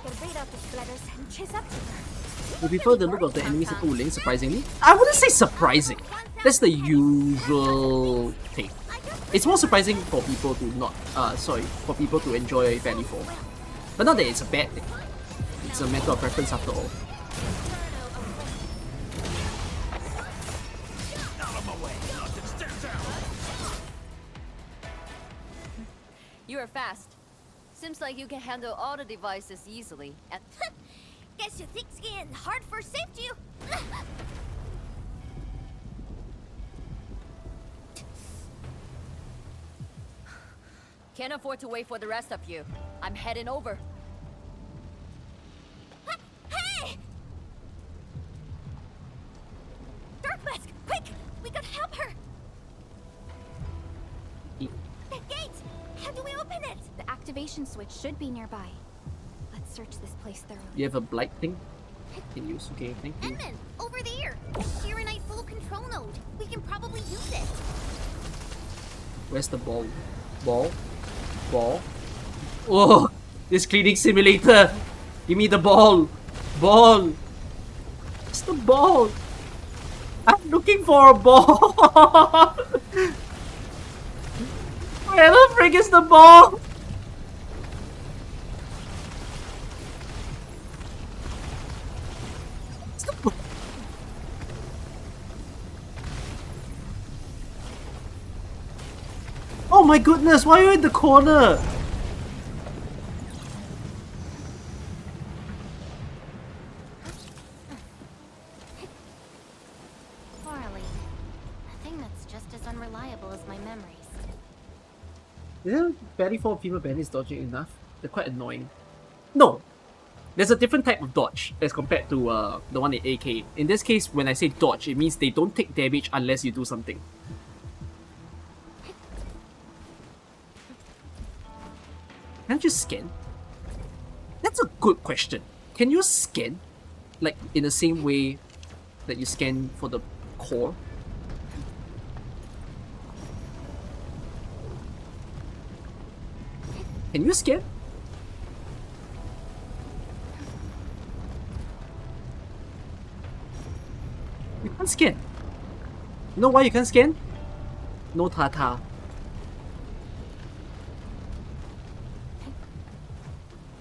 get rid of the splatters and chase up to her. You prefer the look of the enemies at Uling, surprisingly? I wouldn't say surprising. That's the usual thing. It's more surprising for people to for people to enjoy Valley 4. But not that it's a bad thing. It's a matter of preference after all. You are fast. Seems like you can handle all the devices easily. And guess you thick skin hard for safety. can't afford to wait for the rest of you. I'm heading over. Hey! Dark Mask, quick! We gotta help her! The gate! How do we open it? The activation switch should be nearby. Let's search this place thoroughly. You have a blight thing? Can use. Okay, thank you. Edmund, over there! Sheeranite full control node. We can probably use it. Where's the ball? Ball? Ball? Oh! This cleaning simulator! Give me the ball! Ball! It's the ball! I'm looking for a ball! Where the frick is the ball? Oh my goodness, why are you in the corner? Farley. A thing that's just as unreliable as my memories. Yeah, barely 4 people barely is dodging enough. They're quite annoying. No. There's a different type of dodge as compared to the one in AK. In this case, when I say dodge, it means they don't take damage unless you do something. Can I just scan? That's a good question. Can you scan? Like, in the same way that you scan for the core? Can you scan? You can't scan. You know why you can't scan? No Tata.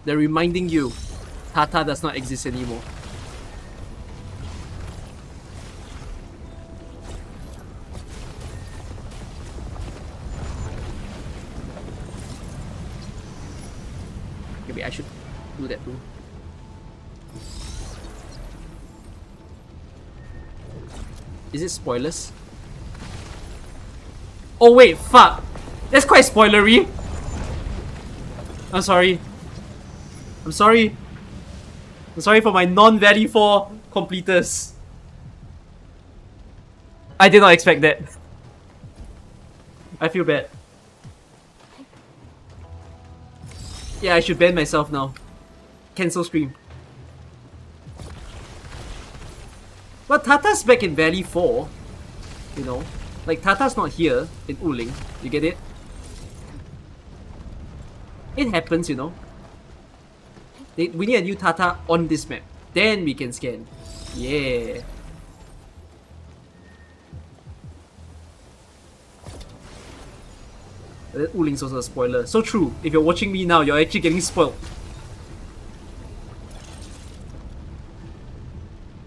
They're reminding you, Tata does not exist anymore. Maybe I should do that too. Is it spoilers? Oh wait, fuck! That's quite spoilery! I'm sorry. I'm sorry. I'm sorry for my non-Valley 4 completers. I did not expect that. I feel bad. Yeah, I should ban myself now. Cancel stream. But Tata's back in Valley 4. You know? Like, Tata's not here in Uling. You get it? It happens, you know? We need a new Tata on this map. Then we can scan. Yeah. Uling's also a spoiler. So true. If you're watching me now, you're actually getting spoiled.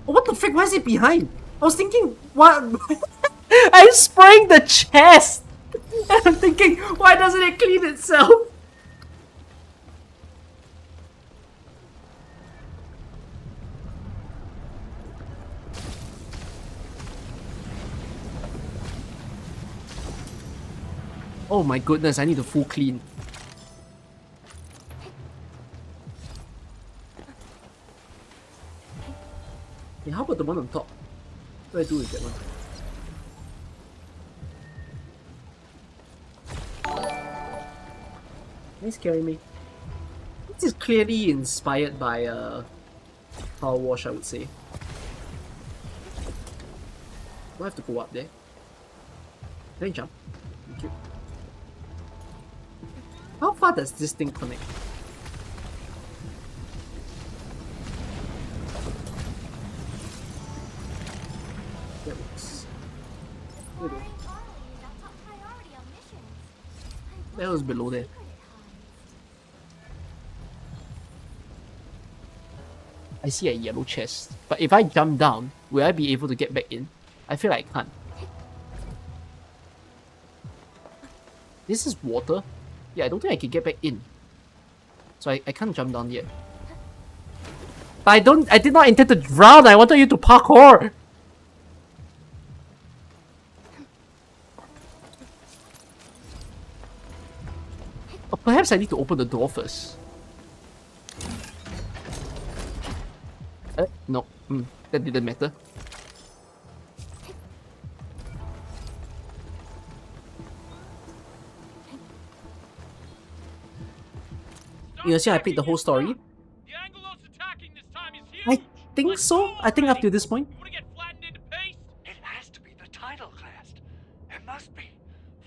Oh, what the frick? Why is it behind? I was thinking, what? I'm spraying the chest! And I'm thinking, why doesn't it clean itself? Oh my goodness, I need a full clean. Yeah, how about the one on top? What do I do with that one? Why is scaring me? This is clearly inspired by Power Wash, I would say. Do I have to go up there? Can I jump? Thank you. How far does this thing connect? That works. There we go. That was below there. I see a yellow chest. But if I jump down, will I be able to get back in? I feel like I can't. This is water? Yeah, I don't think I can get back in. So I can't jump down yet. But I did not intend to drown, I wanted you to parkour! Or perhaps I need to open the door first. No, that didn't matter. You see, I played the whole story. I think so. I think up to this point. It has to be the title class. It must be.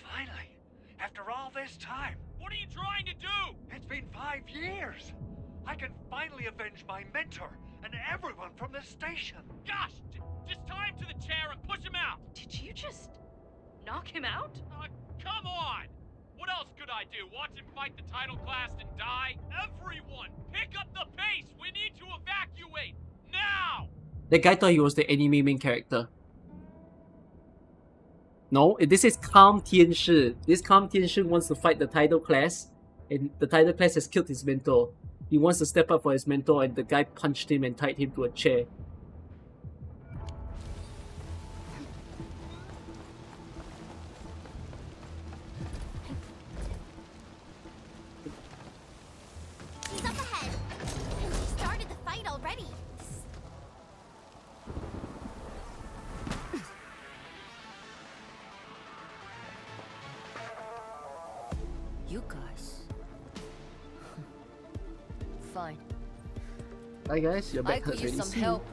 Finally, after all this time. What are you trying to do? It's been 5 years. I can finally avenge my mentor and everyone from this station. Gosh, just tie him to the chair and push him out. Did you just knock him out? Come on. What else could I do? Watch him fight the title class and die? Everyone, pick up the pace! We need to evacuate! Now! That guy thought he was the anime main character. No, this is Calm Tianshi. This Calm Tianshi wants to fight the title class, and the title class has killed his mentor. He wants to step up for his mentor, and the guy punched him and tied him to a chair. You guys. Fine. Hi guys, your I back could hurts use really some soon. help.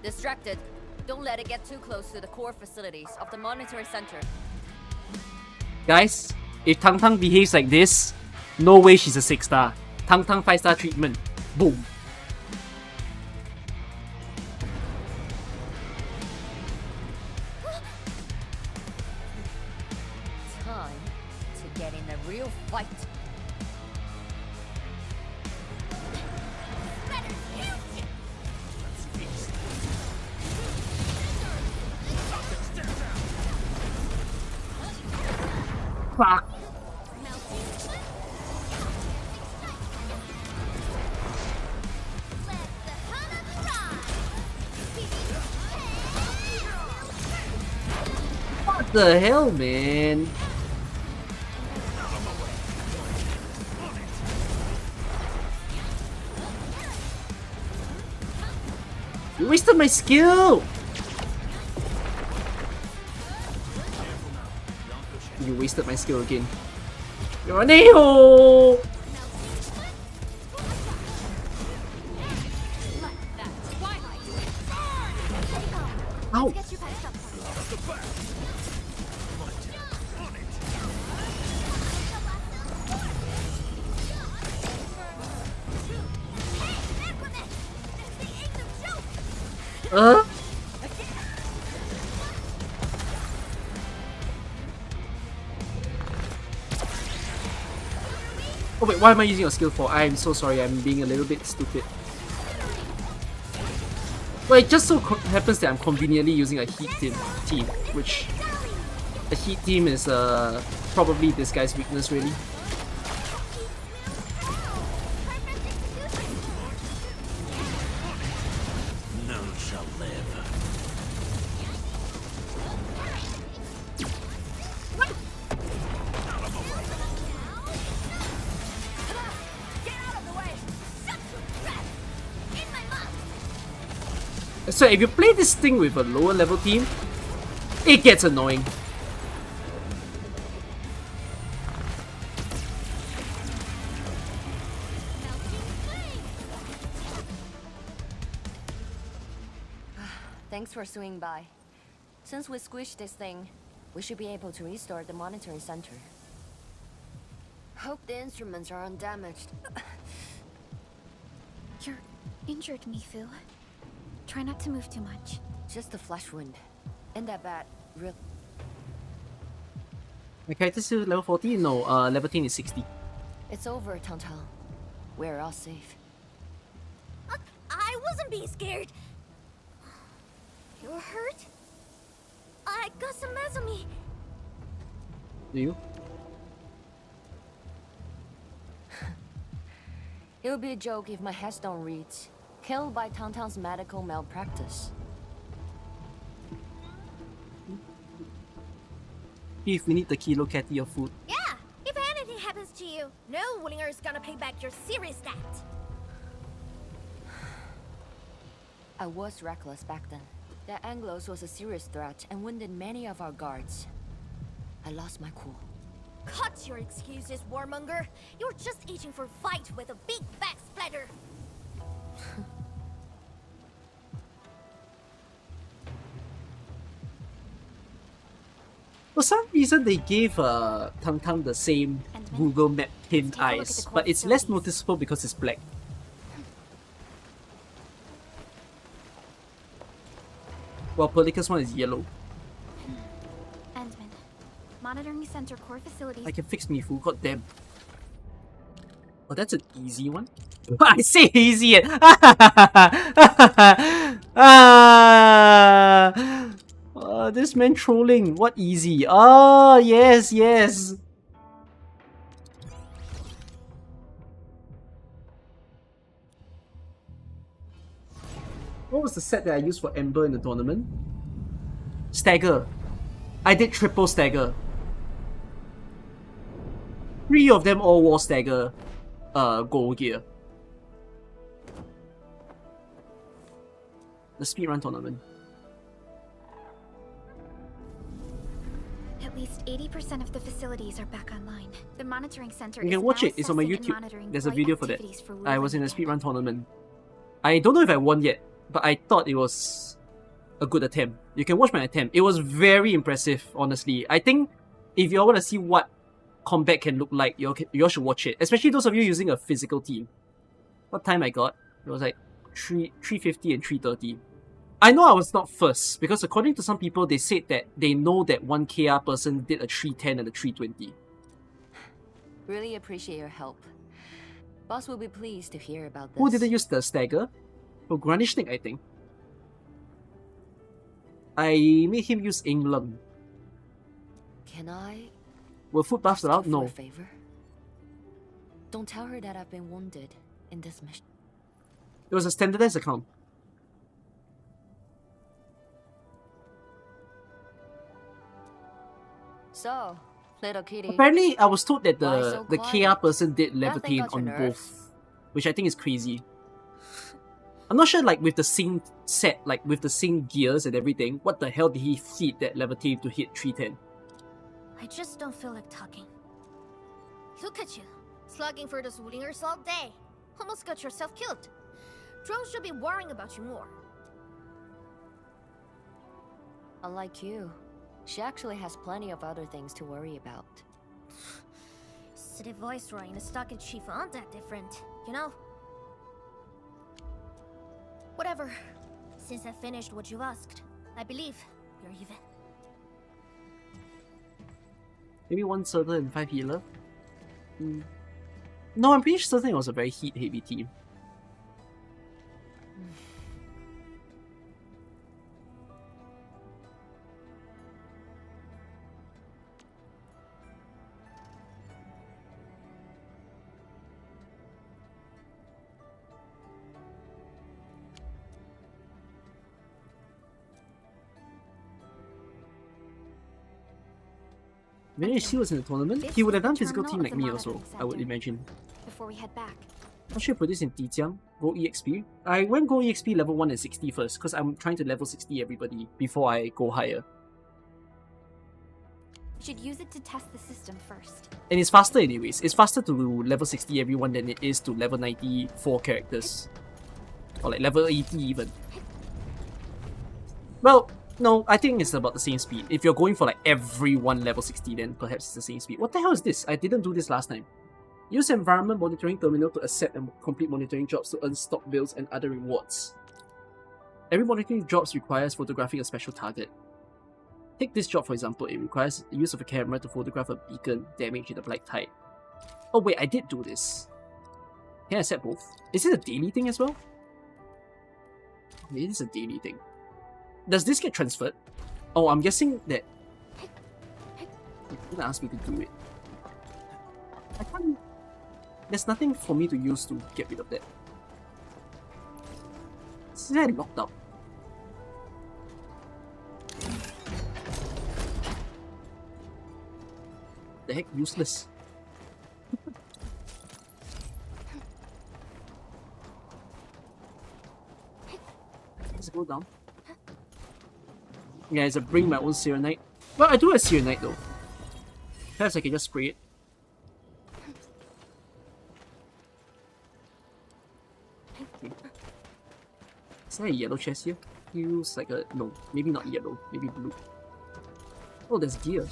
Distracted. Don't let it get too close to the core facilities of the monitoring center. Guys, if Tang Tang behaves like this, no way she's a 6-star. Tang Tang 5-star treatment. Boom. Time to get in a real fight. Fuck. What the hell, man? You wasted my skill! You wasted my skill again. You're an a-hole! Ow! Oh wait, why am I using your skill for? I am so sorry, I'm being a little bit stupid. Well, it just so happens that I'm conveniently using a heat team, which a heat team is probably this guy's weakness really. None shall live. So if you play this thing with a lower level team, it gets annoying. Thanks for swinging by. Since we squished this thing, we should be able to restore the monitoring center. Hope the instruments are undamaged. You're injured, Mifu. Try not to move too much. Just a flesh wound. Ain't that bad, real. My character's still level 40? No, level 10 is 60. It's over, Tang-Tang. We're all safe. I wasn't being scared. You're hurt? I got some meds on me. Do you? It would be a joke if my headstone reads, "Killed by Tang-Tang's medical malpractice." If we need the kilo catty of food. Yeah, if anything happens to you, no winger is gonna pay back your serious debt. I was reckless back then. The Anglos was a serious threat and wounded many of our guards. I lost my cool. Cut your excuses, warmonger. You're just itching for a fight with a big back splatter. For some reason, they gave Tang the same Google Map hint eyes, but it's less noticeable because it's black. While Perlicus one is yellow. Endman. Monitoring center core facilities. I can fix me fool, god damn. Oh, that's an easy one. I say easy. This man trolling. What easy? Oh, yes, yes. What was the set that I used for Ember in the tournament? Stagger. I did triple stagger. 3 of them all wore stagger gold gear. The speedrun tournament. Almost 80% of the facilities are back online. The monitoring center You is can watch now it. It's on my assessing and YouTube. monitoring There's a flight video for that. activities for I was in a Wuhan again. speedrun tournament. I don't know if I won yet, but I thought it was a good attempt. You can watch my attempt. It was very impressive, honestly. I think if you all want to see what combat can look like, you all should watch it. Especially those of you using a physical team. What time I got? It was like 3:50 and 3:30. I know I was not first, because according to some people, they said that they know that one KR person did a 3:10 and a 3:20. Really appreciate your help. Boss will be pleased to hear about this. Who didn't use the stagger? Oh, Granny Snake, I think. I made him use England. Can I Were foot buffs ask her allowed? for No. a favor? Don't tell her that I've been wounded in this mission. It was a standardized account. So, little kitty. Apparently, I was told that Why the so the KR quiet? person did Nothing levitate got your on nerves? both, which I think is crazy. I'm not sure, like, with the same set, like, with the same gears and everything, what the hell did he feed that levitate to hit 310? I just don't feel like talking. Look at you, slugging for those Wulingers all day. Almost got yourself killed. Drones should be worrying about you more. Unlike you, she actually has plenty of other things to worry about. City Viceroy and a Stock Chief aren't that different, you know? Whatever. Since I finished what you asked, I believe we're even. Maybe 1 Surfer and 5 healer? No, I'm pretty certain it was a very heat-heavy team. Maybe if he was in the tournament, he would have done physical team like me also, I would imagine. Before we head back. I should put this in Dijiang, Go EXP. I went Go EXP level 1 and 60 first, because I'm trying to level 60 everybody before I go higher. We should use it to test the system first. And it's faster anyways. It's faster to level 60 everyone than it is to level 94 characters. Or like level 80 even. Well, no, I think it's about the same speed. If you're going for like everyone level 60, then perhaps it's the same speed. What the hell is this? I didn't do this last time. Use environment monitoring terminal to accept and complete monitoring jobs to earn stock bills and other rewards. Every monitoring job requires photographing a special target. Take this job for example, it requires the use of a camera to photograph a beacon damaged in the black tide. Oh wait, I did do this. Can I accept both? Is it a daily thing as well? It is a daily thing. Does this get transferred? Oh, I'm guessing that... You're gonna ask me to do it. I can't... There's nothing for me to use to get rid of that. Is that locked out? The heck, useless. Let's go down. Yeah, it's a bring my own Serenite. Well, I do have Serenite though. Perhaps I can just spray it. Okay. Is there a yellow chest here? Feels like a... no, maybe not yellow, maybe blue. Oh, there's gear.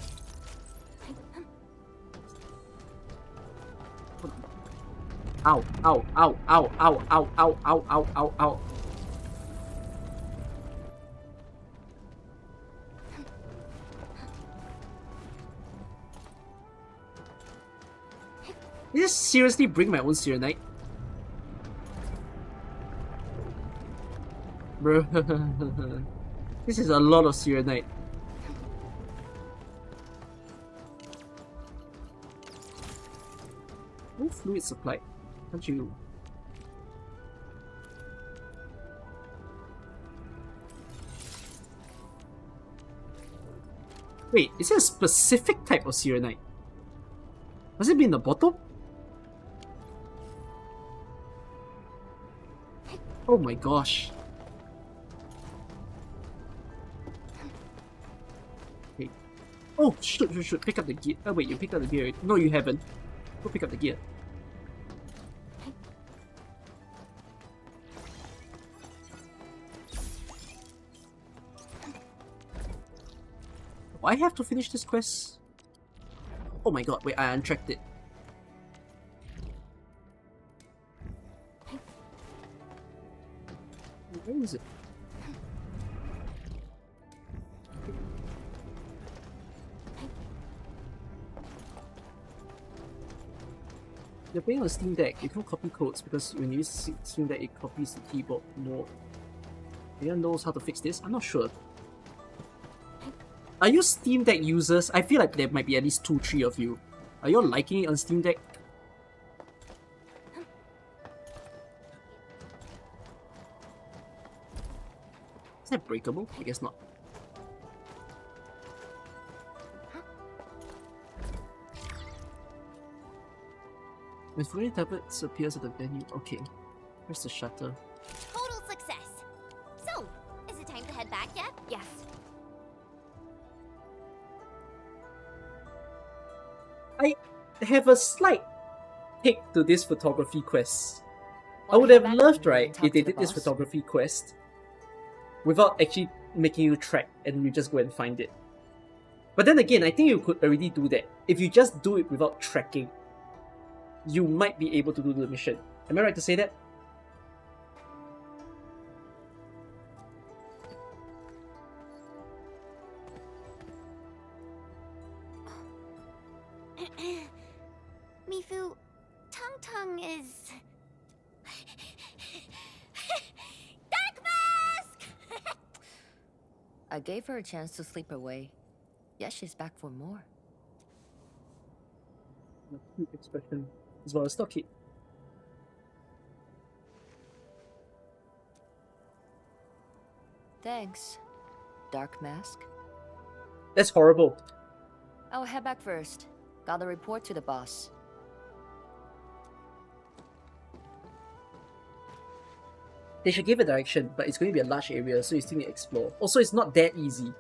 Ow, ow, ow, ow, ow, ow, ow, ow, ow, ow, ow. Did I just seriously bring my own Serenite? Bro, this is a lot of Serenite. No fluid supply. Can't you? Wait, is it a specific type of Serenite? Must it be in the bottle? Oh my gosh. Okay. Oh, shoot. Pick up the gear. Oh, wait, you picked up the gear. No, you haven't. Go pick up the gear. Do I have to finish this quest? Oh my god, wait, I untracked it. Where is it? You're playing on Steam Deck, you can't copy codes because when you use Steam Deck, it copies the keyboard more. Anyone knows how to fix this? I'm not sure. Are you Steam Deck users? I feel like there might be at least 2-3 of you. Are you all liking it on Steam Deck? Is that breakable? I guess not. When fully tablets appears at the venue. Okay. Where's the shutter? Total success. So, is it time to head back yet? Yes. I have a slight take to this photography quest. I would have loved, right, if they did this photography quest without actually making you track and you just go and find it. But then again, I think you could already do that. If you just do it without tracking, you might be able to do the mission. Am I right to say that? Mifu, Tung is... Dark Mask! I gave her a chance to sleep away. Yes, she's back for more. Cute expression as well as stock it. Thanks, Dark Mask. That's horrible. I'll head back first. Gotta report to the boss. They should give a direction, but it's going to be a large area, so you still need to explore. Also, it's not that easy.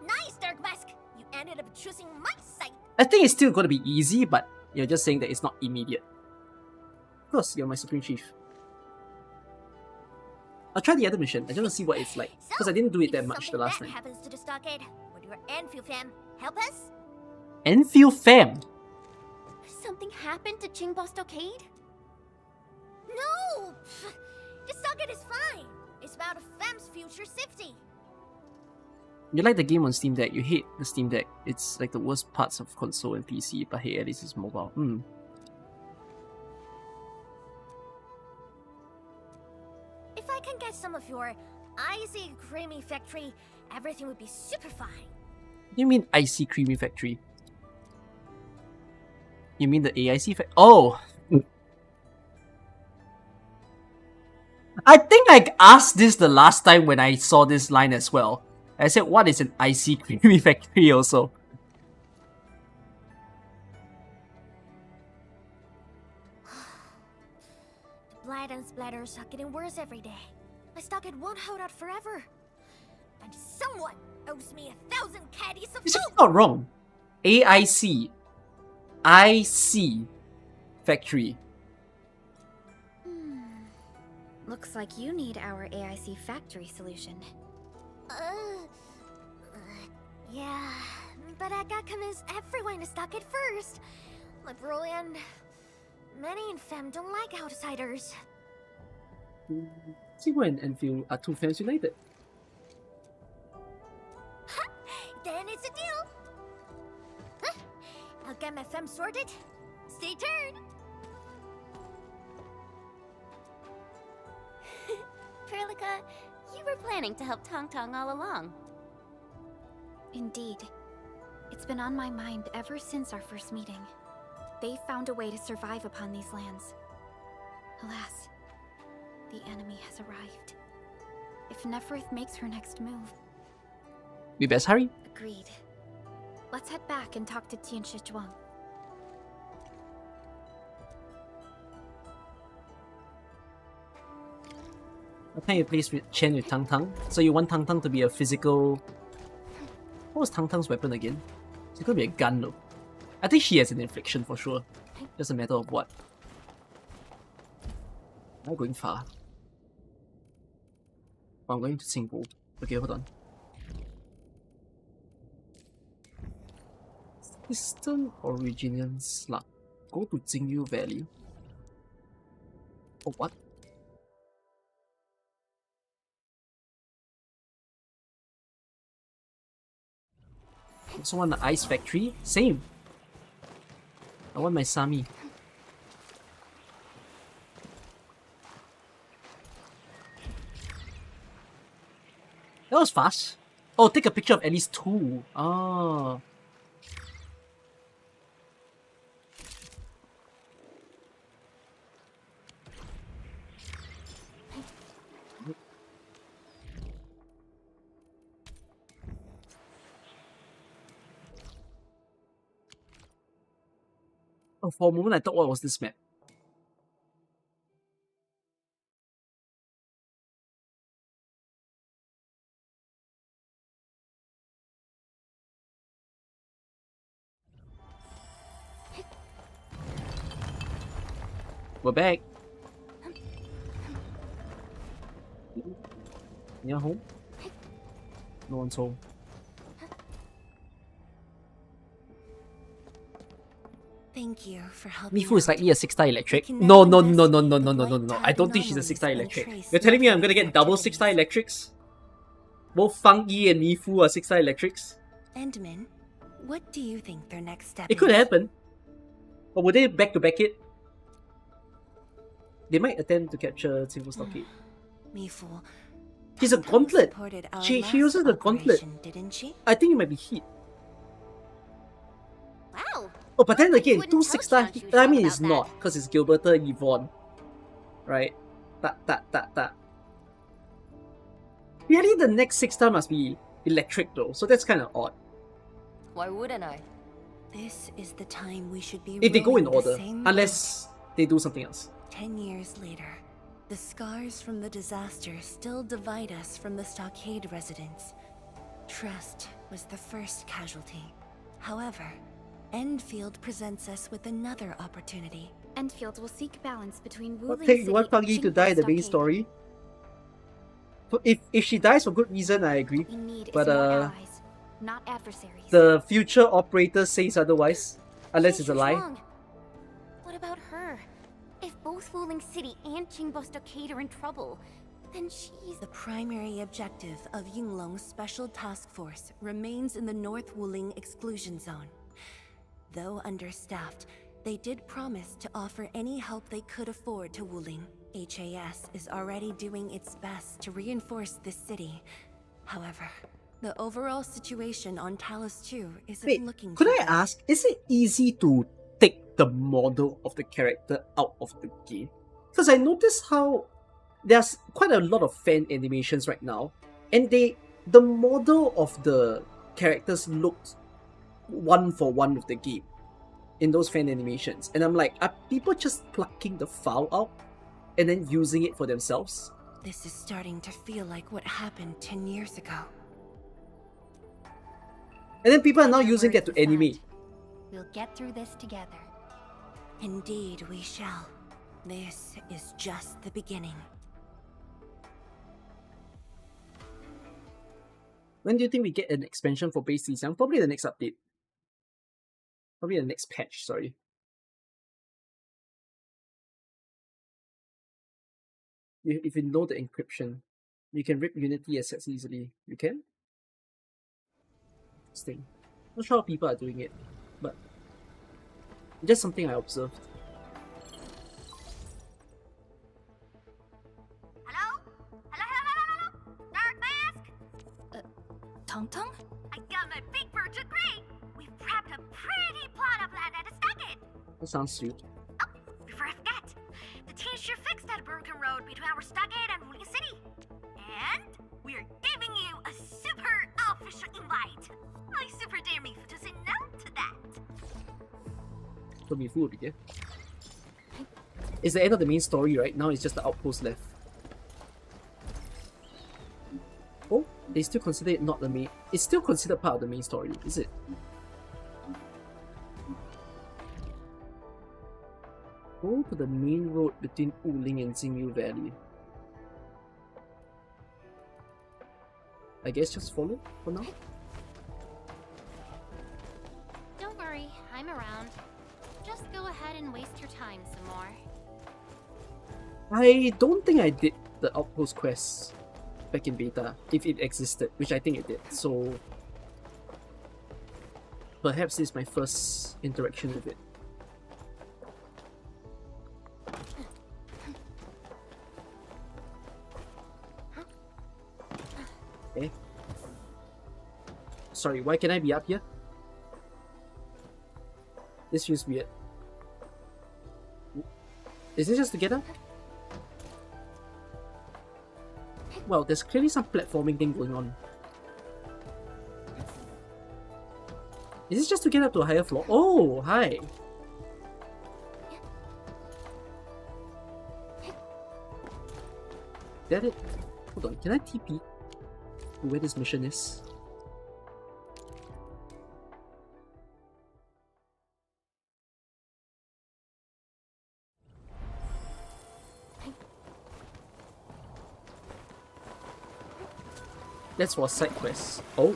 Nice, Dark Mask! You ended up choosing my side! I think it's still going to be easy, but you're just saying that it's not immediate. Of course, you're my Supreme Chief. I'll try the other mission. I just want to see what it's like, because I didn't do it that much the last time. Happens to the stockade, would your Endfield fam help us? Enfield fam! Something happened to Qingbo Stockade? No! The stockade is fine. It's about a fam's future safety. You like the game on Steam Deck, you hate the Steam Deck. It's like the worst parts of console and PC, but hey, at least it's mobile. If I can get some of your icy creamy factory, everything would be super fine. What do you mean Icy Creamy Factory? You mean the AIC factory? Oh! I think I asked this the last time when I saw this line as well. I said, what is an Icy Creamy Factory also? The blight and splatters are getting worse every day. My stockade won't hold out forever. And someone owes me 1,000 caddies of This food! is not wrong. AIC. IC Factory. Looks like you need our AIC factory solution. Yeah, but I got convinced everyone in the stockade first. My bro and many in fam don't like outsiders. Sigma and Enfield are two fans united. Then it's a deal. I'll get my fam sorted. Stay tuned. Perlica, you were planning to help Tong Tong all along. Indeed. It's been on my mind ever since our first meeting. They found a way to survive upon these lands. Alas, the enemy has arrived. If Neferith makes her next move... We best hurry. Agreed. Let's head back and talk to Tian Shizhuang. What time you place with Chen with Tang Tang? So you want Tang Tang to be a physical What was Tang Tang's weapon again? It's gonna be a gun though. I think she has an infliction for sure. Just a matter of what. Am I going far? Oh, I'm going to Singapore. Okay, hold on. Eastern Originian Slug. Go to Jingyu Valley. Oh, what? Also want the ice factory? Same. I want my Sami. That was fast. Oh, take a picture of at least 2. Ah. Oh, for a moment I thought, what was this map? We're back. Near home? No one's home. Thank you for helping. Mifu is likely a 6-star electric. can No, now no, no, no, no, investigate no, the no, no, blight no. type I don't think she's a anomalies 6-star and electric. trace You're telling me I'm Nephilim gonna get double activities. 6-star electrics? Both Fang Yi and Mifu are 6-star electrics? Endman, what do you think their next step It could is? happen. Or would they back-to-back it? They might attempt to capture Single Stockade. Mifu. She's a gauntlet. Supported our She last uses the gauntlet. operation, didn't she? I think it might be heat. Wow. Oh, but then again, wouldn't 2 tell 6-star Chang heat. Shu I Shang mean, it's about not, because it's Gilberta Yvonne. Right? That. Really, the next 6-star must be electric though, so that's kind of odd. Why wouldn't I? This is the time we should be If they go in rowing the order, same unless they do something else. boat. 10 years later, the scars from the disaster still divide us from the stockade residents. Trust was the first casualty. However, Endfield presents us with another opportunity. Endfield will seek balance between ruling Okay, you city want Pang Yi and to die in the main Stockade. story? So if she dies for good reason, I agree. We need But is more allies, not adversaries. the future operator says otherwise, unless it's a She's lie. wrong. What about her? If both ruling city and Qingbo Stockade are in trouble, then she's... The primary objective of Yinglong's Special Task Force remains in the North Wuling Exclusion Zone. Though understaffed, they did promise to offer any help they could afford to Wuling. HAS is already doing its best to reinforce this city. However, the overall situation on Talos 2 isn't Wait, looking could too I good. ask, is it easy to take the model of the character out of the game? Because I noticed how there's quite a lot of fan animations right now, and the model of the characters looked one for one with the game in those fan animations. And I'm like, are people just plucking the file out and then using it for themselves? This is starting to feel like what happened 10 years ago. And then people are now Your using that words to aside, animate. We'll get through this together. Indeed, we shall. This is just the beginning. When do you think we get an expansion for Base Xizang? Probably the next update. Probably the next patch, sorry. If you know the encryption, you can rip Unity assets easily. You can? Interesting. Not sure how people are doing it, but just something I observed. Hello? Hello? Dark Mask? Tong Tong? I got my big bird to great. We've prepped a pretty plot of land at a stockade. That sounds sweet. Before I forget, the team sure fixed that broken road between our stockade and Wuling City. And we're giving you a super official invite. I super dare me to say no to that. So Mifu will be there. It's the end of the main story, right? Now it's just the outpost left. Oh, they still consider it not the main. It's still considered part of the main story, is it? Go to the main road between Wuling and Xingyu Valley. I guess just follow for now. Don't worry, I'm around. Just go ahead and waste your time some more. I don't think I did the Outpost quest back in beta, if it existed, which I think it did, so perhaps this is my first interaction with it. Okay. Sorry, why can I be up here? This feels weird. Is this just to get up? Well, there's clearly some platforming thing going on. Is this just to get up to a higher floor? Oh, hi! Is that it? Hold on, can I TP to where this mission is? That's for side quests. Oh.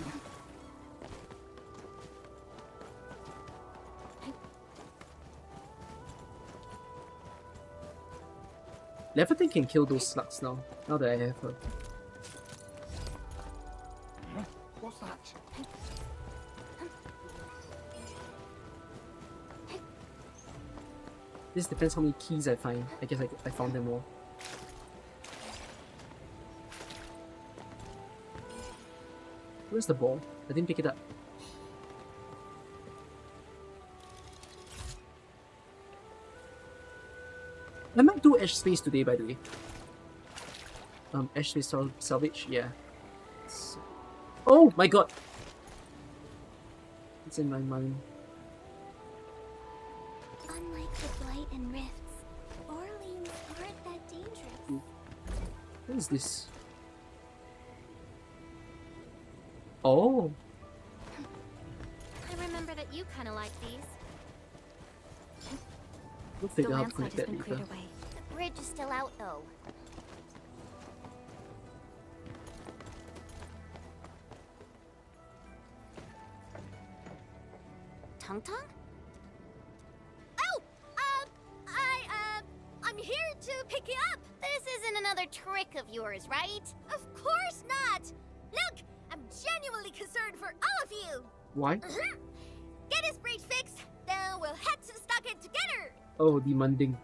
Leviathan can kill those slugs now that I have her. What's that? This depends how many keys I find. I guess I found them all. Where's the ball? I didn't pick it up. I might do Ash Space today, by the way. Ash Space salvage, yeah. Oh my god! It's in my mind. Unlike the Blight and Rifts, Orleans aren't that dangerous. What is this? Oh! I remember that you kind of like these. We'll figure The out how to connect landslide has that been later. cleared away. The bridge is still out, though. Tung Tung? Oh! I'm here to pick you up! This isn't another trick of yours, right? Of course not! Look! I'm genuinely concerned for all of you! Why? Get this bridge fixed, then we'll head to the stockade together! Oh, demanding.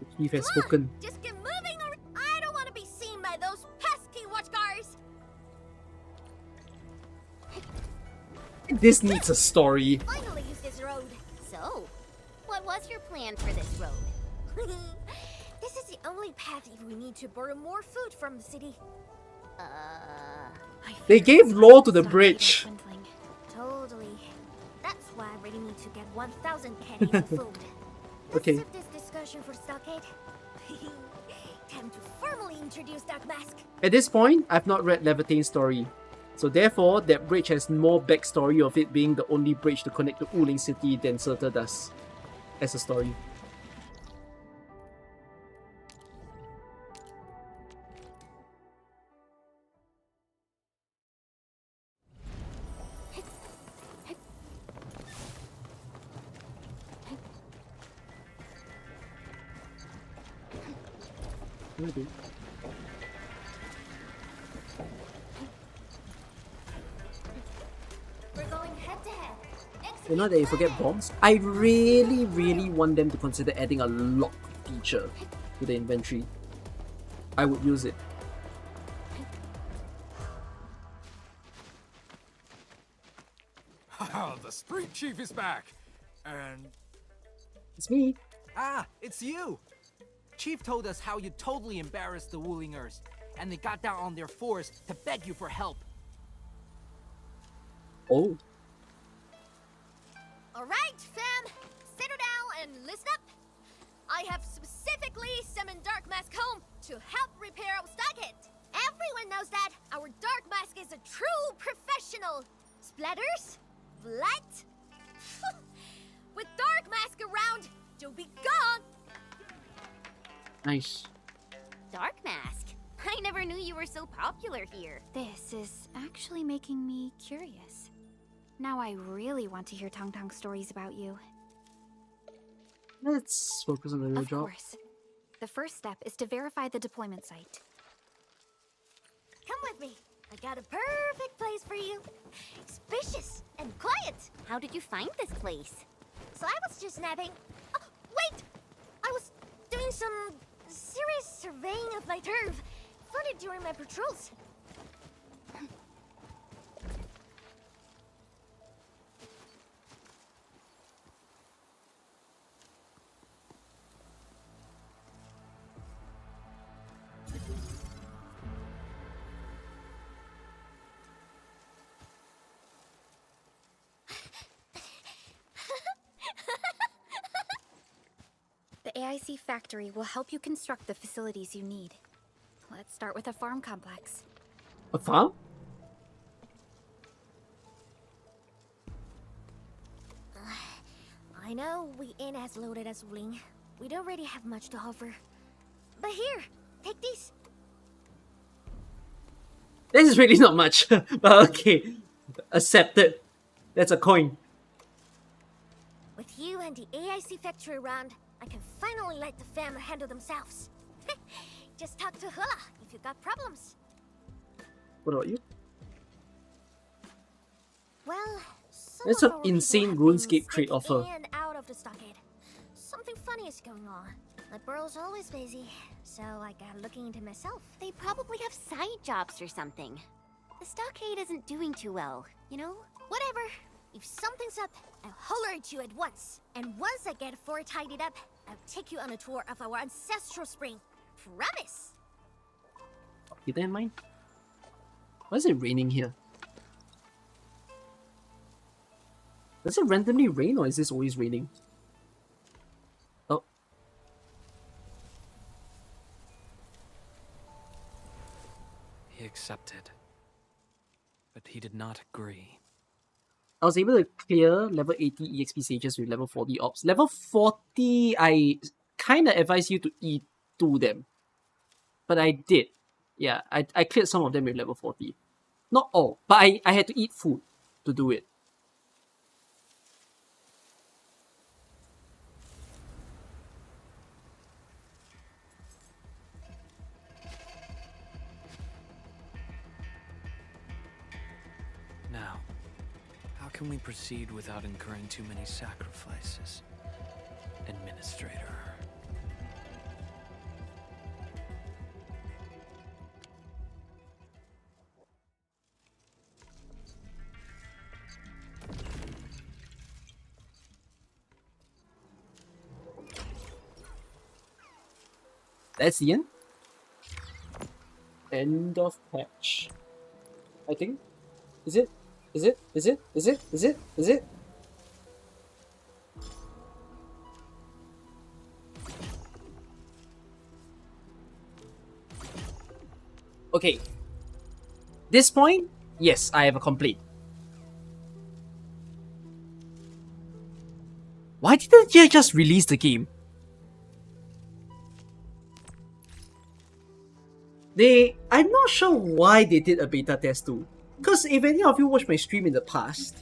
The chief has Come on, spoken. just get moving or I don't want to be seen by those pesky watchguards! This needs a story. Finally use this road! So, what was your plan for this road? This is the only path if we need to borrow more food from the city. They gave law to the bridge. Totally. That's why I really need to get 1,000 cannons of food. Okay. Let's save this discussion for stockade. Time to formally introduce Dark Mask. At this point, I've not read Levitane's story. So therefore, that bridge has more backstory of it being the only bridge to connect to Wuling City than Surta does. As a story. Maybe. We're going head to head. You know that you forget bombs? I really want them to consider adding a lock feature to the inventory. I would use it. The street chief is back! And... It's me. Ah, it's you! Chief told us how you totally embarrassed the Wulingers, and they got down on their fours to beg you for help. Oh. Alright, fam! Settle down and listen up! I have specifically summoned Dark Mask home to help repair our stockade! Everyone knows that our Dark Mask is a true professional. Splatters? Blood? With Dark Mask around, you'll be gone. Nice. Dark Mask? I never knew you were so popular here. This is actually making me curious. Now I really want to hear Tong Tong's stories about you. Let's focus on the real job. Of course. The first step is to verify the deployment site. Come with me. I got a perfect place for you. Spacious and quiet. How did you find this place? So I was just napping. Oh, wait! I was doing some serious surveying of my turf. Found it during my patrols. The AIC factory will help you construct the facilities you need. Let's start with a farm complex. A farm? I know we ain't as loaded as Wuling. We don't really have much to offer. But here, take these. This is really not much, but okay. Accepted. That's a coin. With you and the AIC factory around, I can finally let the fam handle themselves. Just talk to Hula if you got problems. What about you? Well, That's an insane RuneScape trade offer. in and out of the stockade. Something funny is going on. My burrow's always busy, so I got looking into myself. They probably have side jobs or something. The stockade isn't doing too well, you know? Whatever. If something's up, I'll holler at you at once. And once I get fort tidied up, I'll take you on a tour of our ancestral spring. Promise! Keep that in mind. Why is it raining here? Does it randomly rain or is this always raining? Oh. He accepted. But he did not agree. I was able to clear level 80 EXP sages with level 40 ops. Level 40, I kinda advise you to E2 them. But I did. Yeah, I cleared some of them with level 40. Not all, but I had to eat food to do it. Now, how can we proceed without incurring too many sacrifices? Administrator. That's the end. End of patch. I think. Is it? Is it? Is it? Is it? Is it? Is it? Okay. This point, yes, I have a complaint. Why didn't you just release the game? I'm not sure why they did a beta test too. Because if any of you watched my stream in the past,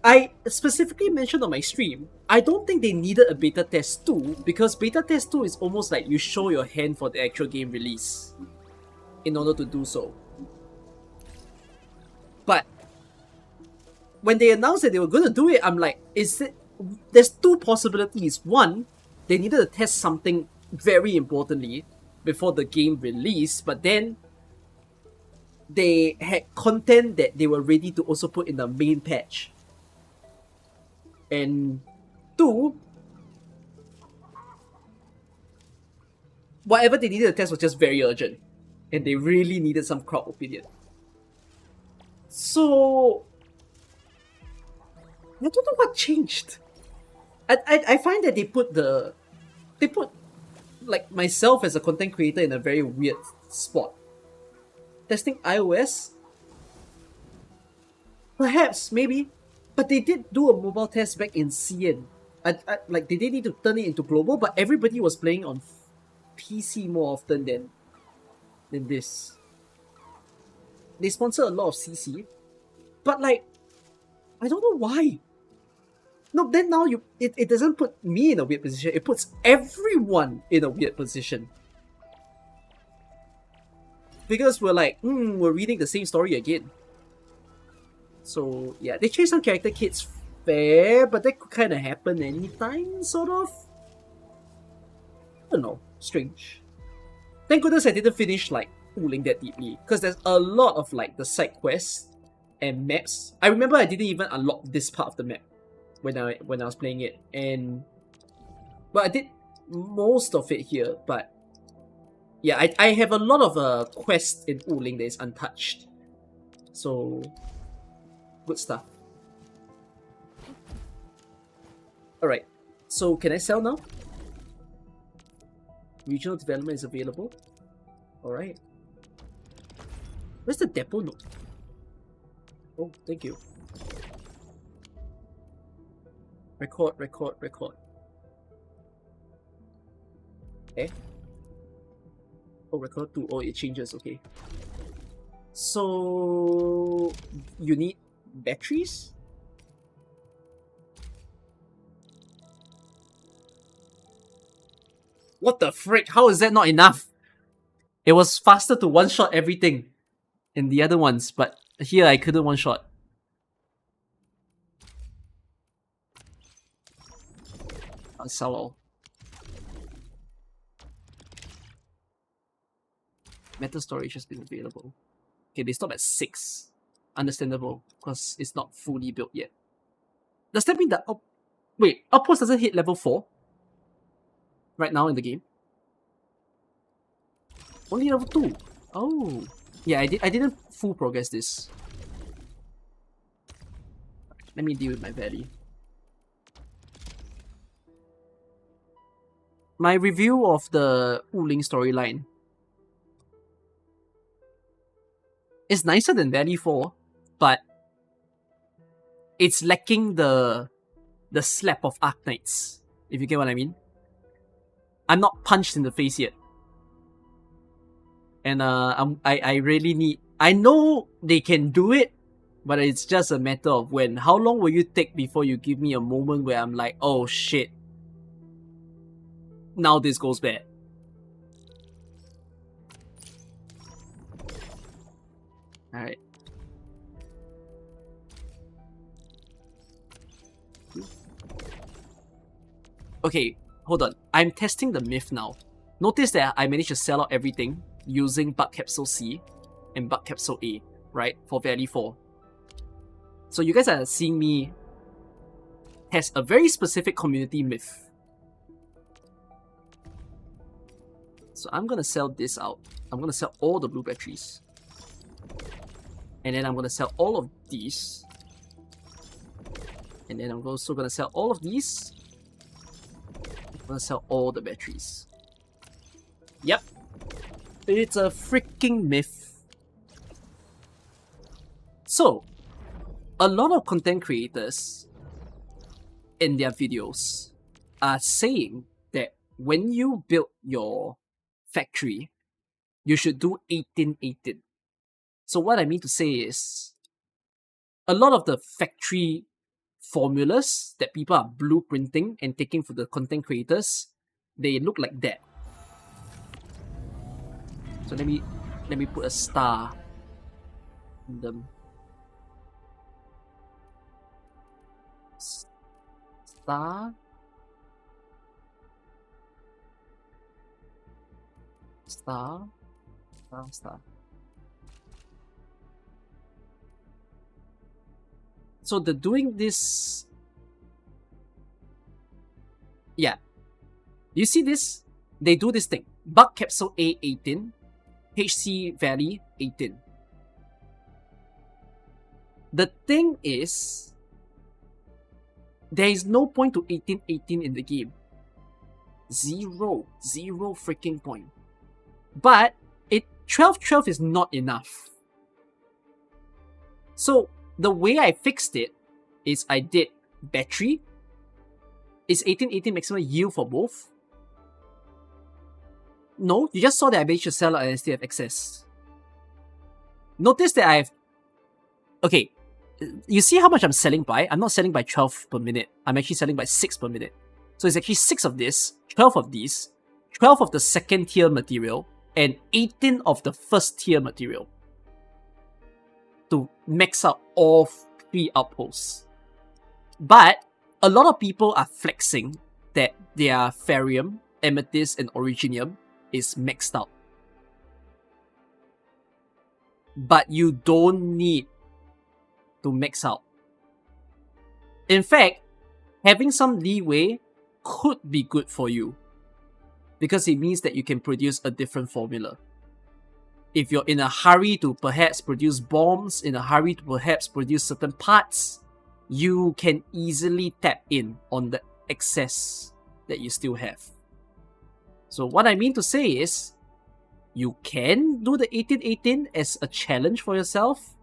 I specifically mentioned on my stream, I don't think they needed a beta test 2 because beta test 2 is almost like you show your hand for the actual game release in order to do so. But when they announced that they were going to do it, I'm like, there's two possibilities. One, they needed to test something very importantly before the game release, but then they had content that they were ready to also put in the main patch. And two, whatever they needed to test was just very urgent, and they really needed some crowd opinion. So I don't know what changed. I find that they put like myself as a content creator in a very weird spot. Testing iOS? Perhaps, maybe. But they did do a mobile test back in CN. Like, they did need to turn it into global, but everybody was playing on PC more often than this. They sponsor a lot of CC, but like, I don't know why. No, then now it doesn't put me in a weird position, it puts everyone in a weird position. Because we're like, we're reading the same story again. So yeah, they changed some character kits, fair, but that could kind of happen anytime, sort of. I don't know, strange. Thank goodness I didn't finish like Wuling that deeply, because there's a lot of like the side quests and maps. I remember I didn't even unlock this part of the map when I was playing it, and well, I did most of it here, but yeah, I have a lot of quests in Wuling that is untouched. So good stuff. Alright, so can I sell now? Regional development is available. Alright. Where's the depot note? Oh, thank you. Record. Eh? Oh, record 2. Oh, it changes, okay. So you need batteries? What the frick? How is that not enough? It was faster to one-shot everything in the other ones, but here I couldn't one-shot. I'll sell all. Metal storage has been available. Okay, they stop at 6. Understandable, because it's not fully built yet. Does that mean that... Oh, wait, Outpost doesn't hit level 4? Right now in the game? Only level 2. Oh. Yeah, I didn't full progress this. Let me deal with my valley. My review of the Wuling storyline is nicer than Valley 4, but it's lacking the slap of Arknights, if you get what I mean. I'm not punched in the face yet. And I really need... I know they can do it, but it's just a matter of when. How long will you take before you give me a moment where I'm like, oh shit, now this goes bad? Alright. Okay, hold on. I'm testing the myth now. Notice that I managed to sell out everything using Bug Capsule C and Bug Capsule A, right? For Valley 4. So you guys are seeing me test a very specific community myth. So I'm gonna sell this out. I'm gonna sell all the blue batteries. And then I'm gonna sell all of these. And then I'm also gonna sell all of these. I'm gonna sell all the batteries. Yep. It's a freaking myth. So, a lot of content creators in their videos are saying that when you build your factory, you should do 18-18. So what I mean to say is, a lot of the factory formulas that people are blueprinting and taking for the content creators, they look like that. So let me put a star in them. Star. Star. Star. So they're doing this... Yeah. You see this? They do this thing. Bug Capsule A 18. HC Valley 18. The thing is, there is no point to 18-18 in the game. Zero freaking point. But 12 is not enough. So the way I fixed it is I did battery. Is 18 maximum yield for both? No, you just saw that I managed to sell out and I still have excess. Notice that I've... Okay, you see how much I'm selling by? I'm not selling by 12 per minute. I'm actually selling by 6 per minute. So it's actually 6 of this, 12 of these, 12 of the second tier material, and 18 of the first tier material to max out all 3 outposts. But a lot of people are flexing that their Farium, Amethyst, and Originium is maxed out. But you don't need to max out. In fact, having some leeway could be good for you, because it means that you can produce a different formula. If you're in a hurry to perhaps produce bombs, in a hurry to perhaps produce certain parts, you can easily tap in on the excess that you still have. So what I mean to say is, you can do the 18-18 as a challenge for yourself,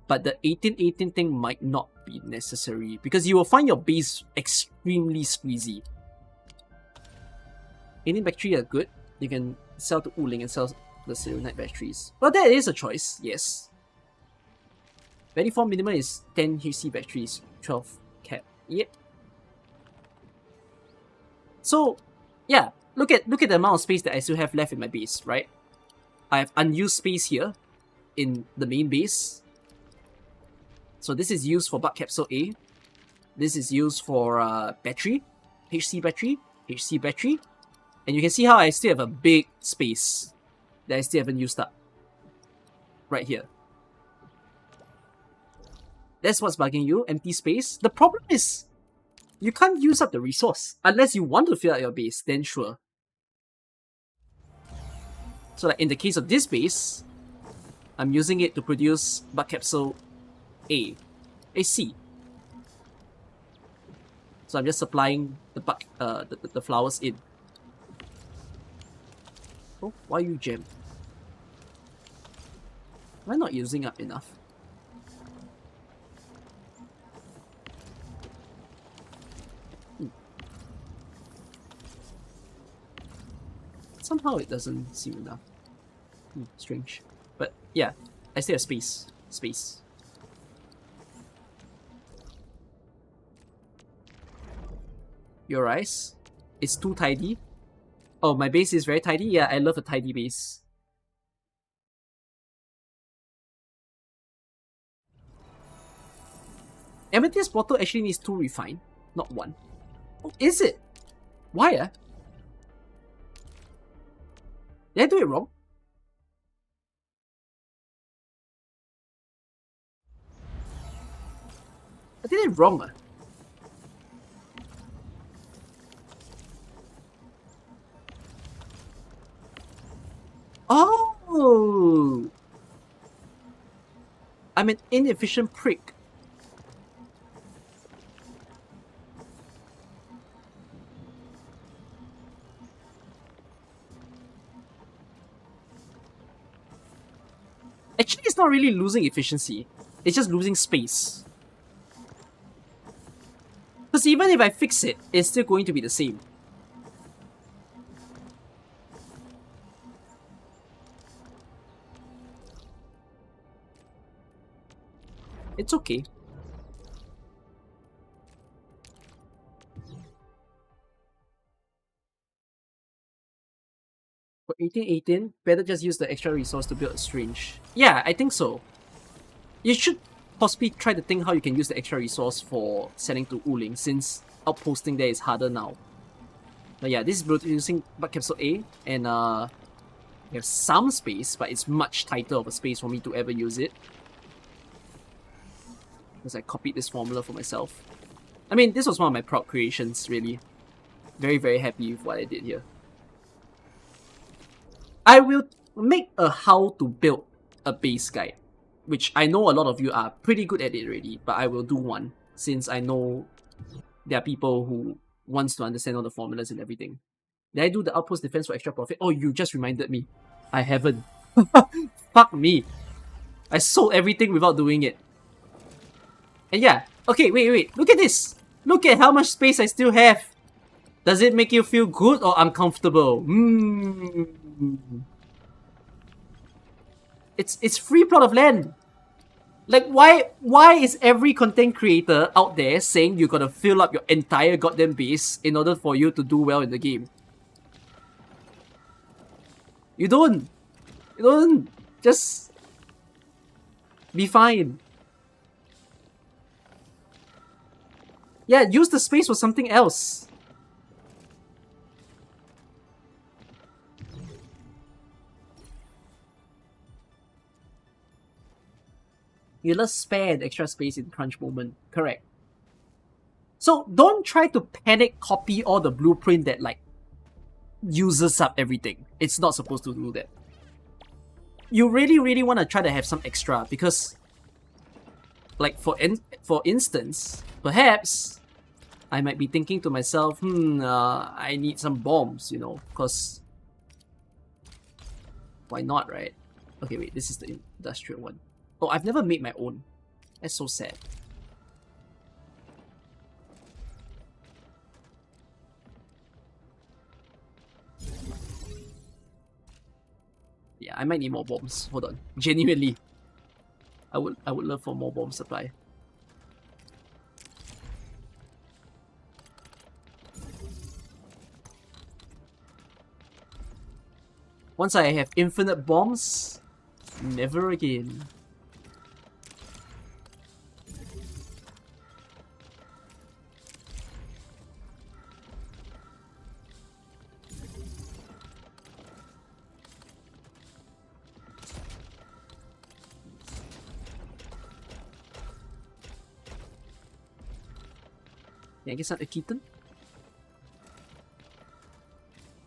but the 18-18 thing might not be necessary, because you will find your base extremely squeezy. 18 battery are good. You can sell to Wuling and sell the Serenite batteries. Well, that is a choice, yes. Value form minimum is 10 HC batteries, 12 cap. Yep. So, yeah, look at the amount of space that I still have left in my base, right? I have unused space here in the main base. So this is used for Bug Capsule A. This is used for battery, HC battery, HC battery. And you can see how I still have a big space that I still haven't used up. Right here. That's what's bugging you, empty space. The problem is, you can't use up the resource. Unless you want to fill out your base, then sure. So like in the case of this base, I'm using it to produce Bug Capsule A C. So I'm just supplying the flowers in. Oh, why you gem? Am I not using up enough? Somehow it doesn't seem enough. Strange. But yeah, I still have space. Space. Your eyes? It's too tidy. Oh, my base is very tidy? Yeah, I love a tidy base. Amethyst bottle actually needs 2 refine, not 1. Oh, is it? Why, ah? Did I do it wrong? I did it wrong, ah. Oh! I'm an inefficient prick. Actually, it's not really losing efficiency. It's just losing space. Because even if I fix it, it's still going to be the same. It's okay. For 18-18, better just use the extra resource to build a strange. Yeah, I think so. You should possibly try to think how you can use the extra resource for selling to Wuling, since outposting there is harder now. But yeah, this is producing Bug Capsule A, and we have some space, but it's much tighter of a space for me to ever use it. Because I copied this formula for myself. I mean, this was one of my proud creations, really. Very, very happy with what I did here. I will make a how to build a base guide, which I know a lot of you are pretty good at it already, but I will do one, since I know there are people who wants to understand all the formulas and everything. Did I do the outpost defense for extra profit? Oh, you just reminded me. I haven't. Fuck me. I sold everything without doing it. And yeah, okay, wait. Look at this. Look at how much space I still have. Does it make you feel good or uncomfortable? It's free plot of land. Like, why is every content creator out there saying you gotta fill up your entire goddamn base in order for you to do well in the game? You don't. Just be fine. Yeah, use the space for something else. You just spare the extra space in crunch moment. Correct. So don't try to panic copy all the blueprint that like uses up everything. It's not supposed to do that. You really want to try to have some extra because, like for instance, perhaps I might be thinking to myself, I need some bombs, you know, because why not, right? Okay, wait, this is the industrial one. Oh, I've never made my own. That's so sad. Yeah, I might need more bombs. Hold on. Genuinely. I would love for more bomb supply. Once I have infinite bombs, never again. Can I get some Akitan?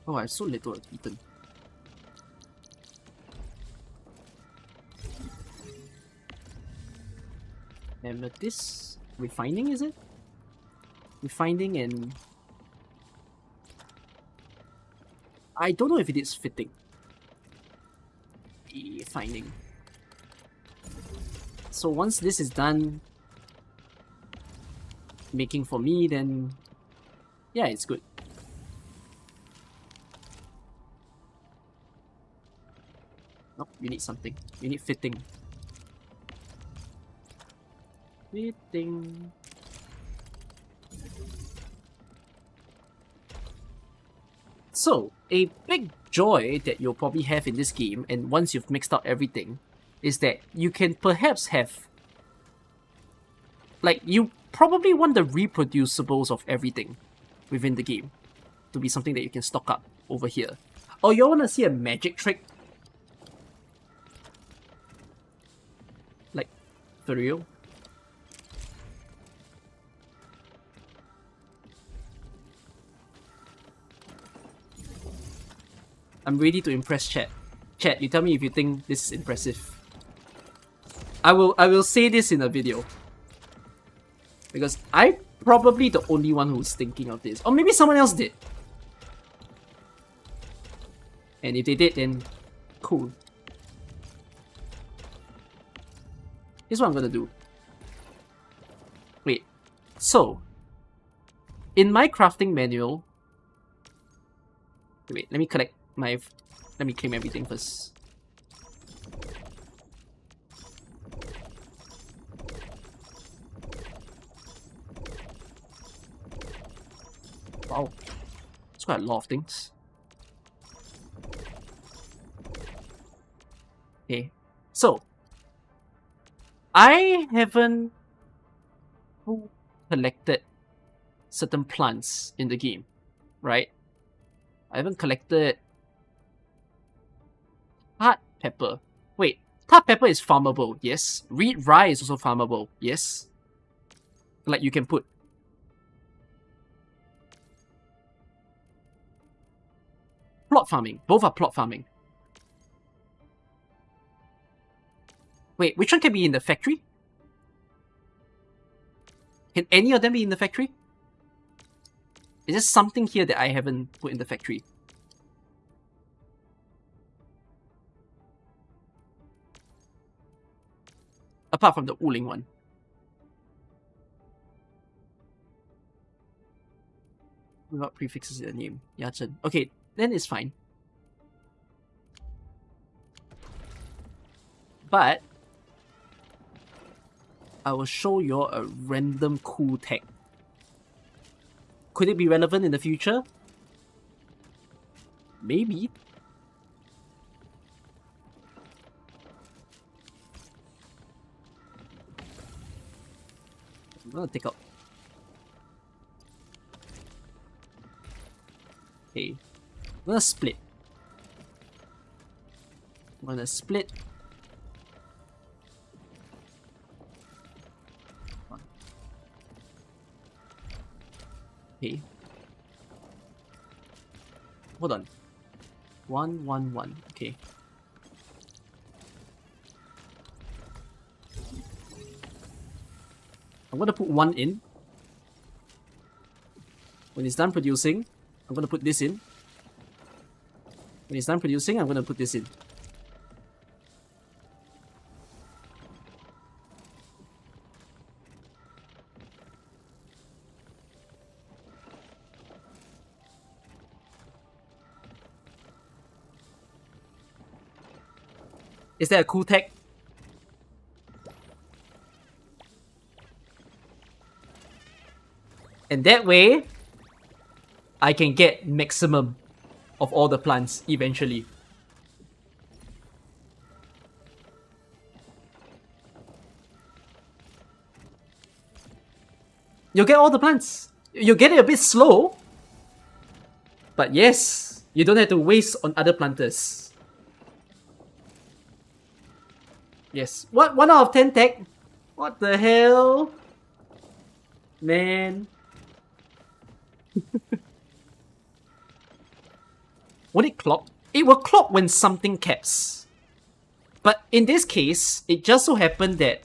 Oh, I have so little Akitan. And this refining, is it? Refining and I don't know if it is fitting. Refining. So once this is done making for me, then yeah, it's good. Nope, you need something. You need fitting. Fitting. So, a big joy that you'll probably have in this game, and once you've mixed out everything, is that you can perhaps have, like, you probably want the reproducibles of everything within the game to be something that you can stock up over here. Or you want to see a magic trick? Like, for real? I'm ready to impress chat. Chat, you tell me if you think this is impressive. I will say this in a video. Because I'm probably the only one who's thinking of this. Or maybe someone else did. And if they did, then cool. Here's what I'm gonna do. Wait. So, in my crafting manual... Wait, let me collect my... Let me claim everything first. Wow. It's quite a lot of things. Okay. So, I haven't collected certain plants in the game, right? I haven't collected tart pepper. Wait, tart pepper is farmable, yes. Reed rye is also farmable, yes. Like you can put. Plot farming, both are plot farming. Wait, which one can be in the factory? Can any of them be in the factory? Is there something here that I haven't put in the factory? Apart from the Wuling one. Without prefixes in the name. Yacheng. Okay, then it's fine. But I will show you a random cool tech. Could it be relevant in the future? Maybe. I'm gonna take out. Okay. I'm gonna split. I'm gonna split. Okay. Hold on. 1, 1, 1. Okay. I'm gonna put 1 in. When it's done producing, I'm gonna put this in. When it's done producing, I'm gonna put this in. Is that a cool tech? And that way, I can get maximum of all the plants eventually. You'll get all the plants. You'll get it a bit slow. But yes, you don't have to waste on other planters. Yes. What? 1 out of 10 tech? What the hell? Man. Won't it clock? It will clock when something caps. But in this case, it just so happened that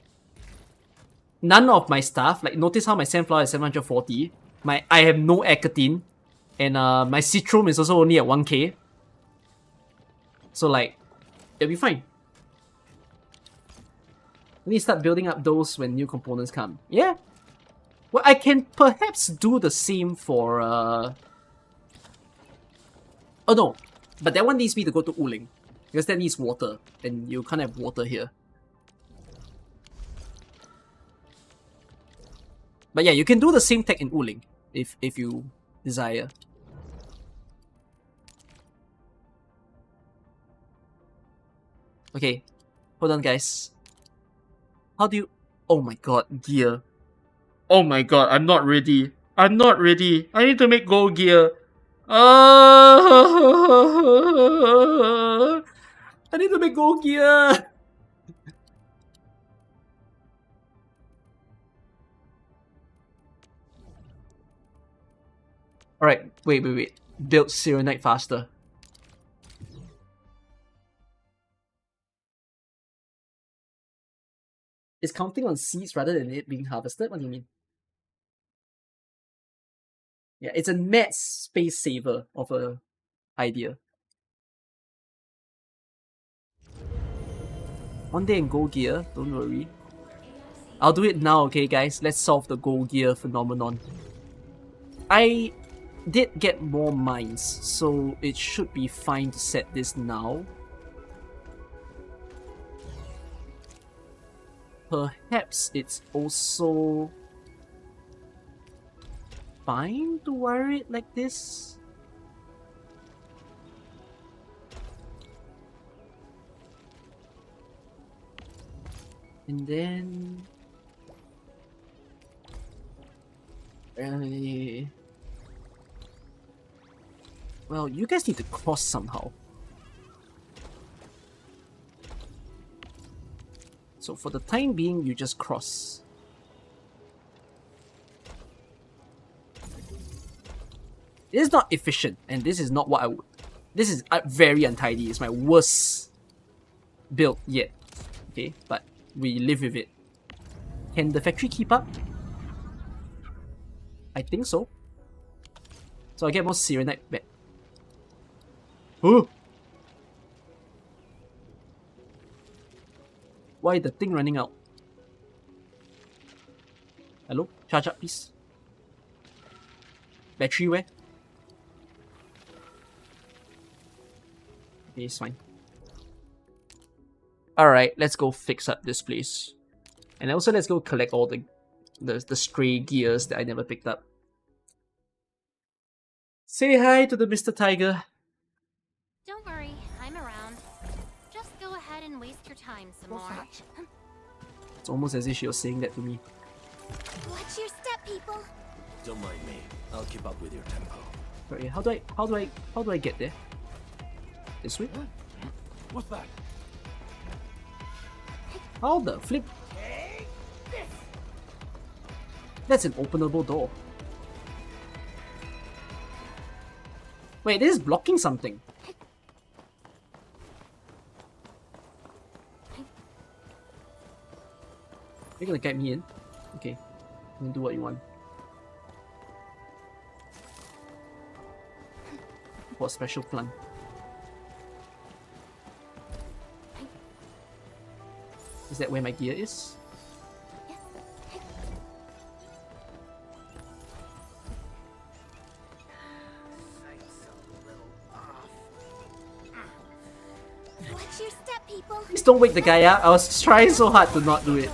none of my stuff, like notice how my Sandflower is 740, I have no Acatine, and my Citrum is also only at 1k. So like, it'll be fine. I need to start building up those when new components come. Yeah. Well, I can perhaps do the same for oh no, but that one needs me to go to Wuling, because that needs water, and you can't have water here. But yeah, you can do the same tech in Wuling, if you desire. Okay, hold on guys. How do you... Oh my god, gear. Oh my god, I'm not ready. I'm not ready. I need to make gold gear. I need to make gold gear. Alright, wait. Build Serenite faster. It's counting on seeds rather than it being harvested? What do you mean? Yeah, it's a mad space saver of a idea. One day in gold gear, don't worry. I'll do it now, okay guys? Let's solve the gold gear phenomenon. I did get more mines, so it should be fine to set this now. Perhaps it's also fine to wire it like this. And then... well, you guys need to cross somehow. So for the time being, you just cross. It is not efficient, and this is not what I would... This is very untidy. It's my worst build yet. Okay, but we live with it. Can the factory keep up? I think so. So I get more Serenite back. Oh! Why the thing running out? Hello? Charge up, please. Battery where? Okay, it's fine. Alright, let's go fix up this place. And also let's go collect all the stray gears that I never picked up. Say hi to the Mr. Tiger. Don't worry, I'm around. Just go ahead and waste your time some more. It's almost as if she was saying that to me. Watch your step, people. Don't mind me. I'll keep up with your tempo. Right, how do I get there? This way? What's that? How the flip? That's an openable door. Wait, this is blocking something. You're gonna guide me in? Okay. You can do what you want. What special plan? Is that where my gear is? Watch your step, people. Please don't wake the guy up. I was trying so hard to not do it.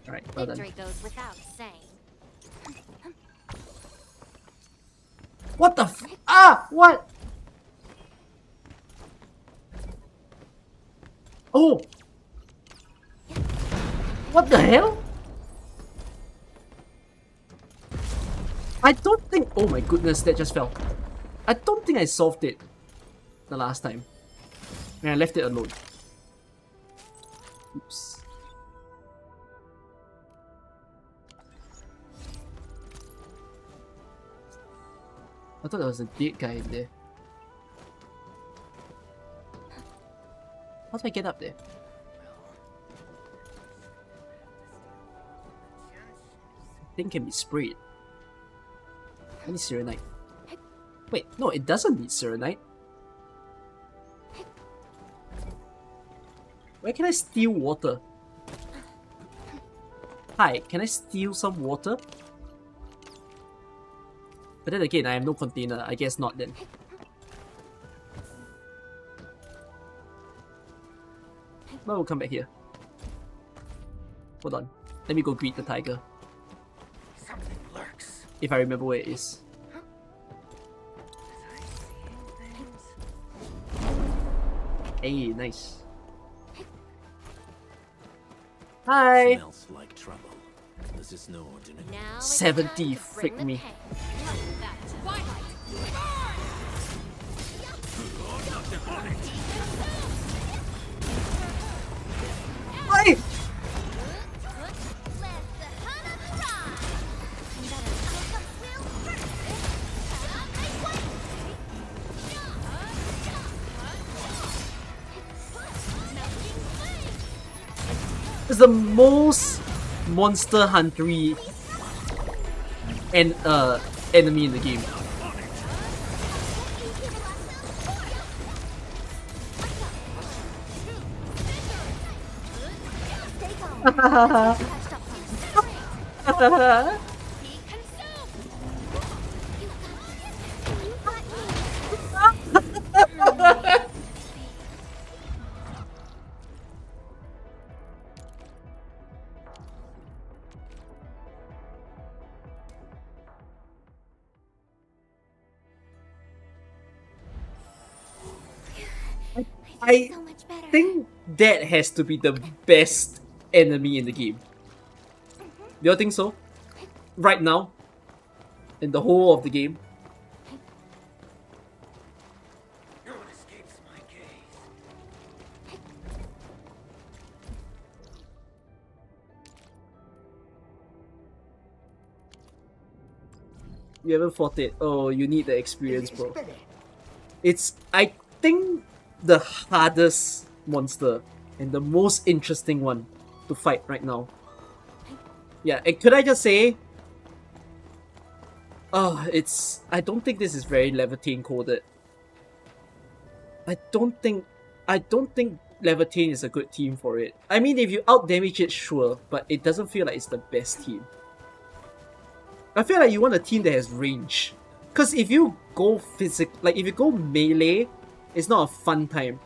Alright, well done. Victory goes without saying. What the f- Ah! What? Oh! What the hell? I don't think- Oh my goodness, that just fell. I don't think I solved it the last time. And I left it alone. Oops. I thought there was a dead guy in there. How do I get up there? Thing can be sprayed. I need Serenite. Wait, no, it doesn't need Serenite. Where can I steal water? Hi, can I steal some water? But then again, I have no container. I guess not then. But we'll come back here. Hold on. Let me go greet the tiger. Something lurks. If I remember where it is. Hey, nice. Hi! Smells like trouble. This is no ordinary. 70, frick me. Why? It's the most Monster Huntery and enemy in the game. I think that has to be the best enemy in the game. Do you think so? Right now? In the whole of the game? No one escapes my gaze. You haven't fought it. Oh, you need the experience, bro. It's, I think, the hardest monster and the most interesting one to fight right now. Yeah, and could I just say, I don't think this is very Levitine coded. I don't think Levitine is a good team for it. I mean, if you out damage it, sure, but it doesn't feel like it's the best team. I feel like you want a team that has range. Cause if you go if you go melee, it's not a fun time.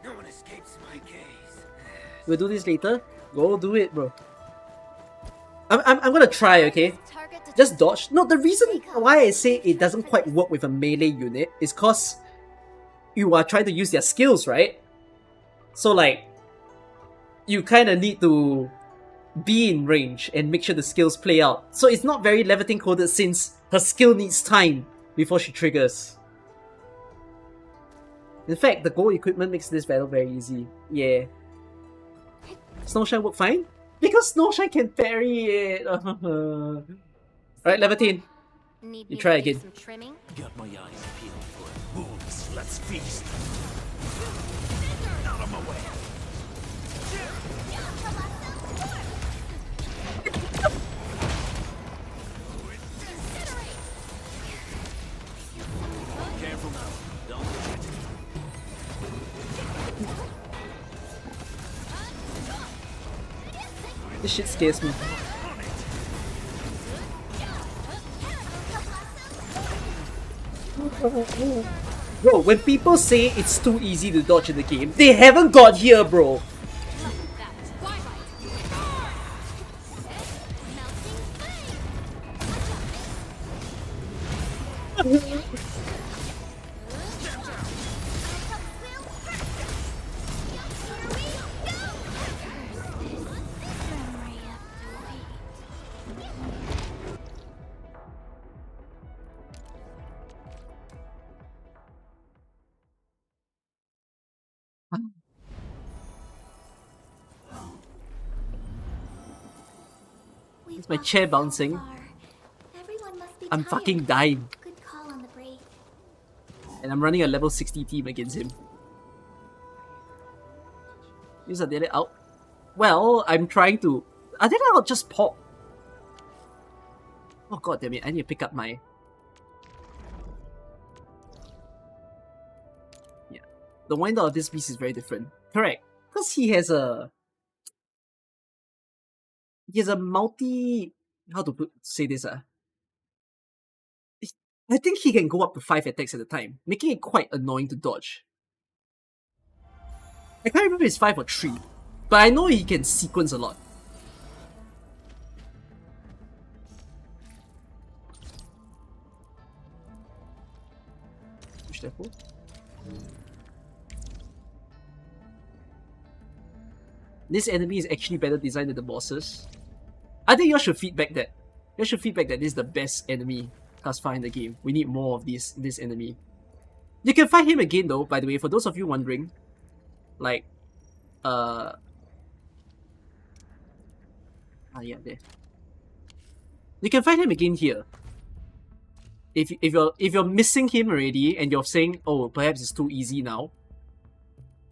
No one escapes my gaze. We'll do this later. Go do it, bro. I'm gonna try, okay? Just dodge. No, the reason why I say it doesn't quite work with a melee unit is cause you are trying to use their skills, right? So like, you kind of need to be in range and make sure the skills play out. So it's not very Levitine coded since her skill needs time before she triggers. In fact, the gold equipment makes this battle very easy. Yeah. Snowshine work fine? Because Snowshine can parry it. Alright, Levitine. You try again. Got my eyes peeled for wounds. Let's feast. Out of my way. Careful now. Don't push it. This shit scares me. Bro, when people say it's too easy to dodge in the game, they haven't got here, bro. Is my chair bouncing? I'm fucking dying. Good call on the break. And I'm running a level 60 team against him. Use a daily out. Well, I'm trying to... I think I'll just pop. Oh god damn it, I need to pick up my... Yeah. The winder of this beast is very different. Correct. Because he has a... He has a multi... How to say this? I think he can go up to 5 attacks at a time, making it quite annoying to dodge. I can't remember if it's 5 or 3, but I know he can sequence a lot. Push that forward. This enemy is actually better designed than the bosses. I think you should feedback that. You should feedback that this is the best enemy thus far in the game. We need more of this enemy. You can fight him again though, by the way, for those of you wondering. Like, yeah, there. You can fight him again here. If you're missing him already and you're saying, oh, perhaps it's too easy now.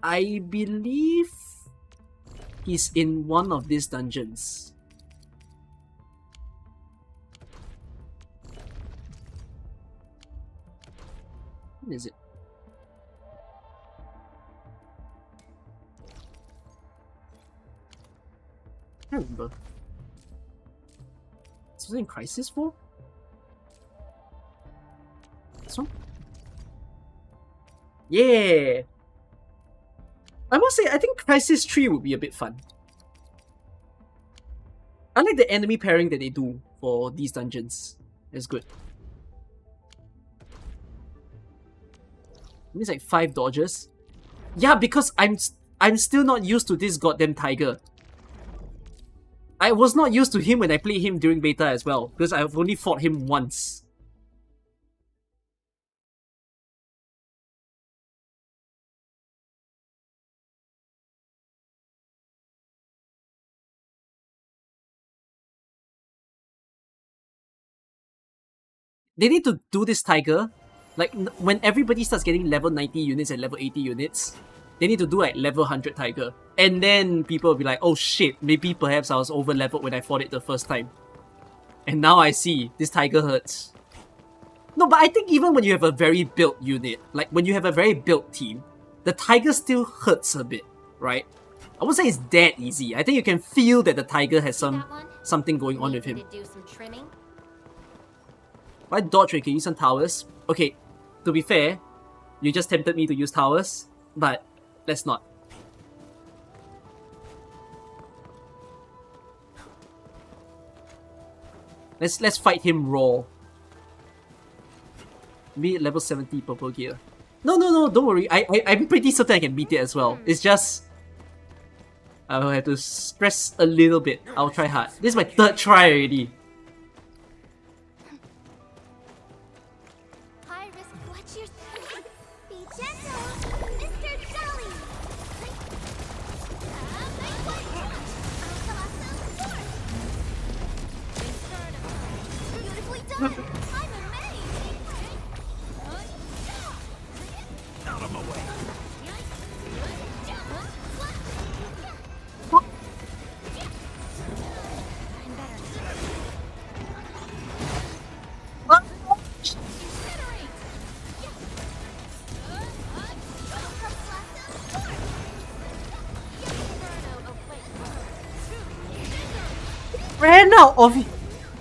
I believe he's in one of these dungeons. What is it? I can't remember. Is it in Crisis 4? This one? Yeah! I must say, I think Crisis 3 would be a bit fun. I like the enemy pairing that they do for these dungeons. It's good. It means like 5 dodges. Yeah, because I'm still not used to this goddamn tiger. I was not used to him when I played him during beta as well, because I've only fought him once. They need to do this tiger, like when everybody starts getting level 90 units and level 80 units, they need to do like level 100 Tiger. And then people will be like, oh shit, maybe perhaps I was over leveled when I fought it the first time. And now I see, this Tiger hurts. No, but I think even when you have a very built unit, like when you have a very built team, the Tiger still hurts a bit, right? I won't say it's that easy. I think you can feel that the Tiger has something going on with him. To do some trimming? Why dodge when you can use some towers? Okay, to be fair, you just tempted me to use towers, but let's not. Let's fight him raw. Be level 70 purple gear. No, don't worry. I'm pretty certain I can beat it as well. It's just I'll have to stress a little bit. I'll try hard. This is my 3rd try already. High risk, watch your step. Be gentle, Mr. Jolly. Beautifully done. I'm amazed. Out of my way. Ran out of...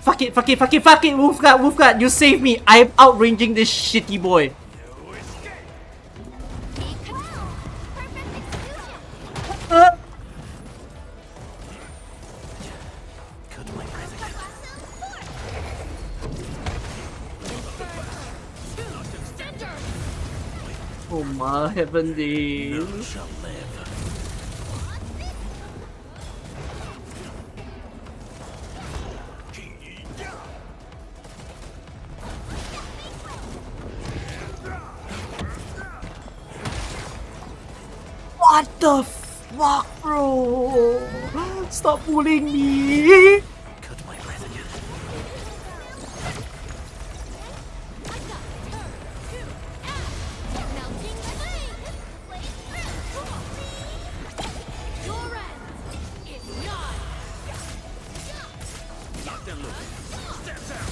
Fuck it, Wolfguard, you save me. I'm outranging this shitty boy. Oh my heavenly. None shall live. What the fuck, bro? Stop bullying me. Cut my breath again. Locked and loaded. Step down.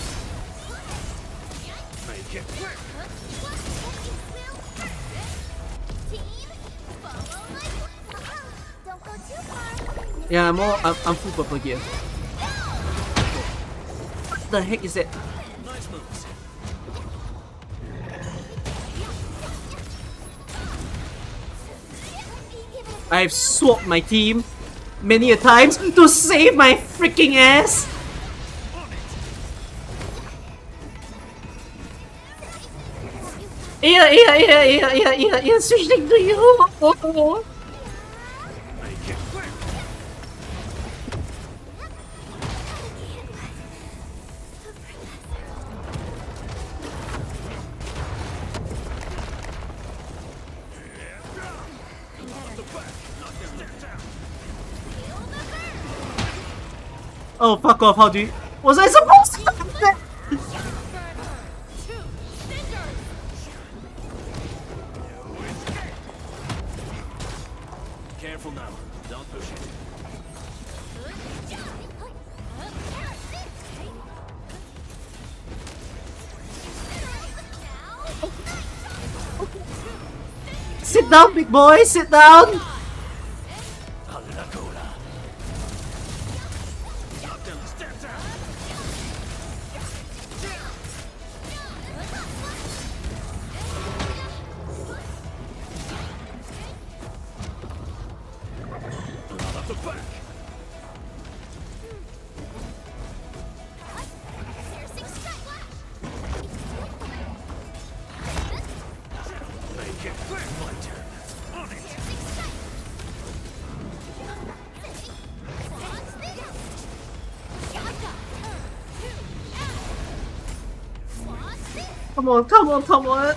Make it quick. Yeah, I'm full purple gear. What the heck is that? Nice moves. I've swapped my team many a times to save my freaking ass. Yeah, switching to you. Oh, fuck off, how do you... Was I supposed to do that? Careful now. Don't push it. Sit down, big boy, sit down. Come on.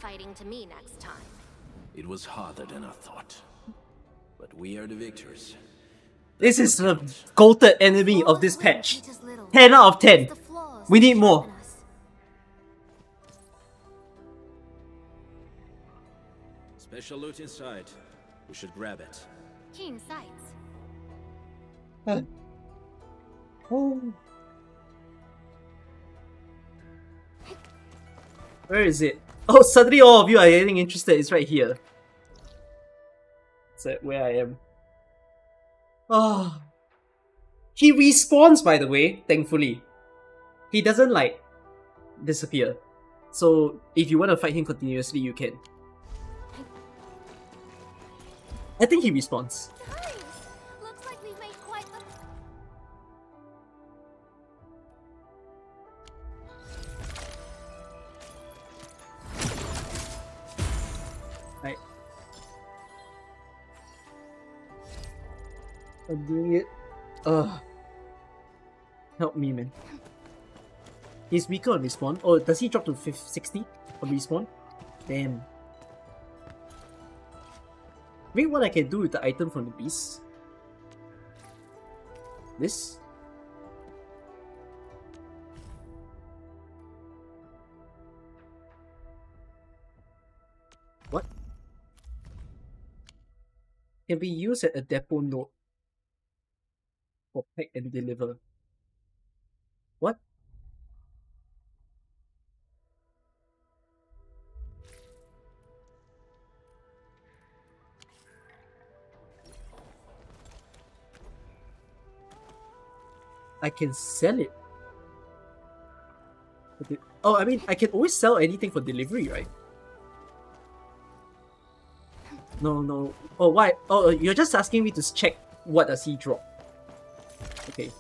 fighting to me next time. It was harder than I thought. But we are the victors. This is the goated enemy of this patch. 10 out of 10. We need more. Special loot inside. We should grab it. Keen sights. Oh. Where is it? Oh, suddenly all of you are getting interested. It's right here. It's where I am. Oh. He respawns, by the way, thankfully. He doesn't, like, disappear. So, if you want to fight him continuously, you can. I think he respawns. Nice. Looks like we've made quite the... Right. I'm doing it. Ugh. Help me, man. He's weaker on respawn. Oh, does he drop to 60 on respawn? Damn. Maybe what I can do with the item from the beast. This? What? Can be used at a depot node for pack and deliver. What? I can sell it. Oh, I mean, I can always sell anything for delivery, right? No, no. Oh, why? Oh, you're just asking me to check what does he drop. Okay.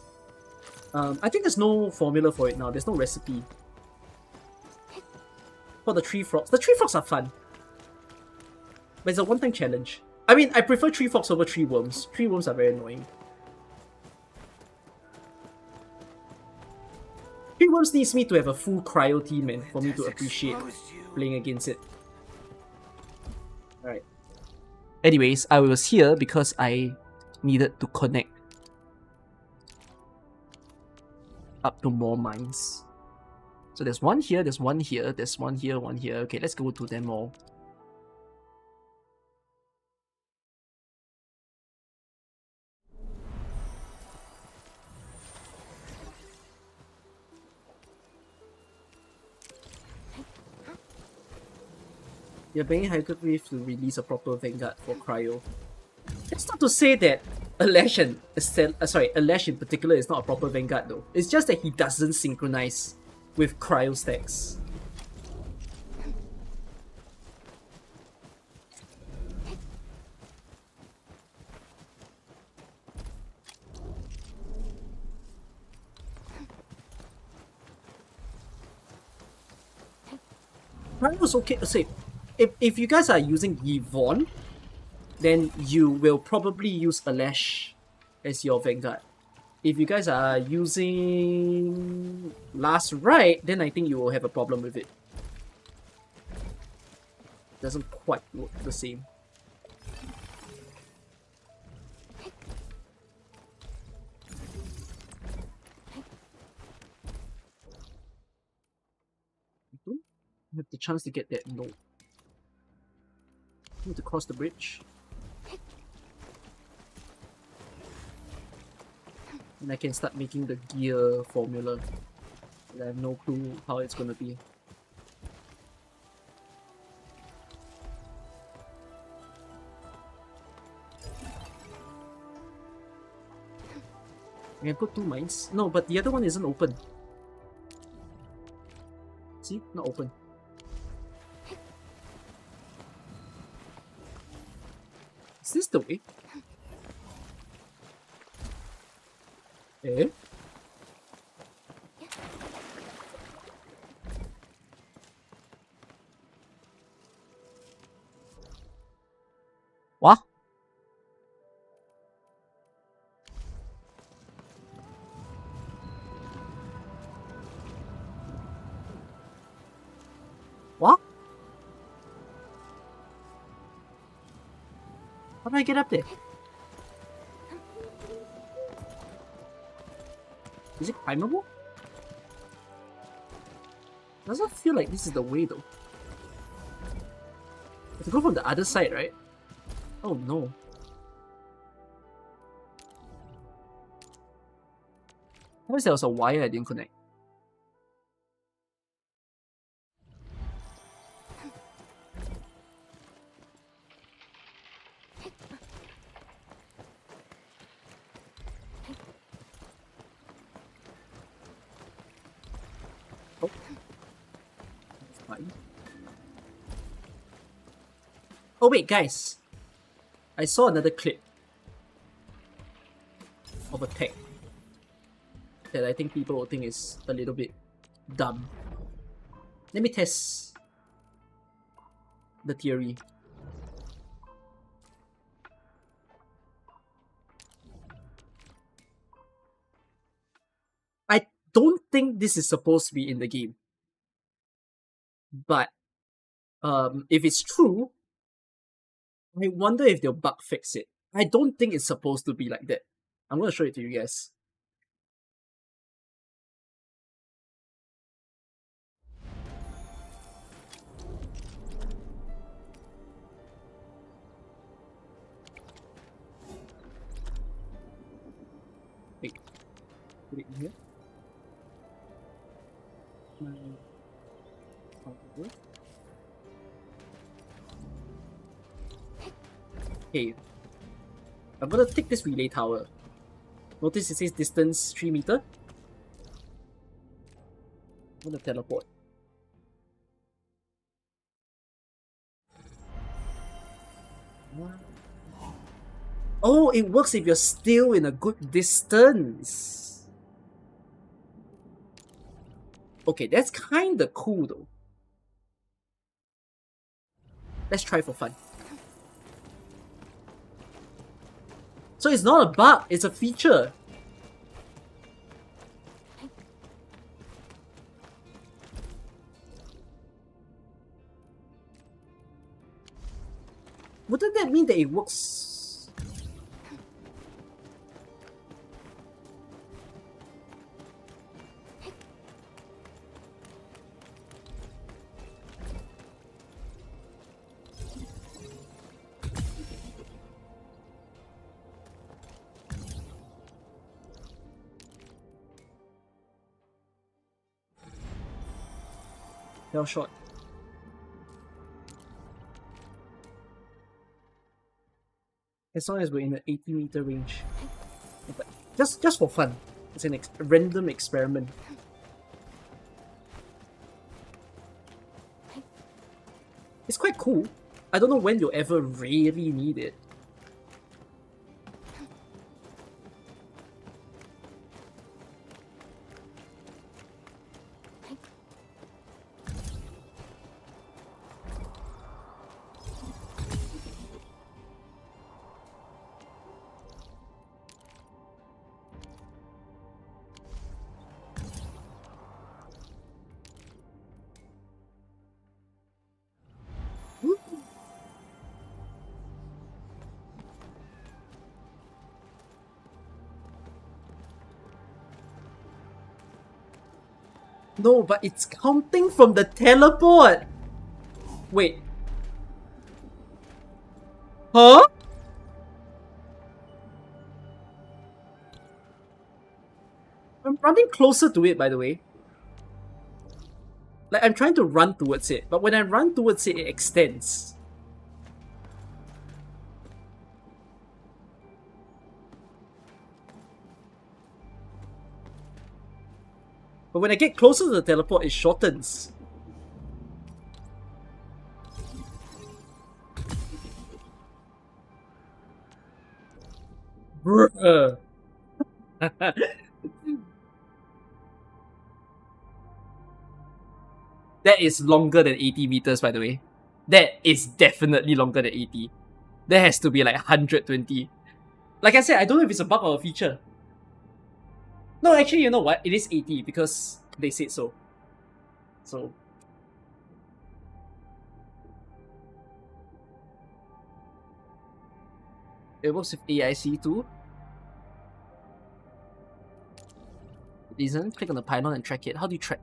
I think there's no formula for it now. There's no recipe. For the tree frogs. The tree frogs are fun. But it's a one-time challenge. I mean, I prefer tree frogs over tree worms. Tree worms are very annoying. Tree worms needs me to have a full cryo team, man, for me to appreciate playing against it. Alright. Anyways, I was here because I needed to connect up to more mines. So there's one here, there's one here, there's one here, one here. Okay, let's go to them all. You're banging Hyperwave to release a proper Vanguard for Cryo. That's not to say that Alash and Alash in particular is not a proper Vanguard though. It's just that he doesn't synchronize with Cryo stacks. Cryo's okay. Say, if you guys are using Yvonne, then you will probably use Alash as your Vanguard. If you guys are using Last Ride, then I think you will have a problem with it. Doesn't quite work the same. I don't have the chance to get that note. I need to cross the bridge. And I can start making the gear formula. I have no clue how it's gonna be. I can put 2 mines. No, but the other one isn't open. See? Not open. Is this the way? Eh? What? What? How do I get up there? Is it climbable? Doesn't feel like this is the way though. I have to go from the other side, right? Oh no. What if there was a wire I didn't connect? Oh. That's fine. Oh wait, guys. I saw another clip of a tech that I think people will think is a little bit dumb. Let me test the theory. I don't think this is supposed to be in the game. But if it's true, I wonder if they'll bug fix it. I don't think it's supposed to be like that. I'm gonna show it to you guys. Wait, put it in here. Okay, I'm gonna take this relay tower. Notice it says distance 3 meter. I'm gonna teleport. Oh, it works if you're still in a good distance. Okay, that's kinda cool though. Let's try for fun. So it's not a bug, it's a feature. Wouldn't that mean that it works? Fell short. As long as we're in the 80-meter range. But just for fun. It's an random experiment. It's quite cool. I don't know when you'll ever really need it. No, but it's counting from the teleport! Wait. Huh? I'm running closer to it, by the way. Like, I'm trying to run towards it, but when I run towards it, it extends. But when I get closer to the teleport, it shortens. Bruh. That is longer than 80 meters, by the way. That is definitely longer than 80. That has to be like 120. Like I said, I don't know if it's a bug or a feature. No, actually, you know what? It is 80 because they said so. So... It works with AIC too. Reason, click on the pylon and track it. How do you track?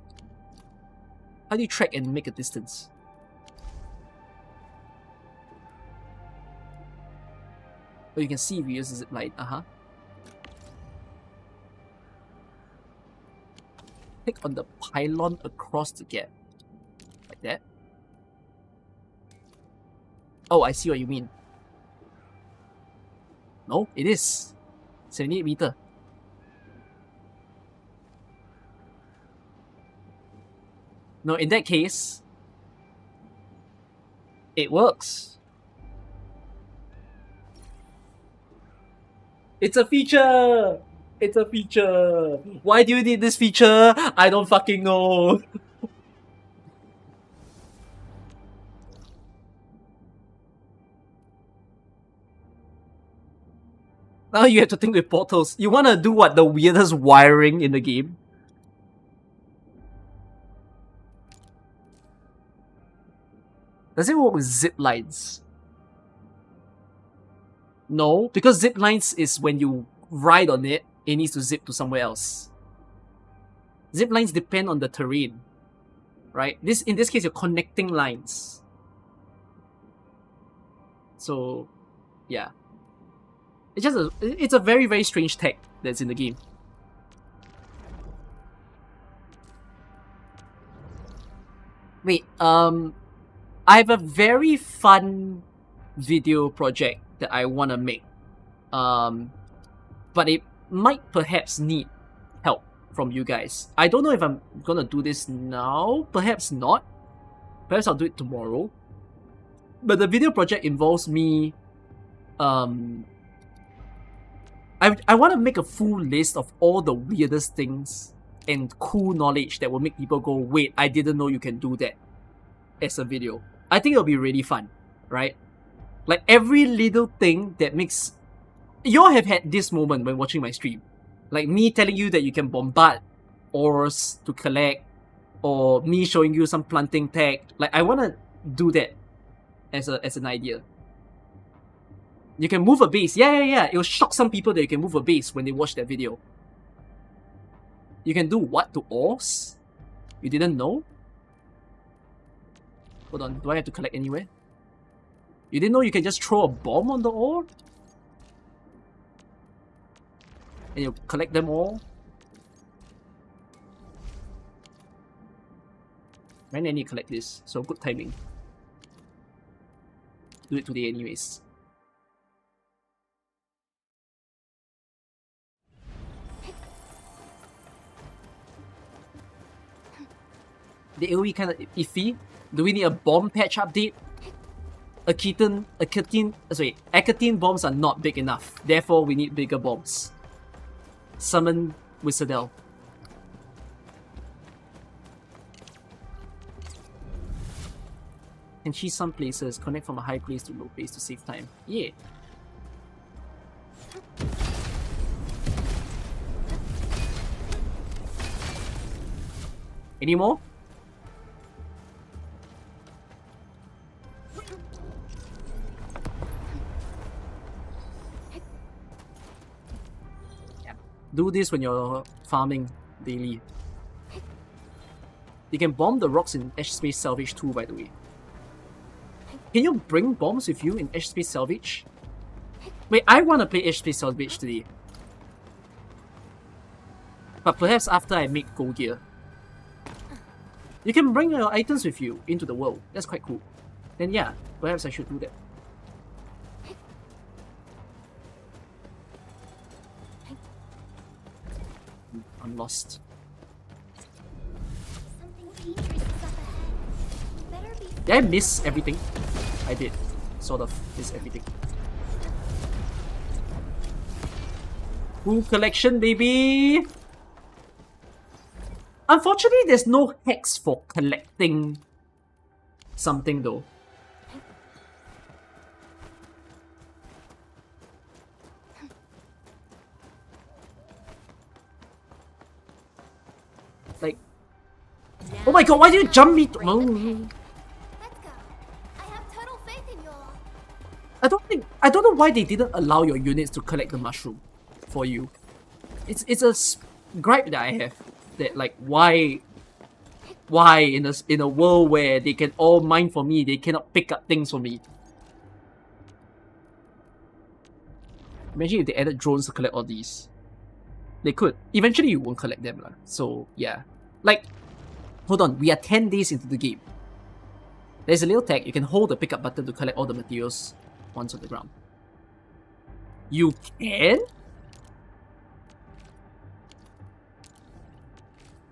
How do you track and make a distance? Oh, you can see if you use the zip line. Click on the pylon across the gap. Like that. Oh, I see what you mean. No, it is 78 meter. No, in that case, it works. It's a feature! It's a feature! Why do you need this feature? I don't fucking know. Now you have to think with portals. You wanna do what? The weirdest wiring in the game? Does it work with zip lines? No, because zip lines is when you ride on it, it needs to zip to somewhere else. Zip lines depend on the terrain, right? In this case, you're connecting lines. So, yeah. It's a very, very strange tech that's in the game. Wait, I have a very fun video project that I want to make. But it might perhaps need help from you guys. I don't know if I'm gonna do this now. Perhaps not. Perhaps I'll do it tomorrow. But the video project involves me... I want to make a full list of all the weirdest things and cool knowledge that will make people go, wait, I didn't know you can do that as a video. I think it'll be really fun, right? Like every little thing that makes... You all have had this moment when watching my stream. Like me telling you that you can bombard ores to collect, or me showing you some planting tech. Like I want to do that as an idea. You can move a base. Yeah. It'll shock some people that you can move a base when they watch that video. You can do what to ores? You didn't know? Hold on, do I have to collect anywhere? You didn't know you can just throw a bomb on the ore? And you collect them all? Man, I need to collect this, so good timing. Do it today anyways. The AoE kind of iffy. Do we need a bomb patch update? Akatine bombs are not big enough. Therefore, we need bigger bombs. Summon Wizardel. Can cheese some places. Connect from a high place to low place to save time. Yeah. Any more? Do this when you're farming daily. You can bomb the rocks in Edge Space Salvage too, by the way. Can you bring bombs with you in Edge Space Salvage? Wait, I want to play Edge Space Salvage today. But perhaps after I make gold gear. You can bring your items with you into the world. That's quite cool. Then yeah, perhaps I should do that. I'm lost. Did I miss everything? I did. Sort of miss everything. Full collection, baby! Unfortunately, there's no hex for collecting something though. Like, oh my god, why did you jump me? I don't know why they didn't allow your units to collect the mushroom for you. It's a gripe that I have. That like, why in a world where they can all mine for me, they cannot pick up things for me. Imagine if they added drones to collect all these. They could. Eventually you won't collect them lah. So yeah. Like, hold on, we are 10 days into the game. There's a little tag, you can hold the pickup button to collect all the materials once on the ground. You can?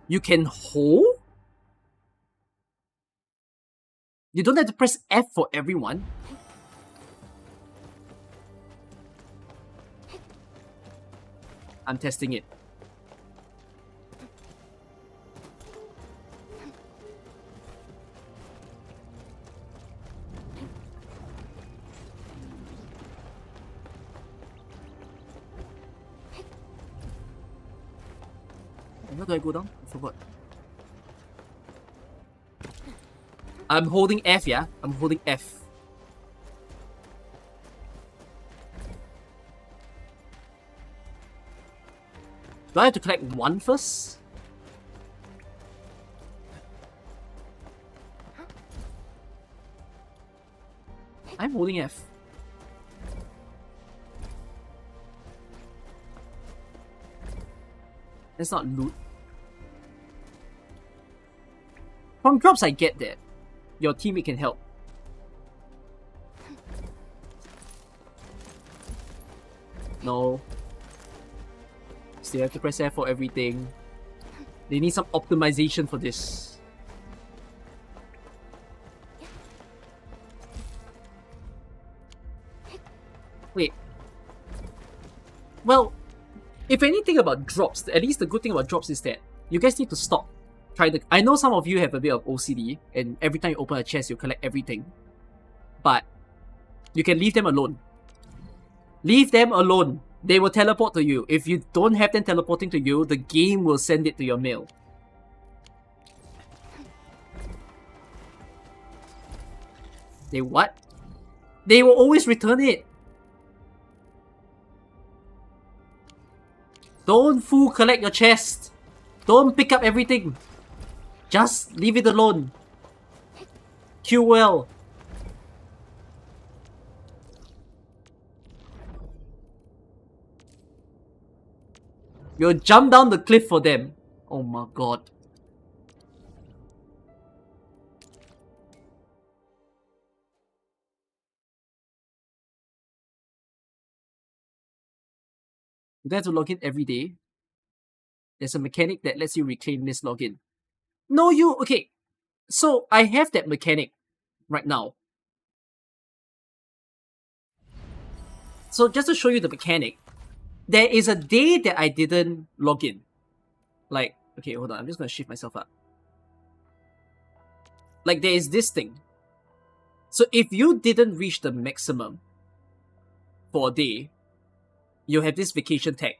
You can hold? You don't have to press F for everyone. I'm testing it. How do I go down? I forgot. I'm holding F, yeah? I'm holding F. Do I have to collect one first? I'm holding F. That's not loot. From drops I get that. Your teammate can help. No. Still have to press F for everything. They need some optimization for this. Wait. Well, if anything about drops, at least the good thing about drops is that you guys need to stop. I know some of you have a bit of OCD, and every time you open a chest, you collect everything. But you can leave them alone. Leave them alone. They will teleport to you. If you don't have them teleporting to you, the game will send it to your mail. They what? They will always return it. Don't fool collect your chest. Don't pick up everything. Just leave it alone. Queue well. You'll jump down the cliff for them. Oh my god. You don't have to log in every day. There's a mechanic that lets you reclaim this login. No, okay. So I have that mechanic right now. So just to show you the mechanic, there is a day that I didn't log in. Like, okay, hold on, I'm just gonna shift myself up. Like, there is this thing. So if you didn't reach the maximum for a day, you'll have this vacation tag.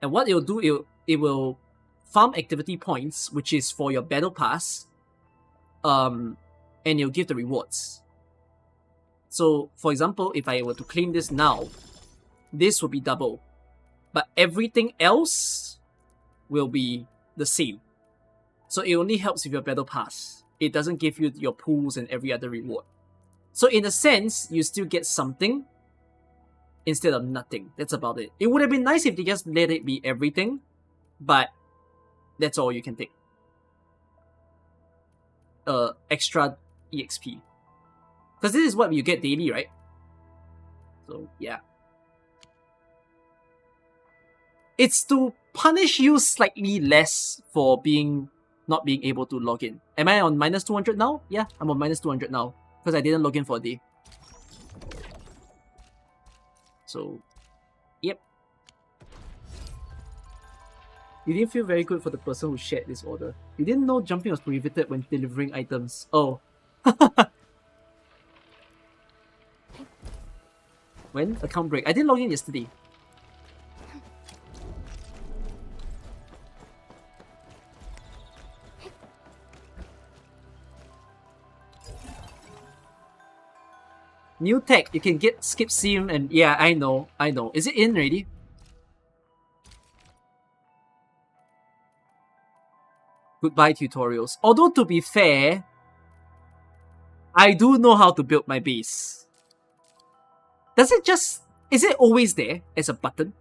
And what it'll do, it will farm activity points, which is for your battle pass, and it'll give the rewards. So, for example, if I were to claim this now, this will be double. But everything else will be the same. So it only helps with your battle pass. It doesn't give you your pools and every other reward. So in a sense, you still get something instead of nothing. That's about it. It would have been nice if they just let it be everything, but that's all you can take. Extra EXP. Because this is what you get daily, right? So, yeah. It's to punish you slightly less for not being able to log in. Am I on minus 200 now? Yeah, I'm on minus 200 now. Because I didn't log in for a day. So, yep. You didn't feel very good for the person who shared this order. You didn't know jumping was prohibited when delivering items. Oh. When? Account break. I didn't log in yesterday. New tech, you can get skip sim and yeah, I know. Is it in already? Goodbye tutorials. Although to be fair, I do know how to build my base. Is it always there as a button?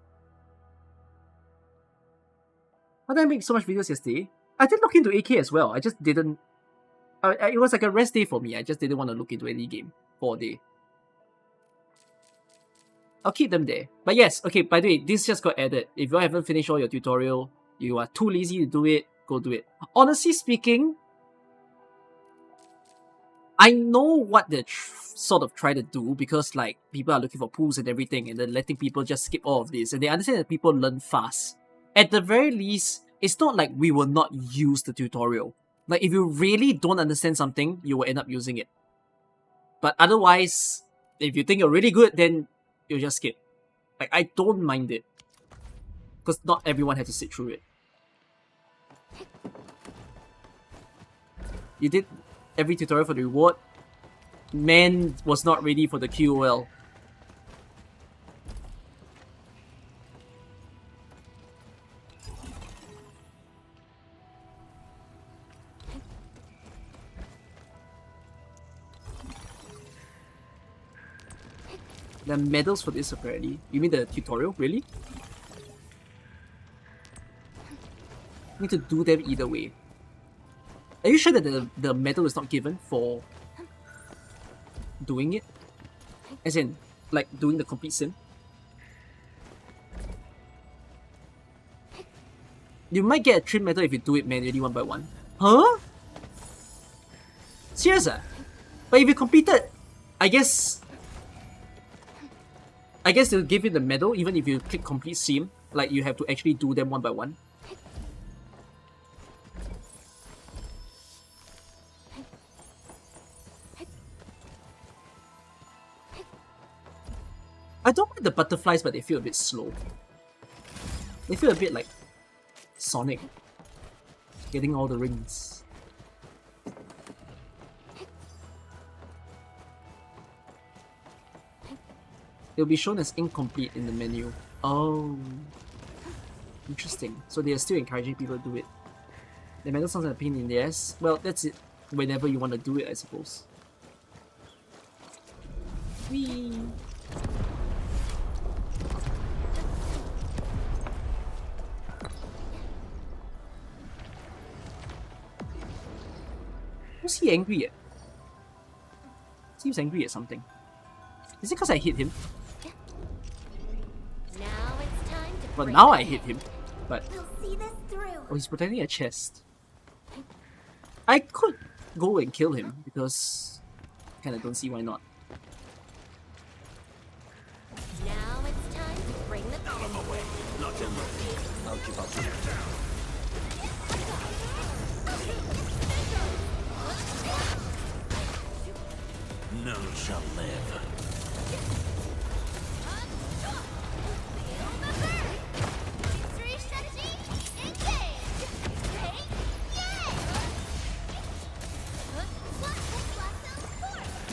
How did I make so much videos yesterday? I did look into AK as well. I just didn't. It was like a rest day for me. I just didn't want to look into any game for a day. I'll keep them there. But yes, okay, by the way, this just got added. If you haven't finished all your tutorial, you are too lazy to do it, go do it. Honestly speaking, I know what they're sort of trying to do because like people are looking for pools and everything and then letting people just skip all of this and they understand that people learn fast. At the very least, it's not like we will not use the tutorial. Like if you really don't understand something, you will end up using it. But otherwise, if you think you're really good, then you just skip. Like I don't mind it. Because not everyone has to sit through it. You did every tutorial for the reward. Man was not ready for the QOL. There are medals for this apparently. You mean the tutorial? Really? Need to do them either way. Are you sure that the medal is not given for doing it? As in, like doing the complete sim? You might get a trim medal if you do it manually one by one. Huh? Serious ah? But if you completed, I guess they'll give you the medal even if you click complete sim. Like you have to actually do them one by one. I don't mind the butterflies, but they feel a bit slow. They feel a bit like Sonic. Getting all the rings. It'll be shown as incomplete in the menu. Oh. Interesting. So they are still encouraging people to do it. The medal sounds like a pain in the ass. Well, that's it. Whenever you want to do it, I suppose. Whee! Who's he angry at? Seems angry at something. Is it because I hit him? Now it's time to But now I hit him. But we'll see this through. oh, he's protecting a chest. I could go and kill him because I kind of don't see why not. Now it's time to bring the Out of my way. Not in the I'll keep up to you. None shall live.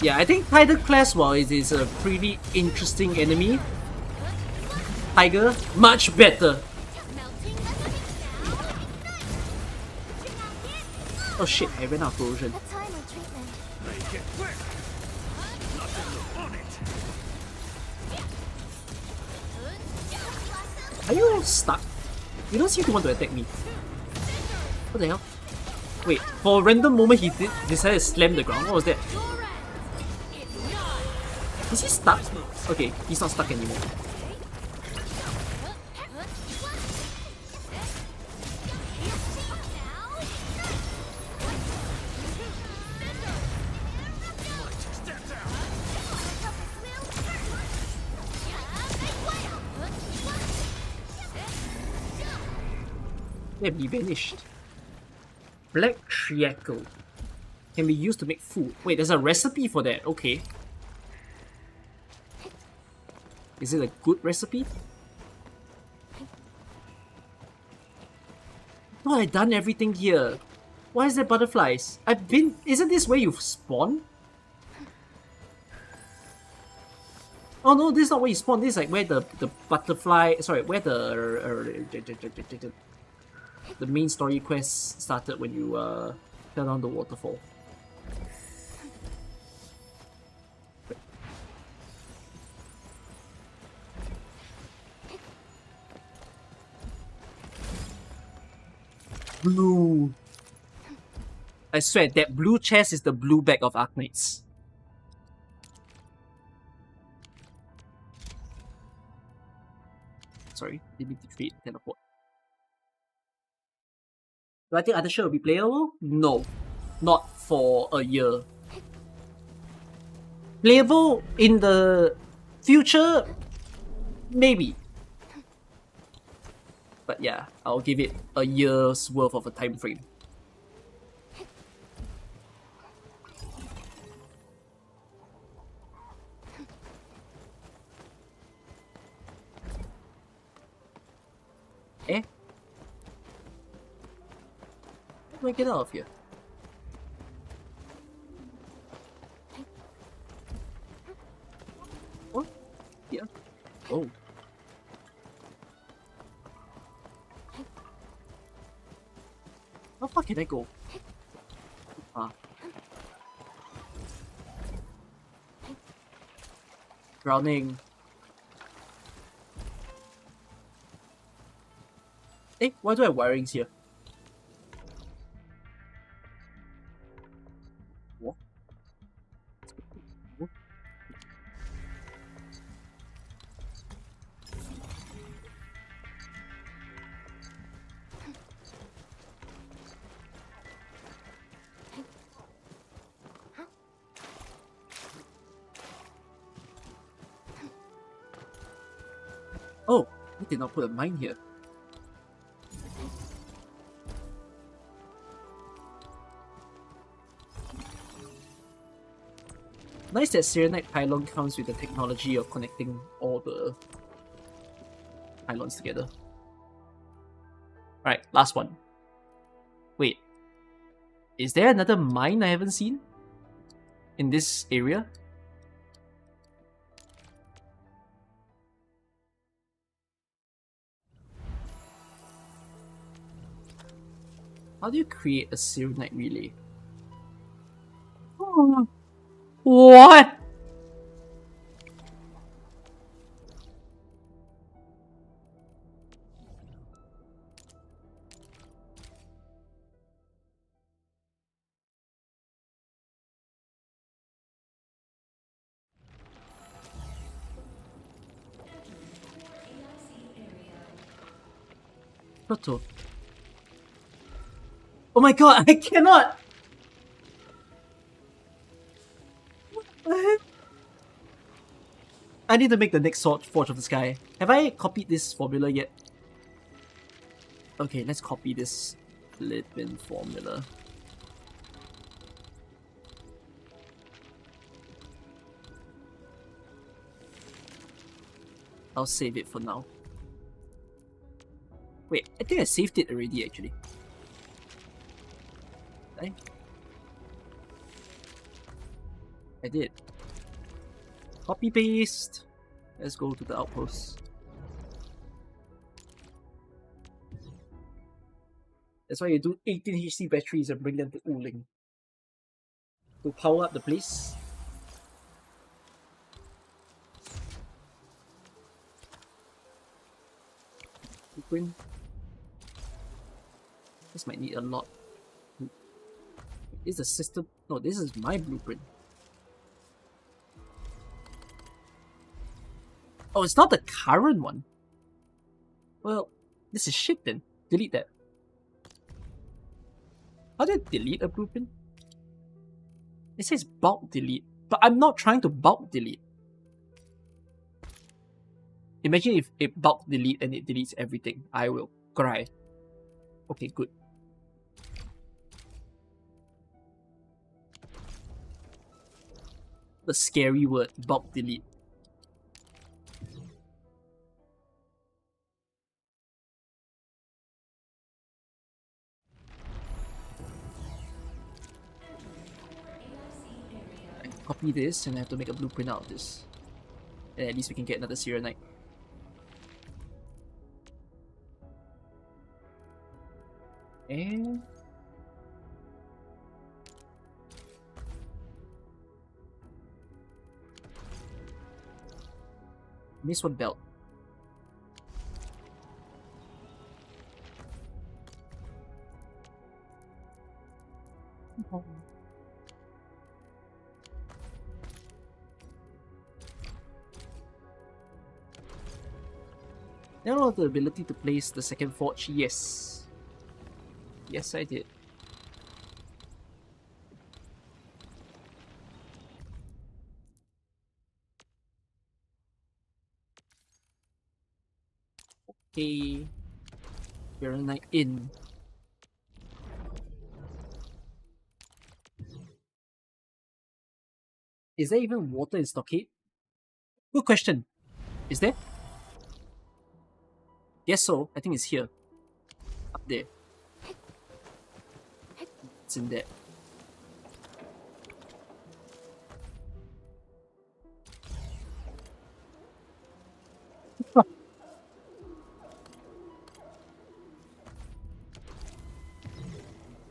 Yeah, I think Tiger class, while it is a pretty interesting enemy, Tiger, much better. Oh shit, I ran out of corrosion. Make it quick. Nothing on it. Are you stuck? You don't seem to want to attack me. What the hell? Wait, for a random moment he decided to slam the ground. What was that? Is he stuck? Okay, he's not stuck anymore. Yeah, he vanished. Black treacle can be used to make food. Wait, there's a recipe for that. Okay. Is it a good recipe? No, I've done everything here. Why is there butterflies? Isn't this where you spawn? Oh no, this is not where you spawn. This is like where the butterfly. Sorry, where the main story quest started when you fell down the waterfall. Blue. I swear, that blue chest is the blue bag of Arknights. Sorry, didn't defeat teleport. Do I think other show will be playable? No. Not for a year. Playable in the future? Maybe. But yeah, I'll give it a year's worth of a time frame. Eh? How do I get out of here? What? Yeah. Oh. How far can I go? Ah. Drowning. Eh, why do I have wirings here? What? What? Oh, I did not put a mine here. Nice that Serenite pylon comes with the technology of connecting all the pylons together. Alright, last one. Wait. Is there another mine I haven't seen? In this area? How do you create a Serenite relay? Oh. What? Proto. Oh my god, I cannot! What? I need to make the next sword, Forge of the Sky. Have I copied this formula yet? Okay, let's copy this flippin' formula. I'll save it for now. Wait, I think I saved it already actually. I did. Copy paste. Let's go to the outpost. That's why you do 18 HC batteries and bring them to Uling to power up the place. Blueprint. This might need a lot. Is the system? No, this is my blueprint. Oh, it's not the current one. Well, this is shit then. Delete that. How do I delete a blueprint? It says bulk delete, but I'm not trying to bulk delete. Imagine if it bulk delete and it deletes everything. I will cry. Okay, good. The scary word, bulk delete. I copy this and I have to make a blueprint out of this. And at least we can get another Serial Knight. And miss one belt. Now the ability to place the second forge, yes. Yes, I did. Okay. Serial Knight in. Is there even water in Stockade? Good question. Is there? Yes, so. I think it's here. Up there. It's in there.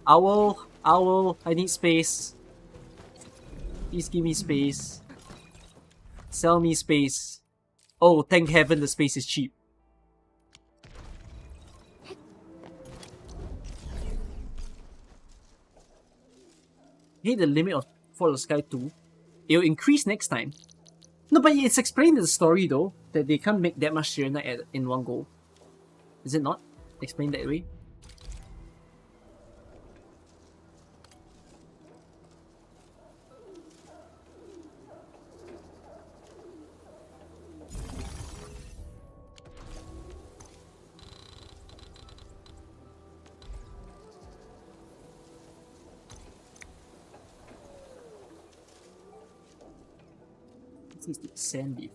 Owl, I need space. Please give me space. Sell me space. Oh, thank heaven the space is cheap. Hit the limit of For the Sky 2. It'll increase next time. No, but it's explained in the story though, that they can't make that much Serial Knight in one go. Is it not? Explained that way? This is the sandy.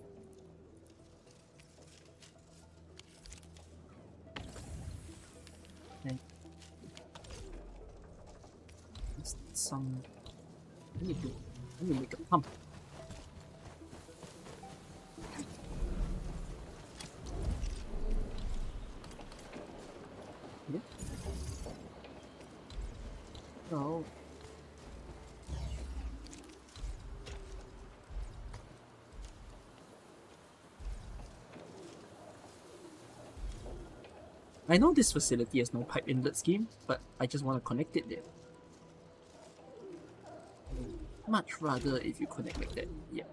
Okay. Let's get some. I need to make a pump. Yeah. Oh. I know this facility has no pipe inlet scheme, but I just want to connect it there. Much rather if you connect like that. Yeah.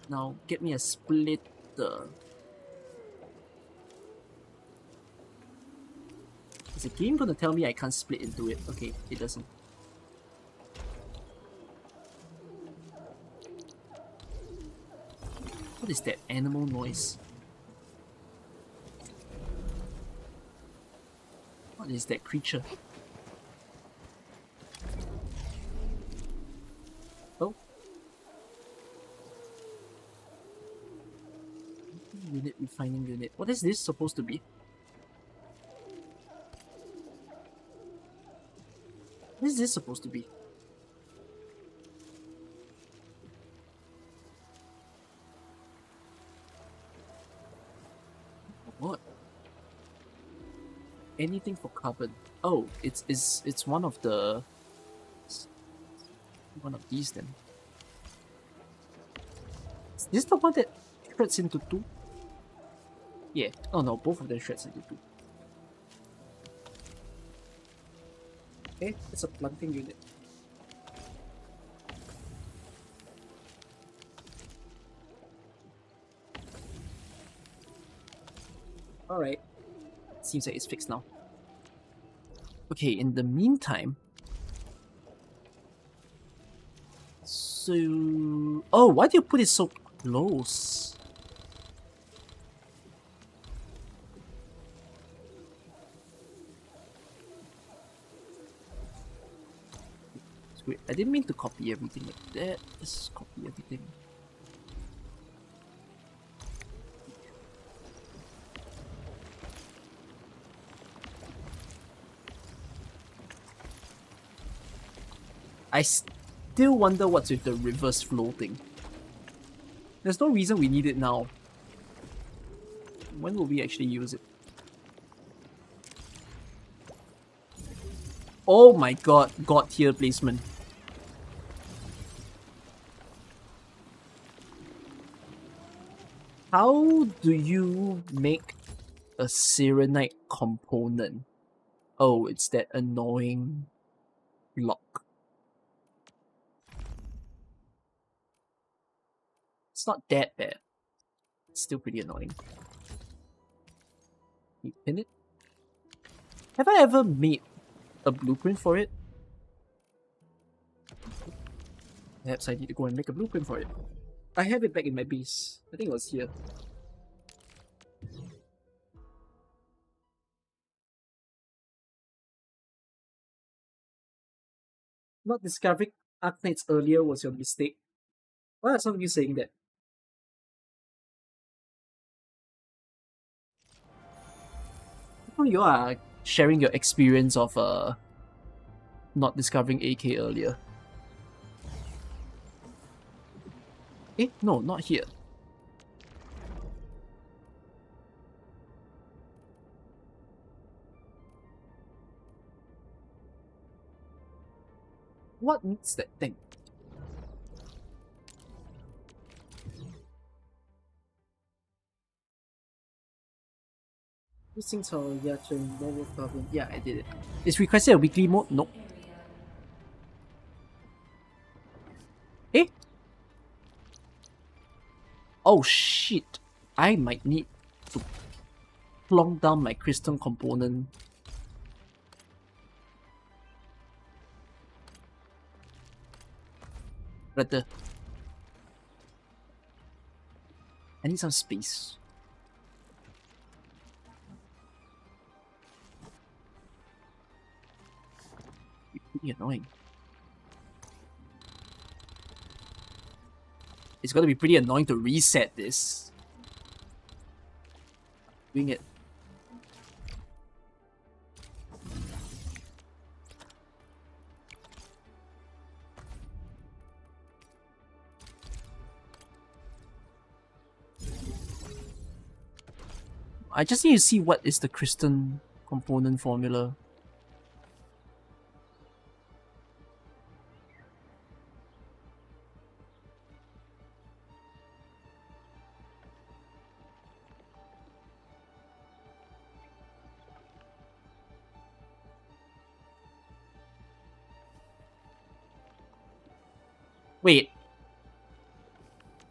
Now get me a splitter. Is the game gonna tell me I can't split into it? Okay, it doesn't. What is that animal noise? What is that creature? Oh. Unit refining unit. What is this supposed to be? What is this supposed to be? What? Anything for carbon. Oh, it's one of the one of these then. Is this the one that shreds into two? Yeah. Oh no, both of them shreds into two. Okay, it's a planting unit. Alright. Seems like it's fixed now. Okay, in the meantime... So... Oh, why do you put it so close? It's weird. I didn't mean to copy everything like that. Just copy everything. I still wonder what's with the reverse flow thing. There's no reason we need it now. When will we actually use it? Oh my god, god tier placement. How do you make a Serenite component? Oh, it's that annoying lock. It's not that bad. It's still pretty annoying. You pin it? Have I ever made a blueprint for it? Perhaps I need to go and make a blueprint for it. I have it back in my base. I think it was here. Not discovering Arknights earlier was your mistake. Why are some of you saying that? How you are sharing your experience of not discovering AK earlier? Eh? No, not here. What needs that thing? Using Yachen, no problem. Yeah, I did it. It's requested a weekly mode? Nope. Eh? Oh shit. I might need to plonk down my crystal component. Right there. I need some space. It's pretty annoying. It's gonna be pretty annoying to reset this. Doing it. I just need to see what is the crystal component formula. Wait.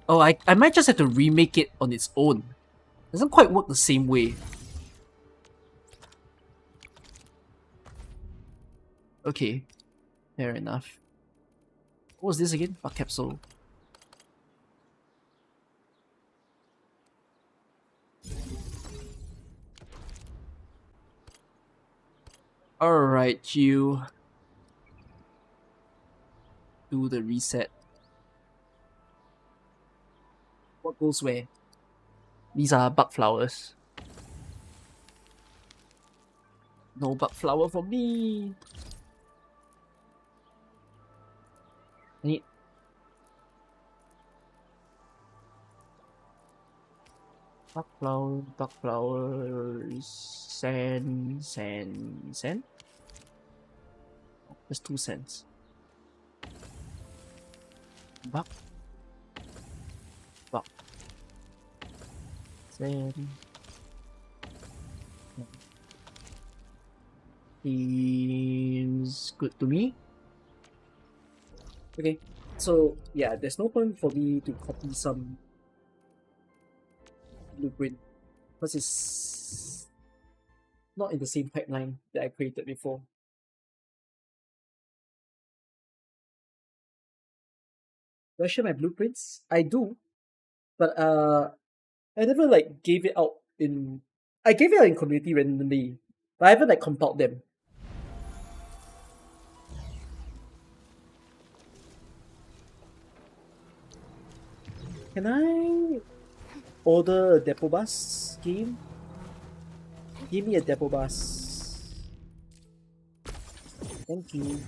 Oh, I might just have to remake it on its own. Doesn't quite work the same way. Okay. Fair enough. What was this again? Bug capsule. Alright, you do the reset. What goes where? These are bug flowers. No bug flower for me. I need bug flowers, sand. Oh, there's 2 sands. Bug. Sand. Seems good to me. Okay, so yeah, there's no point for me to copy some blueprint because it's not in the same pipeline that I created before. Do I share my blueprints? I do, but I never like gave it out in. I gave it out in community randomly, but I haven't like compiled them. Can I order a depot bus game? Give me a depot bus. Thank you.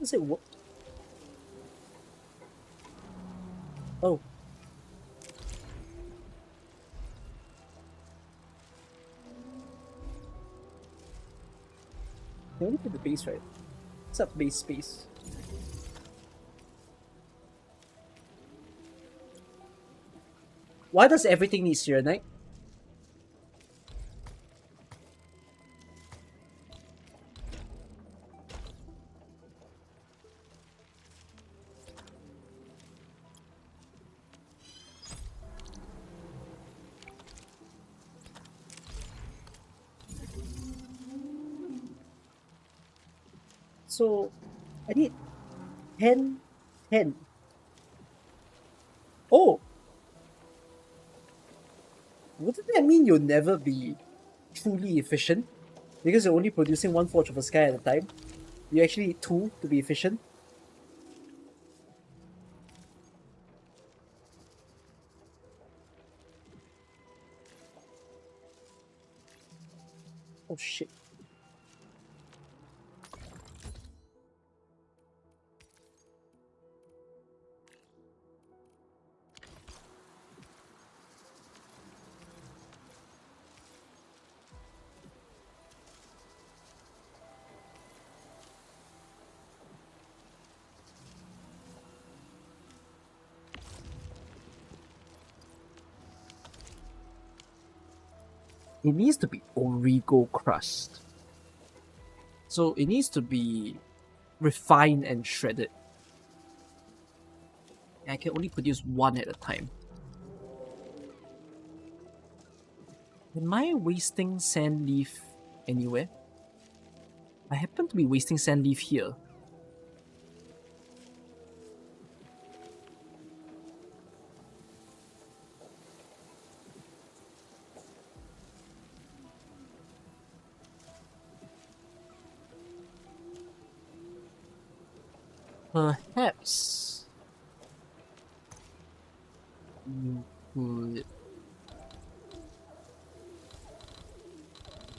Does it work? Oh. Can only put the base, right? What's up, base space? Why does everything need Serenite? So, I need 10, 10. Oh! Wouldn't that mean you'll never be truly efficient? Because you're only producing one Forge of a Sky at a time? You actually need two to be efficient? Oh shit. It needs to be Origo crust. So it needs to be refined and shredded. And I can only produce one at a time. Am I wasting sand leaf anywhere? I happen to be wasting sand leaf here. Perhaps you could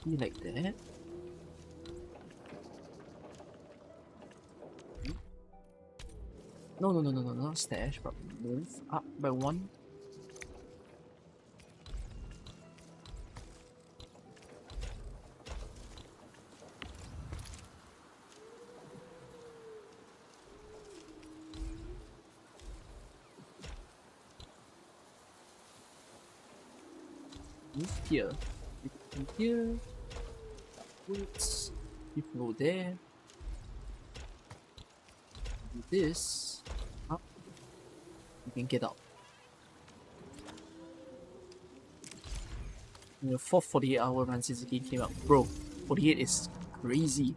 be like that. No, not stash, but move up by one. Move here. Move here. Boots. You go there. Do this. Up. You can get out. The fourth 48-hour run since the game came out. Bro, 48 is crazy.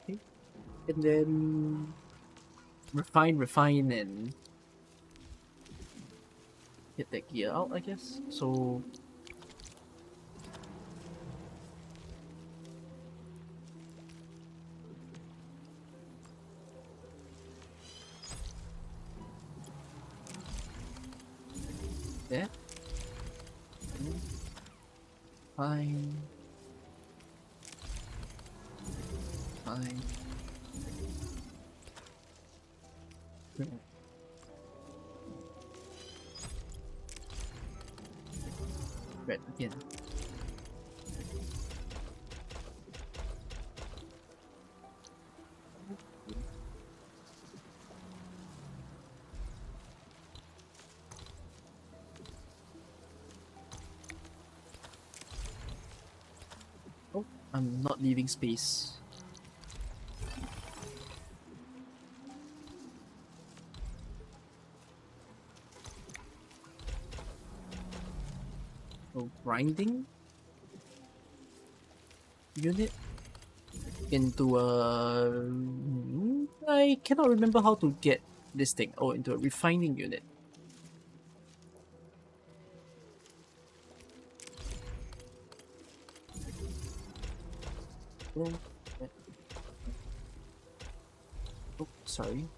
Okay. And then refine and get that gear out, I guess. So that. Fine. Fine. Red again. Oh, I'm not leaving space. So grinding unit into a... I cannot remember how to get this thing. Oh, into a refining unit. Oh, sorry.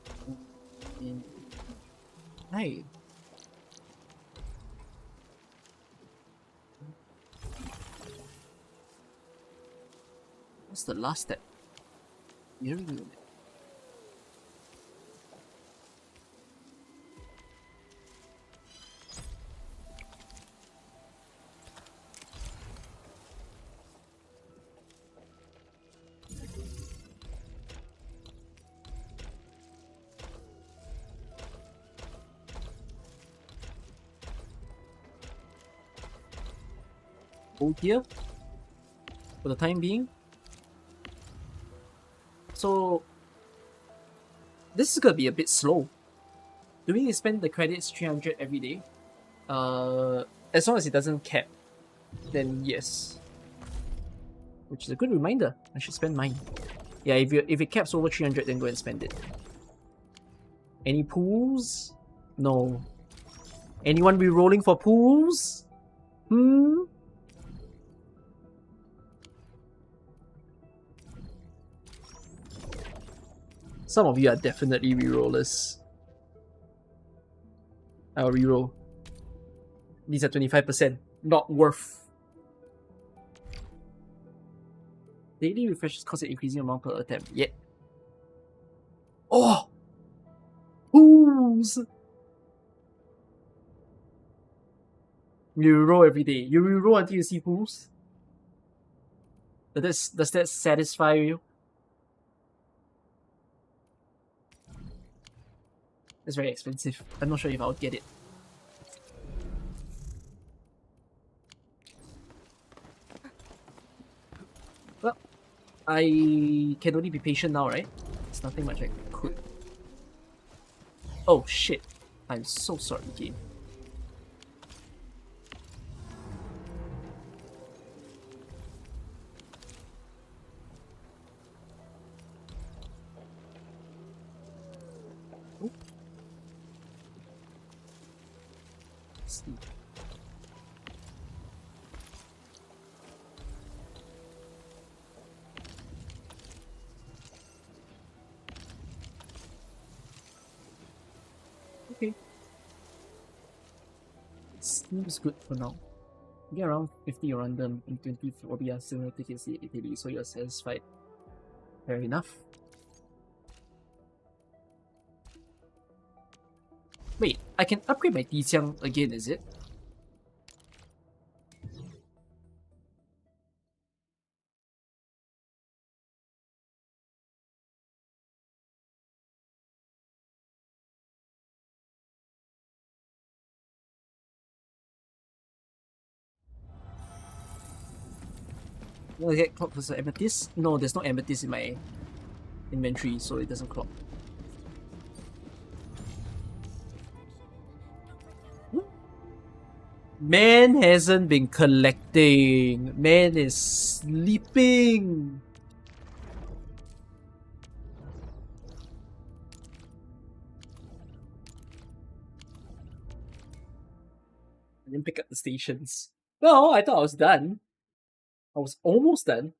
Hi. the last step? You don't know. Hold here for the time being. So this is gonna be a bit slow. Do we need to spend the credits 300 every day? As long as it doesn't cap, then yes. Which is a good reminder. I should spend mine. Yeah, if it caps over 300, then go and spend it. Any pools? No. Anyone re-rolling for pools? Some of you are definitely rerollers. I'll reroll. These are 25%. Not worth. Daily refreshes cause an increasing amount per attempt. Yeah. Oh! Pools! You reroll every day. You reroll until you see pools? Does that satisfy you? It's very expensive. I'm not sure if I'll get it. Well, I can only be patient now, right? There's nothing much I could. Oh shit. I'm so sorry, game. Okay. Seems good for now. Get around 50 random and 20 for OBR similar tickets in Italy, so you're satisfied. Fair enough. Wait, I can upgrade my Dijiang again, is it? Will I get clocked for the amethyst? No, there's no amethyst in my inventory, so it doesn't clock. Man hasn't been collecting. Man is sleeping. I didn't pick up the stations. No, I thought I was done. I was almost done.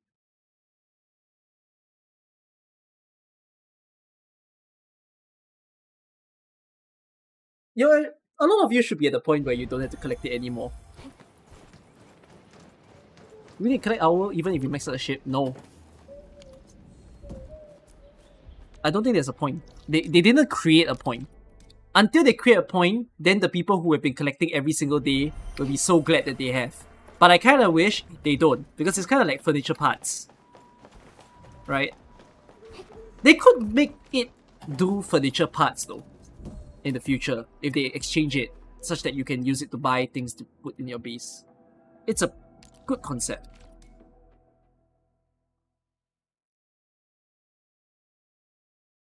A lot of you should be at the point where you don't have to collect it anymore. We need to collect owl even if you max out the ship? No. I don't think there's a point. They didn't create a point. Until they create a point, then the people who have been collecting every single day will be so glad that they have. But I kind of wish they don't, because it's kind of like furniture parts. Right? They could make it do furniture parts though, in the future, if they exchange it, such that you can use it to buy things to put in your base. It's a good concept.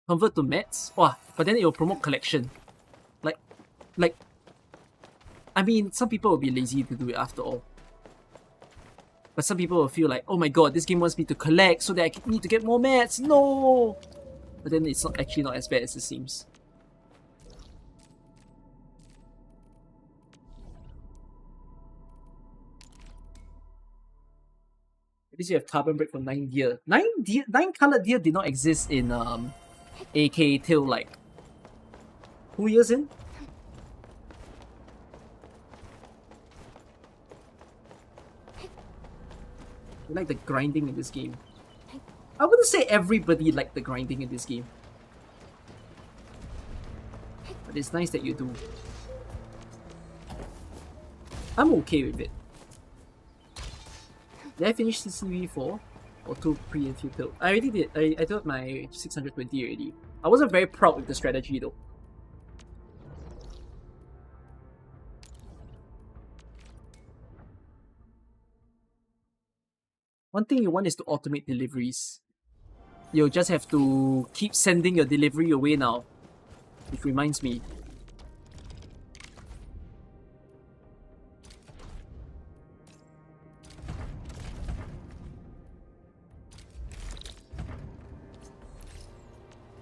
Convert to mats? Wow, but then it will promote collection. Like, I mean, some people will be lazy to do it after all. But some people will feel like, oh my god, this game wants me to collect so that I need to get more mats. No! But then it's actually not as bad as it seems. At least you have carbon break for 9 deer. 9 colored deer did not exist in AK till like 2 years in. I like the grinding in this game. I wouldn't say everybody liked the grinding in this game. But it's nice that you do. I'm okay with it. Did I finish CCV 4? Or 2 pre-Endfield build? I already did. I did my 620 already. I wasn't very proud with the strategy though. One thing you want is to automate deliveries. You'll just have to keep sending your delivery away now. Which reminds me.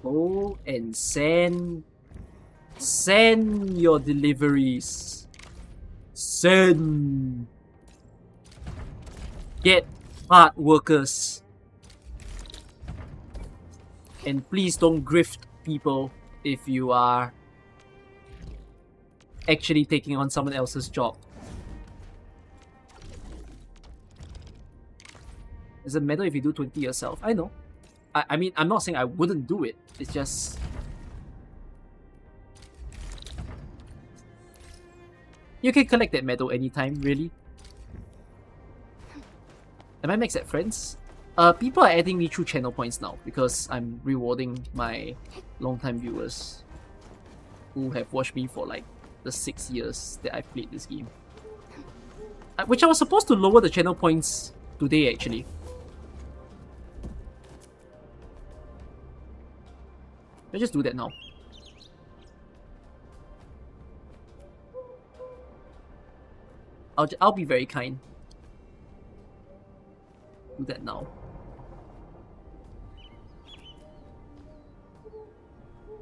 Go and send your deliveries. Send. Get hard workers. And please don't grift people if you are actually taking on someone else's job. Doesn't matter if you do 20 yourself. I know. I mean, I'm not saying I wouldn't do it. It's just... You can collect that medal anytime, really. Am I max at friends? People are adding me through channel points now because I'm rewarding my long-time viewers who have watched me for like the 6 years that I've played this game. Which I was supposed to lower the channel points today actually. Let's just do that now. I'll be very kind. Do that now.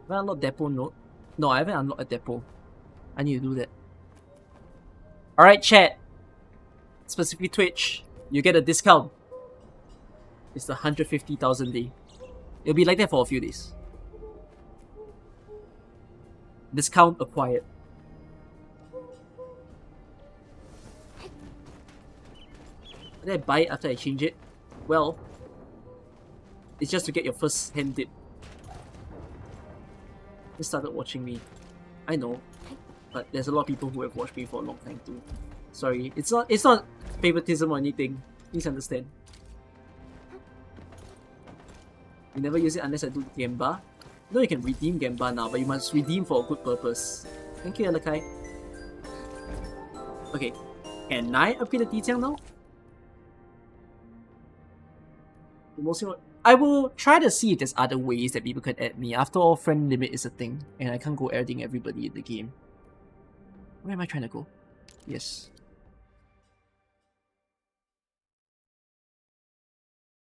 Have I unlocked depot note? No, I haven't unlocked a depot. I need to do that. Alright, chat. Specifically Twitch. You get a discount. It's the 150,000 day. It'll be like that for a few days. Discount acquired. Did I buy it after I change it? Well, it's just to get your first hand dip. They started watching me. I know, but there's a lot of people who have watched me for a long time too. Sorry, it's not favoritism or anything. Please understand. You never use it unless I do Gamba. No, you can redeem Gamba now, but you must redeem for a good purpose. Thank you, Alakai. Okay, can I upgrade the Tijiang now? I will try to see if there's other ways that people can add me. After all, friend limit is a thing, and I can't go adding everybody in the game. Where am I trying to go? Yes.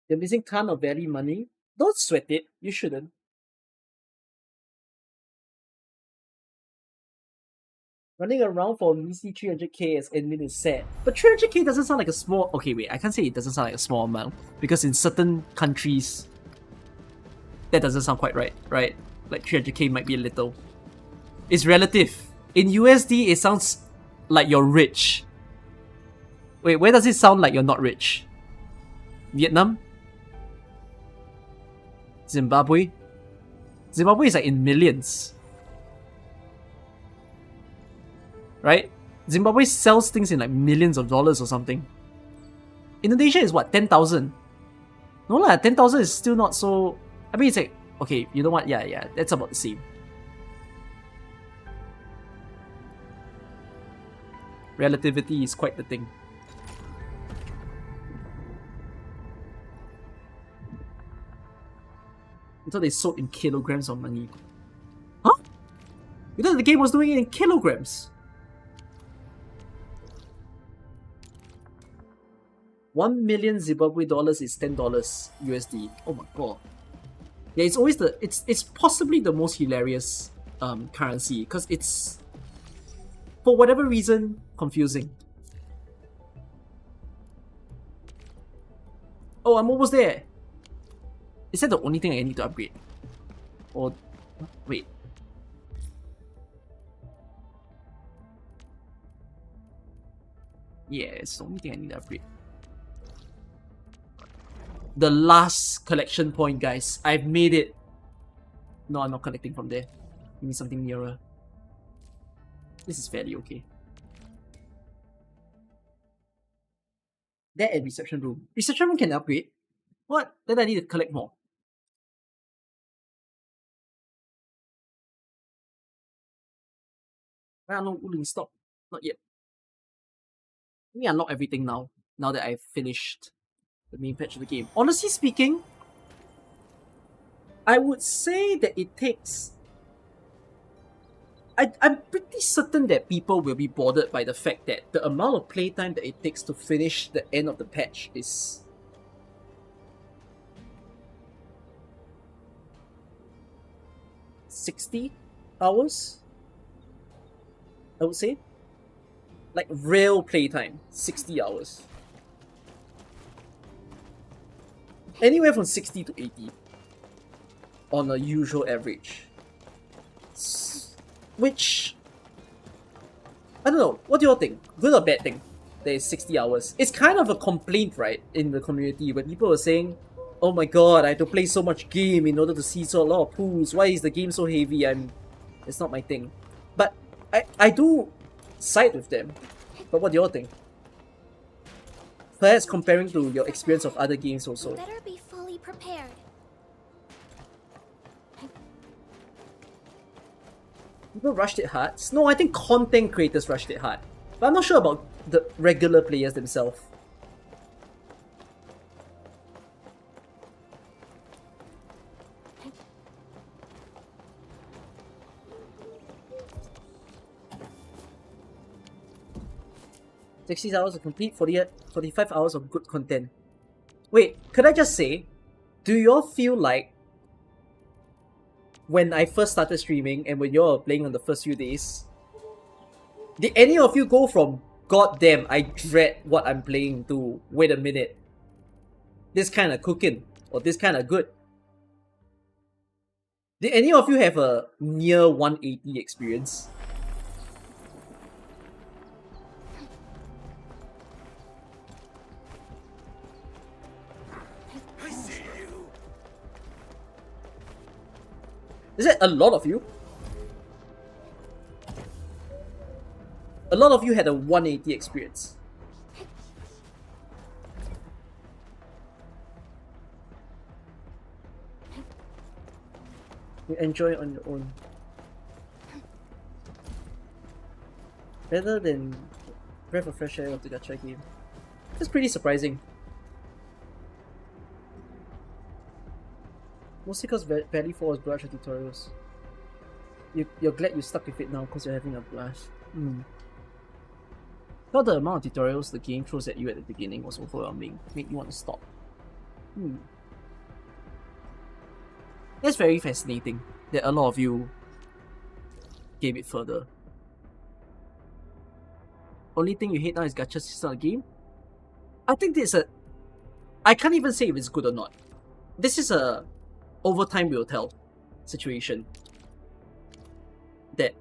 You're missing a ton of value money. Don't sweat it. You shouldn't. Running around for a measly 300k as admin is sad. But 300k doesn't sound like a small... Okay, wait, I can't say it doesn't sound like a small amount. Because in certain countries, that doesn't sound quite right, right? Like 300k might be a little. It's relative. In USD, it sounds like you're rich. Wait, where does it sound like you're not rich? Vietnam? Zimbabwe? Zimbabwe is like in millions. Right? Zimbabwe sells things in like millions of dollars or something. Indonesia is what? 10,000? No lah, 10,000 is still not so... I mean, it's like... Okay, you know what? Yeah, that's about the same. Relativity is quite the thing. I thought they sold in kilograms of money. Huh? You thought the game was doing it in kilograms? 1 million Zimbabwe dollars is $10 USD. Oh my god. Yeah, it's always the... It's possibly the most hilarious currency because it's... For whatever reason, confusing. Oh, I'm almost there. Is that the only thing I need to upgrade? Or... Wait. Yeah, it's the only thing I need to upgrade. the last collection point, guys. I've made it. No, I'm not collecting from there. Give me something nearer. This is fairly okay. That and reception room. Reception room can upgrade. What? Then I need to collect more. No, stop. Not yet. Let me unlock everything now. Now that I've finished the main patch of the game. Honestly speaking, I would say that it takes... I'm pretty certain that people will be bothered by the fact that the amount of playtime that it takes to finish the end of the patch is... 60 hours? I would say. Like real playtime, 60 hours. Anywhere from 60 to 80 on a usual average. Which, I don't know, what do you all think? Good or bad thing? That is 60 hours. It's kind of a complaint, right, in the community where people are saying, oh my god, I have to play so much game in order to see so a lot of pools. Why is the game so heavy? It's not my thing. But I do side with them. But what do you all think? Perhaps comparing to your experience of other games also. You better be fully prepared. People rushed it hard. No, I think content creators rushed it hard. But I'm not sure about the regular players themselves. $60 to complete, 45 hours of good content. Wait, could I just say, do you all feel like when I first started streaming and when you all were playing on the first few days, did any of you go from goddamn I dread what I'm playing to wait a minute, this kind of cooking or this kind of good? Did any of you have a near 180 experience? Is that a lot of you? A lot of you had a 180 experience. You enjoy it on your own. Better than Breath of Fresh Air of the gacha game. That's pretty surprising. Mostly because Valley 4 was barrage of tutorials. You're glad you stuck with it now because you're having a blast. Not the amount of tutorials the game throws at you at the beginning was overwhelming. Made you want to stop. That's very fascinating that a lot of you gave it further. Only thing you hate now is gacha system of the game? I think this is a... I can't even say if it's good or not. This is a over time will tell situation. That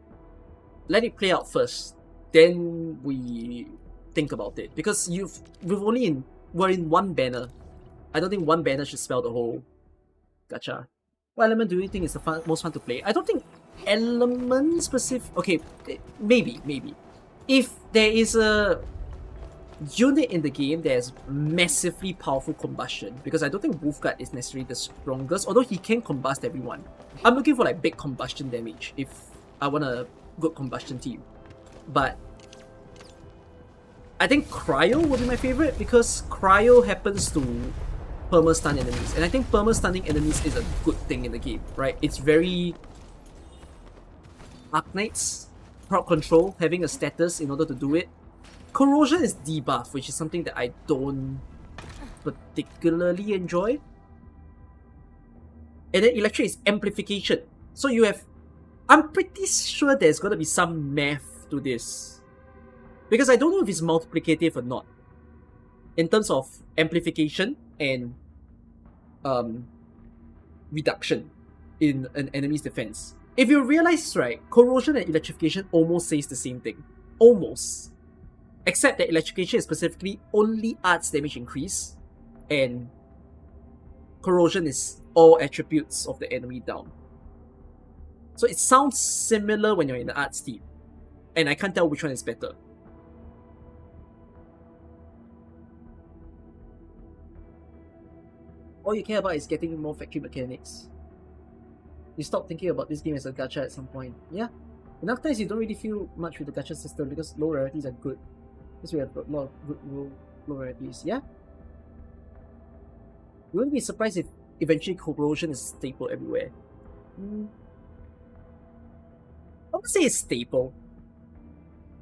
let it play out first, then we think about it. Because we're in one banner. I don't think one banner should spell the whole gacha. What element do you think is the most fun to play? I don't think element specific. Okay, maybe. If there is a unit in the game that has massively powerful combustion, because I don't think Wolfguard is necessarily the strongest, although he can combust everyone. I'm looking for like big combustion damage if I want a good combustion team. But I think Cryo would be my favorite because Cryo happens to perma-stun enemies, and I think perma-stunning enemies is a good thing in the game, right? It's very Arknights, crowd control, having a status in order to do it. Corrosion is debuff, which is something that I don't particularly enjoy. And then electric is amplification. So you have... I'm pretty sure there's gonna be some math to this. Because I don't know if it's multiplicative or not. In terms of amplification and reduction in an enemy's defense. If you realize, right, corrosion and electrification almost says the same thing. Almost. Except that electrification is specifically only arts damage increase, and corrosion is all attributes of the enemy down. So it sounds similar when you're in the arts team, and I can't tell which one is better. All you care about is getting more factory mechanics. You stop thinking about this game as a gacha at some point. Yeah, enough times you don't really feel much with the gacha system because low rarities are good. Because we have a lot of good low rarities. Yeah? You wouldn't be surprised if eventually corrosion is staple everywhere. I would say it's staple.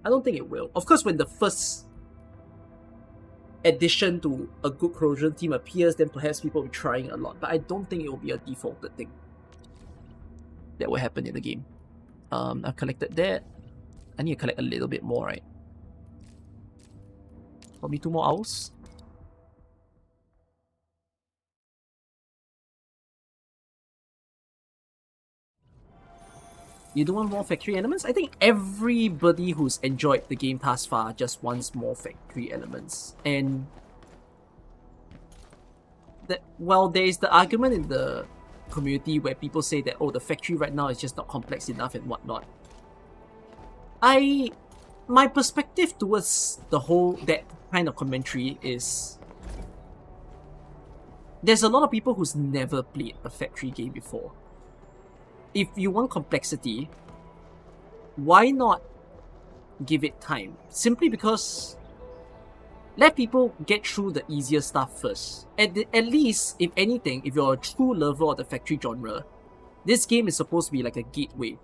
I don't think it will. Of course, when the first addition to a good corrosion team appears, then perhaps people will be trying a lot. But I don't think it will be a defaulted thing that will happen in the game. I've collected that. I need to collect a little bit more, right? Probably 2 more owls. You don't want more factory elements? I think everybody who's enjoyed the game thus far just wants more factory elements. And that, well, there is the argument in the community where people say that, oh, the factory right now is just not complex enough and whatnot. My perspective towards that kind of commentary is there's a lot of people who's never played a factory game before. If you want complexity, why not give it time? Simply because let people get through the easier stuff first. At least, if anything, if you're a true lover of the factory genre, this game is supposed to be like a gateway,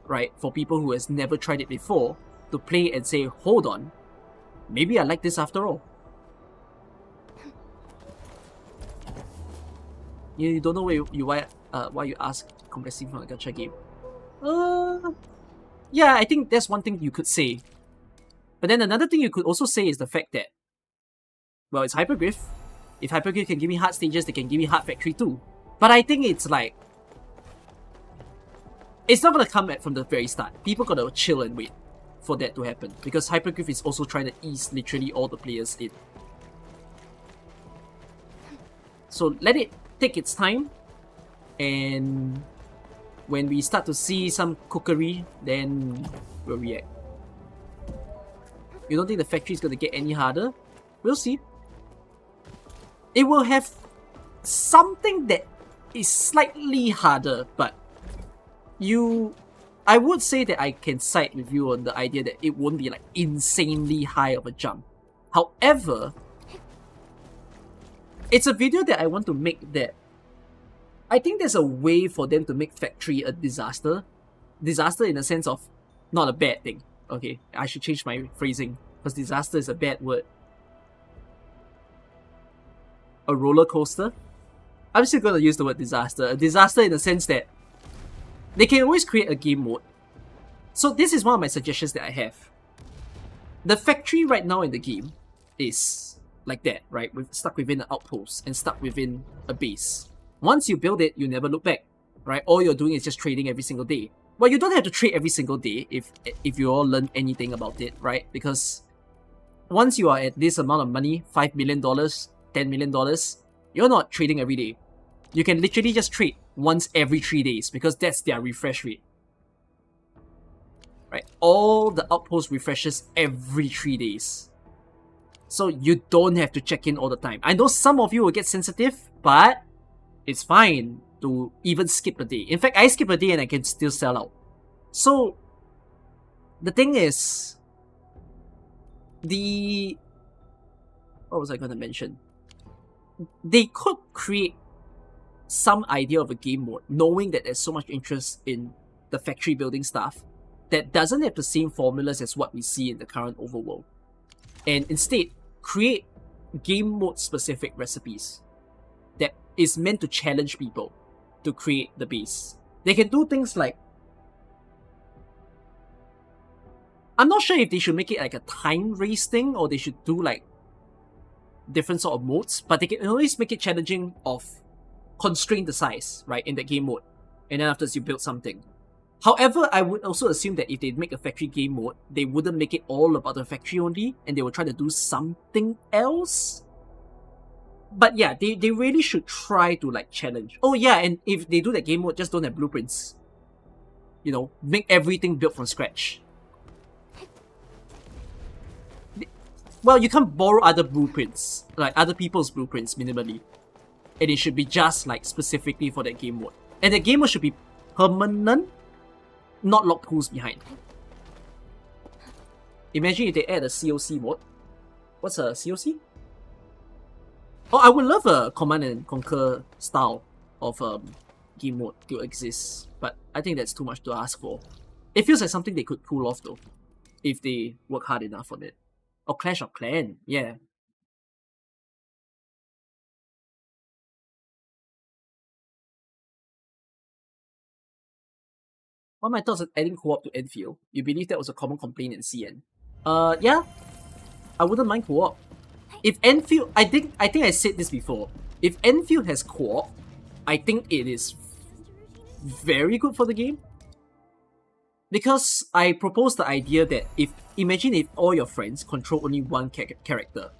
right? For people who has never tried it before to play and say, hold on, maybe I like this after all. You don't know why you ask complexity from a gacha game. Yeah, I think that's one thing you could say. But then another thing you could also say is the fact that, well, it's Hyperglyph. If Hyperglyph can give me hard stages, they can give me hard factory too. But I think it's like, it's not gonna come from the very start. People gotta chill and wait for that to happen, because Hyperglyph is also trying to ease literally all the players in. So let it take its time, and when we start to see some cookery, then we'll react. You don't think the factory is going to get any harder? We'll see. It will have something that is slightly harder, but I would say that I can side with you on the idea that it won't be like insanely high of a jump. However, it's a video that I want to make that I think there's a way for them to make factory a disaster. Disaster in the sense of not a bad thing. Okay, I should change my phrasing, because disaster is a bad word. A roller coaster? I'm still going to use the word disaster. A disaster in the sense that they can always create a game mode. So this is one of my suggestions that I have. The factory right now in the game is like that, right? Stuck within an outpost and stuck within a base. Once you build it, you never look back, right? All you're doing is just trading every single day. Well, you don't have to trade every single day if you all learn anything about it, right? Because once you are at this amount of money, $5 million, $10 million, you're not trading every day. You can literally just trade once every 3 days, because that's their refresh rate. Right? All the outpost refreshes every 3 days. So you don't have to check in all the time. I know some of you will get sensitive, but it's fine to even skip a day. In fact, I skip a day and I can still sell out. So the thing is, what was I going to mention? They could create some idea of a game mode, knowing that there's so much interest in the factory building stuff that doesn't have the same formulas as what we see in the current overworld. And instead, create game mode specific recipes that is meant to challenge people to create the base. They can do things like, I'm not sure if they should make it like a time race thing, or they should do like different sort of modes, but they can always make it challenging of constrain the size, right, in that game mode, and then afterwards you build something. However, I would also assume that if they make a factory game mode, they wouldn't make it all about the factory only, and they will try to do something else. But yeah, they really should try to like challenge. Oh yeah, and if they do that game mode, just don't have blueprints. You know, make everything built from scratch. Well, you can't borrow other blueprints, like other people's blueprints minimally. And it should be just like specifically for that game mode. And the game mode should be permanent, not lock pools behind. Imagine if they add a COC mode. What's a COC? Oh, I would love a Command and Conquer style of game mode to exist, but I think that's too much to ask for. It feels like something they could pull off though, if they work hard enough on it. Or Clash of Clans, yeah. What are my thoughts on adding co-op to Endfield? You believe that was a common complaint in CN? Yeah. I wouldn't mind co-op. If Endfield, I think I said this before. If Endfield has co-op, I think it is very good for the game. Because I proposed the idea that imagine if all your friends control only one character.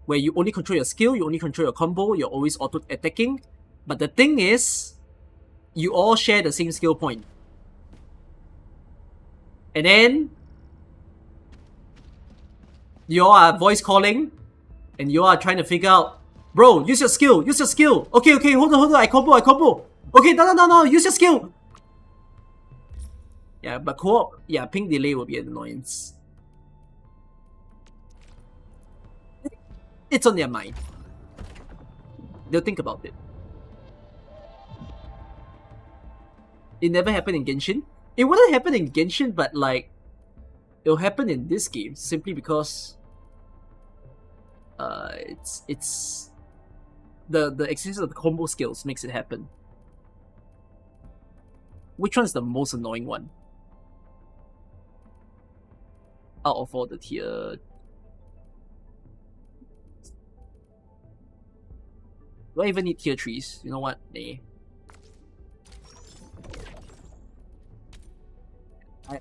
Where you only control your skill, you only control your combo, you're always auto-attacking. But the thing is, you all share the same skill point. And then you all are voice calling, and you all are trying to figure out, bro, use your skill, use your skill. Okay, hold on, I combo. Okay, no, use your skill. Yeah, but co-op, yeah, ping delay will be an annoyance. It's on their mind. They'll think about it. It never happened in Genshin. It wouldn't happen in Genshin, but like, it'll happen in this game simply because it's the existence of the combo skills makes it happen. Which one's the most annoying one? Out of all the tier. Do I even need tier 3s? You know what? Nah.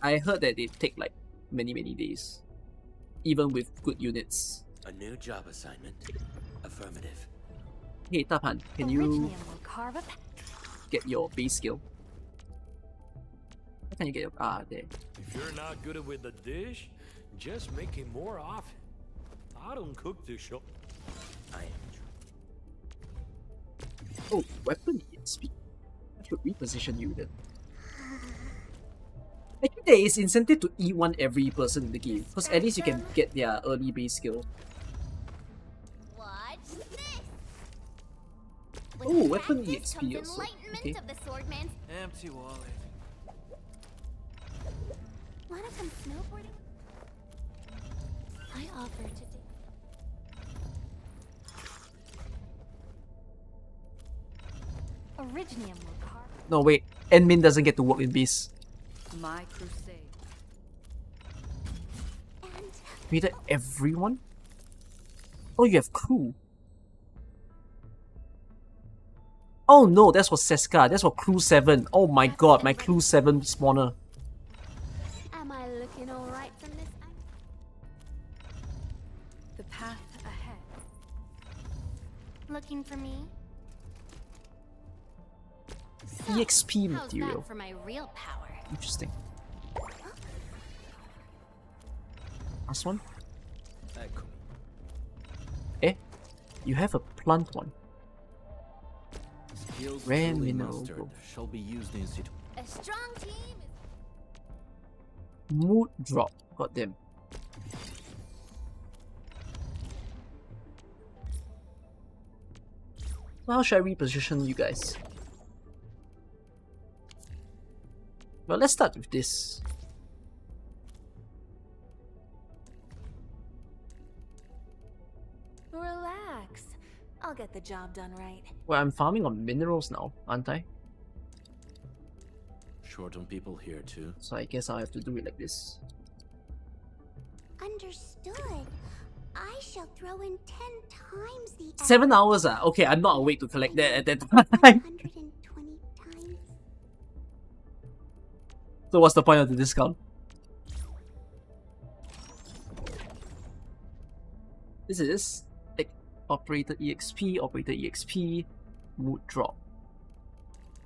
I heard that they take like many days. Even with good units. A new job assignment. Affirmative. Hey Tapan, can you get your base skill? How can you get your there? If you're not good with the dish, just make it more often. I don't cook the show. I am. Oh, weapon speed. I should reposition you then. Actually, there is incentive to E1 every person in the game, because at least you can get their early base skill. Watch this. Oh, weapon EXP also. Okay. Empty wallet. Wanna come snowboarding? I offer to do. Originium will carve. No, wait. Admin doesn't get to work in base. My crusade. Created everyone? Oh, you have crew. Oh no, that's for Seska. That's for Clue 7. Oh my god, my Clue 7 spawner. Am I looking alright from this angle? The path ahead. Looking for me? EXP How's material. that for my real power? Interesting. Last one? Eh? You have a plant one. Skills Rare fully mineral mastered growth. shall be used in situ. A strong team is Mood drop. Got them. So how should I reposition you guys? Well, let's start with this. Relax. I'll get the job done right. Well, I'm farming on minerals now, aren't I? Short on people here too. So I guess I'll have to do it like this. Understood. I shall throw in 10 times the 7 hours ah? Okay, I'm not awake to collect that at that time. 120 times. So what's the point of the discount? This is like Operator EXP, mood drop.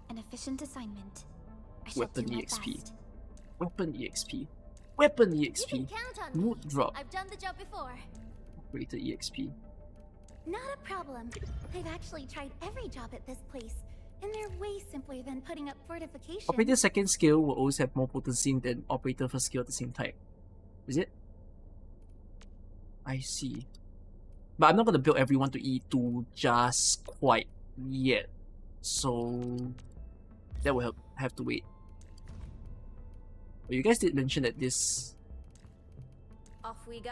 An efficient assignment. I shall Weapon do my EXP. best. Weapon EXP. Weapon You EXP. can count on Mood me. drop. I've done the job before. Operator EXP. Not a problem. I've actually tried every job at this place, and they're way simpler than putting up fortifications. Operator second skill will always have more potency than operator first skill at the same time. Is it? I see. But I'm not gonna build everyone to E2 just quite yet. So that will have to wait. But you guys did mention that this... Off we go.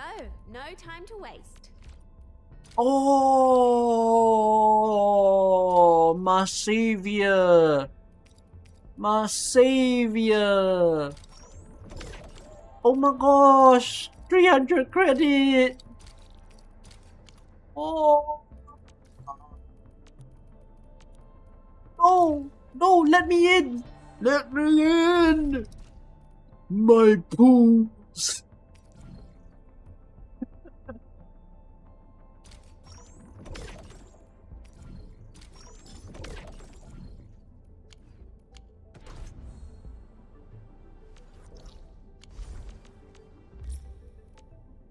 No time to waste. Oh, my savior! My savior! Oh my gosh! 300 credit! Oh! No! No! Let me in! Let me in! My pools!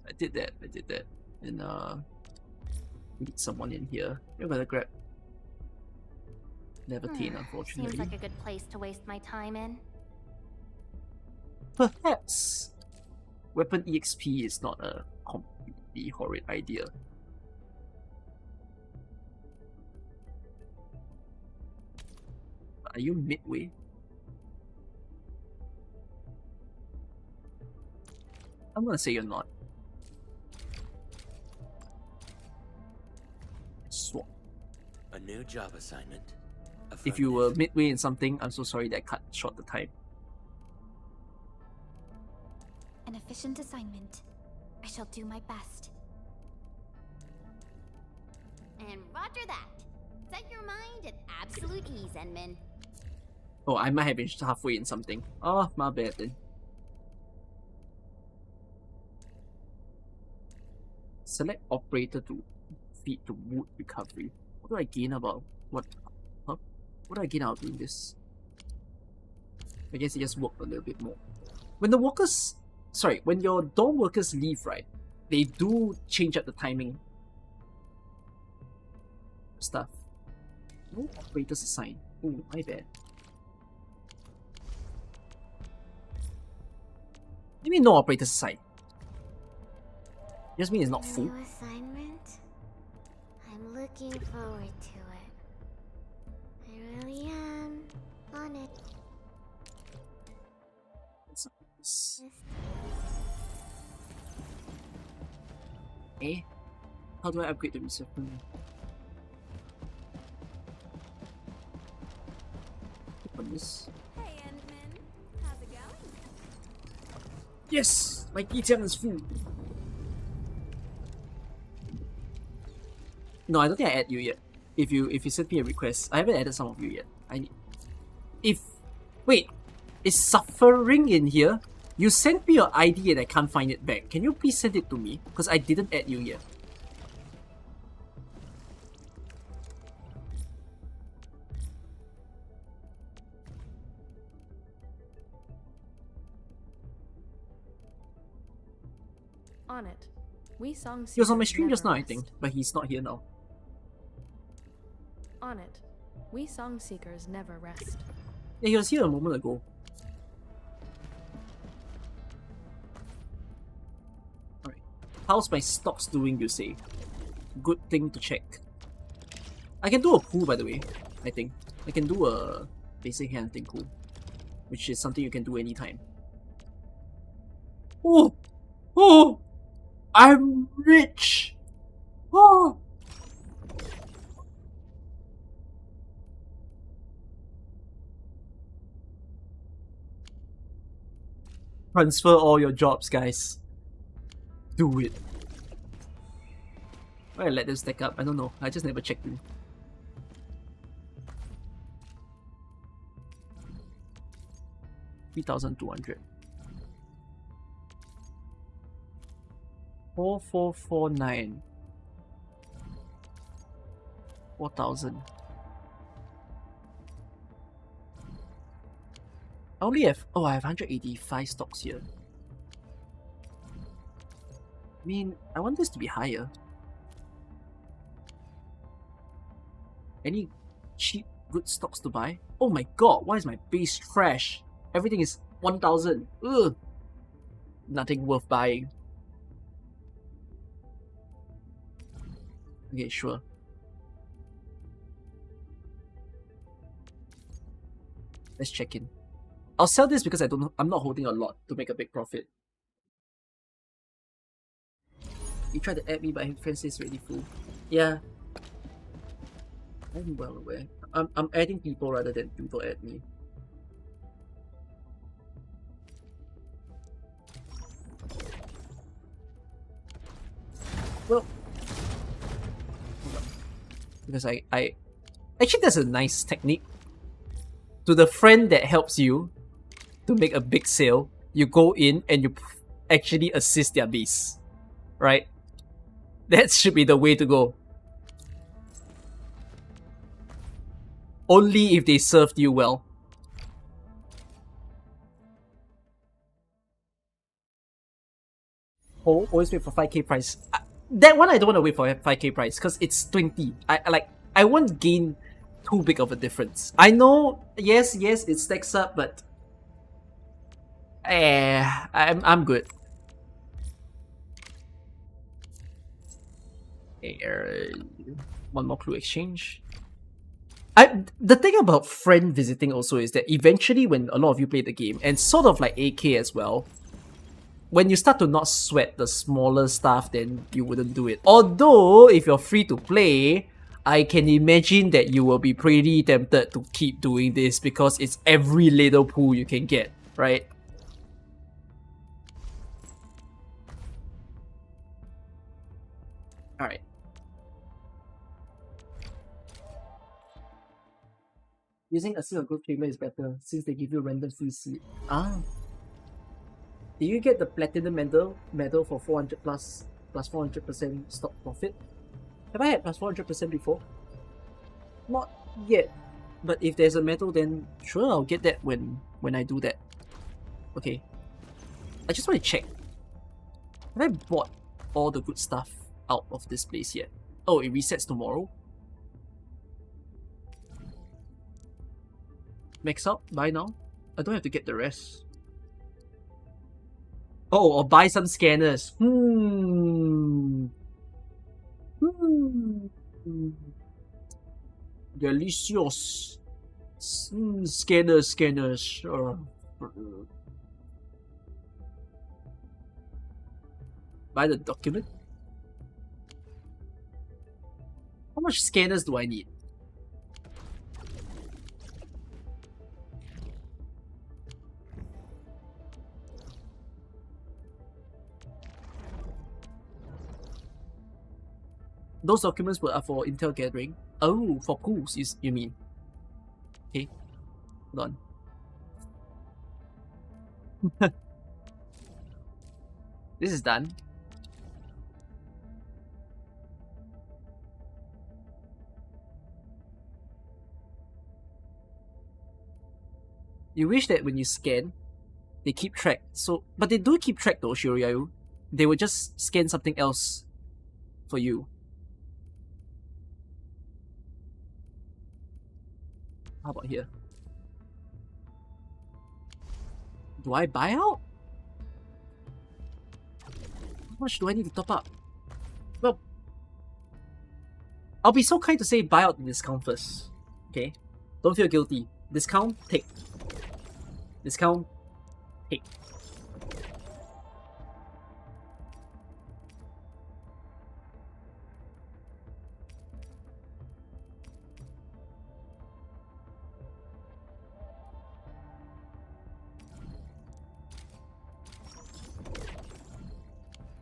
I did that. And we need someone in here. You're gonna grab Levitine, unfortunately. Seems like a good place to waste my time in. Perhaps Weapon EXP is not a completely horrid idea. Are you midway? I'm gonna say you're not. Swap. A new job assignment. If you were midway in something, I'm so sorry that I cut short the time. An efficient assignment. I shall do my best. And roger that. Set your mind at absolute ease, Enmin. Oh, I might have been halfway in something. Oh, my bad then. Select operator to feed to wood recovery. What do I gain about what? Huh? What do I gain out of doing this? I guess it just worked a little bit more. When the workers, sorry, when your dorm workers leave, right? They do change up the timing. Stuff. No operators assigned. Oh, my bad. What do you mean no operators assigned? Just mean it's not full. New assignment? I'm looking forward to it. I really am on it. Eh? How do I upgrade the reception? Click on this. Hey, Endman. How's it going? Yes! My Yijiang is full! No, I don't think I add you yet. If you send me a request, I haven't added some of you yet. Wait, is suffering in here? You sent me your ID and I can't find it back. Can you please send it to me? Because I didn't add you yet. On it. We song He was on my seekers stream just never now, I rest. think, but he's not here now. On it. We song seekers never rest. Yeah, he was here a moment ago. Alright. How's my stocks doing, you say? Good thing to check. I can do a pool, by the way, I think. I can do a basic hunting pool, which is something you can do anytime. Oh! Oh! I'm rich! Oh! Transfer all your jobs, guys. Do it. Why I let them stack up? I don't know. I just never checked in. $3,200. 4449. 4,000. I only have... Oh, I have 185 stocks here. I mean, I want this to be higher. Any cheap, good stocks to buy? Oh my god, why is my base trash? Everything is 1,000. Ugh. Nothing worth buying. Okay, sure. Let's check in. I'll sell this because I'm not holding a lot to make a big profit. You tried to add me, but friend says already full. Yeah. I'm well aware. I'm adding people rather than people add me. Well, because I actually, that's a nice technique. To the friend that helps you to make a big sale, you go in and you actually assist their base, right? That should be the way to go. Only if they served you well. Oh, always wait for 5k price. That one I don't want to wait for 5k price because it's 20. I won't gain too big of a difference. I know, yes, it stacks up, but I'm good. One more clue exchange. The thing about friend visiting also is that eventually when a lot of you play the game, and sort of like AK as well, when you start to not sweat the smaller stuff, then you wouldn't do it. Although, if you're free to play, I can imagine that you will be pretty tempted to keep doing this because it's every little pool you can get, right? Alright. Using a single group chamber is better since they give you random free seed. Ah. Did you get the platinum medal for 400 plus 400% stock profit? Have I had plus 400% before? Not yet. But if there's a medal, then sure, I'll get that when I do that. Okay. I just want to check. Have I bought all the good stuff out of this place yet? Oh, it resets tomorrow? Max out? Buy now? I don't have to get the rest. Oh, or buy some scanners. Delicious. Scanners. Buy the document? How much scanners do I need? Those documents are for intel gathering. Oh, for pools, you mean? Okay, hold on. This is done. You wish that when you scan, they keep track. So, but they do keep track though, Shiryayu. They will just scan something else for you. How about here? Do I buy out? How much do I need to top up? Well, I'll be so kind to say buy out the discount first. Okay? Don't feel guilty. Discount, take. Discount, take.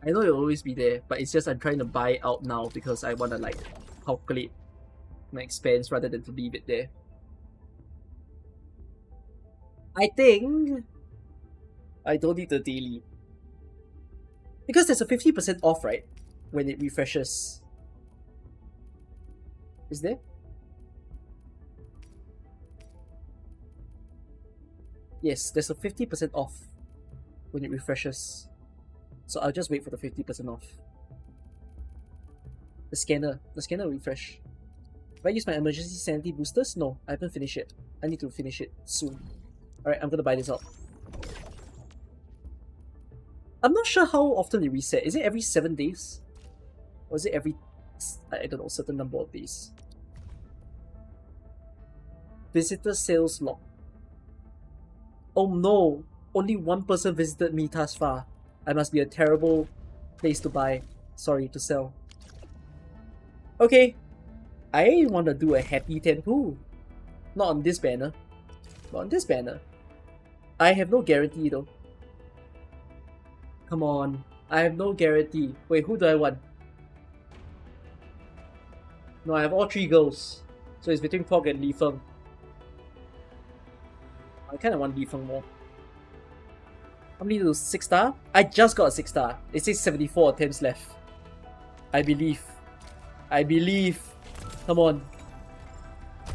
I know it'll always be there, but it's just I'm trying to buy out now because I want to like calculate my expense rather than to leave it there. I think I don't need the daily. Because there's a 50% off, right? When it refreshes. Is there? Yes, there's a 50% off when it refreshes. So I'll just wait for the 50% off. The scanner will refresh. Have I used my emergency sanity boosters? No, I haven't finished it. I need to finish it soon. Alright, I'm gonna buy this out. I'm not sure how often they reset. Is it every 7 days? Or is it every, I don't know, certain number of days? Visitor sales log. Oh no! Only one person visited me thus far. I must be a terrible place to buy. Sorry, to sell. Okay. I wanna do a happy Tenpu. Not on this banner. Not on this banner. I have no guarantee though. Come on. I have no guarantee. Wait, who do I want? No, I have all 3 girls. So it's between Fog and Li Feng. I kinda want Li Feng more. How many do 6 star? I just got a 6 star. It says 74 attempts left. I believe. I believe. Come on.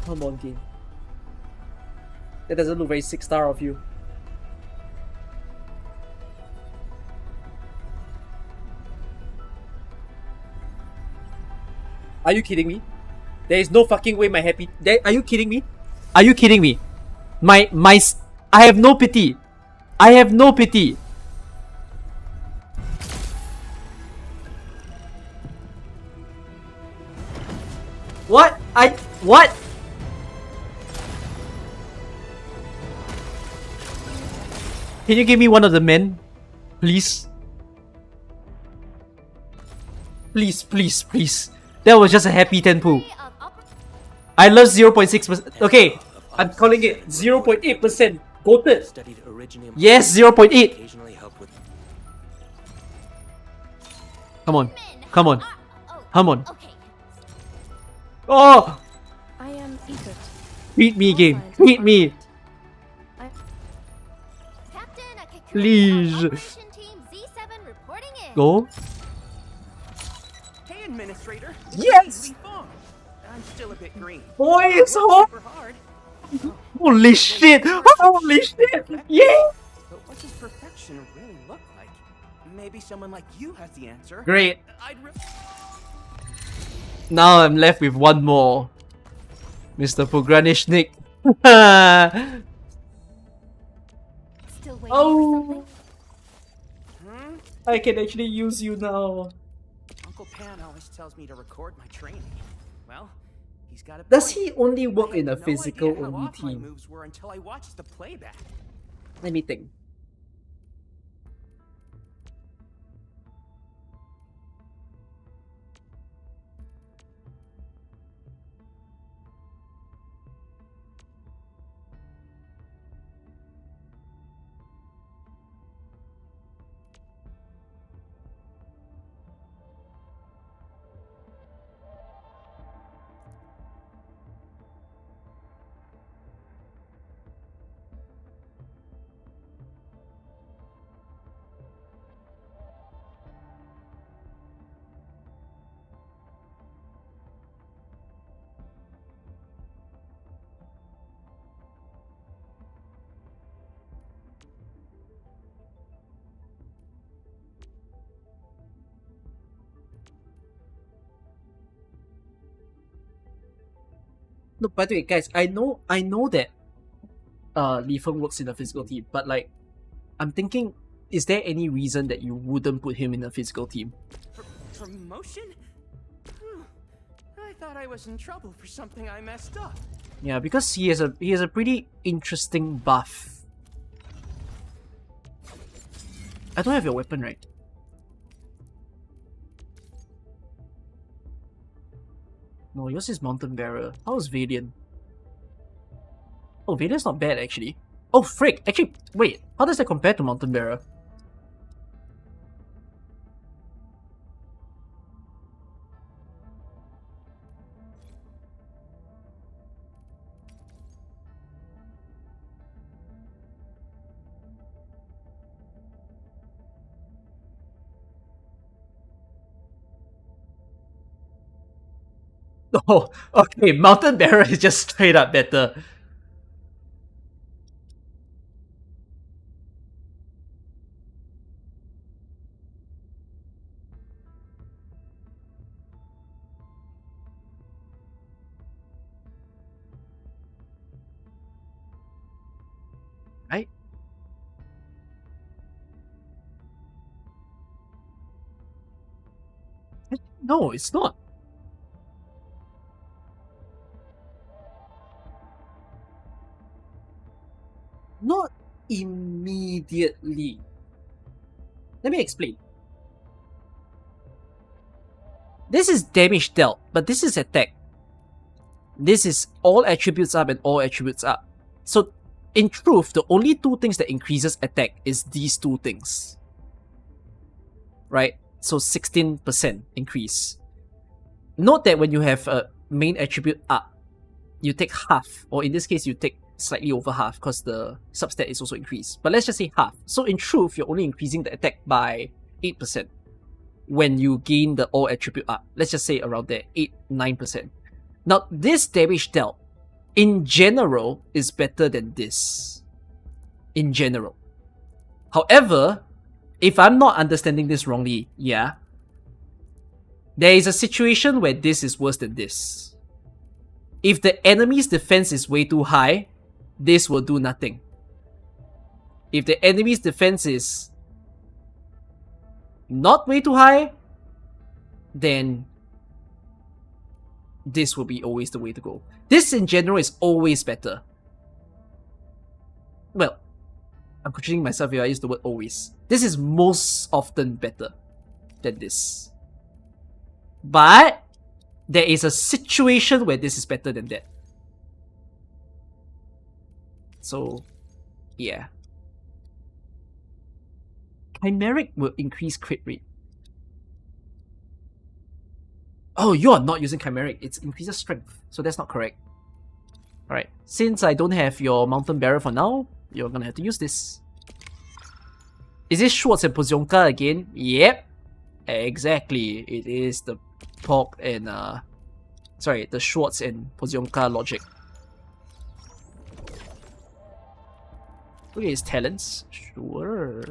Come on, game. That doesn't look very 6 star of you. Are you kidding me? There is no fucking way my happy... Are you kidding me? Are you kidding me? I have no pity. I have no pity. What? What? Can you give me one of the men? Please? Please, please, please. That was just a happy Tenpu. I love 0.6%. Okay, I'm calling it 0.8%. Goated. Yes, 0.8. Come on. Come on. Come on. Oh! I am Egypt. Beat me, game. Beat me. Please. Go. Hey, Administrator. Yes! I'm still a bit green. Boy, it's hard. Holy shit! Holy shit! Yeah! But what does perfection really look like? Maybe someone like you has the answer. Great. Now I'm left with one more. Mr. Pogranishnik. Oh! I can actually use you now. Uncle Pan always tells me to record my training. Well, he's got a Does point. he only work in a I had no physical idea how only off my team? moves were until I watched the playback. Let me think. No, by the way, guys, I know that Li Feng works in a physical team, but like, I'm thinking, is there any reason that you wouldn't put him in a physical team? Promotion? I thought I was in trouble for something I messed up. Yeah, because he has a pretty interesting buff. I don't have your weapon, right? No, yours is Mountain Bearer. How's Valiant? Oh, Valiant's not bad actually. Oh, frick! Actually, wait. How does that compare to Mountain Bearer? Oh, okay. Mountain Bearer is just straight up better. No, it's not. Not immediately. Let me explain. This is damage dealt, but this is attack. This is all attributes up and all attributes up. So, in truth, the only two things that increases attack is these two things. Right? So 16% increase. Note that when you have a main attribute up, you take half, or in this case, you take slightly over half because the substat is also increased. But let's just say half. So in truth, you're only increasing the attack by 8% when you gain the all attribute up. Let's just say around there, 8-9%. Now, this damage dealt, in general, is better than this. In general. However, if I'm not understanding this wrongly, yeah, there is a situation where this is worse than this. If the enemy's defense is way too high, this will do nothing. If the enemy's defense is not way too high, then this will be always the way to go. This in general is always better. Well, I'm contradicting myself here, I use the word always. This is most often better than this. But there is a situation where this is better than that. So, yeah. Chimeric will increase crit rate. Oh, you're not using Chimeric. It increases strength. So that's not correct. Alright. Since I don't have your Mountain Barrier for now, you're gonna have to use this. Is this Schwartz and Pozionka again? Yep. Exactly. It is the Pog and the Schwartz and Pozionka logic. Look at his talents. Sure.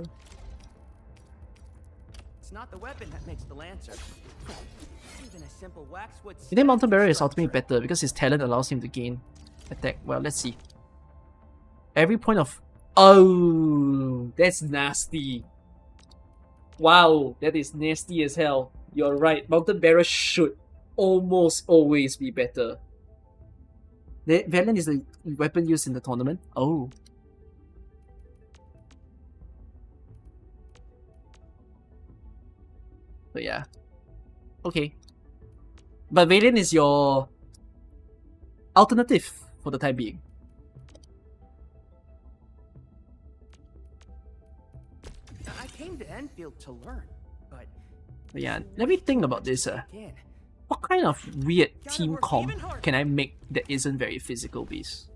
It's not the weapon that makes the Lancer. Even a simple waxwood. I think Mountain Barrier is ultimately better because his talent allows him to gain attack. Well, let's see. Every point of... Oh, that's nasty. Wow, that is nasty as hell. You're right. Mountain Barrier should almost always be better. The Valiant is the weapon used in the tournament. Oh. But yeah. Okay. But Valiant is your alternative for the time being. I came to Endfield to learn, but yeah, let me think about this. What kind of weird team comp can I make that isn't very physical based?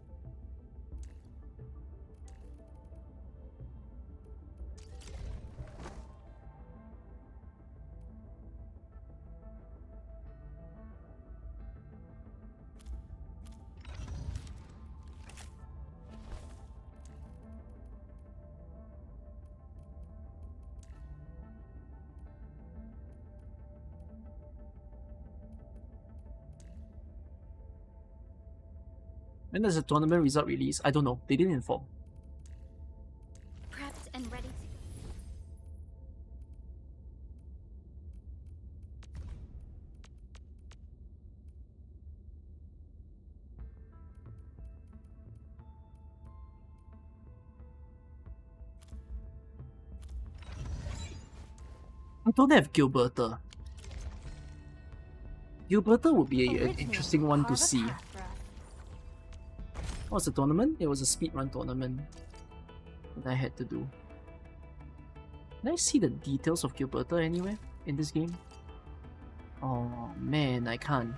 When does the tournament result release? I don't know. They didn't inform. Prepped and ready to go. I don't have Gilberta. Gilberta would be an interesting one to see. What was the tournament? It was a speedrun tournament that I had to do. Can I see the details of Gilberta anywhere in this game? Oh man, I can't.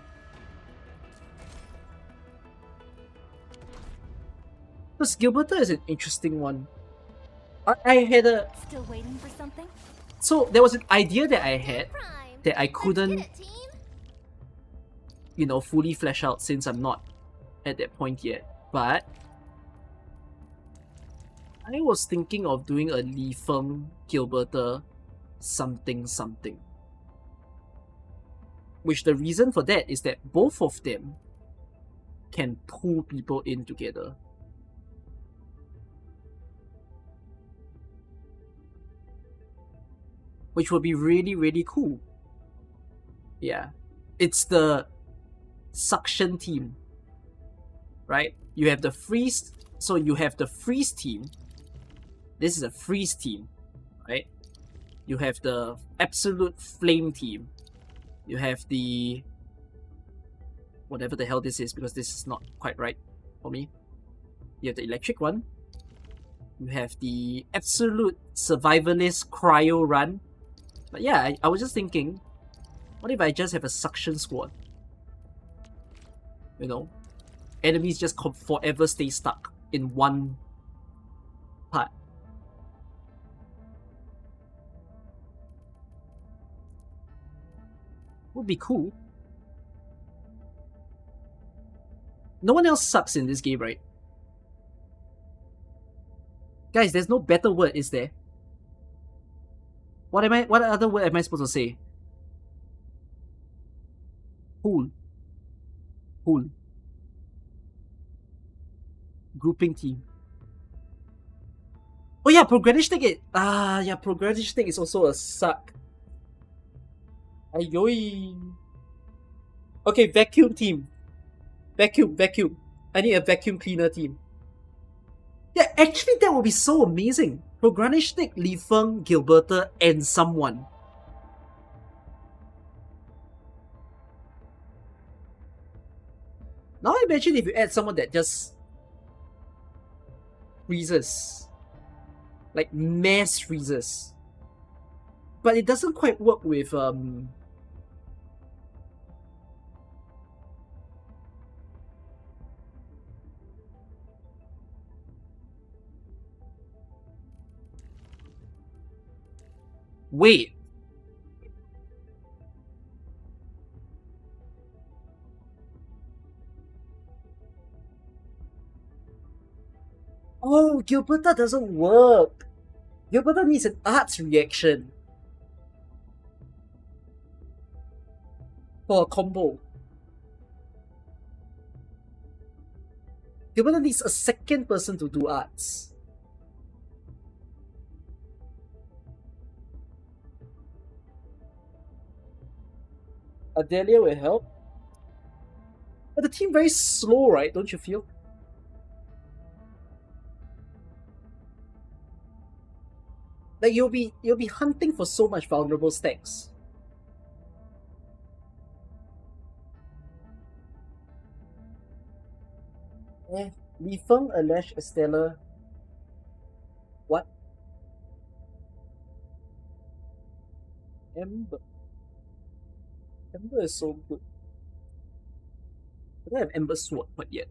Because Gilberta is an interesting one. I had a... Still waiting for something? So there was an idea that I had that I couldn't, you know, fully flesh out since I'm not at that point yet. But I was thinking of doing a Li Feng Gilberta something. Which the reason for that is that both of them can pull people in together. Which would be really, really cool. Yeah. It's the suction team. Right? You have the freeze. So you have the freeze team. This is a freeze team. Right? You have the absolute flame team. You have the... whatever the hell this is, because this is not quite right for me. You have the electric one. You have the absolute survivalist cryo run. But yeah, I was just thinking, what if I just have a suction squad? You know, enemies just forever stay stuck in one part. Would be cool. No one else sucks in this game, right? Guys, there's no better word, is there? What other word am I supposed to say? Cool. Cool. Grouping team. Oh yeah, progression progression is also a suck. Ayoy. Okay, vacuum team. Vacuum. I need a vacuum cleaner team. Yeah, actually that would be so amazing. Programishnik, Li Feng, Gilberta, and someone. Now imagine if you add someone that just freezes. Like mass freezes. But it doesn't quite work with wait. Oh, Gilberta doesn't work. Gilberta needs an arts reaction for a combo. Gilberta needs a second person to do arts. Adelia will help. But the team very slow, right? Don't you feel? Like you'll be hunting for so much vulnerable stacks. Li Feng, Alash, Estella. What? Ember. Ember is so good. I don't have Ember Sword quite yet.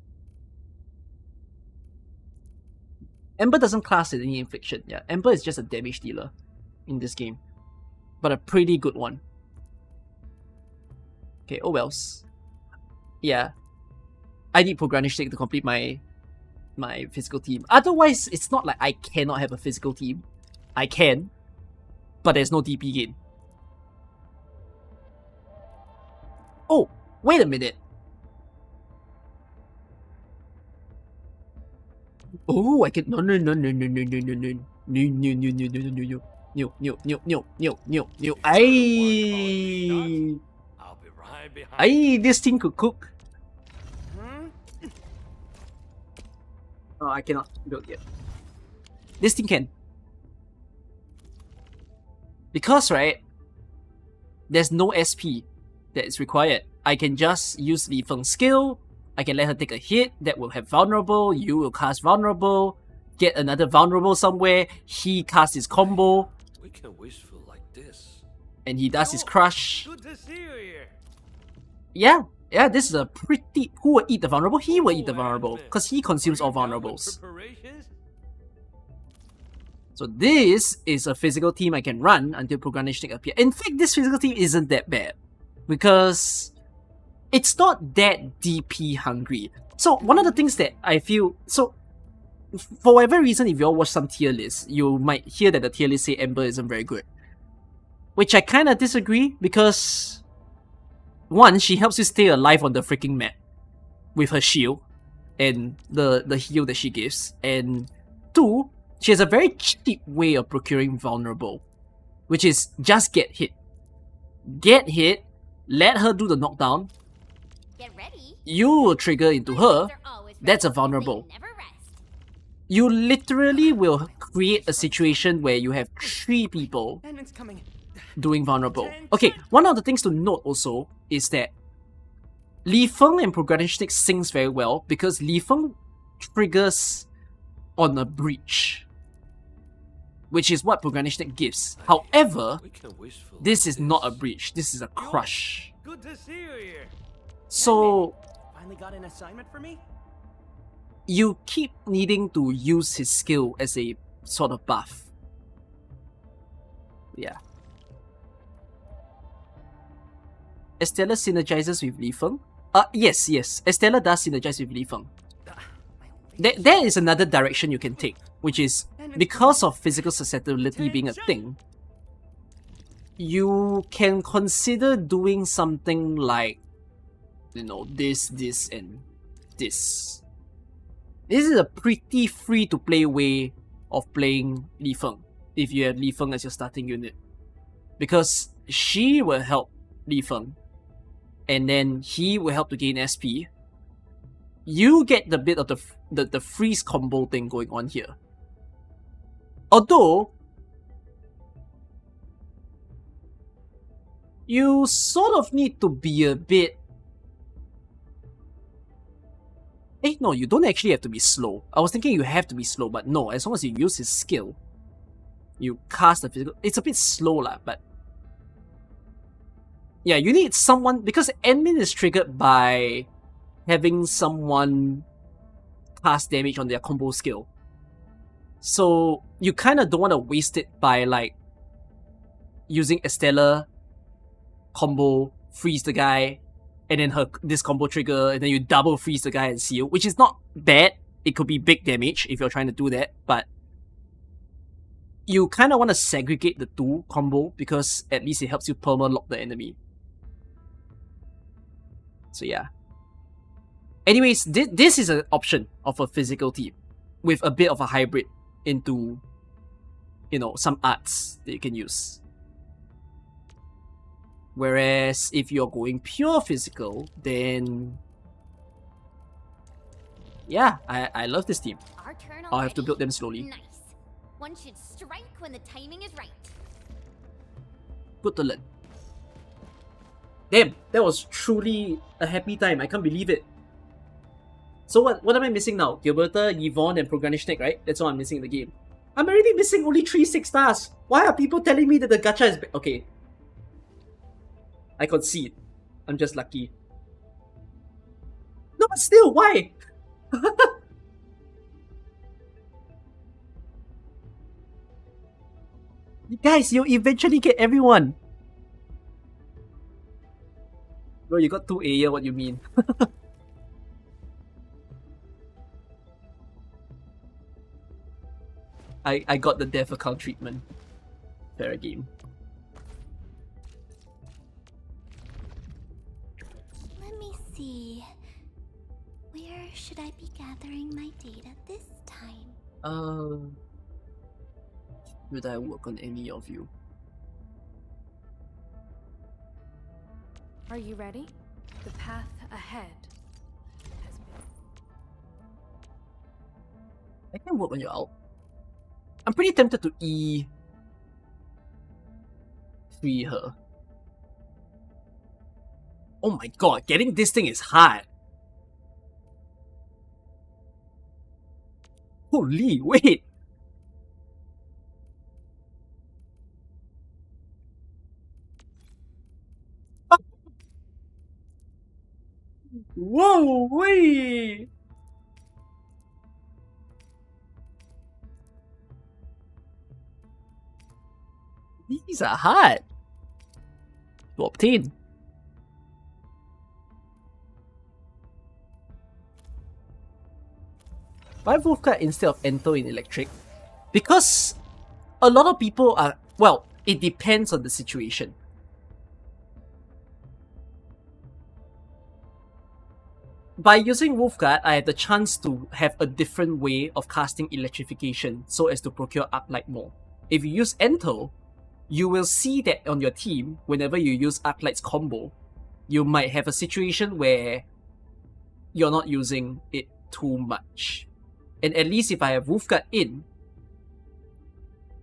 Ember doesn't class as any infliction. Yeah, Ember is just a damage dealer in this game, but a pretty good one. Okay, oh wells. Yeah, I need Programishnik to complete my physical team. Otherwise, it's not like I cannot have a physical team. I can, but there's no DP gain. Oh, wait a minute. Oh, I can no. Aye, this thing could cook. Oh, I cannot build yet. This thing can. Because, right, there's no SP that is required. I can just use Li Feng's skill. I can let her take a hit that will have vulnerable. You will cast vulnerable. Get another vulnerable somewhere. He casts his combo. We can wishful like this. And he does his crush. Good to see you here. Yeah, this is a pretty... Who will eat the vulnerable? He will eat the vulnerable. Because he consumes all vulnerables. So this is a physical team I can run until Programishnik appears. In fact, this physical team isn't that bad. Because it's not that DP hungry. So one of the things that I feel... So for whatever reason, if you all watch some tier lists, you might hear that the tier list say Ember isn't very good. Which I kind of disagree because... One, she helps you stay alive on the freaking map with her shield and the heal that she gives. And two, she has a very cheap way of procuring vulnerable, which is just get hit. Get hit, let her do the knockdown, Get ready. you will trigger into her, that's a vulnerable. You literally will create a situation where you have 3 people Endman's coming. doing vulnerable. Okay, one of the things to note also is that Li Feng and Proganishnik syncs very well because Li Feng triggers on a breach, which is what Proganishnik gives. However, this is not a breach, this is a crush. Good to see you here. So, Finally got an assignment for me? you keep needing to use his skill as a sort of buff. Yeah. Estella synergizes with Li Feng. Yes. Estella does synergize with Li Feng. There is another direction you can take, which is because of physical susceptibility being a thing, you can consider doing something like, you know, this, and this. This is a pretty free-to-play way of playing Li Feng, if you have Li Feng as your starting unit. Because she will help Li Feng, and then he will help to gain SP. You get the bit of the freeze combo thing going on here. Although, you sort of need to be a bit... no, you don't actually have to be slow. I was thinking you have to be slow, but no, as long as you use his skill, you cast the physical... It's a bit slow lah, but... Yeah, you need someone... Because admin is triggered by having someone cast damage on their combo skill. So, you kind of don't want to waste it by, like, using Estella combo, freeze the guy, and then this combo trigger, and then you double freeze the guy and seal, which is not bad. It could be big damage if you're trying to do that, but you kind of want to segregate the 2 combo because at least it helps you perma-lock the enemy. So yeah. Anyways, this is an option of a physical team with a bit of a hybrid into, you know, some arts that you can use. Whereas if you're going pure physical, then yeah, I love this team. Our turn I'll have to already. build them slowly. Nice. One should strike when the timing is right. Good to learn. Damn, that was truly a happy time. I can't believe it. So what am I missing now? Gilberta, Yvonne, and Proganishnik, right? That's all I'm missing in the game. I'm already missing only 3 6 stars. Why are people telling me that the gacha is okay? I concede. I'm just lucky. No, but still, why? Guys, you'll eventually get everyone. Bro, you got 2 Aya, what you mean? I got the death account treatment. Fair game. Let me see. Where should I be gathering my data this time? Would I work on any of you? Are you ready? The path ahead has been... I can work on your ult. I'm pretty tempted to free her. Oh my god, getting this thing is hard. Holy, wait! Whoa, wait! These are hard to obtain. Why Wolfguard instead of Ento in Electric? Because a lot of people are... Well, it depends on the situation. By using Wolfguard, I have the chance to have a different way of casting electrification so as to procure Arklight more. If you use Ento, you will see that on your team, whenever you use Arklight's combo, you might have a situation where you're not using it too much. And at least if I have Wolfguard in,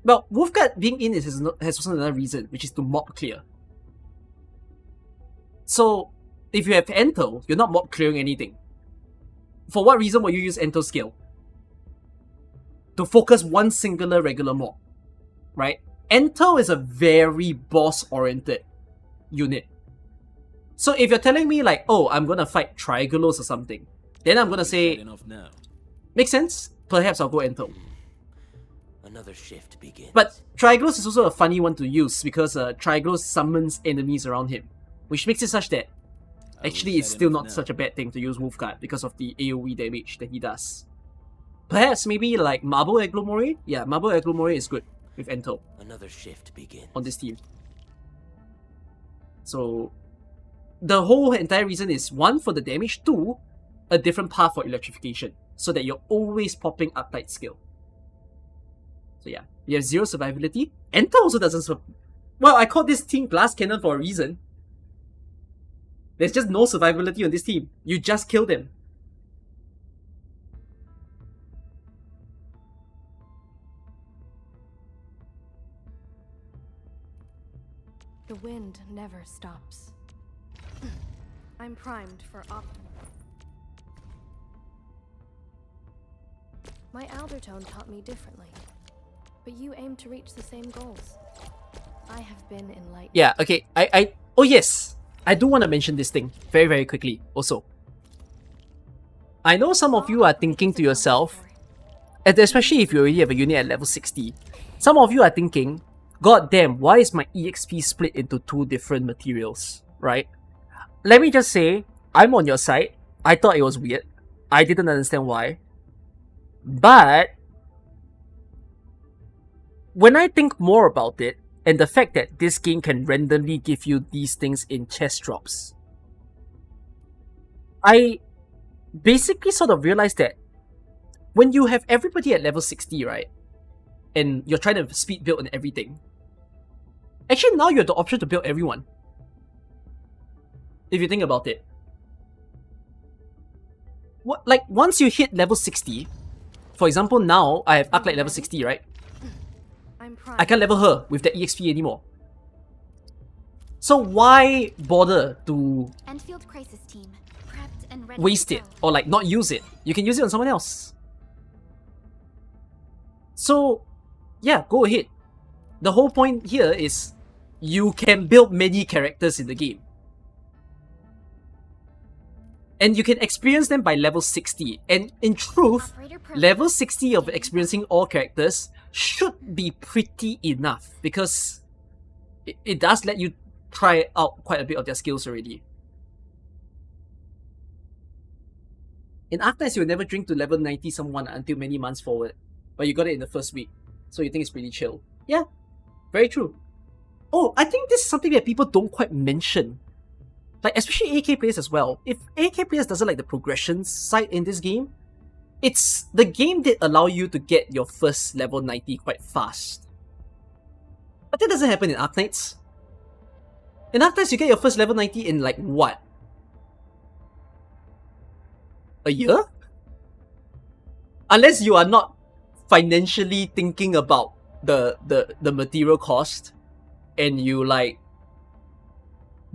well, Wolfguard being in has also another reason, which is to mob clear. So, if you have Entel, you're not mob clearing anything. For what reason will you use Entel skill? To focus one singular regular mob, right? Entel is a very boss-oriented unit. So if you're telling me like, oh, I'm gonna fight Trigolos or something, then I'm gonna say, makes sense? Perhaps I'll go Entel. Another shift begins. But Trigolos is also a funny one to use because Trigolos summons enemies around him, which makes it such that actually it's still not such a bad thing to use Wolfguard because of the AoE damage that he does. Perhaps maybe like Marble Agglomerate? Yeah, Marble Agglomerate is good with Entel. Another shift begins. On this team. So the whole entire reason is 1 for the damage, 2 a different path for electrification, so that you're always popping Arknight skill. So yeah, you have 0 survivability. Entel also doesn't well, I call this team Glass Cannon for a reason. There's just no survivability on this team. You just kill them. The wind never stops. I'm primed for My Aldertone taught me differently, but you aim to reach the same goals. I have been enlightened. Yeah, okay, oh yes, I do want to mention this thing very, very quickly also. I know some of you are thinking to yourself, and especially if you already have a unit at level 60, some of you are thinking, god damn, why is my EXP split into 2 different materials, right? Let me just say, I'm on your side. I thought it was weird. I didn't understand why. But when I think more about it, and the fact that this game can randomly give you these things in chest drops, I basically sort of realized that when you have everybody at level 60, right, and you're trying to speed build and everything, actually now you have the option to build everyone. If you think about it. What, like, once you hit level 60, for example, now I have Arknight level 60, right? I can't level her with the EXP anymore. So why bother to Endfield crisis team, prepped and ready waste it or like not use it? You can use it on someone else. So yeah, go ahead. The whole point here is you can build many characters in the game. And you can experience them by level 60. And in truth, level 60 of experiencing all characters should be pretty enough because it does let you try out quite a bit of their skills already. In Arknights, you'll never drink to level 90 someone until many months forward. But you got it in the first week. So you think it's pretty chill. Yeah, very true. Oh, I think this is something that people don't quite mention. Like, especially AK players as well. If AK players doesn't like the progression side in this game, it's the game did allow you to get your first level 90 quite fast. But that doesn't happen in Arknights. In Arknights, you get your first level 90 in like what? A year? Unless you are not financially thinking about the material cost and you like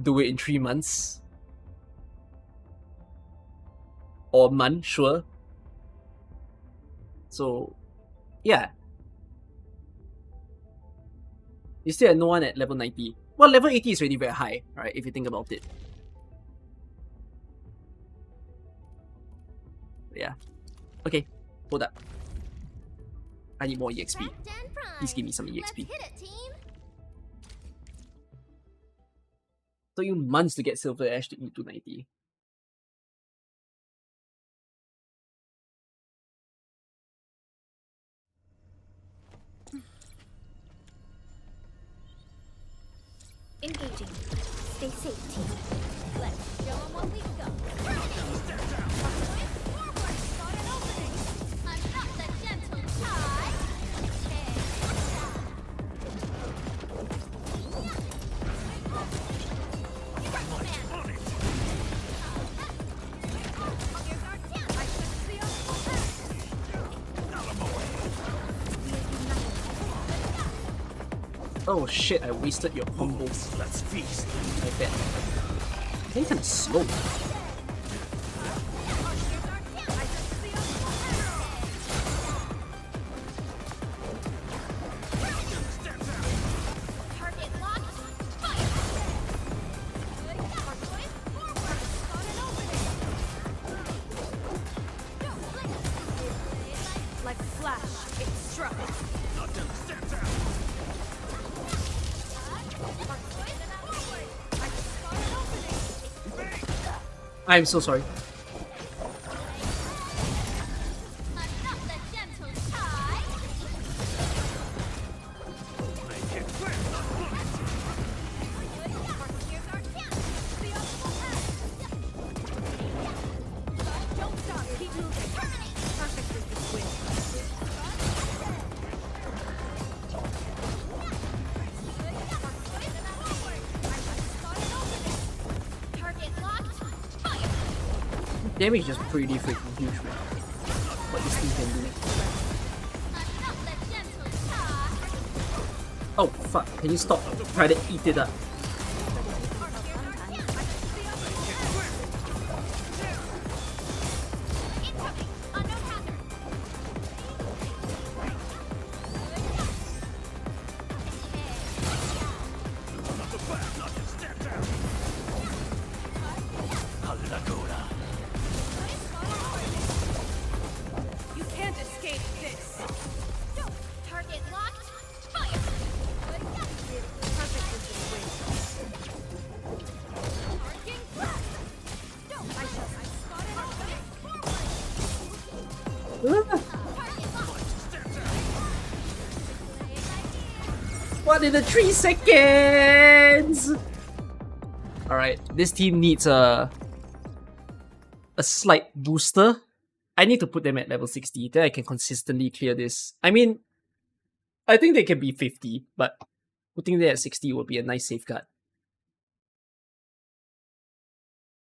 do it in 3 months or a month, sure. So yeah, you still have no one at level 90. Well, level 80 is already very high, right, if you think about it. Yeah. Okay, hold up. I need more EXP. Please give me some EXP. Took you months to get Silver Ash to E290. Engaging. Stay safe, team. Let's show them what we've got. I'm not the gentle type. Oh shit, I wasted your combos. Let's feast. I bet. They're kinda slow. Like a flash, it struck. I'm so sorry. Damage is just pretty freaking huge, man. What this thing can do. Oh fuck, can you stop? Try to eat it up. You can't escape this. Target locked. Fire. Perfect is this win. I shall spot What in the 3 seconds? Alright, this team needs a slight booster. I need to put them at level 60, then I can consistently clear this. I mean, I think they can be 50, but putting them at 60 would be a nice safeguard.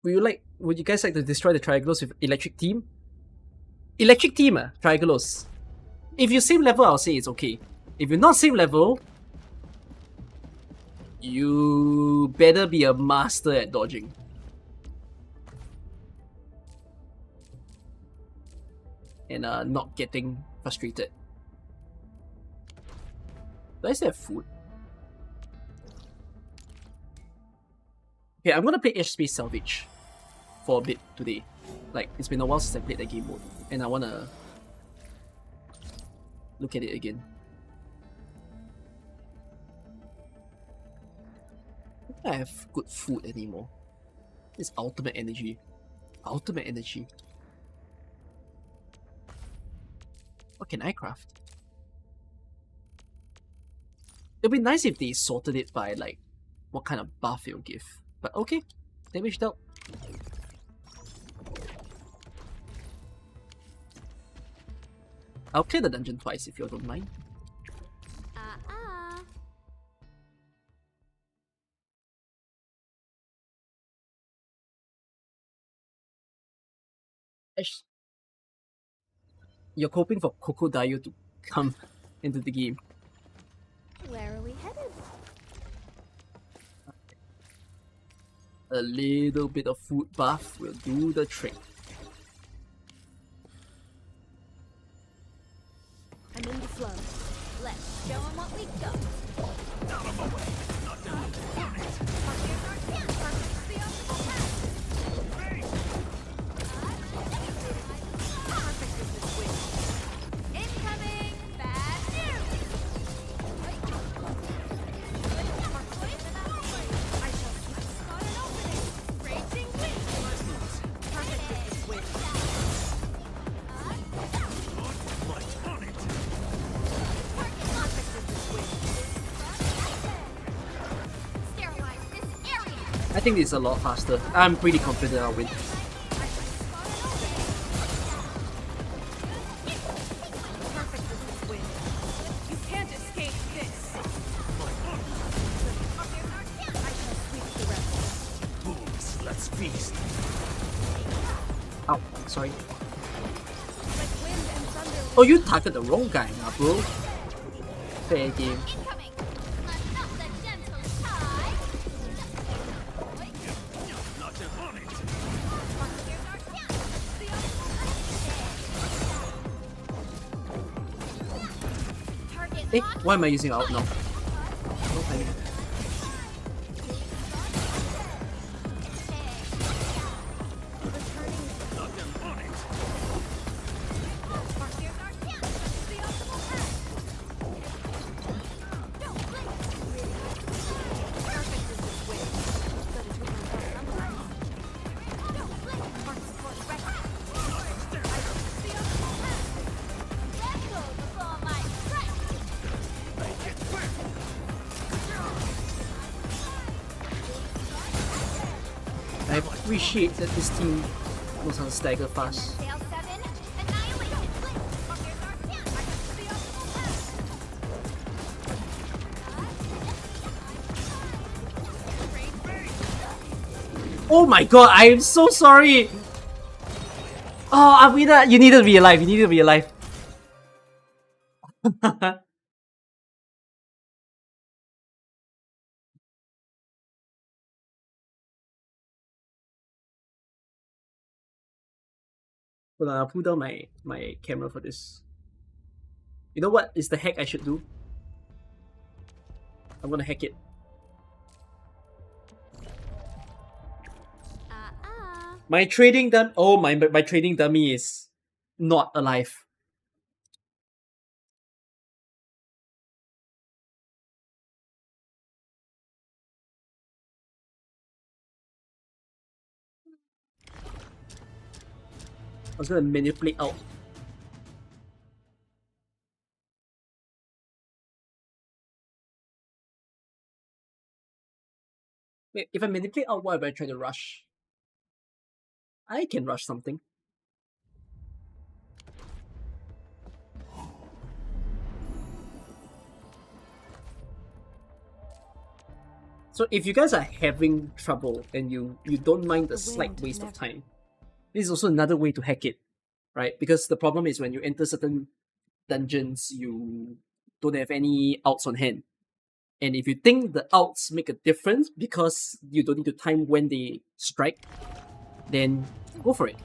Would you guys like to destroy the Triagolos with Electric Team? Electric Team, Triagolos. If you're same level, I'll say it's okay. If you're not same level, you better be a master at dodging. And not getting frustrated. Do I still have food? Okay, I'm gonna play Edge Space Salvage for a bit today. Like, it's been a while since I played that game mode, and I wanna look at it again. I don't think I have good food anymore. It's ultimate energy. Ultimate energy. What can I craft? It'd be nice if they sorted it by like what kind of buff it'll give. But okay, damage dealt. I'll clear the dungeon twice if you don't mind. Ash, you're hoping for Crocodile to come into the game. Where are we headed? A little bit of food buff will do the trick. I'm in the flow. Let's show 'em what we got. Out of my way. Not down. Incoming! Bad news! I shall spot an opening. Raging wind. Perfect is this wind. Light on it. Perfect is this wind. Sterilize this area. I think it's a lot faster. I'm pretty confident I'll win. You can't escape this. Booms, let's feast. Ow, sorry. Oh, you targeted the wrong guy now, bro. Fair game. Eh, why am I using out now? No timing. I appreciate that this team knows how to stagger fast. Oh my god, I am so sorry! Oh, Arvina, you needed to be alive, you needed to be alive. Hold on, I'll pull down my camera for this. You know what is the hack I should do? I'm gonna hack it. My trading dummy. Oh my trading dummy is not alive. I was gonna manipulate out. Wait, if I manipulate out, why would I try to rush? I can rush something. So if you guys are having trouble and you don't mind the slight waste of time, this is also another way to hack it, right? Because the problem is when you enter certain dungeons, you don't have any outs on hand. And if you think the outs make a difference because you don't need to time when they strike, then go for it.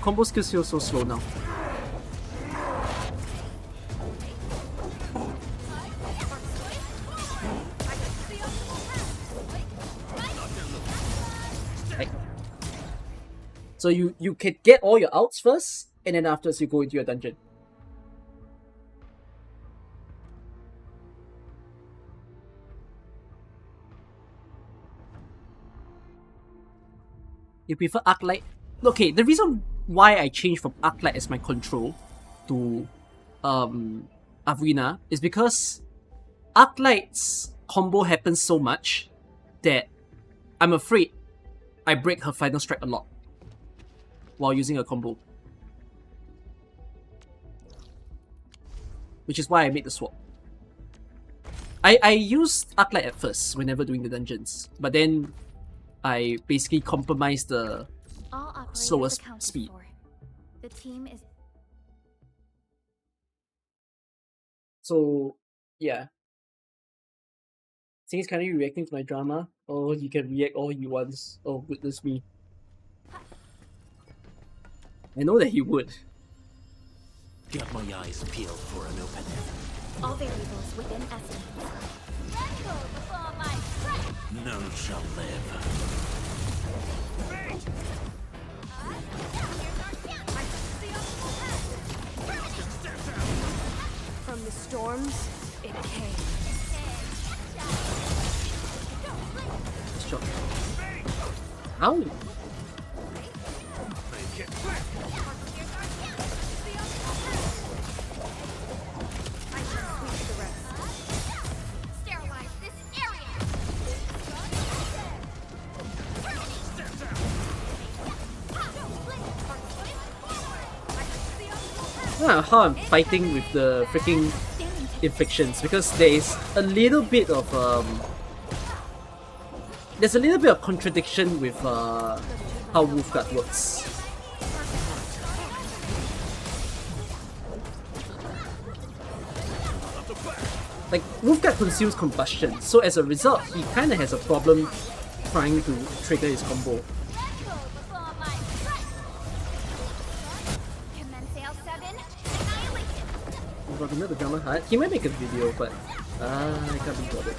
Combo skills feel so slow now. Right. So you can get all your outs first, and then afterwards you go into your dungeon. You prefer Arknight? Okay, the reason why I changed from Arknight as my control to Arvina is because Arknight's combo happens so much that I'm afraid I break her final strike a lot while using a combo. Which is why I made the swap. I used Arknight at first whenever doing the dungeons, but then I basically compromised the slowest speed. The team is. So, yeah. Since he's currently reacting to my drama, oh, he can react all he wants. Oh, goodness me. I know that he would. Got my eyes peeled for an opening. All variables within estimate. None shall live. From the storms, it came. Sure. Ow! How I'm fighting with the freaking inflictions, because there is a little bit of there's a little bit of contradiction with how Wolfguard works. Like, Wolfguard consumes combustion, so as a result, he kinda has a problem trying to trigger his combo. We've got another drama hut. He might make a video, but I can't be bothered.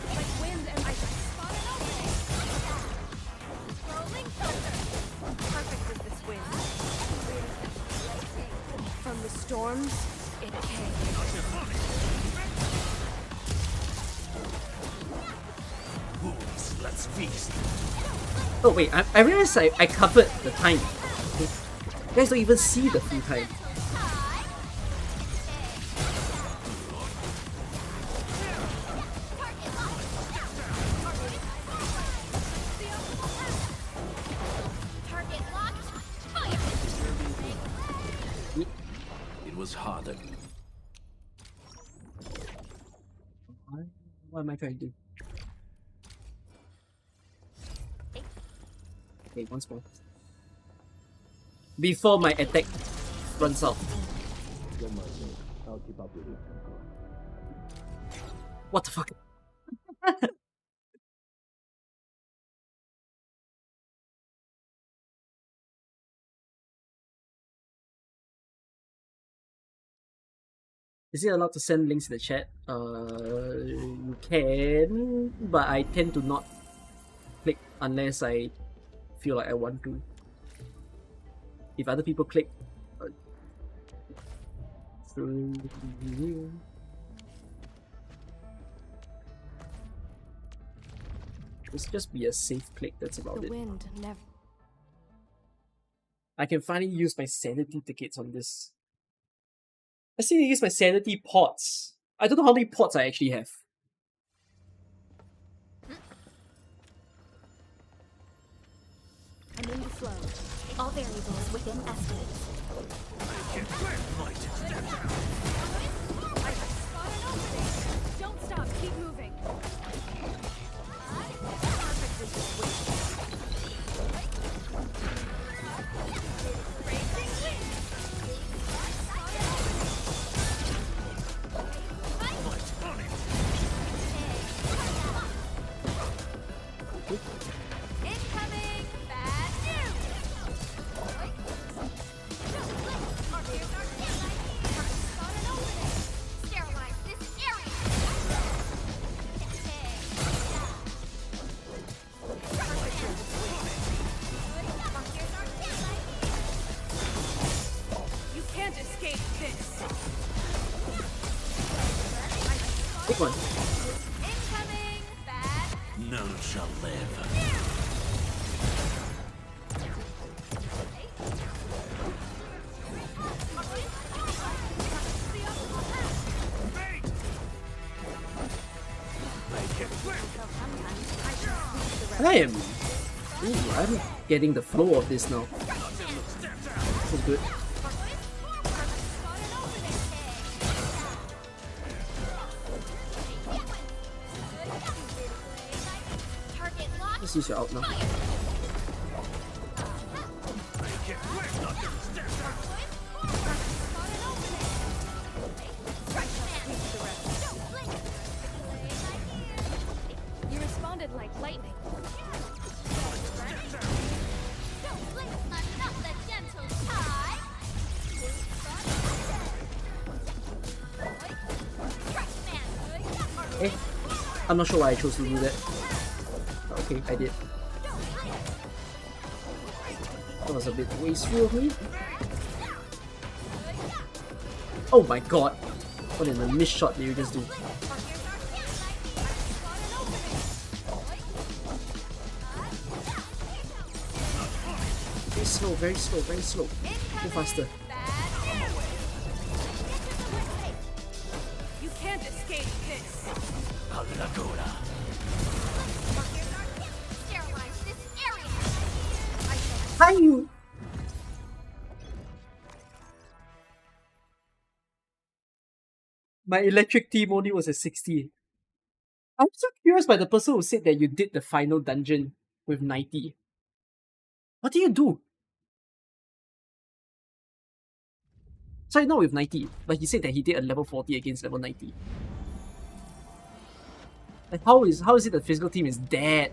From the storms, it came. Let's feast. Oh wait, I realized I covered the time. You guys don't even see the full time. It was harder. What am I trying to do? Okay, once more. Before my attack runs out. I'll keep up with you. What the fuck? Is it allowed to send links in the chat? You can, but I tend to not click unless I feel like I want to. If other people click, it's just be a safe click. That's about The it. wind never. I can finally use my sanity tickets on this. I still need to use my sanity pots. I don't know how many pots I actually have. I'm in the flow. All variables within estimates. Don't stop, keep moving. Incoming bad news! Sterilize this area! You can't escape this. Big one. Incoming bad. None shall live. I'm getting the flow of this now. So good. Let's use your out now. You responded like lightning. Eh, I'm not sure why I chose to do that. Okay, I did. That was a bit wasteful of me. Oh my god! What in the missed shot did you just do? Very slow, very slow, very slow. Go faster. You can't escape this. Sterilize this area! Hi you! My electric team only was at 60. I'm so curious by the person who said that you did the final dungeon with 90. What do you do? Sorry, not with 90. But he said that he did a level 40 against level 90. Like, how is it the physical team is dead?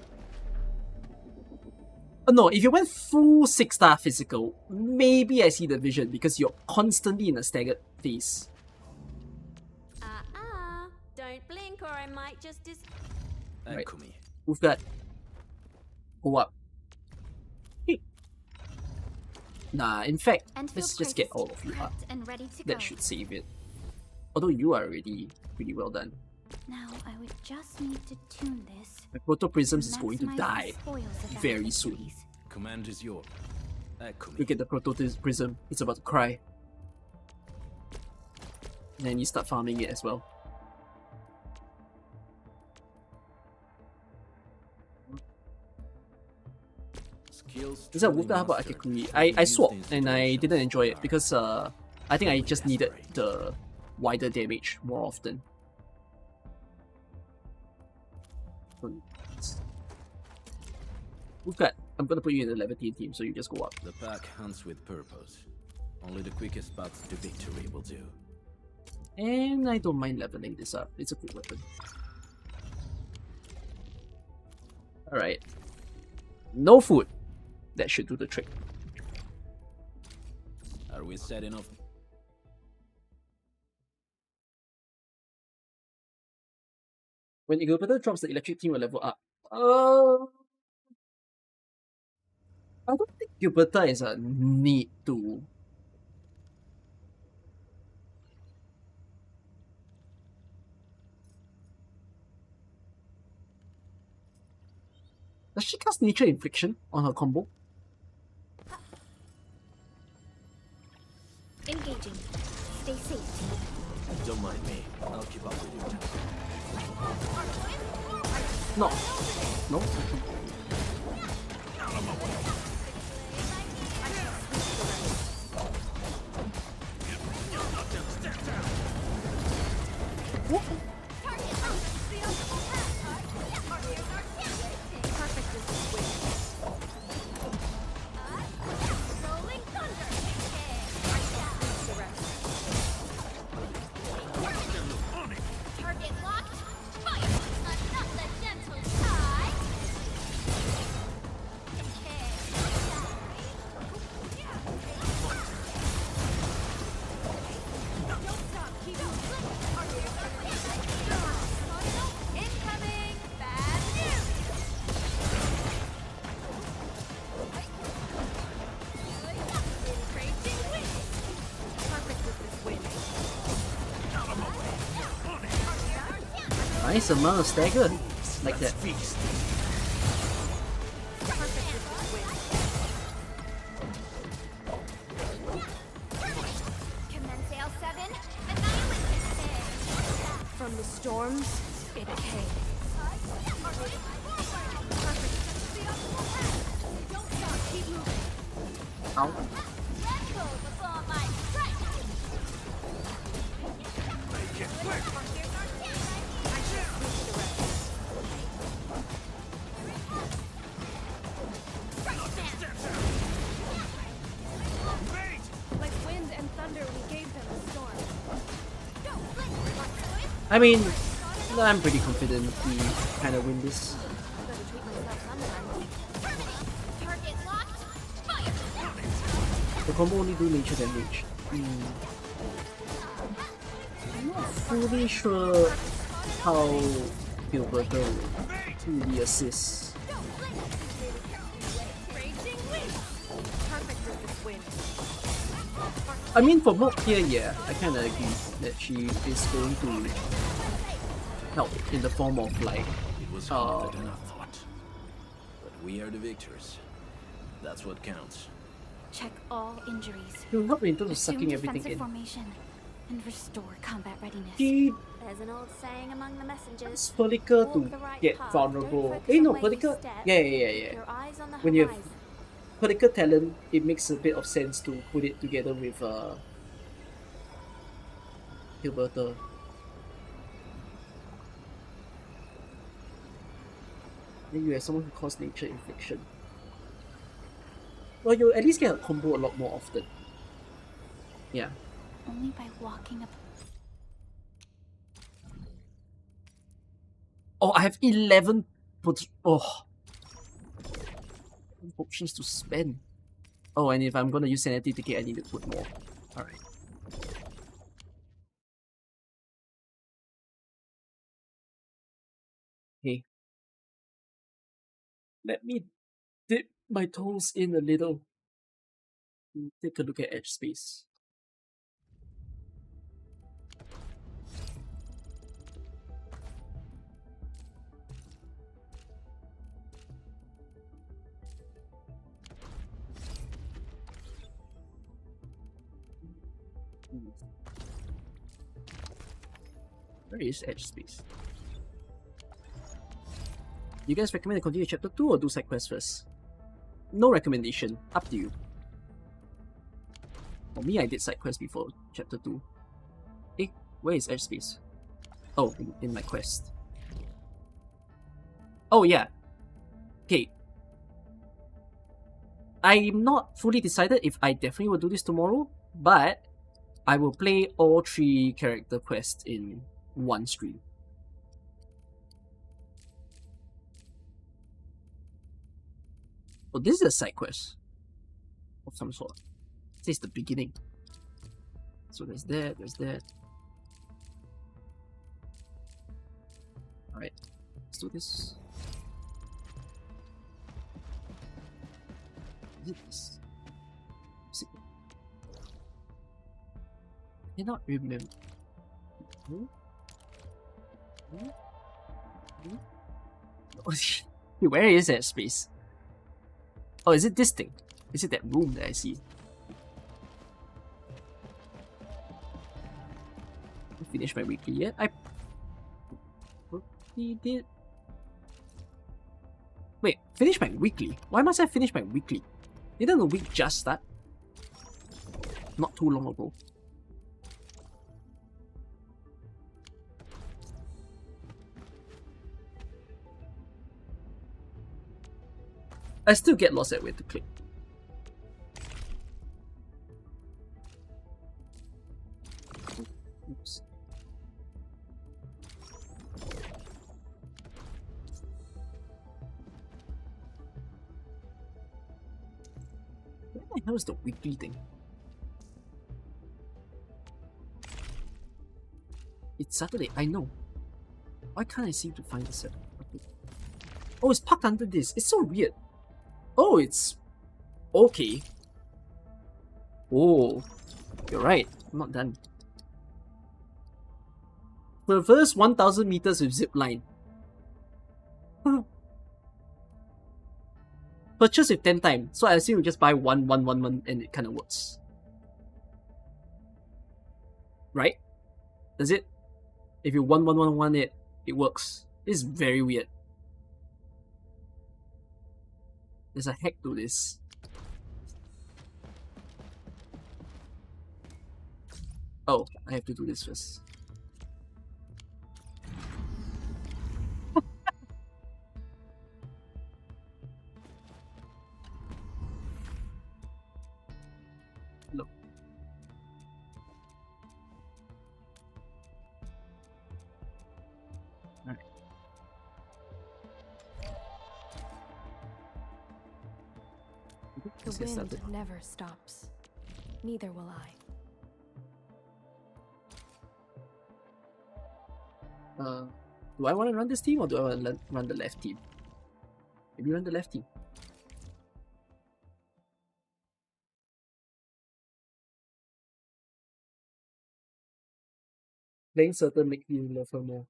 No, if you went full 6-star physical, maybe I see the vision because you're constantly in a staggered phase. Don't blink or I might just Right. Move that. Go up. Hey. Nah, in fact, let's just get all of you up. That should save it. Although you are already pretty well done. Now I would just need to tune this. My Proto Prisms is going to die very soon. Command is yours. Look at the Proto Prism, it's about to cry. And then you start farming it as well. Is that Wuta? How about Akekuri? I swapped and I didn't enjoy it because I think I just needed the wider damage more often. I'm gonna put you in the Levantine team, so you just go up. The pack hunts with purpose. Only the quickest path to victory will do. And I don't mind leveling this up. It's a good weapon. Alright. No food. That should do the trick. Are we setting off? When Igilberta drops, the electric team will level up. I don't think Gilberta is a need to. Does she cast Nature Infliction on her combo? Engaging. Stay safe. Don't mind me. I'll keep up with you. No. No? What? Nice amount of stagger, like that. From the storms, it came. Ow. I mean, I'm pretty confident we kind of win this. The combo only do nature damage. I'm not fully sure how Gilberto really assists. I mean, for Mock here, yeah, I kind of agree that she is going to help in the form of like, It was harder than I thought. But we are the victors. That's what counts. Check all injuries. He'll help in terms of Assume sucking everything defensive in. formation and restore combat readiness. He There's an old saying among the messengers. wants Pelika to Walk the right get path, vulnerable. don't focus No, on where you Pelika. step. Yeah. Your eyes on the When you have horizon. Pelika talent, it makes a bit of sense to put it together with Gilberta. Then you have someone who calls nature infliction. Well, you at least get a combo a lot more often. Yeah. Only by walking up. Oh, I have 11 potions to spend. Oh, and if I'm gonna use sanity ticket, I need to put more. Alright. Okay. Let me dip my toes in a little. Take a look at edge space. Where is edge space? You guys recommend to continue chapter 2 or do side quests first? No recommendation. Up to you. For me, I did side quests before chapter 2. Eh, where is edge space? Oh, in my quest. Oh yeah. Okay. I'm not fully decided if I definitely will do this tomorrow, but I will play all 3 character quests in one stream. Oh, this is a side quest of some sort. This is the beginning. So there's that. Alright, let's do this. Is it this? I cannot remember. Where is that space? Oh, is it this thing? Is it that room that I see? I finished my weekly yet? I probably did. Wait, finish my weekly? Why must I finish my weekly? Didn't the week just start? Not too long ago. I still get lost at where to click. Oops. Where the hell is the weekly thing? It's Saturday, I know. Why can't I seem to find the set? Okay. Oh, it's parked under this. It's so weird. Oh, it's okay. Oh, you're right. I'm not done. Traverse 1,000 meters with zip line. Purchase with 10 times. So I assume you just buy one, and it kind of works. Right? Does it? If you 1 it, it works. It's very weird. There's a hack to this. Oh, I have to do this first. Look. Alright. The wind never stops. Neither will I. Do I want to run this team or do I want to run the left team? Maybe run the left team. Playing Circle make you love her more.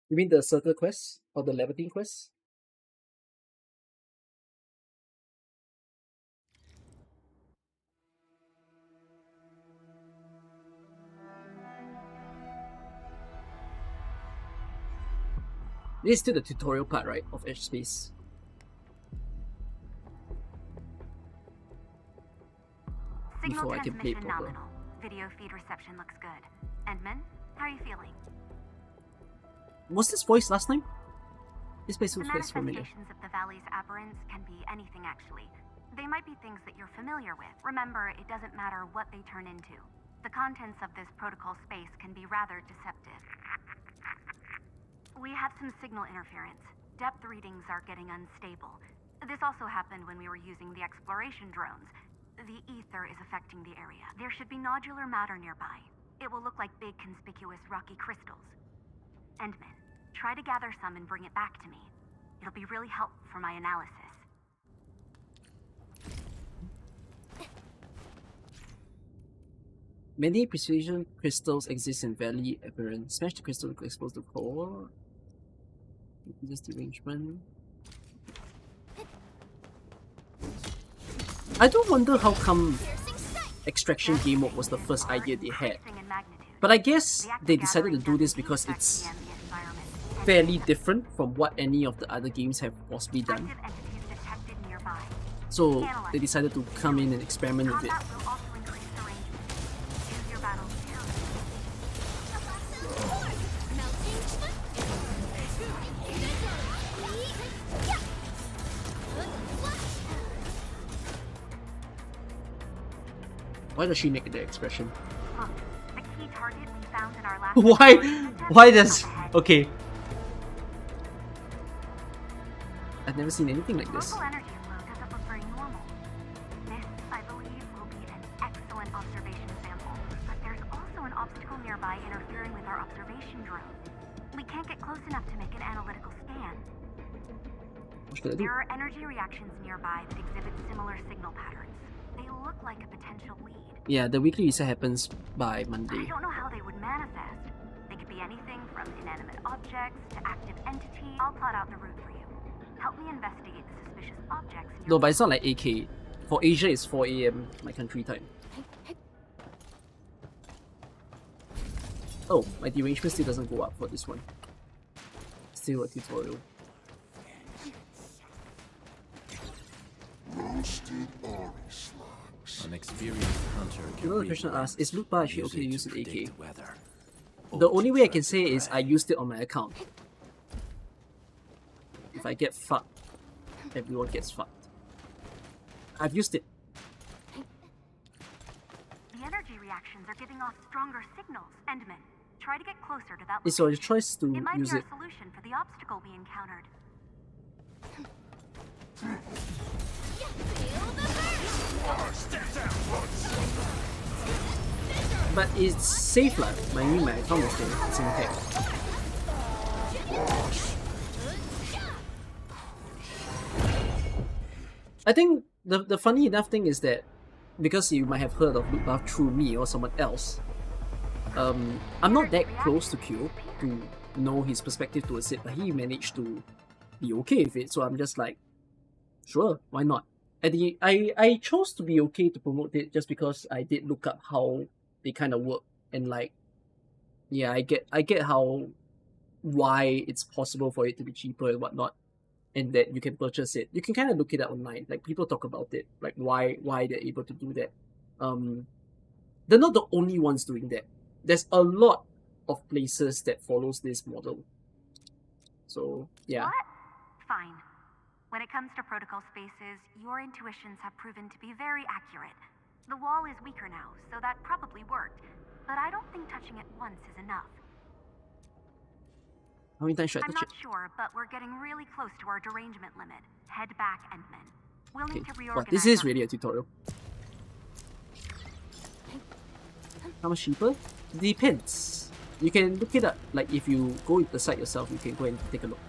You mean the Circle quest? Or the Levitating quest? This is still the tutorial part, right? Of Edge Space. Signal Before I can play transmission proper. nominal. Video feed reception looks good. Endman, how are you feeling? Was this voice last time? This place The looks quite familiar. manifestations of the valley's aberrants can be anything actually. They They might be things that you're familiar with. Remember, it doesn't matter what they turn into. The contents of this protocol space can be rather deceptive. We have some signal interference. Depth readings are getting unstable. This also happened when we were using the exploration drones. The ether is affecting the area. There should be nodular matter nearby. It will look like big, conspicuous rocky crystals. Endman, try to gather some and bring it back to me. It'll be really helpful for my analysis. Many precision crystals exist in Valley Aberrant. Smash the crystal to expose the core. This derangement. I do wonder how come Extraction game mode was the first idea they had. But I guess they decided to do this because it's fairly different from what any of the other games have possibly done. So they decided to come in and experiment with it. Why does she make the expression? Why? Why does... Okay. I've never seen anything like this. Local energy flow doesn't look very normal. This, I believe, will be an excellent observation sample. But there's also an obstacle nearby interfering with our observation drone. We can't get close enough to make an analytical scan. What should I do? There are energy reactions nearby that exhibit similar signal patterns. They look like a potential lead. Yeah, the weekly reset happens by Monday. I don't know how they would manifest. They could be anything from inanimate objects to active entities. I'll plot out the route for you. Help me investigate the suspicious objects. No, but it's not like AK. For Asia, it's 4 AM my country time. Oh, my derangement still doesn't go up for this one. Still a tutorial. An experienced hunter can Another question read asked, is loot bar actually use okay to it use an AK? predict weather. The only way I can say is I used it on my account. If I get fucked, everyone gets fucked. I've used it. The energy reactions are giving off stronger signals. Endman, try to get closer to that. It's your choice to It might use be it. our solution for the obstacle we encountered. But it's safe lah. My account is still it's intact. I think the funny enough thing is that because you might have heard of loot buff through me or someone else, I'm not that close to Kyo to know his perspective towards it, but he managed to be okay with it, so I'm just like, sure, why not? I chose to be okay to promote it just because I did look up how they kind of work, and like, yeah, I get how why it's possible for it to be cheaper and whatnot, and that you can purchase it. You can kind of look it up online. Like people talk about it, like why they're able to do that. They're not the only ones doing that. There's a lot of places that follows this model. So yeah. What? Fine. When it comes to protocol spaces, your intuitions have proven to be very accurate. The wall is weaker now, so that probably worked. But I don't think touching it once is enough. How many times should I I'm touch not it? sure, but we're getting really close to our derangement limit. Head back, Endman. We'll Okay. need to Wow, reorganize. this is really a tutorial. How much cheaper? Depends. You can look it up. Like if you go to the site yourself, you can go and take a look.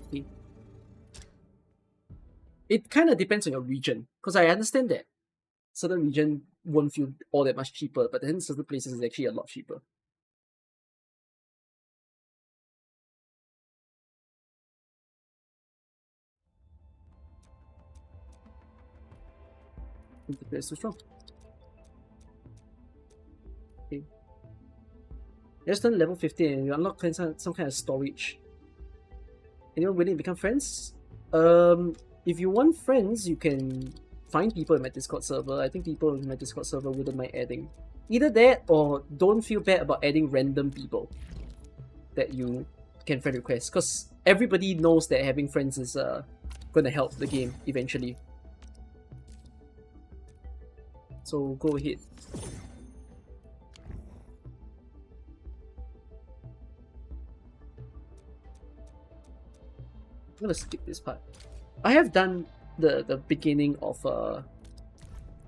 Okay. It kind of depends on your region, because I understand that certain region won't feel all that much cheaper, but then certain places is actually a lot cheaper. Interface is too strong. Okay. Just turn level 15 and you unlock some kind of storage. Anyone willing to become friends? If you want friends, you can find people in my Discord server. I think people in my Discord server wouldn't mind adding. Either that or don't feel bad about adding random people that you can friend request, because everybody knows that having friends is gonna help the game eventually. So go ahead. I'm gonna skip this part. I have done the beginning of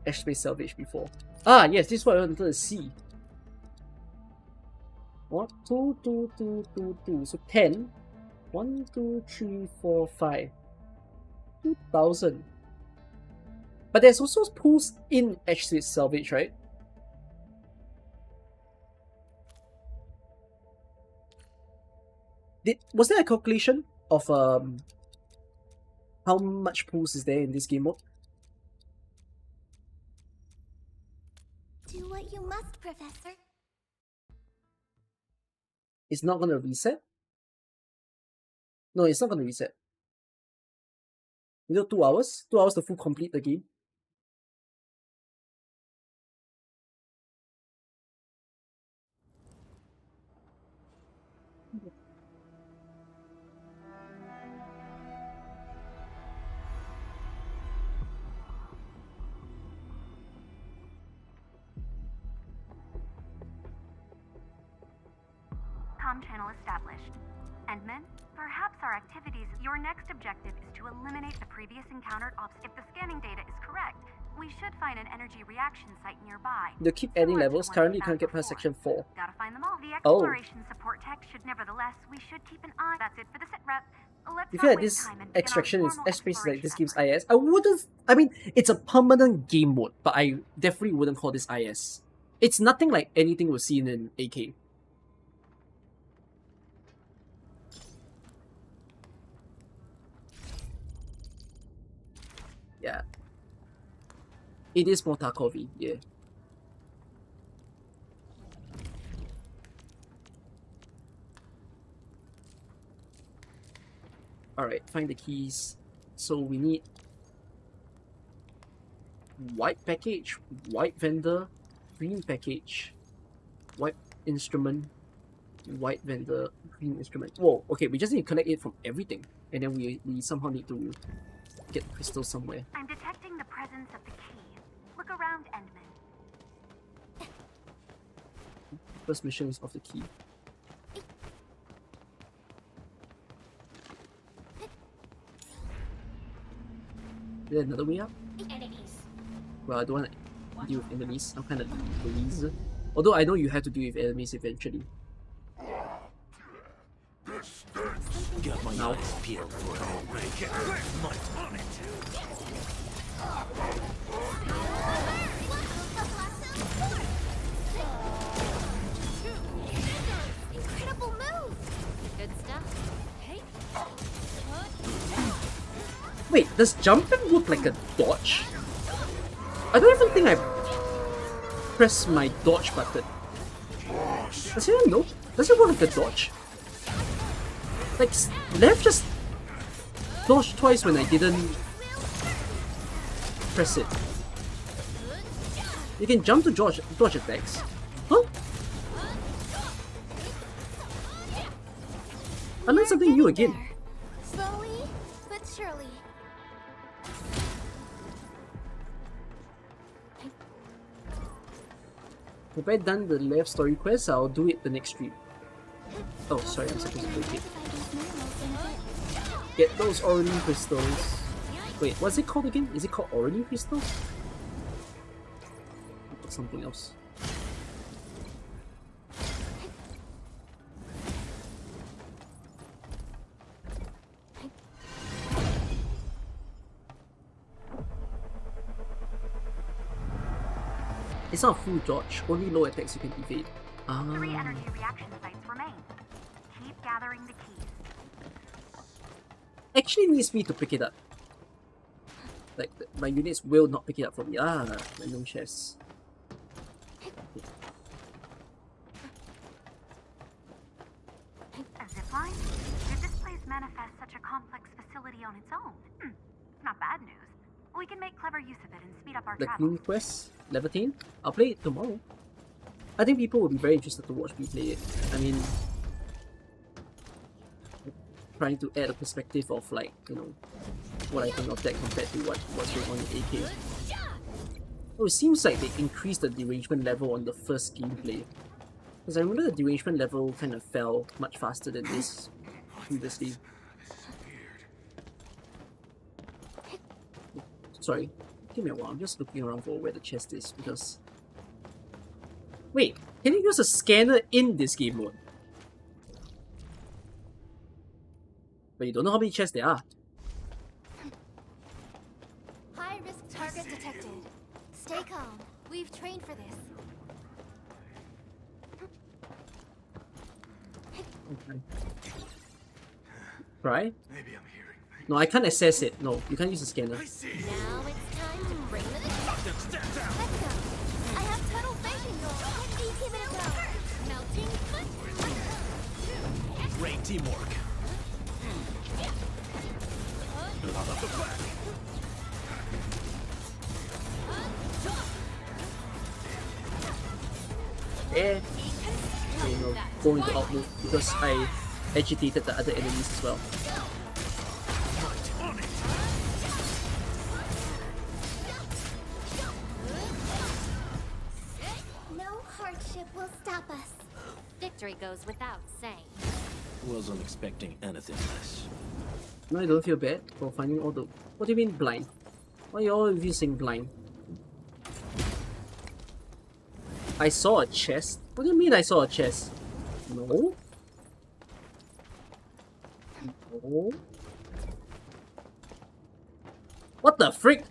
Airspace Salvage before. Ah yes, this is what I wanted to see. What? 2, 2, 2, 2, 2. So 10. 1, 2, 3, 4, 5. 2,000. But there's also pools in Airspace Salvage, right? Was there a calculation of how much pools is there in this game mode? Do what you must, Professor. It's not gonna reset? No, it's not gonna reset. 2 hours? 2 hours to full complete the game? Channel established. Endman, perhaps our activities. Your next objective is to eliminate the previous encountered ops. If the scanning data is correct, we should find an energy reaction site nearby. They keep adding levels. Currently, you can't get past section 4. Gotta find them all. The exploration support tech should nevertheless. We should keep an eye. That's it for the sit rep. Let's If you had this extraction is Airspace like this game's IS, I wouldn't. I mean, it's a permanent game mode, but I definitely wouldn't call this IS. It's nothing like anything we've seen in AK. Yeah. It is more Tarkov-y, yeah. Alright, find the keys. So we need white package, white vendor, green package, white instrument, white vendor, green instrument. Whoa, okay, we just need to collect it from everything. And then we somehow need to get crystal somewhere. I'm detecting the presence of the key. Look around, Endman. First mission is of the key. Is there another way up? Enemies. Well, I don't want to deal with enemies. I'm kind of lazy. Although I know you have to deal with enemies eventually. Got my eyes peeled for it. Incredible move. Good stuff. Hey. Wait, does jumping look like a dodge? I don't even think I press my dodge button. Does it know? Does it work like a dodge? Like, left just dodged twice when I didn't press it. You can jump to dodge attacks. Huh? I learned something new again. Slowly but surely. If I done the left story quest, I'll do it the next stream. Oh, sorry, I'm supposed to do it. Get those Oraline crystals. Wait, what's it called again? Is it called Oraline crystals? Or something else? It's not a full dodge, only low attacks you can evade. 3 energy reaction sites remain. Keep gathering the keys. Actually needs me to pick it up. Like, my units will not pick it up from me. Random shares. A zipline? Did this place manifest such a complex facility on its own? Not bad news. We can make clever use of it and speed up our The travel. Queen Quest, level 10. I'll play it tomorrow. I think people will be very interested to watch me play it. I mean, trying to add a perspective of, like, you know, what I think of that compared to what's going on in AK. Oh, it seems like they increased the derangement level on the first gameplay. Because I remember the derangement level kind of fell much faster than this previously. Sorry, give me a while. I'm just looking around for where the chest is because... Wait, can you use a scanner in this game mode? But you don't know how many chests there are. High-risk target detected. Stay calm. We've trained for this. Okay. Right? No, I can't assess it. No, you can't use the scanner. Now it's time to bring the Let's go. I have tunnel vision goal. Give it a go. Melting foot. Great teamwork. Eh. Okay, no, go into out move because I agitated the other enemies as well. No hardship will stop us. Victory goes without saying. Wasn't expecting anything less. No, I don't feel bad for finding all the... What do you mean blind? Why are you all using blind? I saw a chest? What do you mean I saw a chest? No? No? What the frick?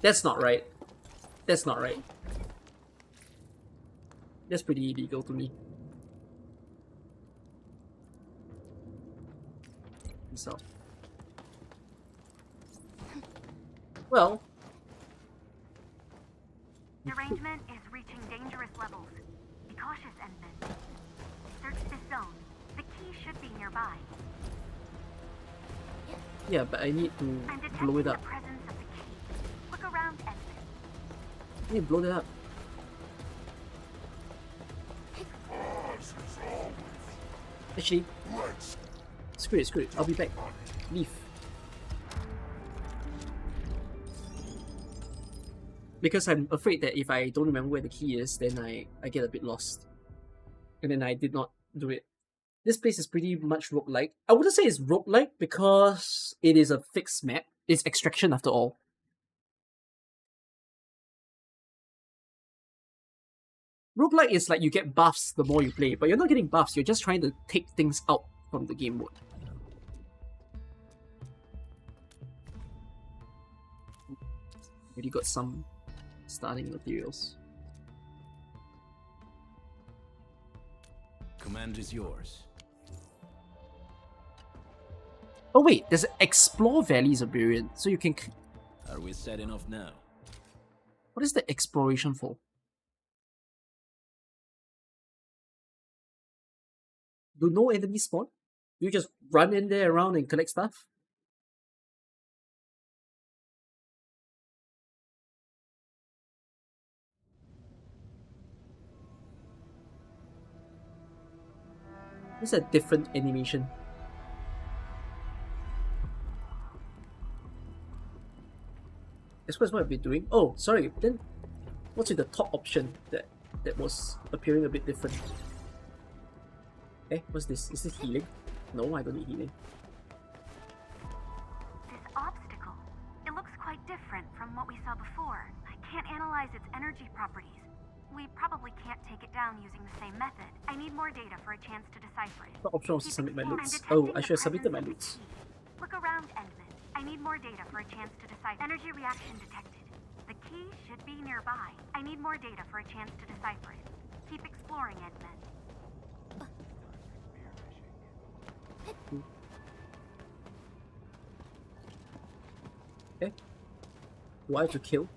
That's not right. That's not right. That's pretty illegal to me. So. Well. Derangement is reaching dangerous levels. Be cautious, Endman. Search this zone. The key should be nearby. Yeah, but I need to blow it up. The presence of the key. Look around, Endman. I need to blow that up. Actually, screw it, screw it. I'll be back. Leave. Because I'm afraid that if I don't remember where the key is, then I get a bit lost. And then I did not do it. This place is pretty much roguelike. I wouldn't say it's roguelike because it is a fixed map. It's extraction after all. Roguelike is like you get buffs the more you play, but you're not getting buffs, you're just trying to take things out from the game mode. Already got some starting materials. Command is yours. Oh wait, there's an Explore Valleys of variant, so you can... Are we set enough now? What is the exploration for? Do no enemies spawn? You just run in there around and collect stuff? It's a different animation. That's what I've been doing. Oh, sorry, then what's with the top option that was appearing a bit different? Eh, what's this? Is this healing? No, I don't need healing. This obstacle, it looks quite different from what we saw before. I can't analyze its energy properties. We probably can't take it down using the same method. I need more data for a chance to decipher it. What option was to submit my loots? Oh, I should have submitted my loots. Look around, Endman. I need more data for a chance to decipher. Energy reaction detected. The key should be nearby. I need more data for a chance to decipher it. Keep exploring, Endman. Okay. Do I have to kill?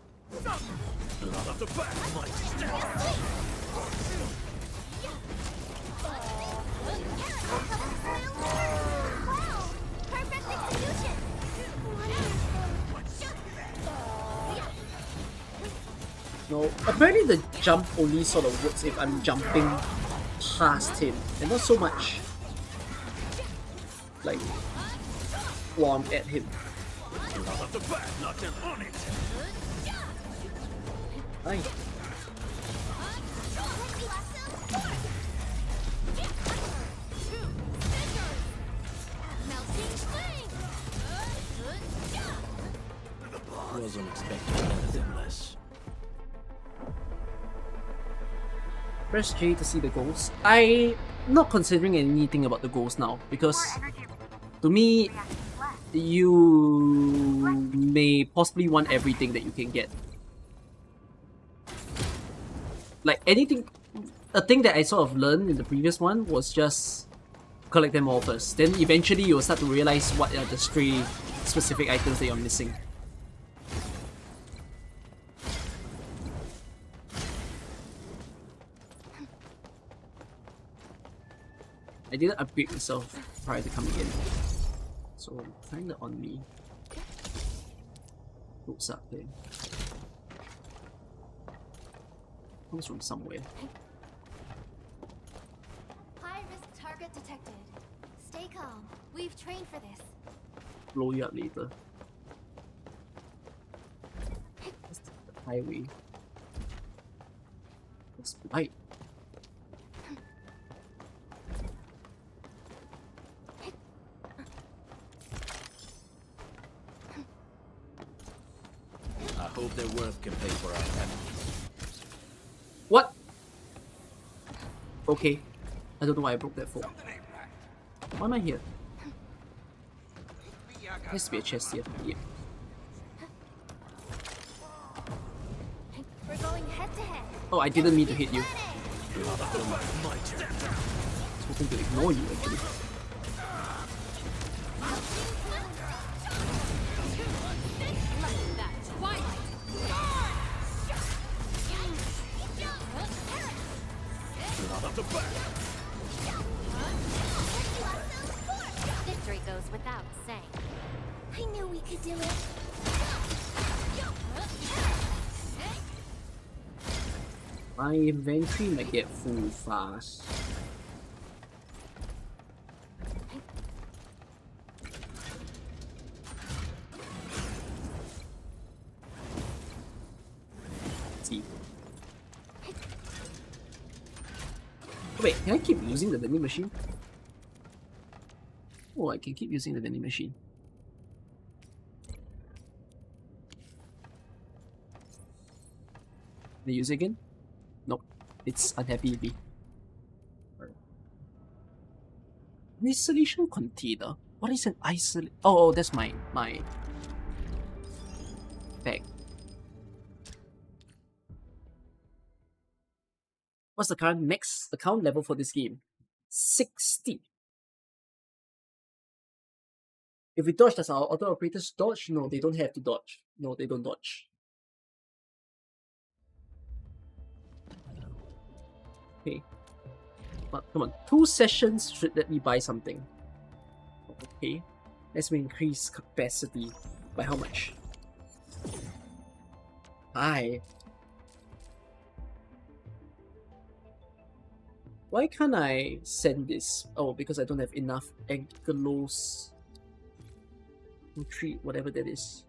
No, apparently the jump only sort of works if I'm jumping past him and not so much like while I'm at him. Out of the back, knock them on it. Aye. Wasn't expecting anything less. Press J to see the goals. I'm not considering anything about the goals now because to me, you may possibly want everything that you can get. Like anything, a thing that I sort of learned in the previous one was just collect them all first. Then eventually you'll start to realize what are the stray specific items that you're missing. I didn't upgrade myself prior to coming in, so kinda on me. Oops, up there. Comes from somewhere. High-risk target detected. Stay calm. We've trained for this. Blow you up later. That's the highway. It's light. I hope their worth can pay for our enemies. What? Okay. I don't know why I broke that for. Why am I here? There has to be a chest here. Yeah. We're going head to head. Oh, I didn't mean to hit you. I was hoping to ignore you actually. Victory goes without saying. I knew we could do it. My inventory might get full fast. Let's see. Oh, wait, can I keep using the vending machine? Oh, I can keep using the vending machine. Can I use it again? Nope. It's unhappy with me. Isolation container? What is an isolation? Oh, that's my bag. What's the current max account level for this game? 60. If we dodge, does our auto operators dodge? No, they don't have to dodge. No, they don't dodge. Okay. But come on, 2 sessions should let me buy something. Okay. Let's increase capacity. By how much? Hi. Why can't I send this? Oh, because I don't have enough Ankylos retreat, whatever that is.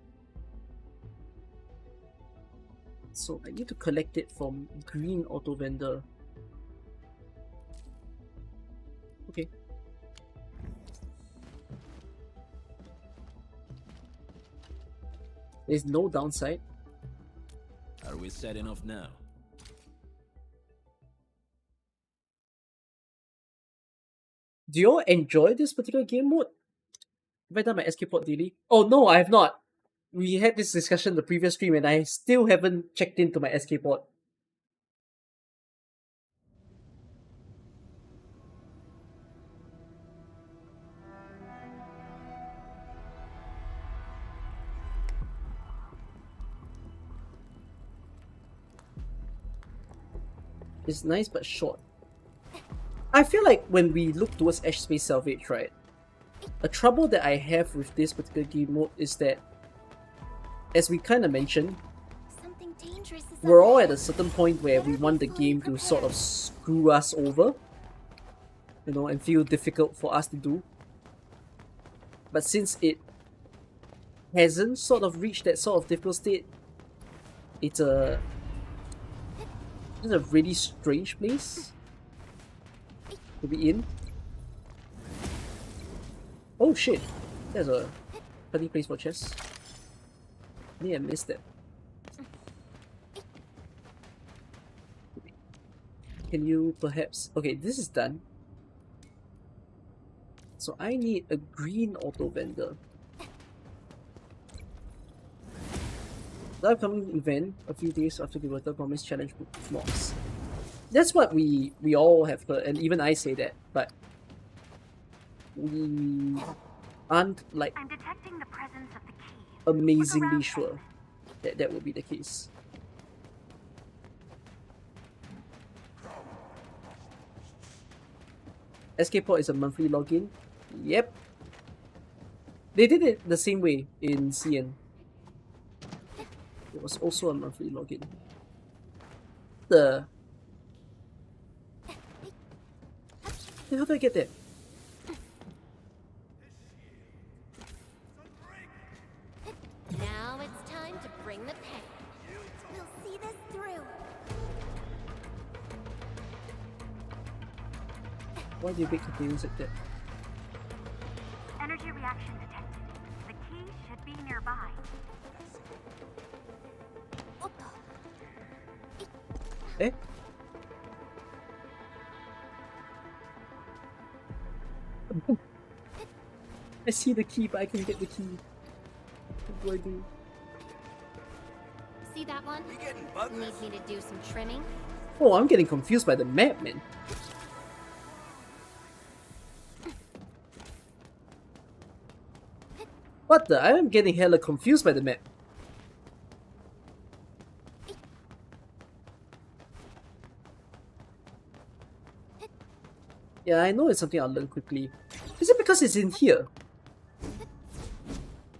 So I need to collect it from green auto vendor. Okay. There's no downside. Are we set enough now? Do you all enjoy this particular game mode? Have I done my escape pod daily? Oh no, I have not. We had this discussion in the previous stream and I still haven't checked into my escape pod. It's nice but short. I feel like when we look towards Ash Space Salvage, right? A trouble that I have with this particular game mode is that, as we kind of mentioned, we're all at a certain point where we want the game to sort of screw us over. you know, and feel difficult for us to do. But since it hasn't sort of reached that sort of difficult state, it's a really strange place to be in. Oh shit! There's a funny place for chests. I missed that. Can you perhaps... Okay, this is done. So I need a green auto vendor. The upcoming event, a few days after the Water Promise Challenge mocks. That's what we all have heard, and even I say that, but we aren't like I'm detecting the presence of the key. amazingly sure that that would be the case. SK Port is a monthly login. Yep. They did it the same way in CN. It was also a monthly login. How do I get there? Now it's time to bring the pain. We'll see this through. Why do you make containers like that? Energy reaction detected. The key should be nearby. Eh? I see the key, but I can get the key. What do I do? See that one? Need me to do some trimming? Oh, I'm getting confused by the map, man. What the? I am getting hella confused by the map. Yeah, I know it's something I'll learn quickly. Is it because it's in here?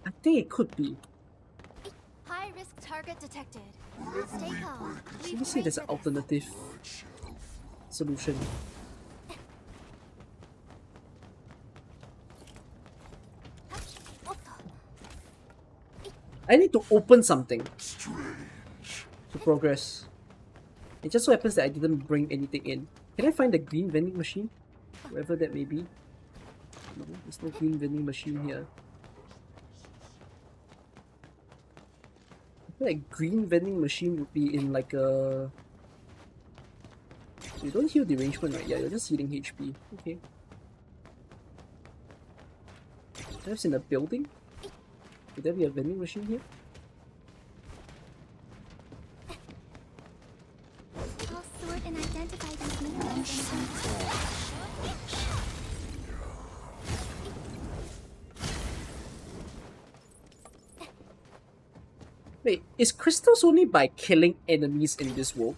I think it could be. High risk target detected. Stay calm. Let me see if there's an alternative solution. I need to open something to progress. It just so happens that I didn't bring anything in. Can I find the green vending machine? Wherever that may be. No, there's no green vending machine here. I feel like green vending machine would be in like a... You don't heal derangement, right? Yeah, you're just healing HP. Okay. Perhaps in a building? Would there be a vending machine here? I'll sort and identify these minerals. Wait, is crystals only by killing enemies in this world?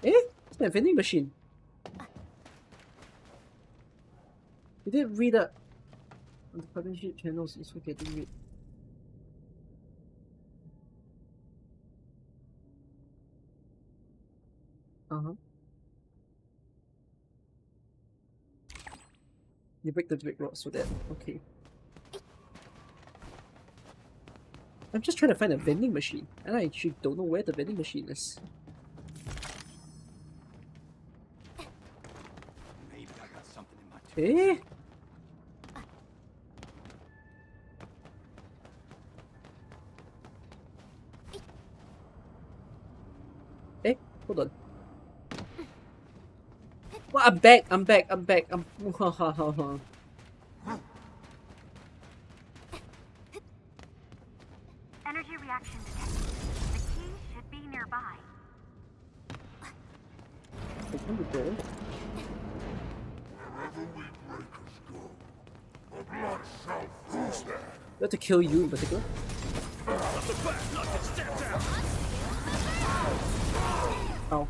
Eh? It's my vending machine. Did it read up on the partnership channels? It's for getting rid. You break the brick rocks for that. Okay. I'm just trying to find a vending machine, and I actually don't know where the vending machine is. Maybe I got something in my Eh? Eh? Hold on. Well, I'm back. I'm ha ha ha ha. Energy reaction detected. The key should be nearby. Open the door. We have to kill you in particular. Ow.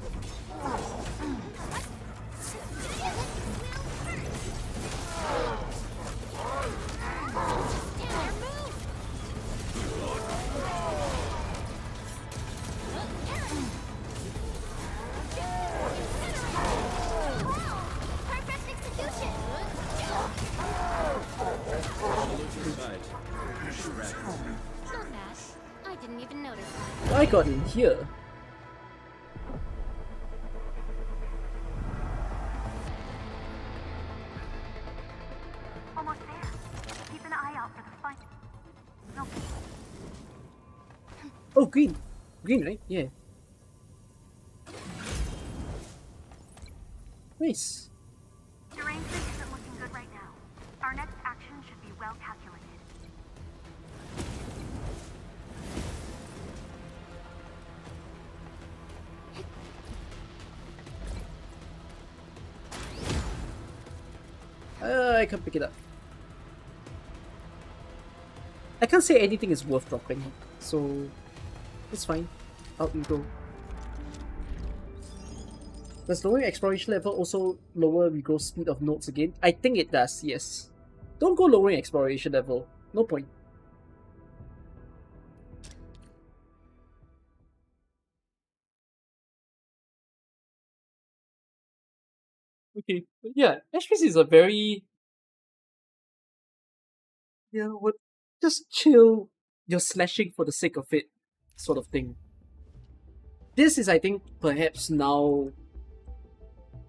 notice. I got in here. Almost there. Keep an eye out for the fight. No. Oh, green. Green, right? Yeah. Nice. The arrangement isn't looking good right now. Our next action should be well calculated. I can pick it up. I can't say anything is worth dropping, so it's fine. Out you go. Does lowering exploration level also lower regrowth speed of nodes again? I think it does, yes. Don't go lowering exploration level. No point. Okay, but yeah, Ashtrace is a very... Yeah, what? Just chill. You're slashing for the sake of it, sort of thing. This is, I think, perhaps now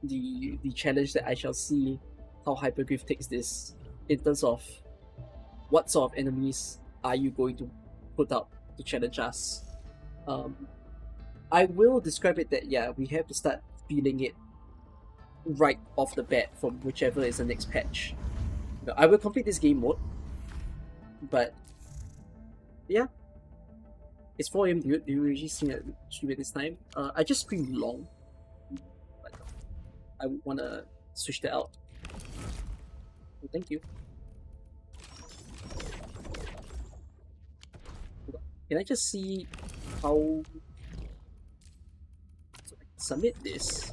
the challenge that I shall see how Hypergriff takes this in terms of what sort of enemies are you going to put out to challenge us. I will describe it that yeah, we have to start feeling it right off the bat from whichever is the next patch. I will complete this game mode, but yeah, it's 4 AM. Do you usually stream at this time? I just stream long, but I would want to switch that out. So thank you. Can I just see how... So I can submit this.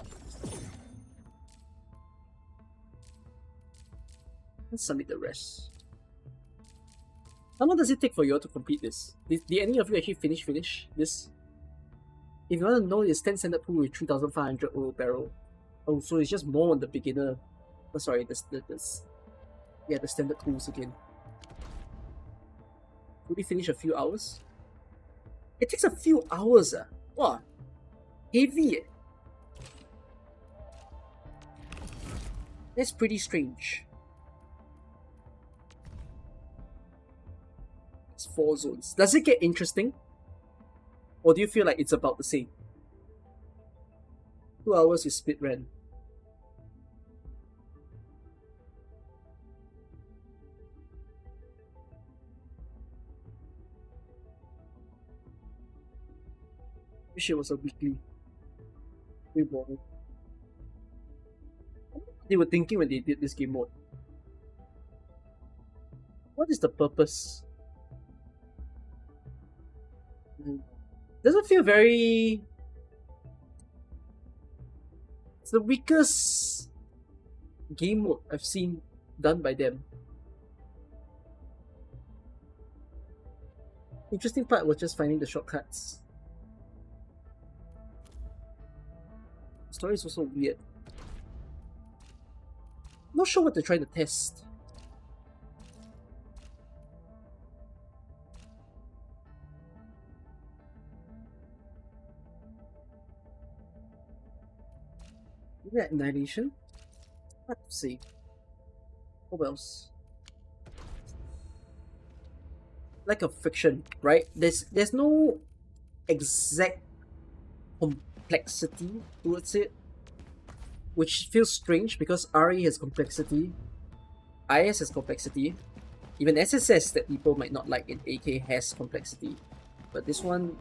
Let's submit the rest. How long does it take for you all to complete this? Did any of you actually finish this? If you want to know, it's 10 standard pool with 3,500 oil barrel. Oh, so it's just more on the beginner. Oh, sorry, the standard pools again. Could we finish a few hours? It takes a few hours, ah. Wow. Heavy, eh? That's pretty strange. It's 4 zones. Does it get interesting? Or do you feel like it's about the same? 2 hours is speed run. Wish it was a weekly. Way boring. They were thinking when they did this game mode. What is the purpose? Doesn't feel very... It's the weakest game mode I've seen done by them. Interesting part was just finding the shortcuts. The story is also weird. Not sure what they're trying to test. Maybe Annihilation? Hard to say. What else? Like a fiction, right? There's no exact complexity towards it, which feels strange because RE has complexity, IS has complexity, even SSS that people might not like in AK has complexity, but this one,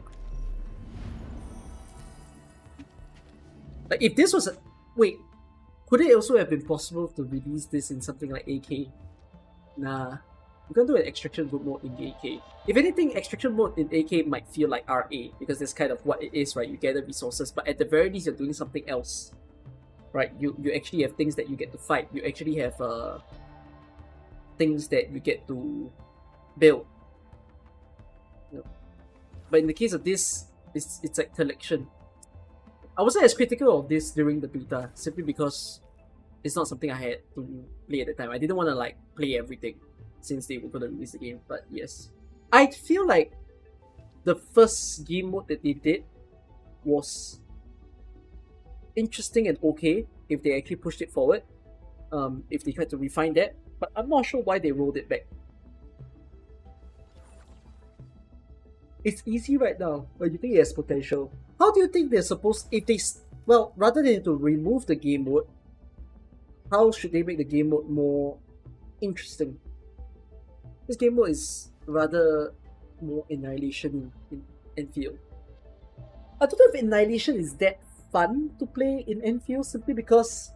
like if this was a, wait, could it also have been possible to release this in something like AK? Nah. You can do an extraction mode in the AK. If anything, extraction mode in AK might feel like RA, because that's kind of what it is, right? You gather resources, but at the very least you're doing something else. Right? You actually have things that you get to fight. You actually have things that you get to build. You know? But in the case of this, it's like collection. I wasn't as critical of this during the beta, simply because it's not something I had to play at the time. I didn't want to like play everything since they were going to release the game, but yes. I feel like the first game mode that they did was interesting and okay if they actually pushed it forward. If they tried to refine that, but I'm not sure why they rolled it back. It's easy right now, but you think it has potential. How do you think they're supposed, if they, well, rather than to remove the game mode, how should they make the game mode more interesting? This game mode is rather more Annihilation in Enfield. I don't know if Annihilation is that fun to play in Enfield simply because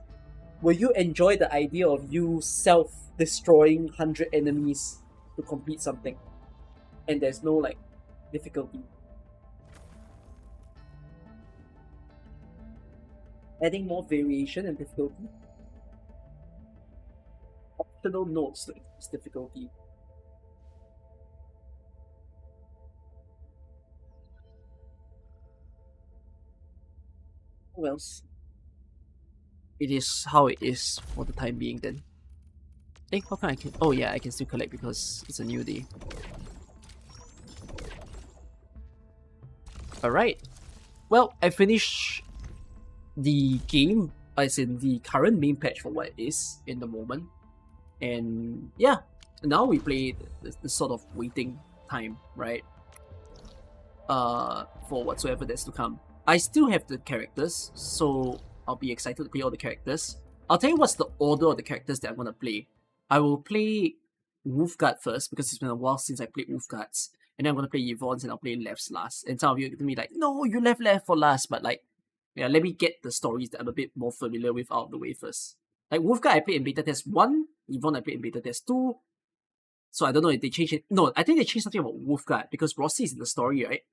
will you enjoy the idea of you self-destroying 100 enemies to complete something? And there's no like difficulty. Adding more variation and difficulty. Optional notes to increase difficulty. Who else? It is how it is for the time being then. Hey, how come I can? Oh yeah, I can still collect because it's a new day. Alright. Well, I finished the game, as in the current main patch for what it is in the moment. And yeah, now we play the sort of waiting time, right? For whatsoever that's to come. I still have the characters, so I'll be excited to play all the characters. I'll tell you what's the order of the characters that I'm gonna play. I will play Wolfguard first, because it's been a while since I played Wolfguards. And then I'm gonna play Yvonne's and I'll play Lef's last. And some of you are gonna be like, no, you left Left for last, but like, yeah, let me get the stories that I'm a bit more familiar with out of the way first. Like Wolfguard I played in beta test 1, Yvonne I played in beta test 2. So I don't know if they changed it. No, I think they changed something about Wolfguard because Rossi is in the story, right?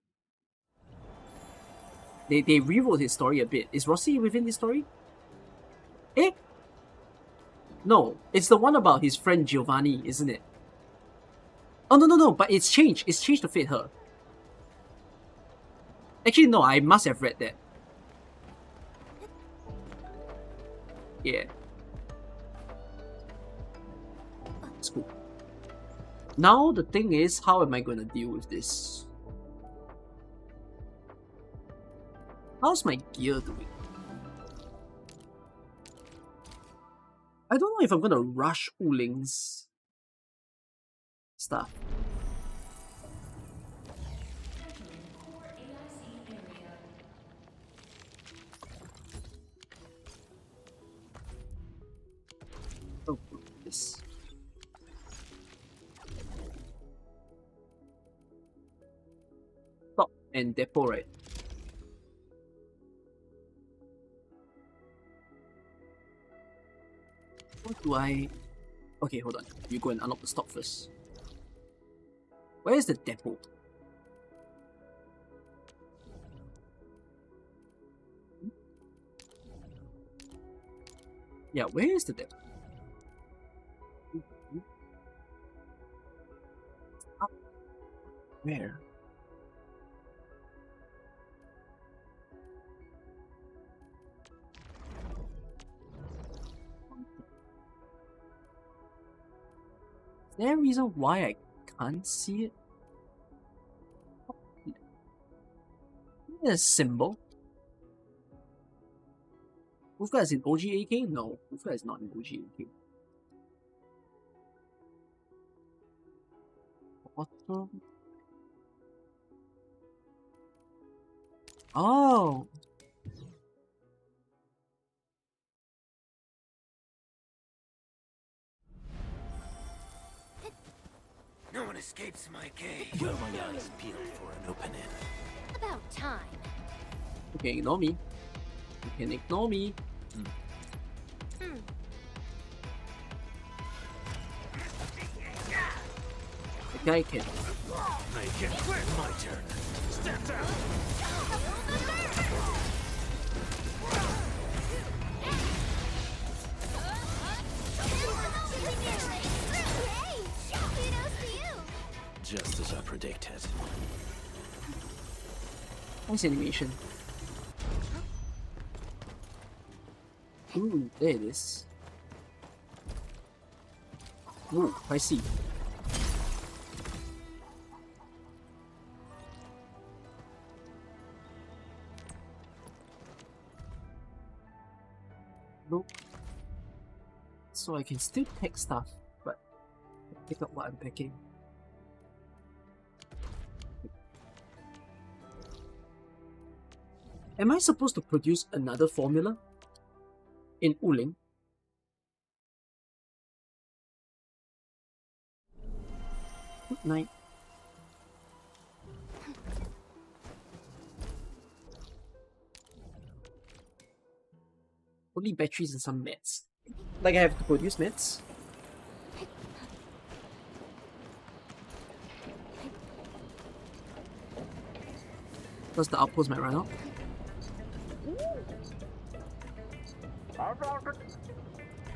They rewrote his story a bit. Is Rossi within this story? Eh? No, it's the one about his friend Giovanni, isn't it? Oh no, but it's changed. It's changed to fit her. Actually, no, I must have read that. Yeah. It's cool. Now the thing is, how am I gonna deal with this? How's my gear doing? I don't know if I'm gonna rush Uling's stuff. Oh, this. Top and depot, right? What do I... Okay, hold on. You go and unlock the stock first. Where is the depot? Yeah, where is the depot? Up. Where? Is there a reason why I can't see it? There's a symbol. Wolfguard is in OGAK? No, Wolfguard is not in OGAK. Bottom. Oh! No one escapes my gaze. Got my eyes peeled for an opening. About time. You can ignore me. You can ignore me. The guy can. Make it my turn. Step down. Just as I predicted. Nice animation. Ooh, there it is. Ooh, I see. Nope. So I can still pack stuff, but pick up what I'm packing. Am I supposed to produce another formula in Wuling? Good night. Only batteries and some meds. Like I have to produce meds? Plus the outpost might run out.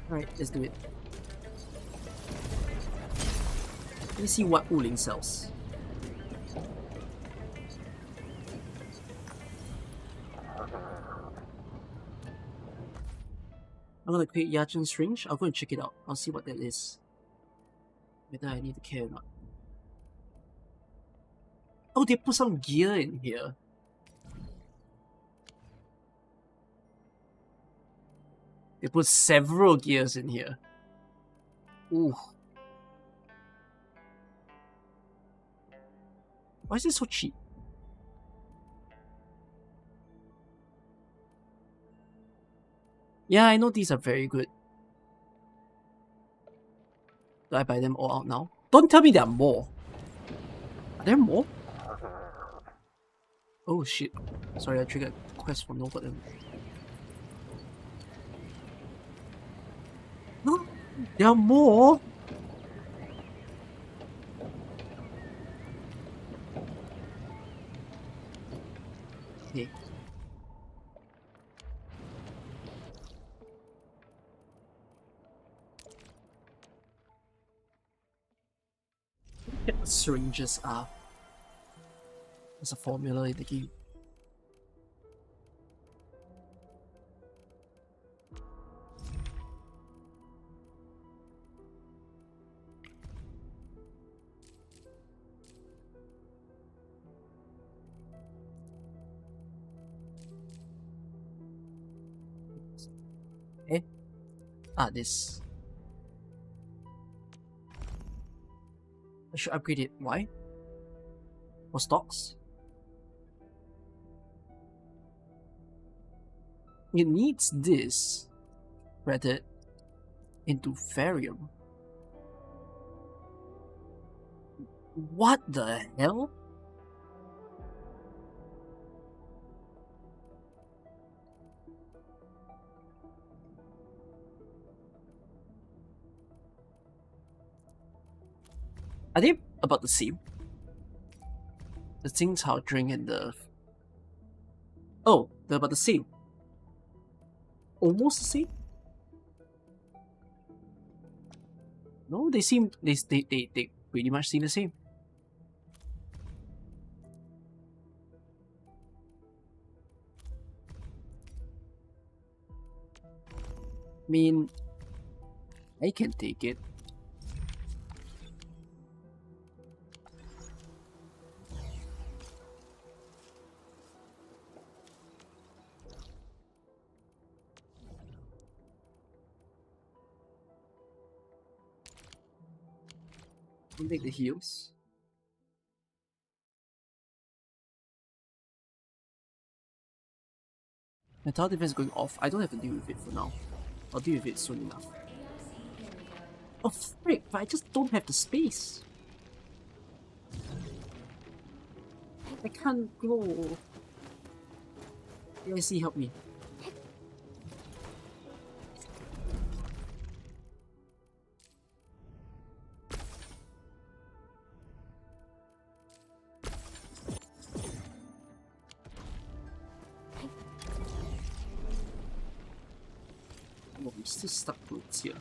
Alright, let's do it. Let me see what Wuling sells. I'm gonna create Yachen's range. I'll go and check it out. I'll see what that is. Whether I need to care or not. Oh, they put some gear in here. They put several gears in here. Ooh. Why is it so cheap? Yeah, I know these are very good. Do I buy them all out now? Don't tell me there are more. Are there more? Oh shit. Sorry, I triggered a quest for no button. No, there are more! Okay. What syringes are. There's a formula in the game. Eh? Ah, this. I should upgrade it. Why? For stocks? It needs this. Threaded into Therium. What the hell? Are they about the same? The Jing Cao drink and the... Oh, they're about the same. Almost the same? No, they seem... They pretty much seem the same. I mean... I can take it. I'll take the heals. My tower defense is going off. I don't have to deal with it for now. I'll deal with it soon enough. Oh frick, but I just don't have the space. I can't go. AIC, help me. Oh, I'm still stuck with here.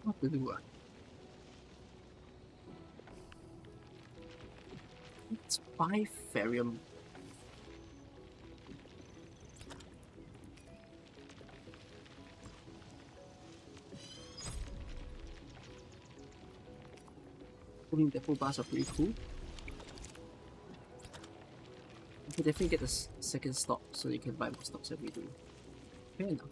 What to do? Let's buy Therium. I mean, the full bars are pretty cool. You definitely get the second stock so you can buy more stocks every day. Fair enough.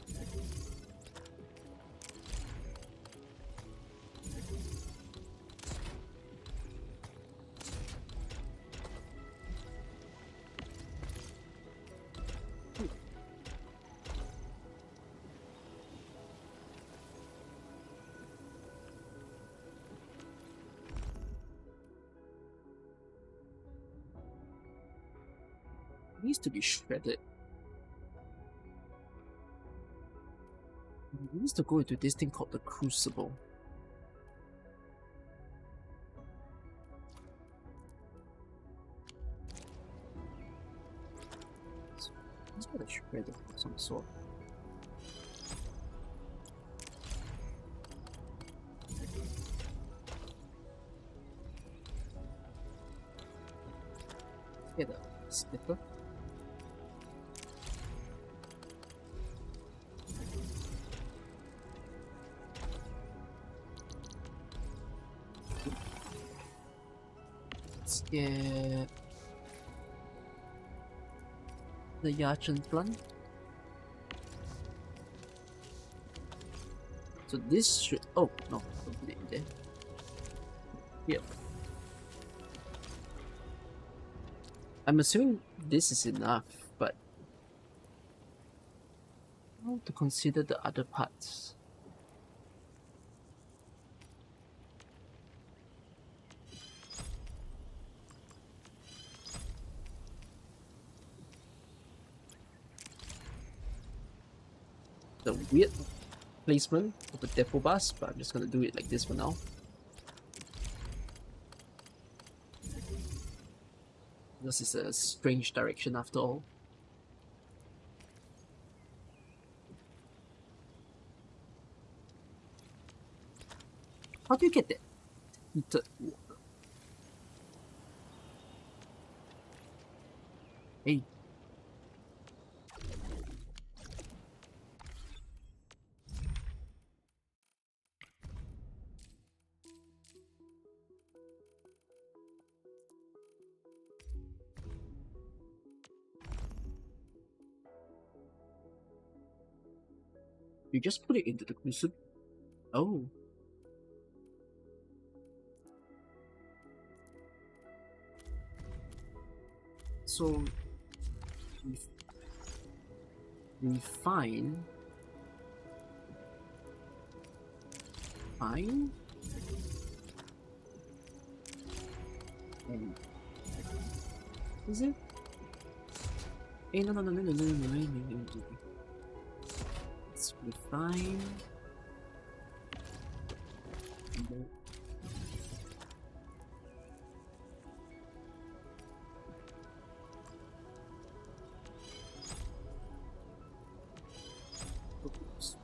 Needs to be shredded. It needs to go into this thing called the Crucible. Let's get a shredder of some sort. Get a sniper. Let's get the Yachin plant. So this should. Oh no, don't put it in there. Here. I'm assuming this is enough, but how to consider the other parts? The weird placement of a depot bus, but I'm just gonna do it like this for now. This is a strange direction after all. How do you get that heated water? Hey. You just put it into the crucible. Oh. So refine. Fine. And is it? Hey, no. Let's refine. No. Oops.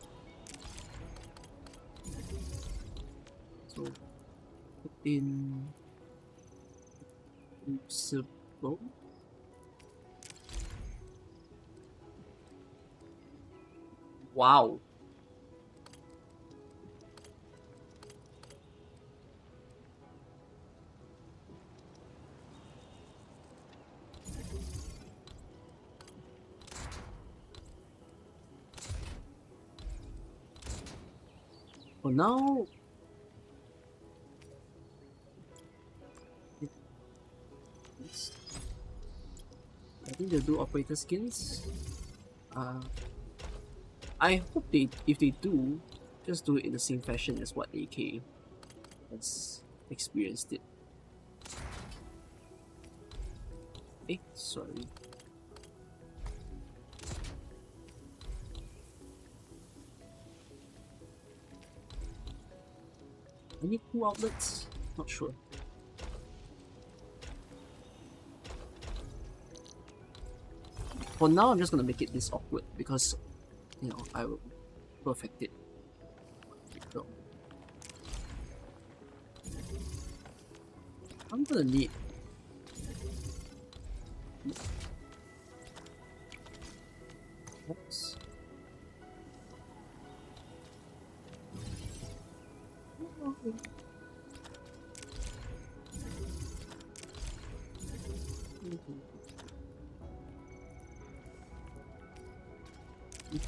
So put in crucible. Wow. For now, I think they'll do operator skins. I hope if they do, just do it in the same fashion as what AK has experienced it. Sorry. I need 2 outlets? Not sure. For now, I'm just gonna make it this awkward because, you know, I will perfect it. So, I'm gonna need. Oops.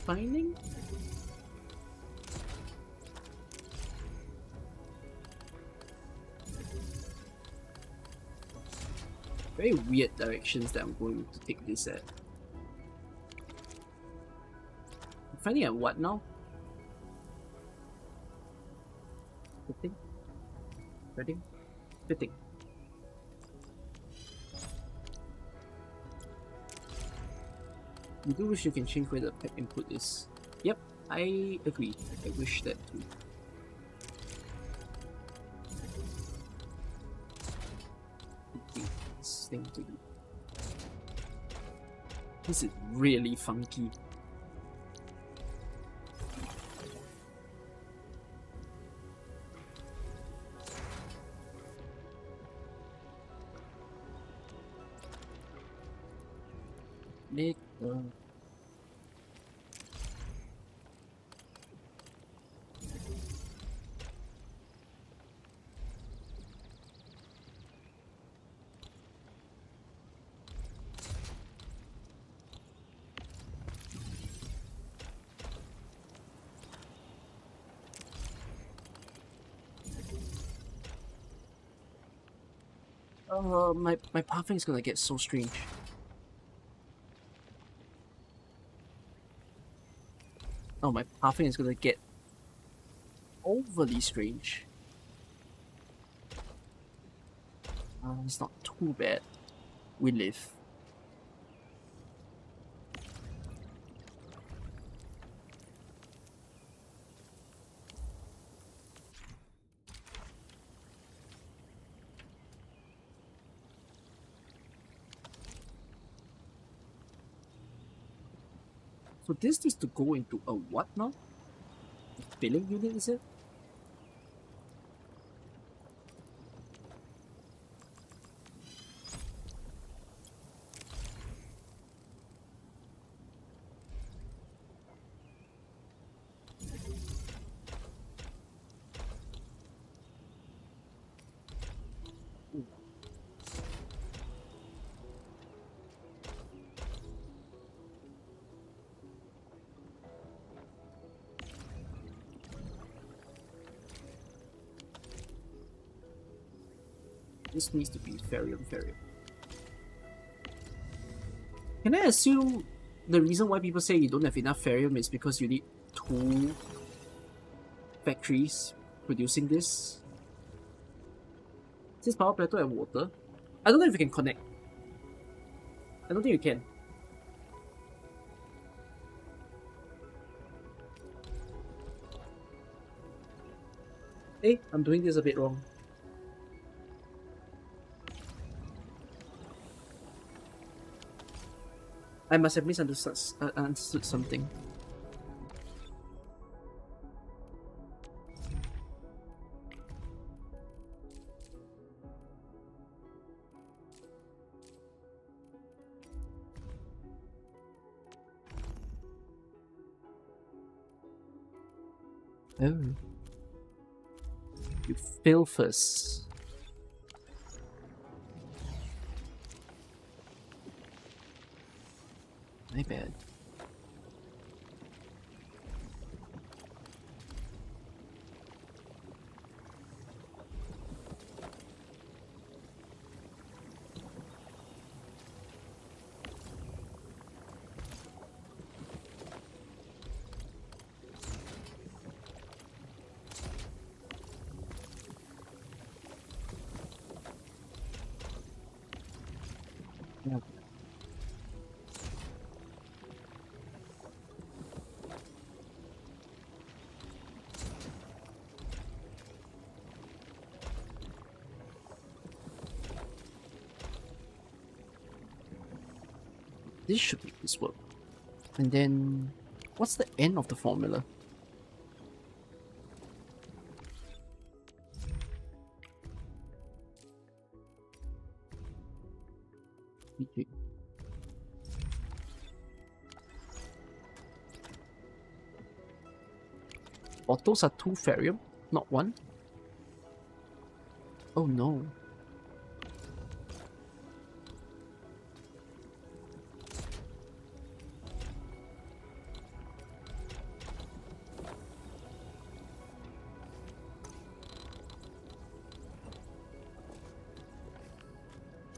Finding? Very weird directions that I'm going to take this at. I'm finding at what now? Fitting? Fitting? Fitting. You do wish you can change where the pack input is. Yep, I agree. I wish that too. This thing to do. This is really funky. Make my pathing is gonna get so strange. Oh, my pathing is gonna get overly strange. It's not too bad. We live. So this needs to go into a what now? A filling unit, is it? This needs to be Ferium. Can I assume the reason why people say you don't have enough Ferium is because you need 2 factories producing this? Is this power plateau and water? I don't know if you can connect. I don't think you can. Hey, I'm doing this a bit wrong. I must have misunderstood something. Oh. You fail first. My bad. Yeah. This should make this work. And then, what's the end of the formula? Okay. Bottles are 2 Ferium, not 1. Oh no.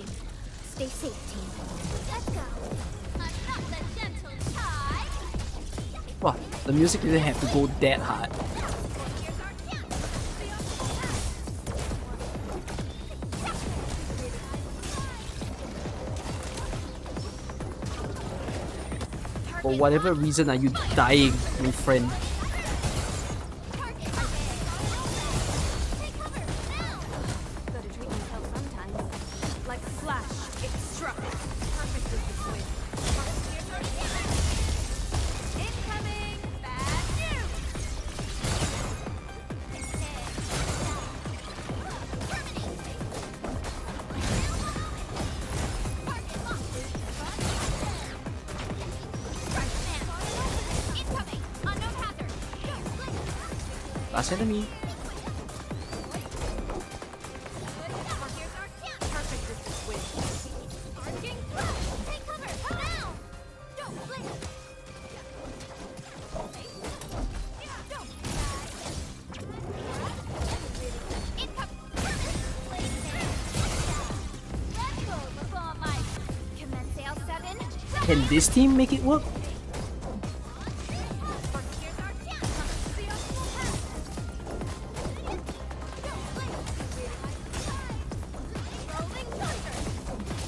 Charging. Stay safe, team. Let's go. I'm not the gentle tide. Wow, the music didn't have to go that hard. For whatever reason are you dying, my friend? Gotta treat myself sometimes. Like a flash, it struck. Perfect with the swing. Incoming! Bad news! Incoming! Unknown hazard! Last enemy. Perfect with the swing. Arcing through! Take cover! Now! Don't blink! Let's go before my commence L7. Can this team make it work?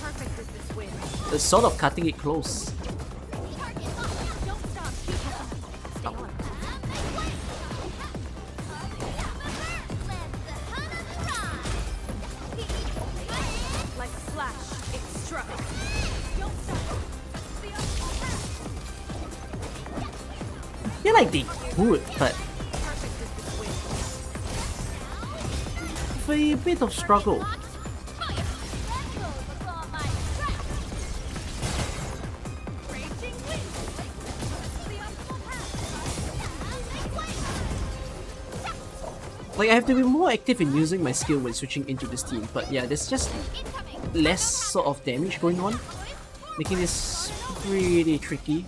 Perfect with the swing. It's sort of cutting it close. Like a flash, it struck. Yeah, like they could, but with a bit of struggle. Like, I have to be more active in using my skill when switching into this team, but yeah, there's just less sort of damage going on, making this pretty tricky.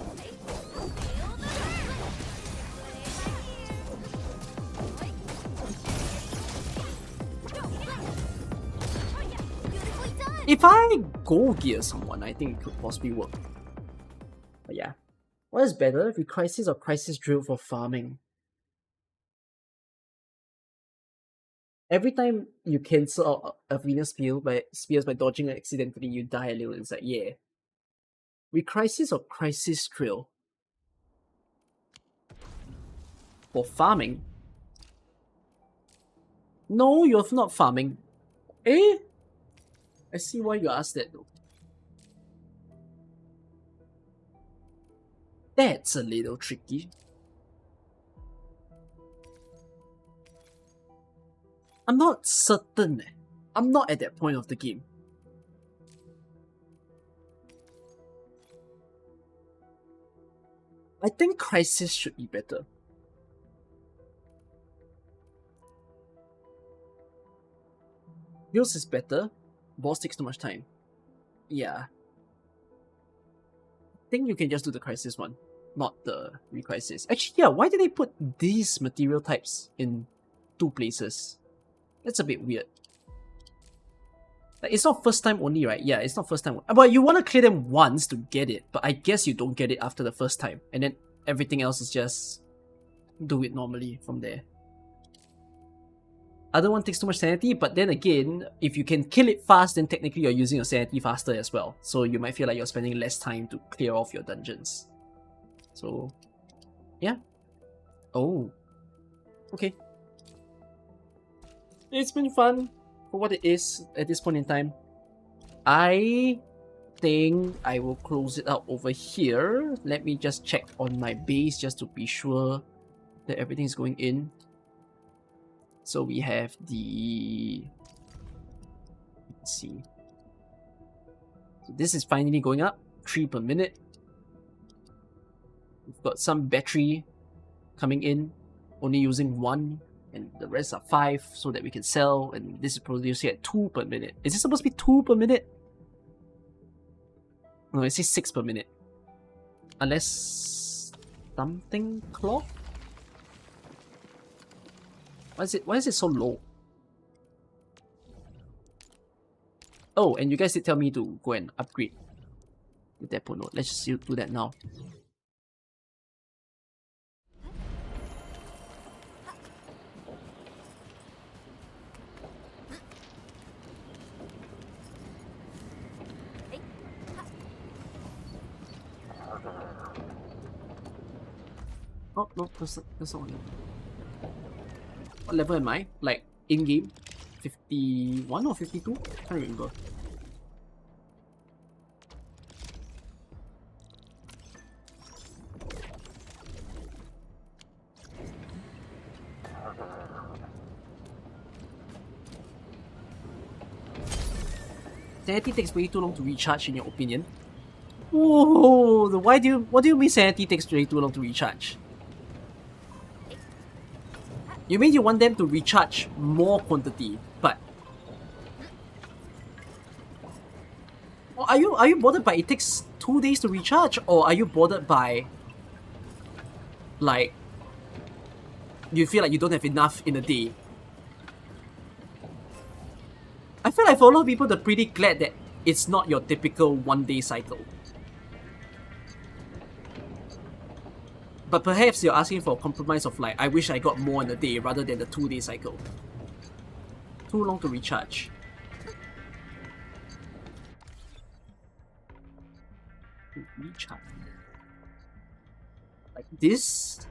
If I go gear someone, I think it could possibly work. But yeah. What is better, Recrisis or Crisis Drill for farming? Every time you cancel out a Venus spears by dodging it accidentally, you die a little. It's like, yeah. Recrisis or Crisis Drill? For farming? No, you're not farming. Eh? I see why you asked that though. That's a little tricky. I'm not certain. I'm not at that point of the game. I think Crisis should be better. Yours is better. Boss takes too much time. Yeah. I think you can just do the Crisis one, not the Recrisis. Actually, yeah, why did they put these material types in two places? That's a bit weird. Like, it's not first time only, right? Yeah, it's not first time. But you want to clear them once to get it, but I guess you don't get it after the first time. And then everything else is just do it normally from there. Other one takes too much sanity, but then again, if you can kill it fast, then technically you're using your sanity faster as well. So you might feel like you're spending less time to clear off your dungeons. So, yeah. Oh. Okay. It's been fun for what it is at this point in time. I think I will close it out over here. Let me just check on my base just to be sure that everything's going in. So we have the... Let's see. So this is finally going up. 3 per minute. We've got some battery coming in. Only using 1. And the rest are 5 so that we can sell. And this is producing at 2 per minute. Is this supposed to be 2 per minute? No, it says 6 per minute. Unless... something clock? Why is it so low? Oh, and you guys did tell me to go and upgrade the depot node. Let's just do that now. Oh, no, that's not one. What level am I? Like, in-game? 51 or 52? Can't remember. Sanity takes way too long to recharge, in your opinion? Whoa! What do you mean sanity takes way too long to recharge? You mean you want them to recharge more quantity, but are you bothered by it takes 2 days to recharge, or are you bothered by like you feel like you don't have enough in a day? I feel like for a lot of people they're pretty glad that it's not your typical 1 day cycle. But perhaps you're asking for a compromise of like, I wish I got more in a day rather than the 2 day cycle. Too long to recharge. Recharge. Like this?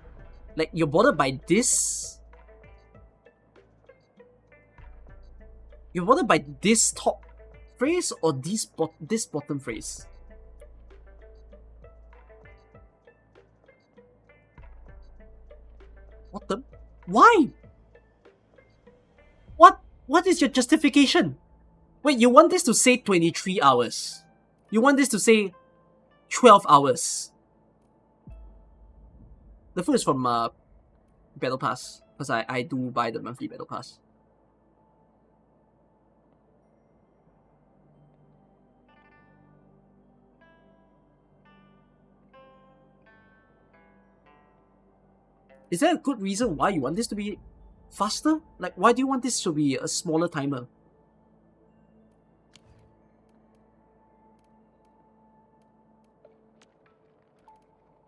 Like you're bothered by this? You're bothered by this top phrase or this bottom phrase? Bottom? Why? What is your justification? Wait, you want this to say 23 hours? You want this to say 12 hours? The food is from Battle Pass, because I do buy the monthly Battle Pass. Is there a good reason why you want this to be faster? Like, why do you want this to be a smaller timer?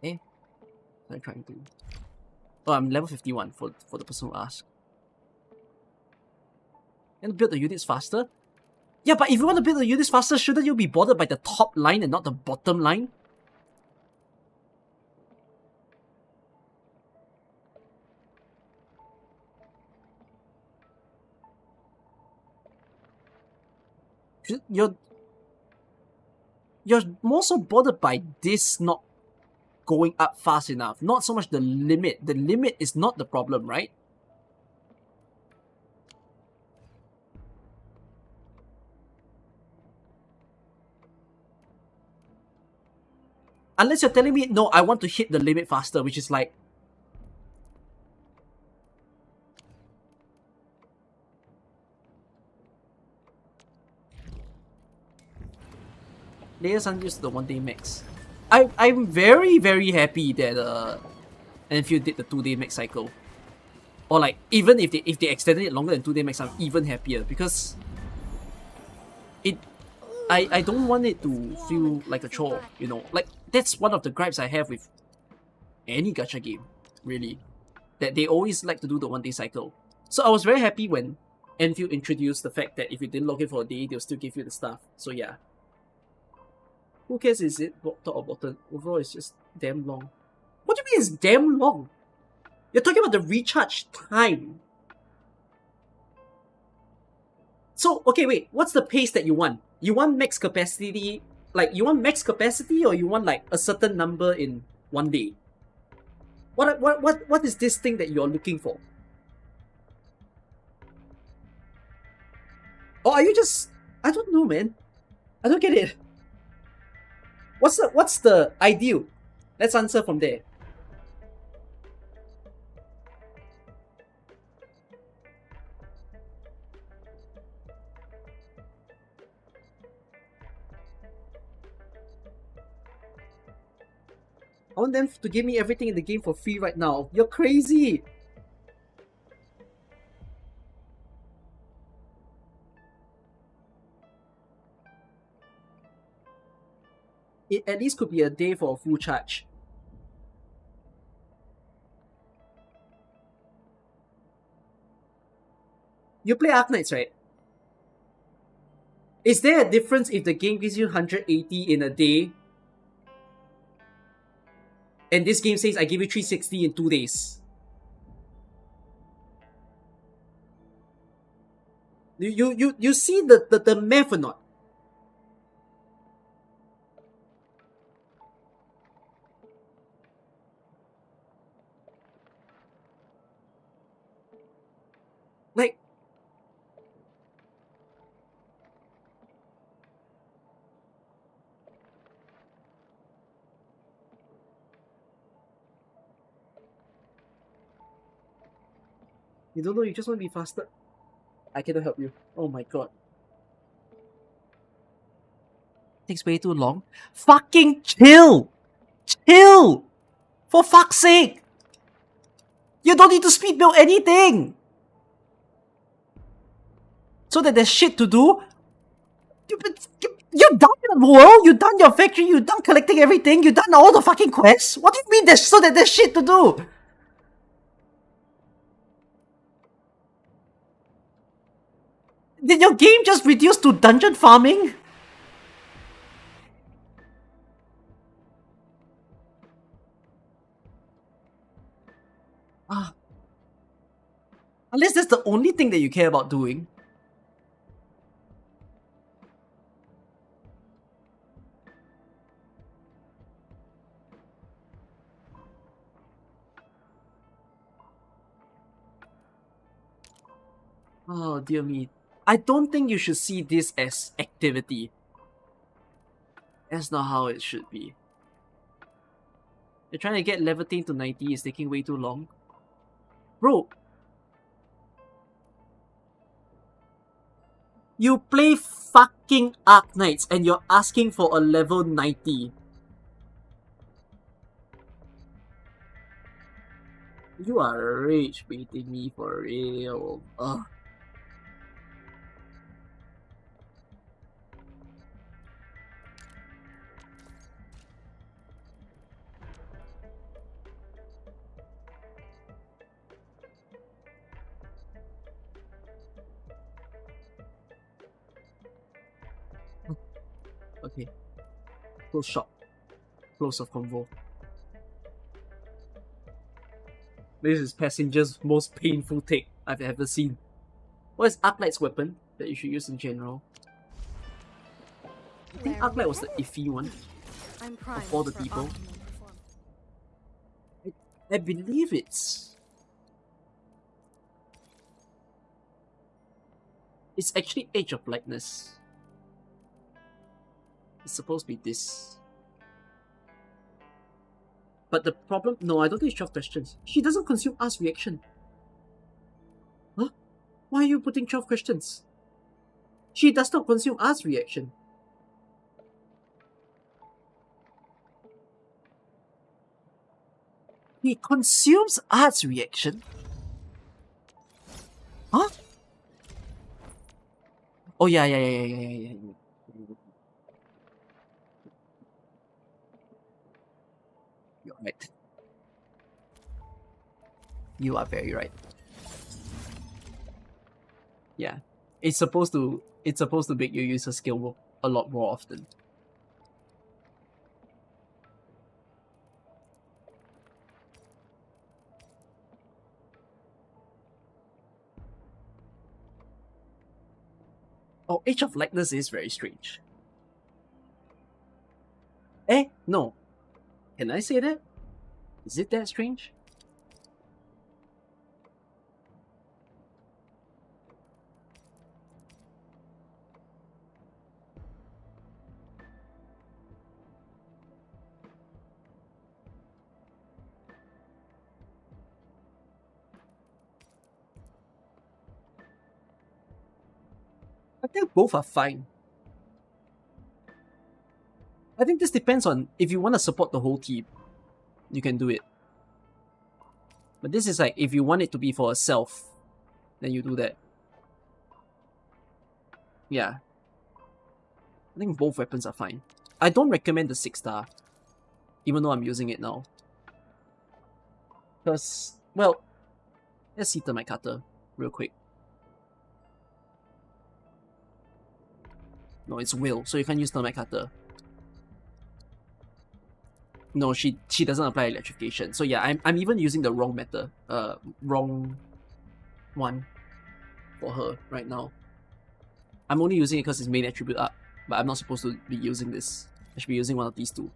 Eh? I'm trying to... Oh, I'm level 51 for the person who asked. And build the units faster? Yeah, but if you want to build the units faster, shouldn't you be bothered by the top line and not the bottom line? You're more so bothered by this not going up fast enough, not so much the limit. The limit is not the problem, right? Unless you're telling me, no, I want to hit the limit faster, which is like... Layers unused the 1 day max. I'm very, very happy that Endfield did the 2 day max cycle. Or like, even if they extended it longer than 2 day max, I'm even happier, because I don't want it to feel like a chore, you know? Like, that's one of the gripes I have with any gacha game, really. That they always like to do the 1 day cycle. So I was very happy when Endfield introduced the fact that if you didn't log in for a day, they'll still give you the stuff. So yeah. Who cares is it top or bottom? Overall, it's just damn long. What do you mean it's damn long? You're talking about the recharge time. So, okay, wait. What's the pace that you want? You want max capacity, like, you want max capacity, or you want, like, a certain number in 1 day? What is this thing that you're looking for? Or are you just... I don't know, man. I don't get it. What's the ideal? Let's answer from there. I want them to give me everything in the game for free right now. You're crazy! it at least could be a day for a full charge. You play Arknights, right? Is there a difference if the game gives you 180 in a day and this game says I give you 360 in 2 days? You see the math or not? Like, you don't know, you just want to be faster. I cannot help you. Oh my god. Takes way too long. Fucking chill! Chill! For fuck's sake! You don't need to speed build anything! So that there's shit to do? You're done your world, you're done your factory, you're done collecting everything, you're done all the fucking quests? What do you mean there's so that there's shit to do? Did your game just reduce to dungeon farming? Ah. Unless that's the only thing that you care about doing. Oh dear me. I don't think you should see this as activity. That's not how it should be. You're trying to get levitating to 90, it's taking way too long. Bro! You play fucking Arknights and you're asking for a level 90. You are rage baiting me for real. Ugh. Okay. Close shop. Close of convo. This is Passenger's most painful take I've ever seen. What is Arknight's weapon that you should use in general? I think Arknight was the iffy one of all the people. I believe it's actually Age of Likeness. It's supposed to be this. But the problem... No, I don't think it's 12 questions. She doesn't consume Ask reaction. Huh? Why are you putting 12 questions? She does not consume Ask reaction. He consumes Art's reaction? Huh? Oh yeah. You're right. You are very right. Yeah. It's supposed to make you use a skill a lot more often. Oh, Age of Likeness is very strange. Eh? No. Can I say that? Is it that strange? I think both are fine. I think this depends on if you want to support the whole team, you can do it. But this is like, if you want it to be for yourself, then you do that. Yeah. I think both weapons are fine. I don't recommend the 6-star, even though I'm using it now. Because, well, let's see Thermite Cutter real quick. No, it's Will, so you can't use Thermite Cutter. No, she doesn't apply electrification. So yeah, I'm even using the wrong method, wrong one for her right now. I'm only using it because it's main attribute up, but I'm not supposed to be using this. I should be using one of these two.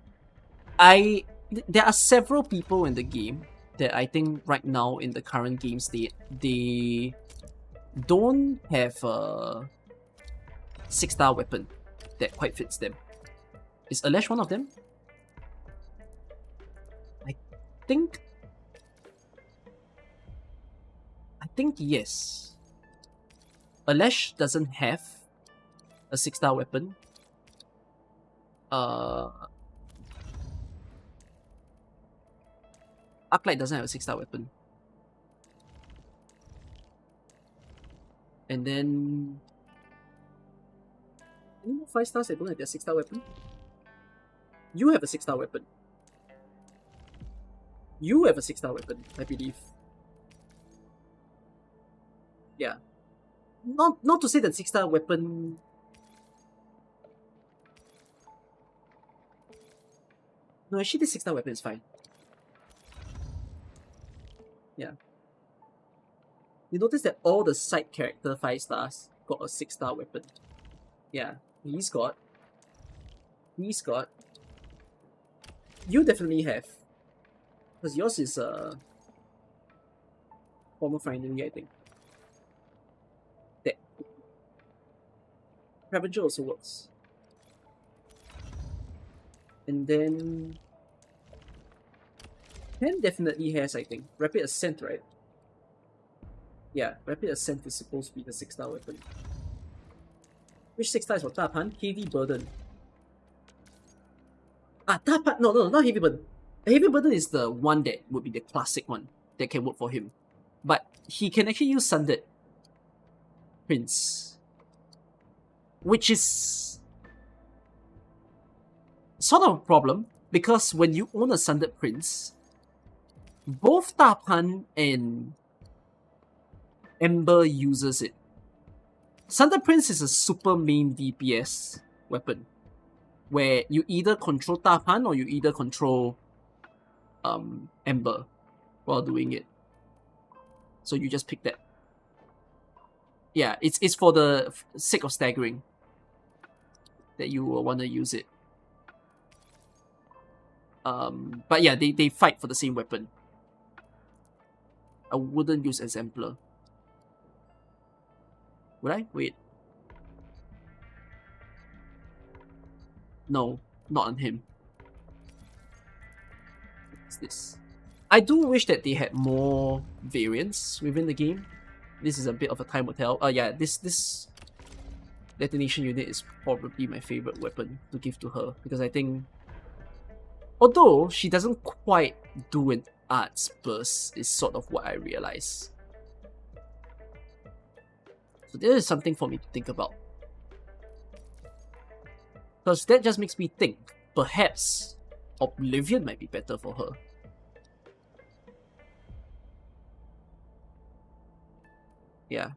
There are several people in the game that I think right now in the current game state, they don't have a 6-star weapon that quite fits them. Is Alesh one of them? I think yes. Alesh doesn't have a 6-star weapon. Arknight doesn't have a 6-star weapon. And then any more 5 stars that don't have their 6-star weapon? You have a 6-star weapon. You have a 6-star weapon, I believe. Yeah. Not to say that 6-star weapon. No, actually this 6-star weapon is fine. Yeah. You notice that all the side character 5 stars got a 6-star weapon. Yeah, he's got. You definitely have. Because yours is former finery, I think. That Ravager also works. And then Pen definitely has, I think. Rapid Ascent, right? Yeah, Rapid Ascent is supposed to be the 6-star weapon. Which 6-star is for Dapan? Heavy Burden. Dapan, no, not Heavy Burden. Heavy Burden is the one that would be the classic one that can work for him. But he can actually use Sundered Prince, which is sort of a problem because when you own a Sundered Prince, both Dapan and Ember uses it. Sundered Prince is a super main DPS weapon where you either control Dapan or you either control Ember while doing it. So you just pick that. Yeah, it's for the sake of staggering that you will want to use it. But yeah, they fight for the same weapon. I wouldn't use Exemplar. Would I? Wait. No, not on him. What's this? I do wish that they had more variants within the game. This is a bit of a time will tell. Yeah, this detonation unit is probably my favorite weapon to give to her because I think, although she doesn't quite do an arts burst, is sort of what I realize. So there is something for me to think about. Because that just makes me think, perhaps Oblivion might be better for her. Yeah.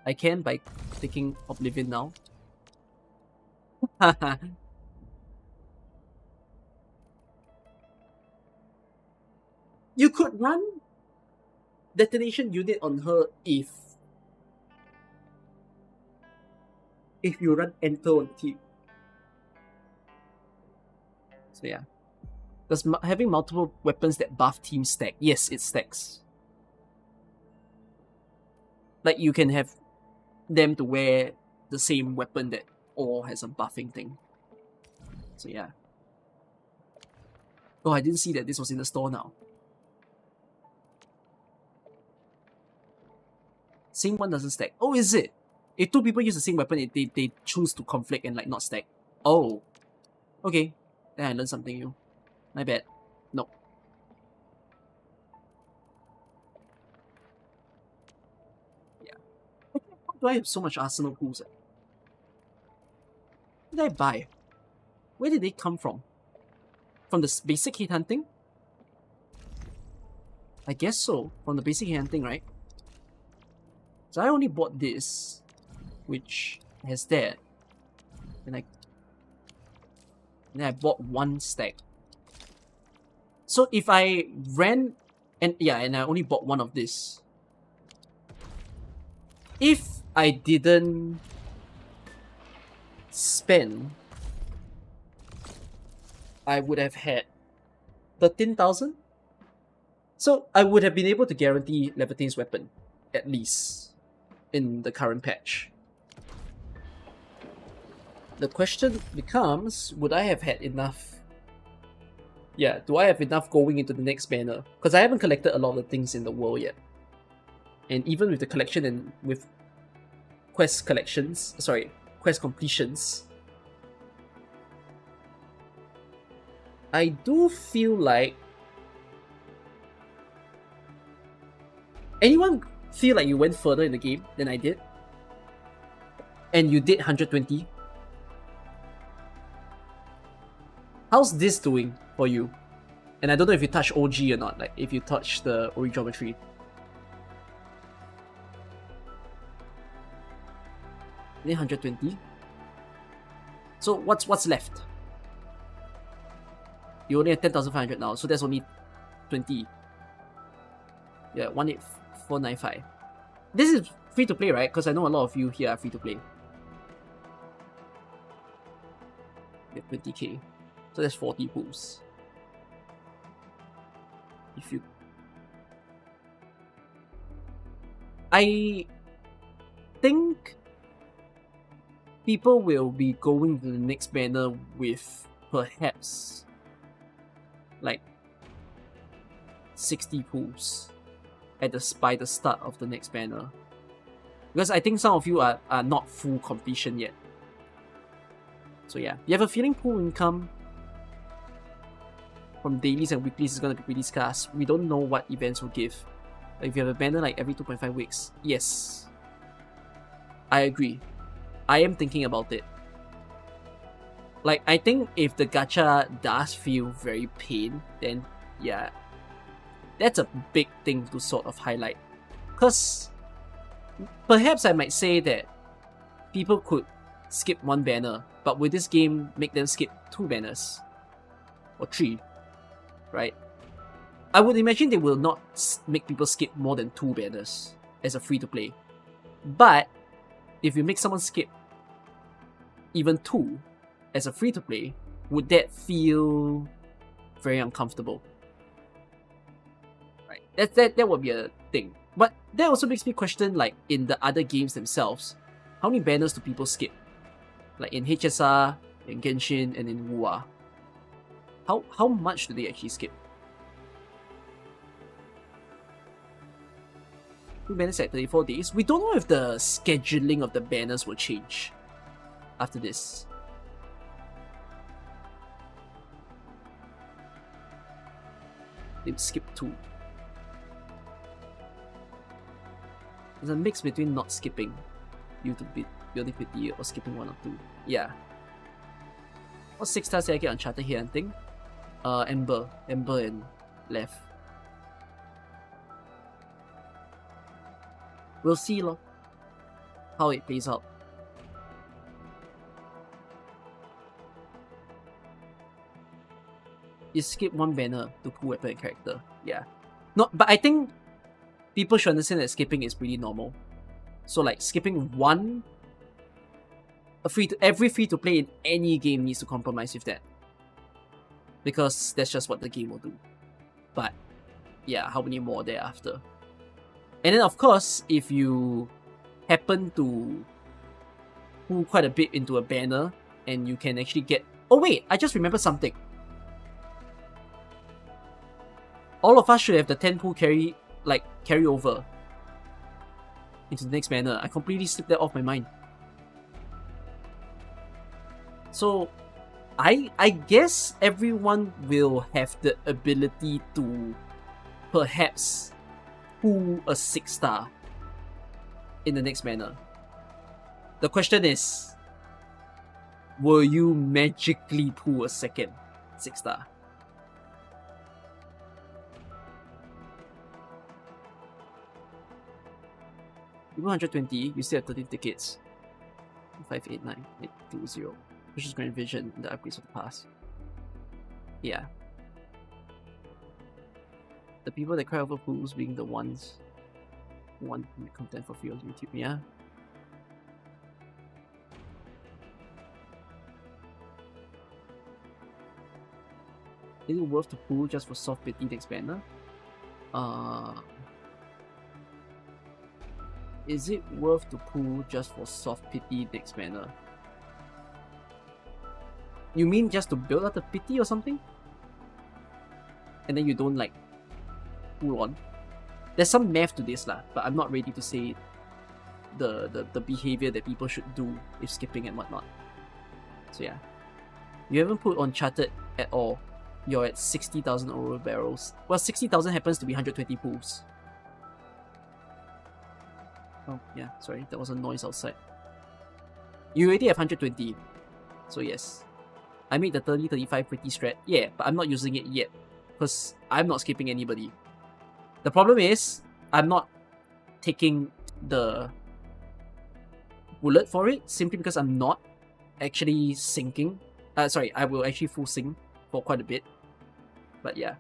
I can by taking Oblivion now. You could run detonation unit on her if you run Enter on team. So yeah. Does having multiple weapons that buff team stack? Yes, it stacks. Like you can have them to wear the same weapon that all has a buffing thing. So yeah. Oh, I didn't see that this was in the store now. Same one doesn't stack. Oh, is it? If two people use the same weapon, they choose to conflict and like not stack. Oh. Okay. Then I learned something new. My bad. Nope. Yeah. How do I have so much arsenal pools? What did I buy? Where did they come from? From the basic hit hunting? I guess so. From the basic hit hunting, right? So I only bought this, which has that. And then I bought one stack. So if I ran, and I only bought one of this. If I didn't spend, I would have had 13,000. So I would have been able to guarantee Levitane's weapon, at least, in the current patch. The question becomes, would I have had enough? Yeah, do I have enough going into the next banner? Because I haven't collected a lot of the things in the world yet. And even with the collection and with quest completions, I do feel like... Anyone feel like you went further in the game than I did? And you did 120? How's this doing for you? And I don't know if you touch OG or not, like if you touch the Ori Geometry. Only 120? So what's left? You only have 10,500 now, so there's only 20. Yeah, 18495. This is free to play, right? Because I know a lot of you here are free to play. You have 20k. So that's 40 pools. If you... I think people will be going to the next banner with perhaps like 60 pools by the start of the next banner. Because I think some of you are not full completion yet. So yeah, you have a feeling pool income from dailies and weeklies is going to be pretty scarce. We don't know what events will give. If you have a banner like every 2.5 weeks, yes, I agree. I am thinking about it. Like, I think if the gacha does feel very pain, then yeah, that's a big thing to sort of highlight. Because perhaps I might say that people could skip one banner, but with this game, make them skip 2 banners. Or 3, right? I would imagine they will not make people skip more than 2 banners as a free-to-play. But if you make someone skip even 2 as a free-to-play, would that feel very uncomfortable? Right? That would be a thing. But that also makes me question, like, in the other games themselves, how many banners do people skip? Like in HSR, in Genshin, and in WoA. How much do they actually skip? 2 banners at 34 days. We don't know if the scheduling of the banners will change after this. They skip 2. There's a mix between not skipping due to building pity or skipping 1 or 2. Yeah. What 6 stars did I get on Charter here and thing? Ember and left. We'll see how it plays out. You skip 1 banner to pull weapon and character. Yeah. No, but I think people should understand that skipping is pretty normal. So like skipping every free to play in any game needs to compromise with that. Because that's just what the game will do. But yeah, how many more thereafter? And then of course, if you happen to pull quite a bit into a banner and you can actually get... Oh wait, I just remembered something. All of us should have the 10 pull carry over into the next banner. I completely slipped that off my mind. So I guess everyone will have the ability to perhaps pull a 6 star in the next banner. The question is, will you magically pull a second 6-star? You 120, you still have 13 tickets. 589820, which is Grand Vision and the upgrades of the past. Yeah. The people that cry over pools being the ones who want content for free on YouTube, yeah. Is it worth to pool just for soft pity next banner? Is it worth to pool just for soft pity next banner? You mean just to build up the pity or something? And then you don't like pull on? There's some math to this lah, but I'm not ready to say the behavior that people should do if skipping and whatnot. So yeah. You haven't put on charted at all. You're at 60,000 oro barrels. Well, 60,000 happens to be 120 pools. Oh, yeah, sorry, that was a noise outside. You already have 120. So yes. I made the 30-35 pretty strat. Yeah, but I'm not using it yet. Because I'm not skipping anybody. The problem is, I'm not taking the bullet for it, simply because I'm not actually sinking. Sorry, I will actually full sink for quite a bit. But yeah.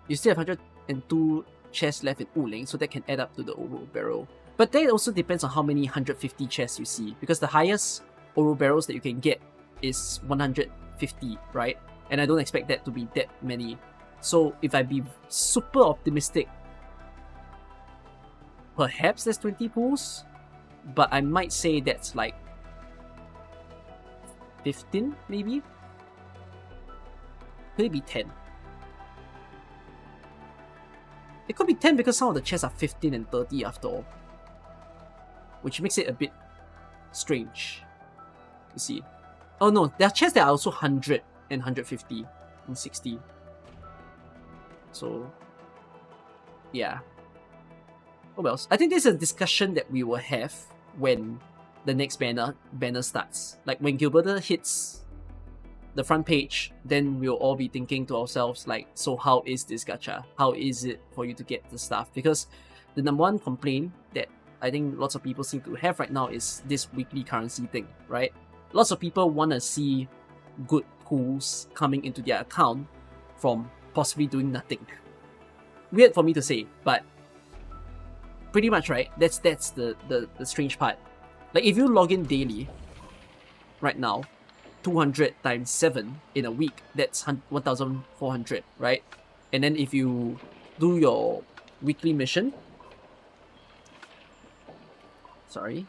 You still have 102 chests left in Wuling, so that can add up to the Oro barrel. But that also depends on how many 150 chests you see, because the highest Oro barrels that you can get is 150, right? And I don't expect that to be that many. So if I be super optimistic, perhaps there's 20 pools, but I might say that's like 15 maybe? Could it be 10? It could be 10 because some of the chests are 15 and 30 after all. Which makes it a bit strange. You see. Oh no, there are chests that are also 100 and 150 and 60. So, yeah. What else? I think this is a discussion that we will have when the next banner starts. Like when Gilberta hits the front page, then we'll all be thinking to ourselves like, so how is this gacha? How is it for you to get the stuff? Because the number one complaint that I think lots of people seem to have right now is this weekly currency thing, right? Lots of people want to see good pools coming into their account from possibly doing nothing. Weird for me to say, but pretty much, right? That's the strange part. Like if you log in daily, right now, 200 times 7 in a week, that's 1,400, right? And then if you do your weekly mission, sorry,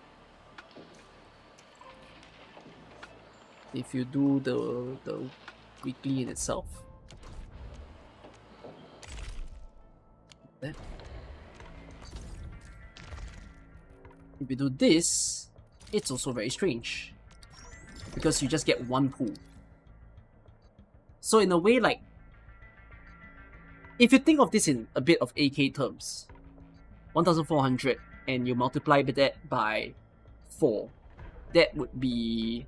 if you do the weekly in itself, that. If you do this, it's also very strange. Because you just get one pool. So in a way, like, if you think of this in a bit of AK terms, 1,400 and you multiply that by 4, that would be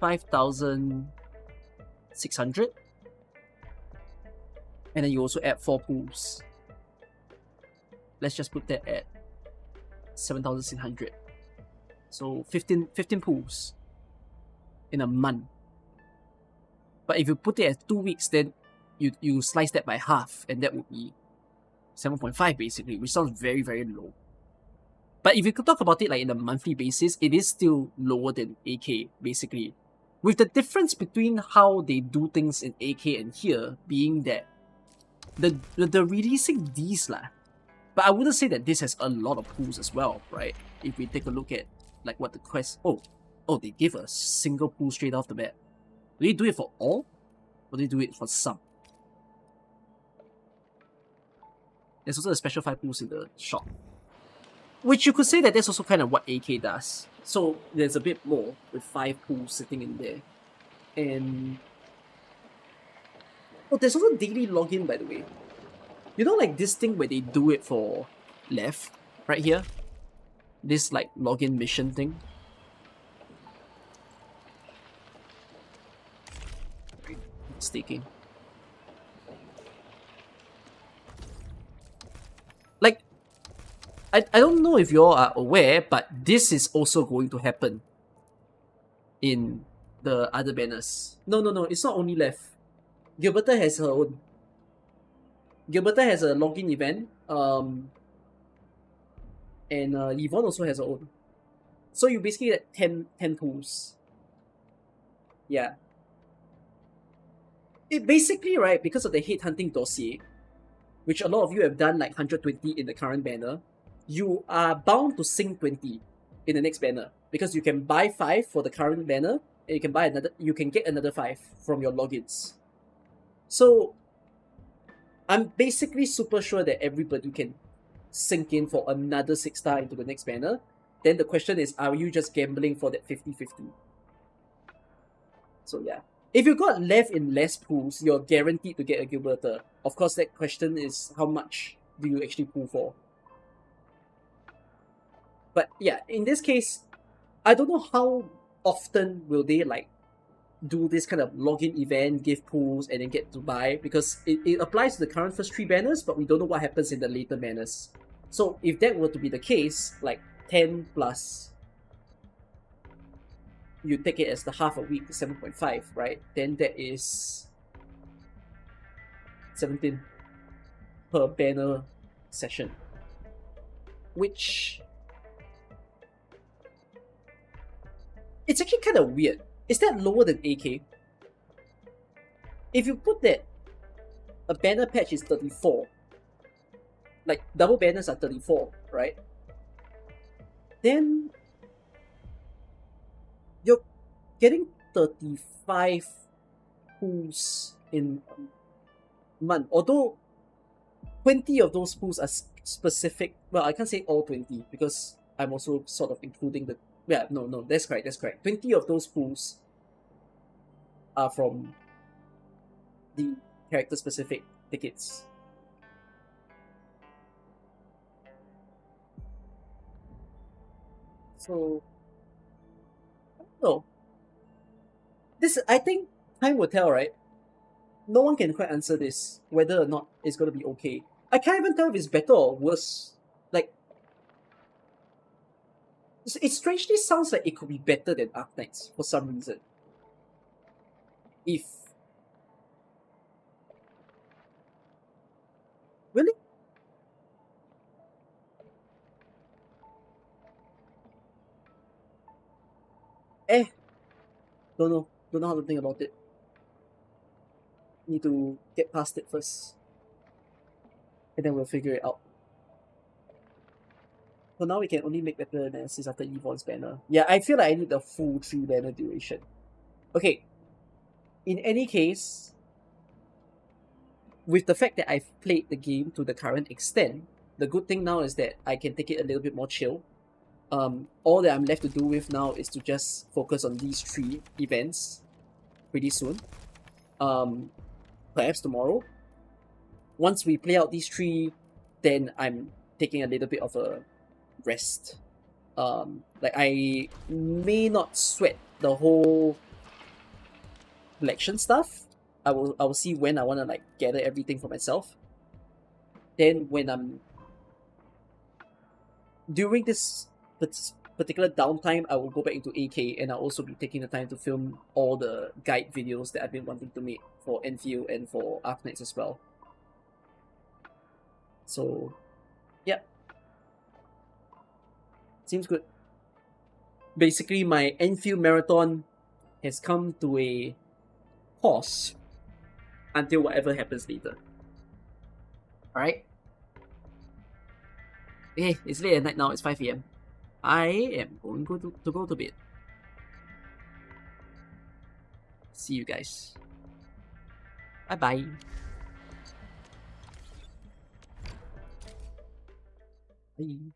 5,600. And then you also add 4 pools. Let's just put that at 7,600. So 15 pools in a month. But if you put it at 2 weeks, then you slice that by half, and that would be 7.5 basically, which sounds very, very low. But if you could talk about it like in a monthly basis, it is still lower than AK basically. With the difference between how they do things in AK and here being that the releasing these lah. But I wouldn't say that this has a lot of pools as well, right? If we take a look at like what the quest... Oh, they give a single pool straight off the bat. Do they do it for all? Or do they do it for some? There's also a special 5 pools in the shop. Which you could say that that's also kind of what AK does. So there's a bit more with 5 pools sitting in there. And... Oh, there's also daily login, by the way. You know, like this thing where they do it for left, right here. This like login mission thing. Staking. Like, I don't know if you all are aware, but this is also going to happen in the other banners. No, it's not only left. Gilberta has her own. Gilberta has a login event, and Yvonne also has her own. So you basically get 10 pools. Yeah. It basically, right, because of the hate hunting dossier, which a lot of you have done like 120 in the current banner, you are bound to sink 20 in the next banner. Because you can buy 5 for the current banner, and you can get another 5 from your logins. So I'm basically super sure that everybody can sink in for another 6-star into the next banner. Then the question is, are you just gambling for that 50-50? So yeah. If you got left in less pools, you're guaranteed to get a Gilberta. Of course, that question is how much do you actually pool for? But yeah, in this case, I don't know how often will they like do this kind of login event, give pools, and then get to buy, because it applies to the current first 3 banners, but we don't know what happens in the later banners. So if that were to be the case, like 10 plus, you take it as the half a week, 7.5, right? Then that is 17 per banner session. Which, it's actually kind of weird. Is that lower than AK? If you put that a banner patch is 34, like double banners are 34, right? Then you're getting 35 pools in a month. Although 20 of those pools are specific. Well, I can't say all 20 because I'm also sort of including the. Yeah, no, that's correct. 20 of those pools are from the character specific tickets. So, I don't know. This, I think, time will tell, right? No one can quite answer this, whether or not it's gonna be okay. I can't even tell if it's better or worse. Like, it strangely sounds like it could be better than Arknights for some reason. If... Really? Don't know how to think about it. Need to get past it first. And then we'll figure it out. So now we can only make better analysis after Yvonne's banner. Yeah, I feel like I need the full 3 banner duration. Okay. In any case, with the fact that I've played the game to the current extent, the good thing now is that I can take it a little bit more chill. All that I'm left to do with now is to just focus on these 3 events pretty soon. Perhaps tomorrow. Once we play out these 3, then I'm taking a little bit of a rest. Like I may not sweat the whole collection stuff. I will see when I want to like gather everything for myself. Then when I'm during this particular downtime, I will go back into AK, and I'll also be taking the time to film all the guide videos that I've been wanting to make for Endfield and for Arknights as well. So, yeah. Seems good. Basically, my Endfield marathon has come to a pause until whatever happens later. Alright? Okay, it's late at night now, it's 5 AM. I am going to go to bed. See you guys. Bye-bye. Bye.